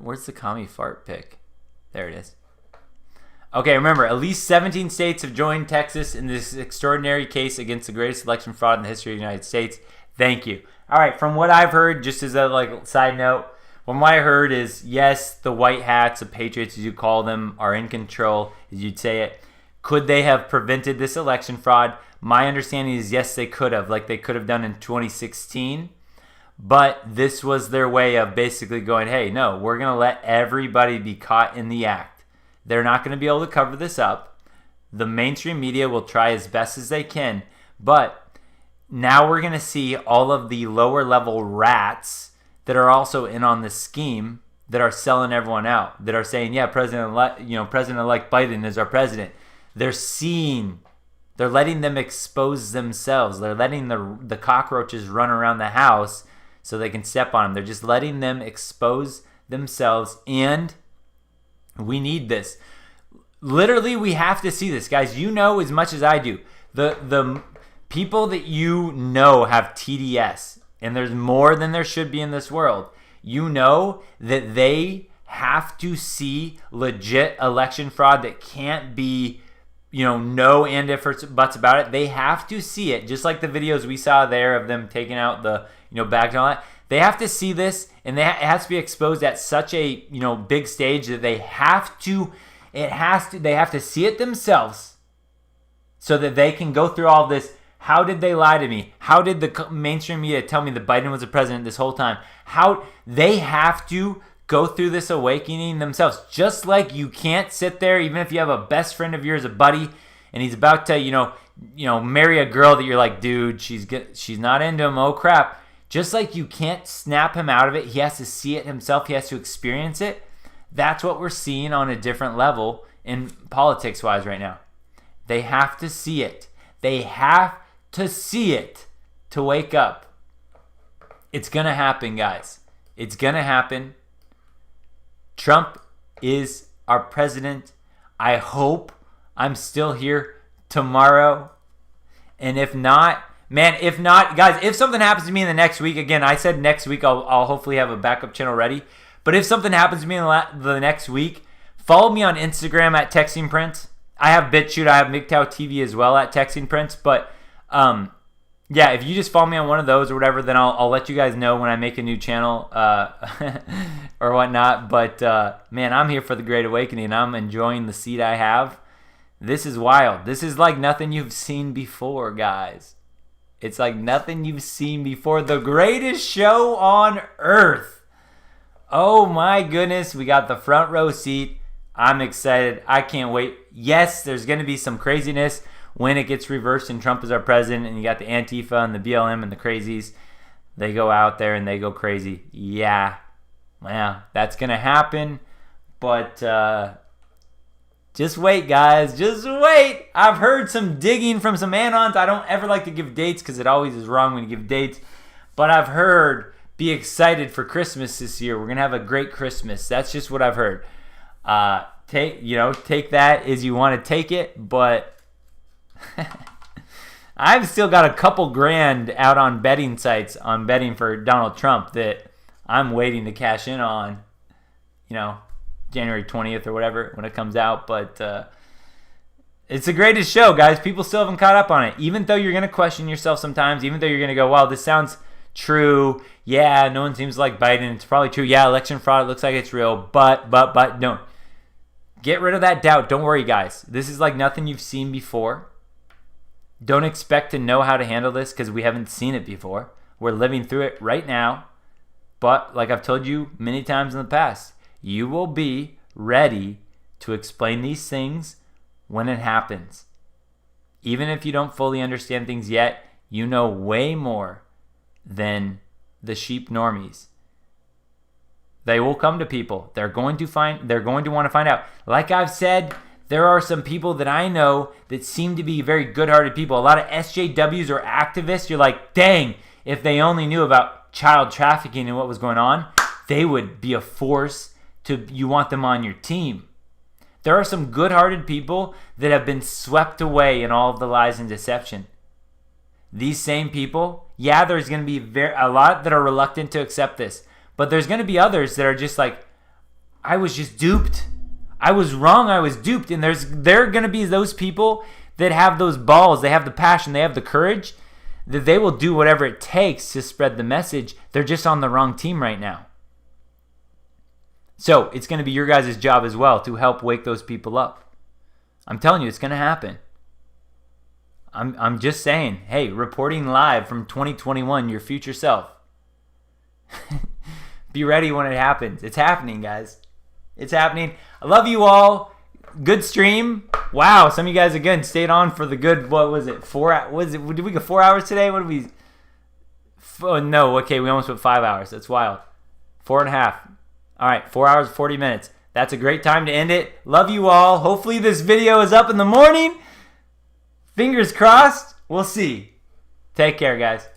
Where's the commie fart pic? There it is. Okay, remember, at least 17 states have joined Texas in this extraordinary case against the greatest election fraud in the history of the United States. Thank you. All right, from what I've heard, just as a side note, from what I heard is, yes, the white hats, the patriots, as you call them, are in control, as you'd say it. Could they have prevented this election fraud? My understanding is, yes, they could have, like they could have done in 2016. But this was their way of basically going, hey, no, we're going to let everybody be caught in the act. They're not going to be able to cover this up. The mainstream media will try as best as they can. But now we're going to see all of the lower level rats that are also in on the scheme, that are selling everyone out, that are saying, yeah, President-elect Biden is our president. They're letting them expose themselves. They're letting the cockroaches run around the house so they can step on them. They're just letting them expose themselves, and we need this. Literally, we have to see this. Guys, you know as much as I do. The people that you know have TDS, and there's more than there should be in this world. You know that they have to see legit election fraud that can't be, no and if or buts about it. They have to see it, just like the videos we saw there of them taking out the, bags and all that. They have to see this, and it has to be exposed at such a, big stage that they have to see it themselves so that they can go through all this. How did they lie to me? How did the mainstream media tell me that Biden was the president this whole time? How they have to go through this awakening themselves. Just like you can't sit there, even if you have a best friend of yours, a buddy, and he's about to, marry a girl that you're like, dude, she's not into him. Oh crap. Just like you can't snap him out of it, he has to see it himself. He has to experience it. That's what we're seeing on a different level in politics-wise right now. They have to see it. They have to see it to wake up. It's going to happen, guys. It's going to happen. Trump is our president. I hope I'm still here tomorrow. And if not, guys, if something happens to me in the next week, again, I said next week I'll hopefully have a backup channel ready. But if something happens to me in the next week, follow me on Instagram at Texting Prince. I have BitChute, I have MGTOW TV as well at Texting Prince. But yeah, if you just follow me on one of those or whatever, then I'll let you guys know when I make a new channel or whatnot. But man, I'm here for the Great Awakening. I'm enjoying the seat I have. This is wild. This is like nothing you've seen before, guys. It's like nothing you've seen before. The greatest show on earth. Oh my goodness. We got the front row seat. I'm excited. I can't wait. Yes, there's going to be some craziness when it gets reversed and Trump is our president and you got the Antifa and the BLM and the crazies. They go out there and they go crazy. Yeah. Well, that's going to happen. But just wait, guys. Just wait. I've heard some digging from some anons. I don't ever like to give dates because it always is wrong when you give dates. But I've heard, be excited for Christmas this year. We're going to have a great Christmas. That's just what I've heard. Take that as you want to take it. But I've still got a couple grand out on betting sites on betting for Donald Trump that I'm waiting to cash in on, January 20th or whatever when it comes out. But it's the greatest show, guys. People still haven't caught up on it. Even though you're going to question yourself sometimes, even though you're going to go, wow, this sounds true. Yeah, no one seems like Biden. It's probably true. Yeah, election fraud, it looks like it's real. But, no. Get rid of that doubt. Don't worry, guys. This is like nothing you've seen before. Don't expect to know how to handle this because we haven't seen it before. We're living through it right now. But like I've told you many times in the past, you will be ready to explain these things when it happens. Even if you don't fully understand things yet, you know way more than the sheep normies. They will come to people. They're going to want to find out. Like I've said, there are some people that I know that seem to be very good-hearted people. A lot of SJWs or activists, you're like, dang, if they only knew about child trafficking and what was going on, they would be a force you want them on your team. There are some good-hearted people that have been swept away in all of the lies and deception. These same people, yeah, there's going to be a lot that are reluctant to accept this. But there's going to be others that are just like, I was just duped. I was wrong. I was duped. And there are going to be those people that have those balls. They have the passion. They have the courage that they will do whatever it takes to spread the message. They're just on the wrong team right now. So it's going to be your guys' job as well to help wake those people up. I'm telling you, it's going to happen. I'm just saying, hey, reporting live from 2021, your future self. Be ready when it happens. It's happening, guys. It's happening. I love you all. Good stream. Wow, some of you guys again stayed on for the good. What was it? Did we go 4 hours today? What did we? Oh no. Okay, we almost went 5 hours. That's wild. 4.5. All right, 4 hours 40 minutes. That's a great time to end it. Love you all. Hopefully this video is up in the morning. Fingers crossed. We'll see. Take care, guys.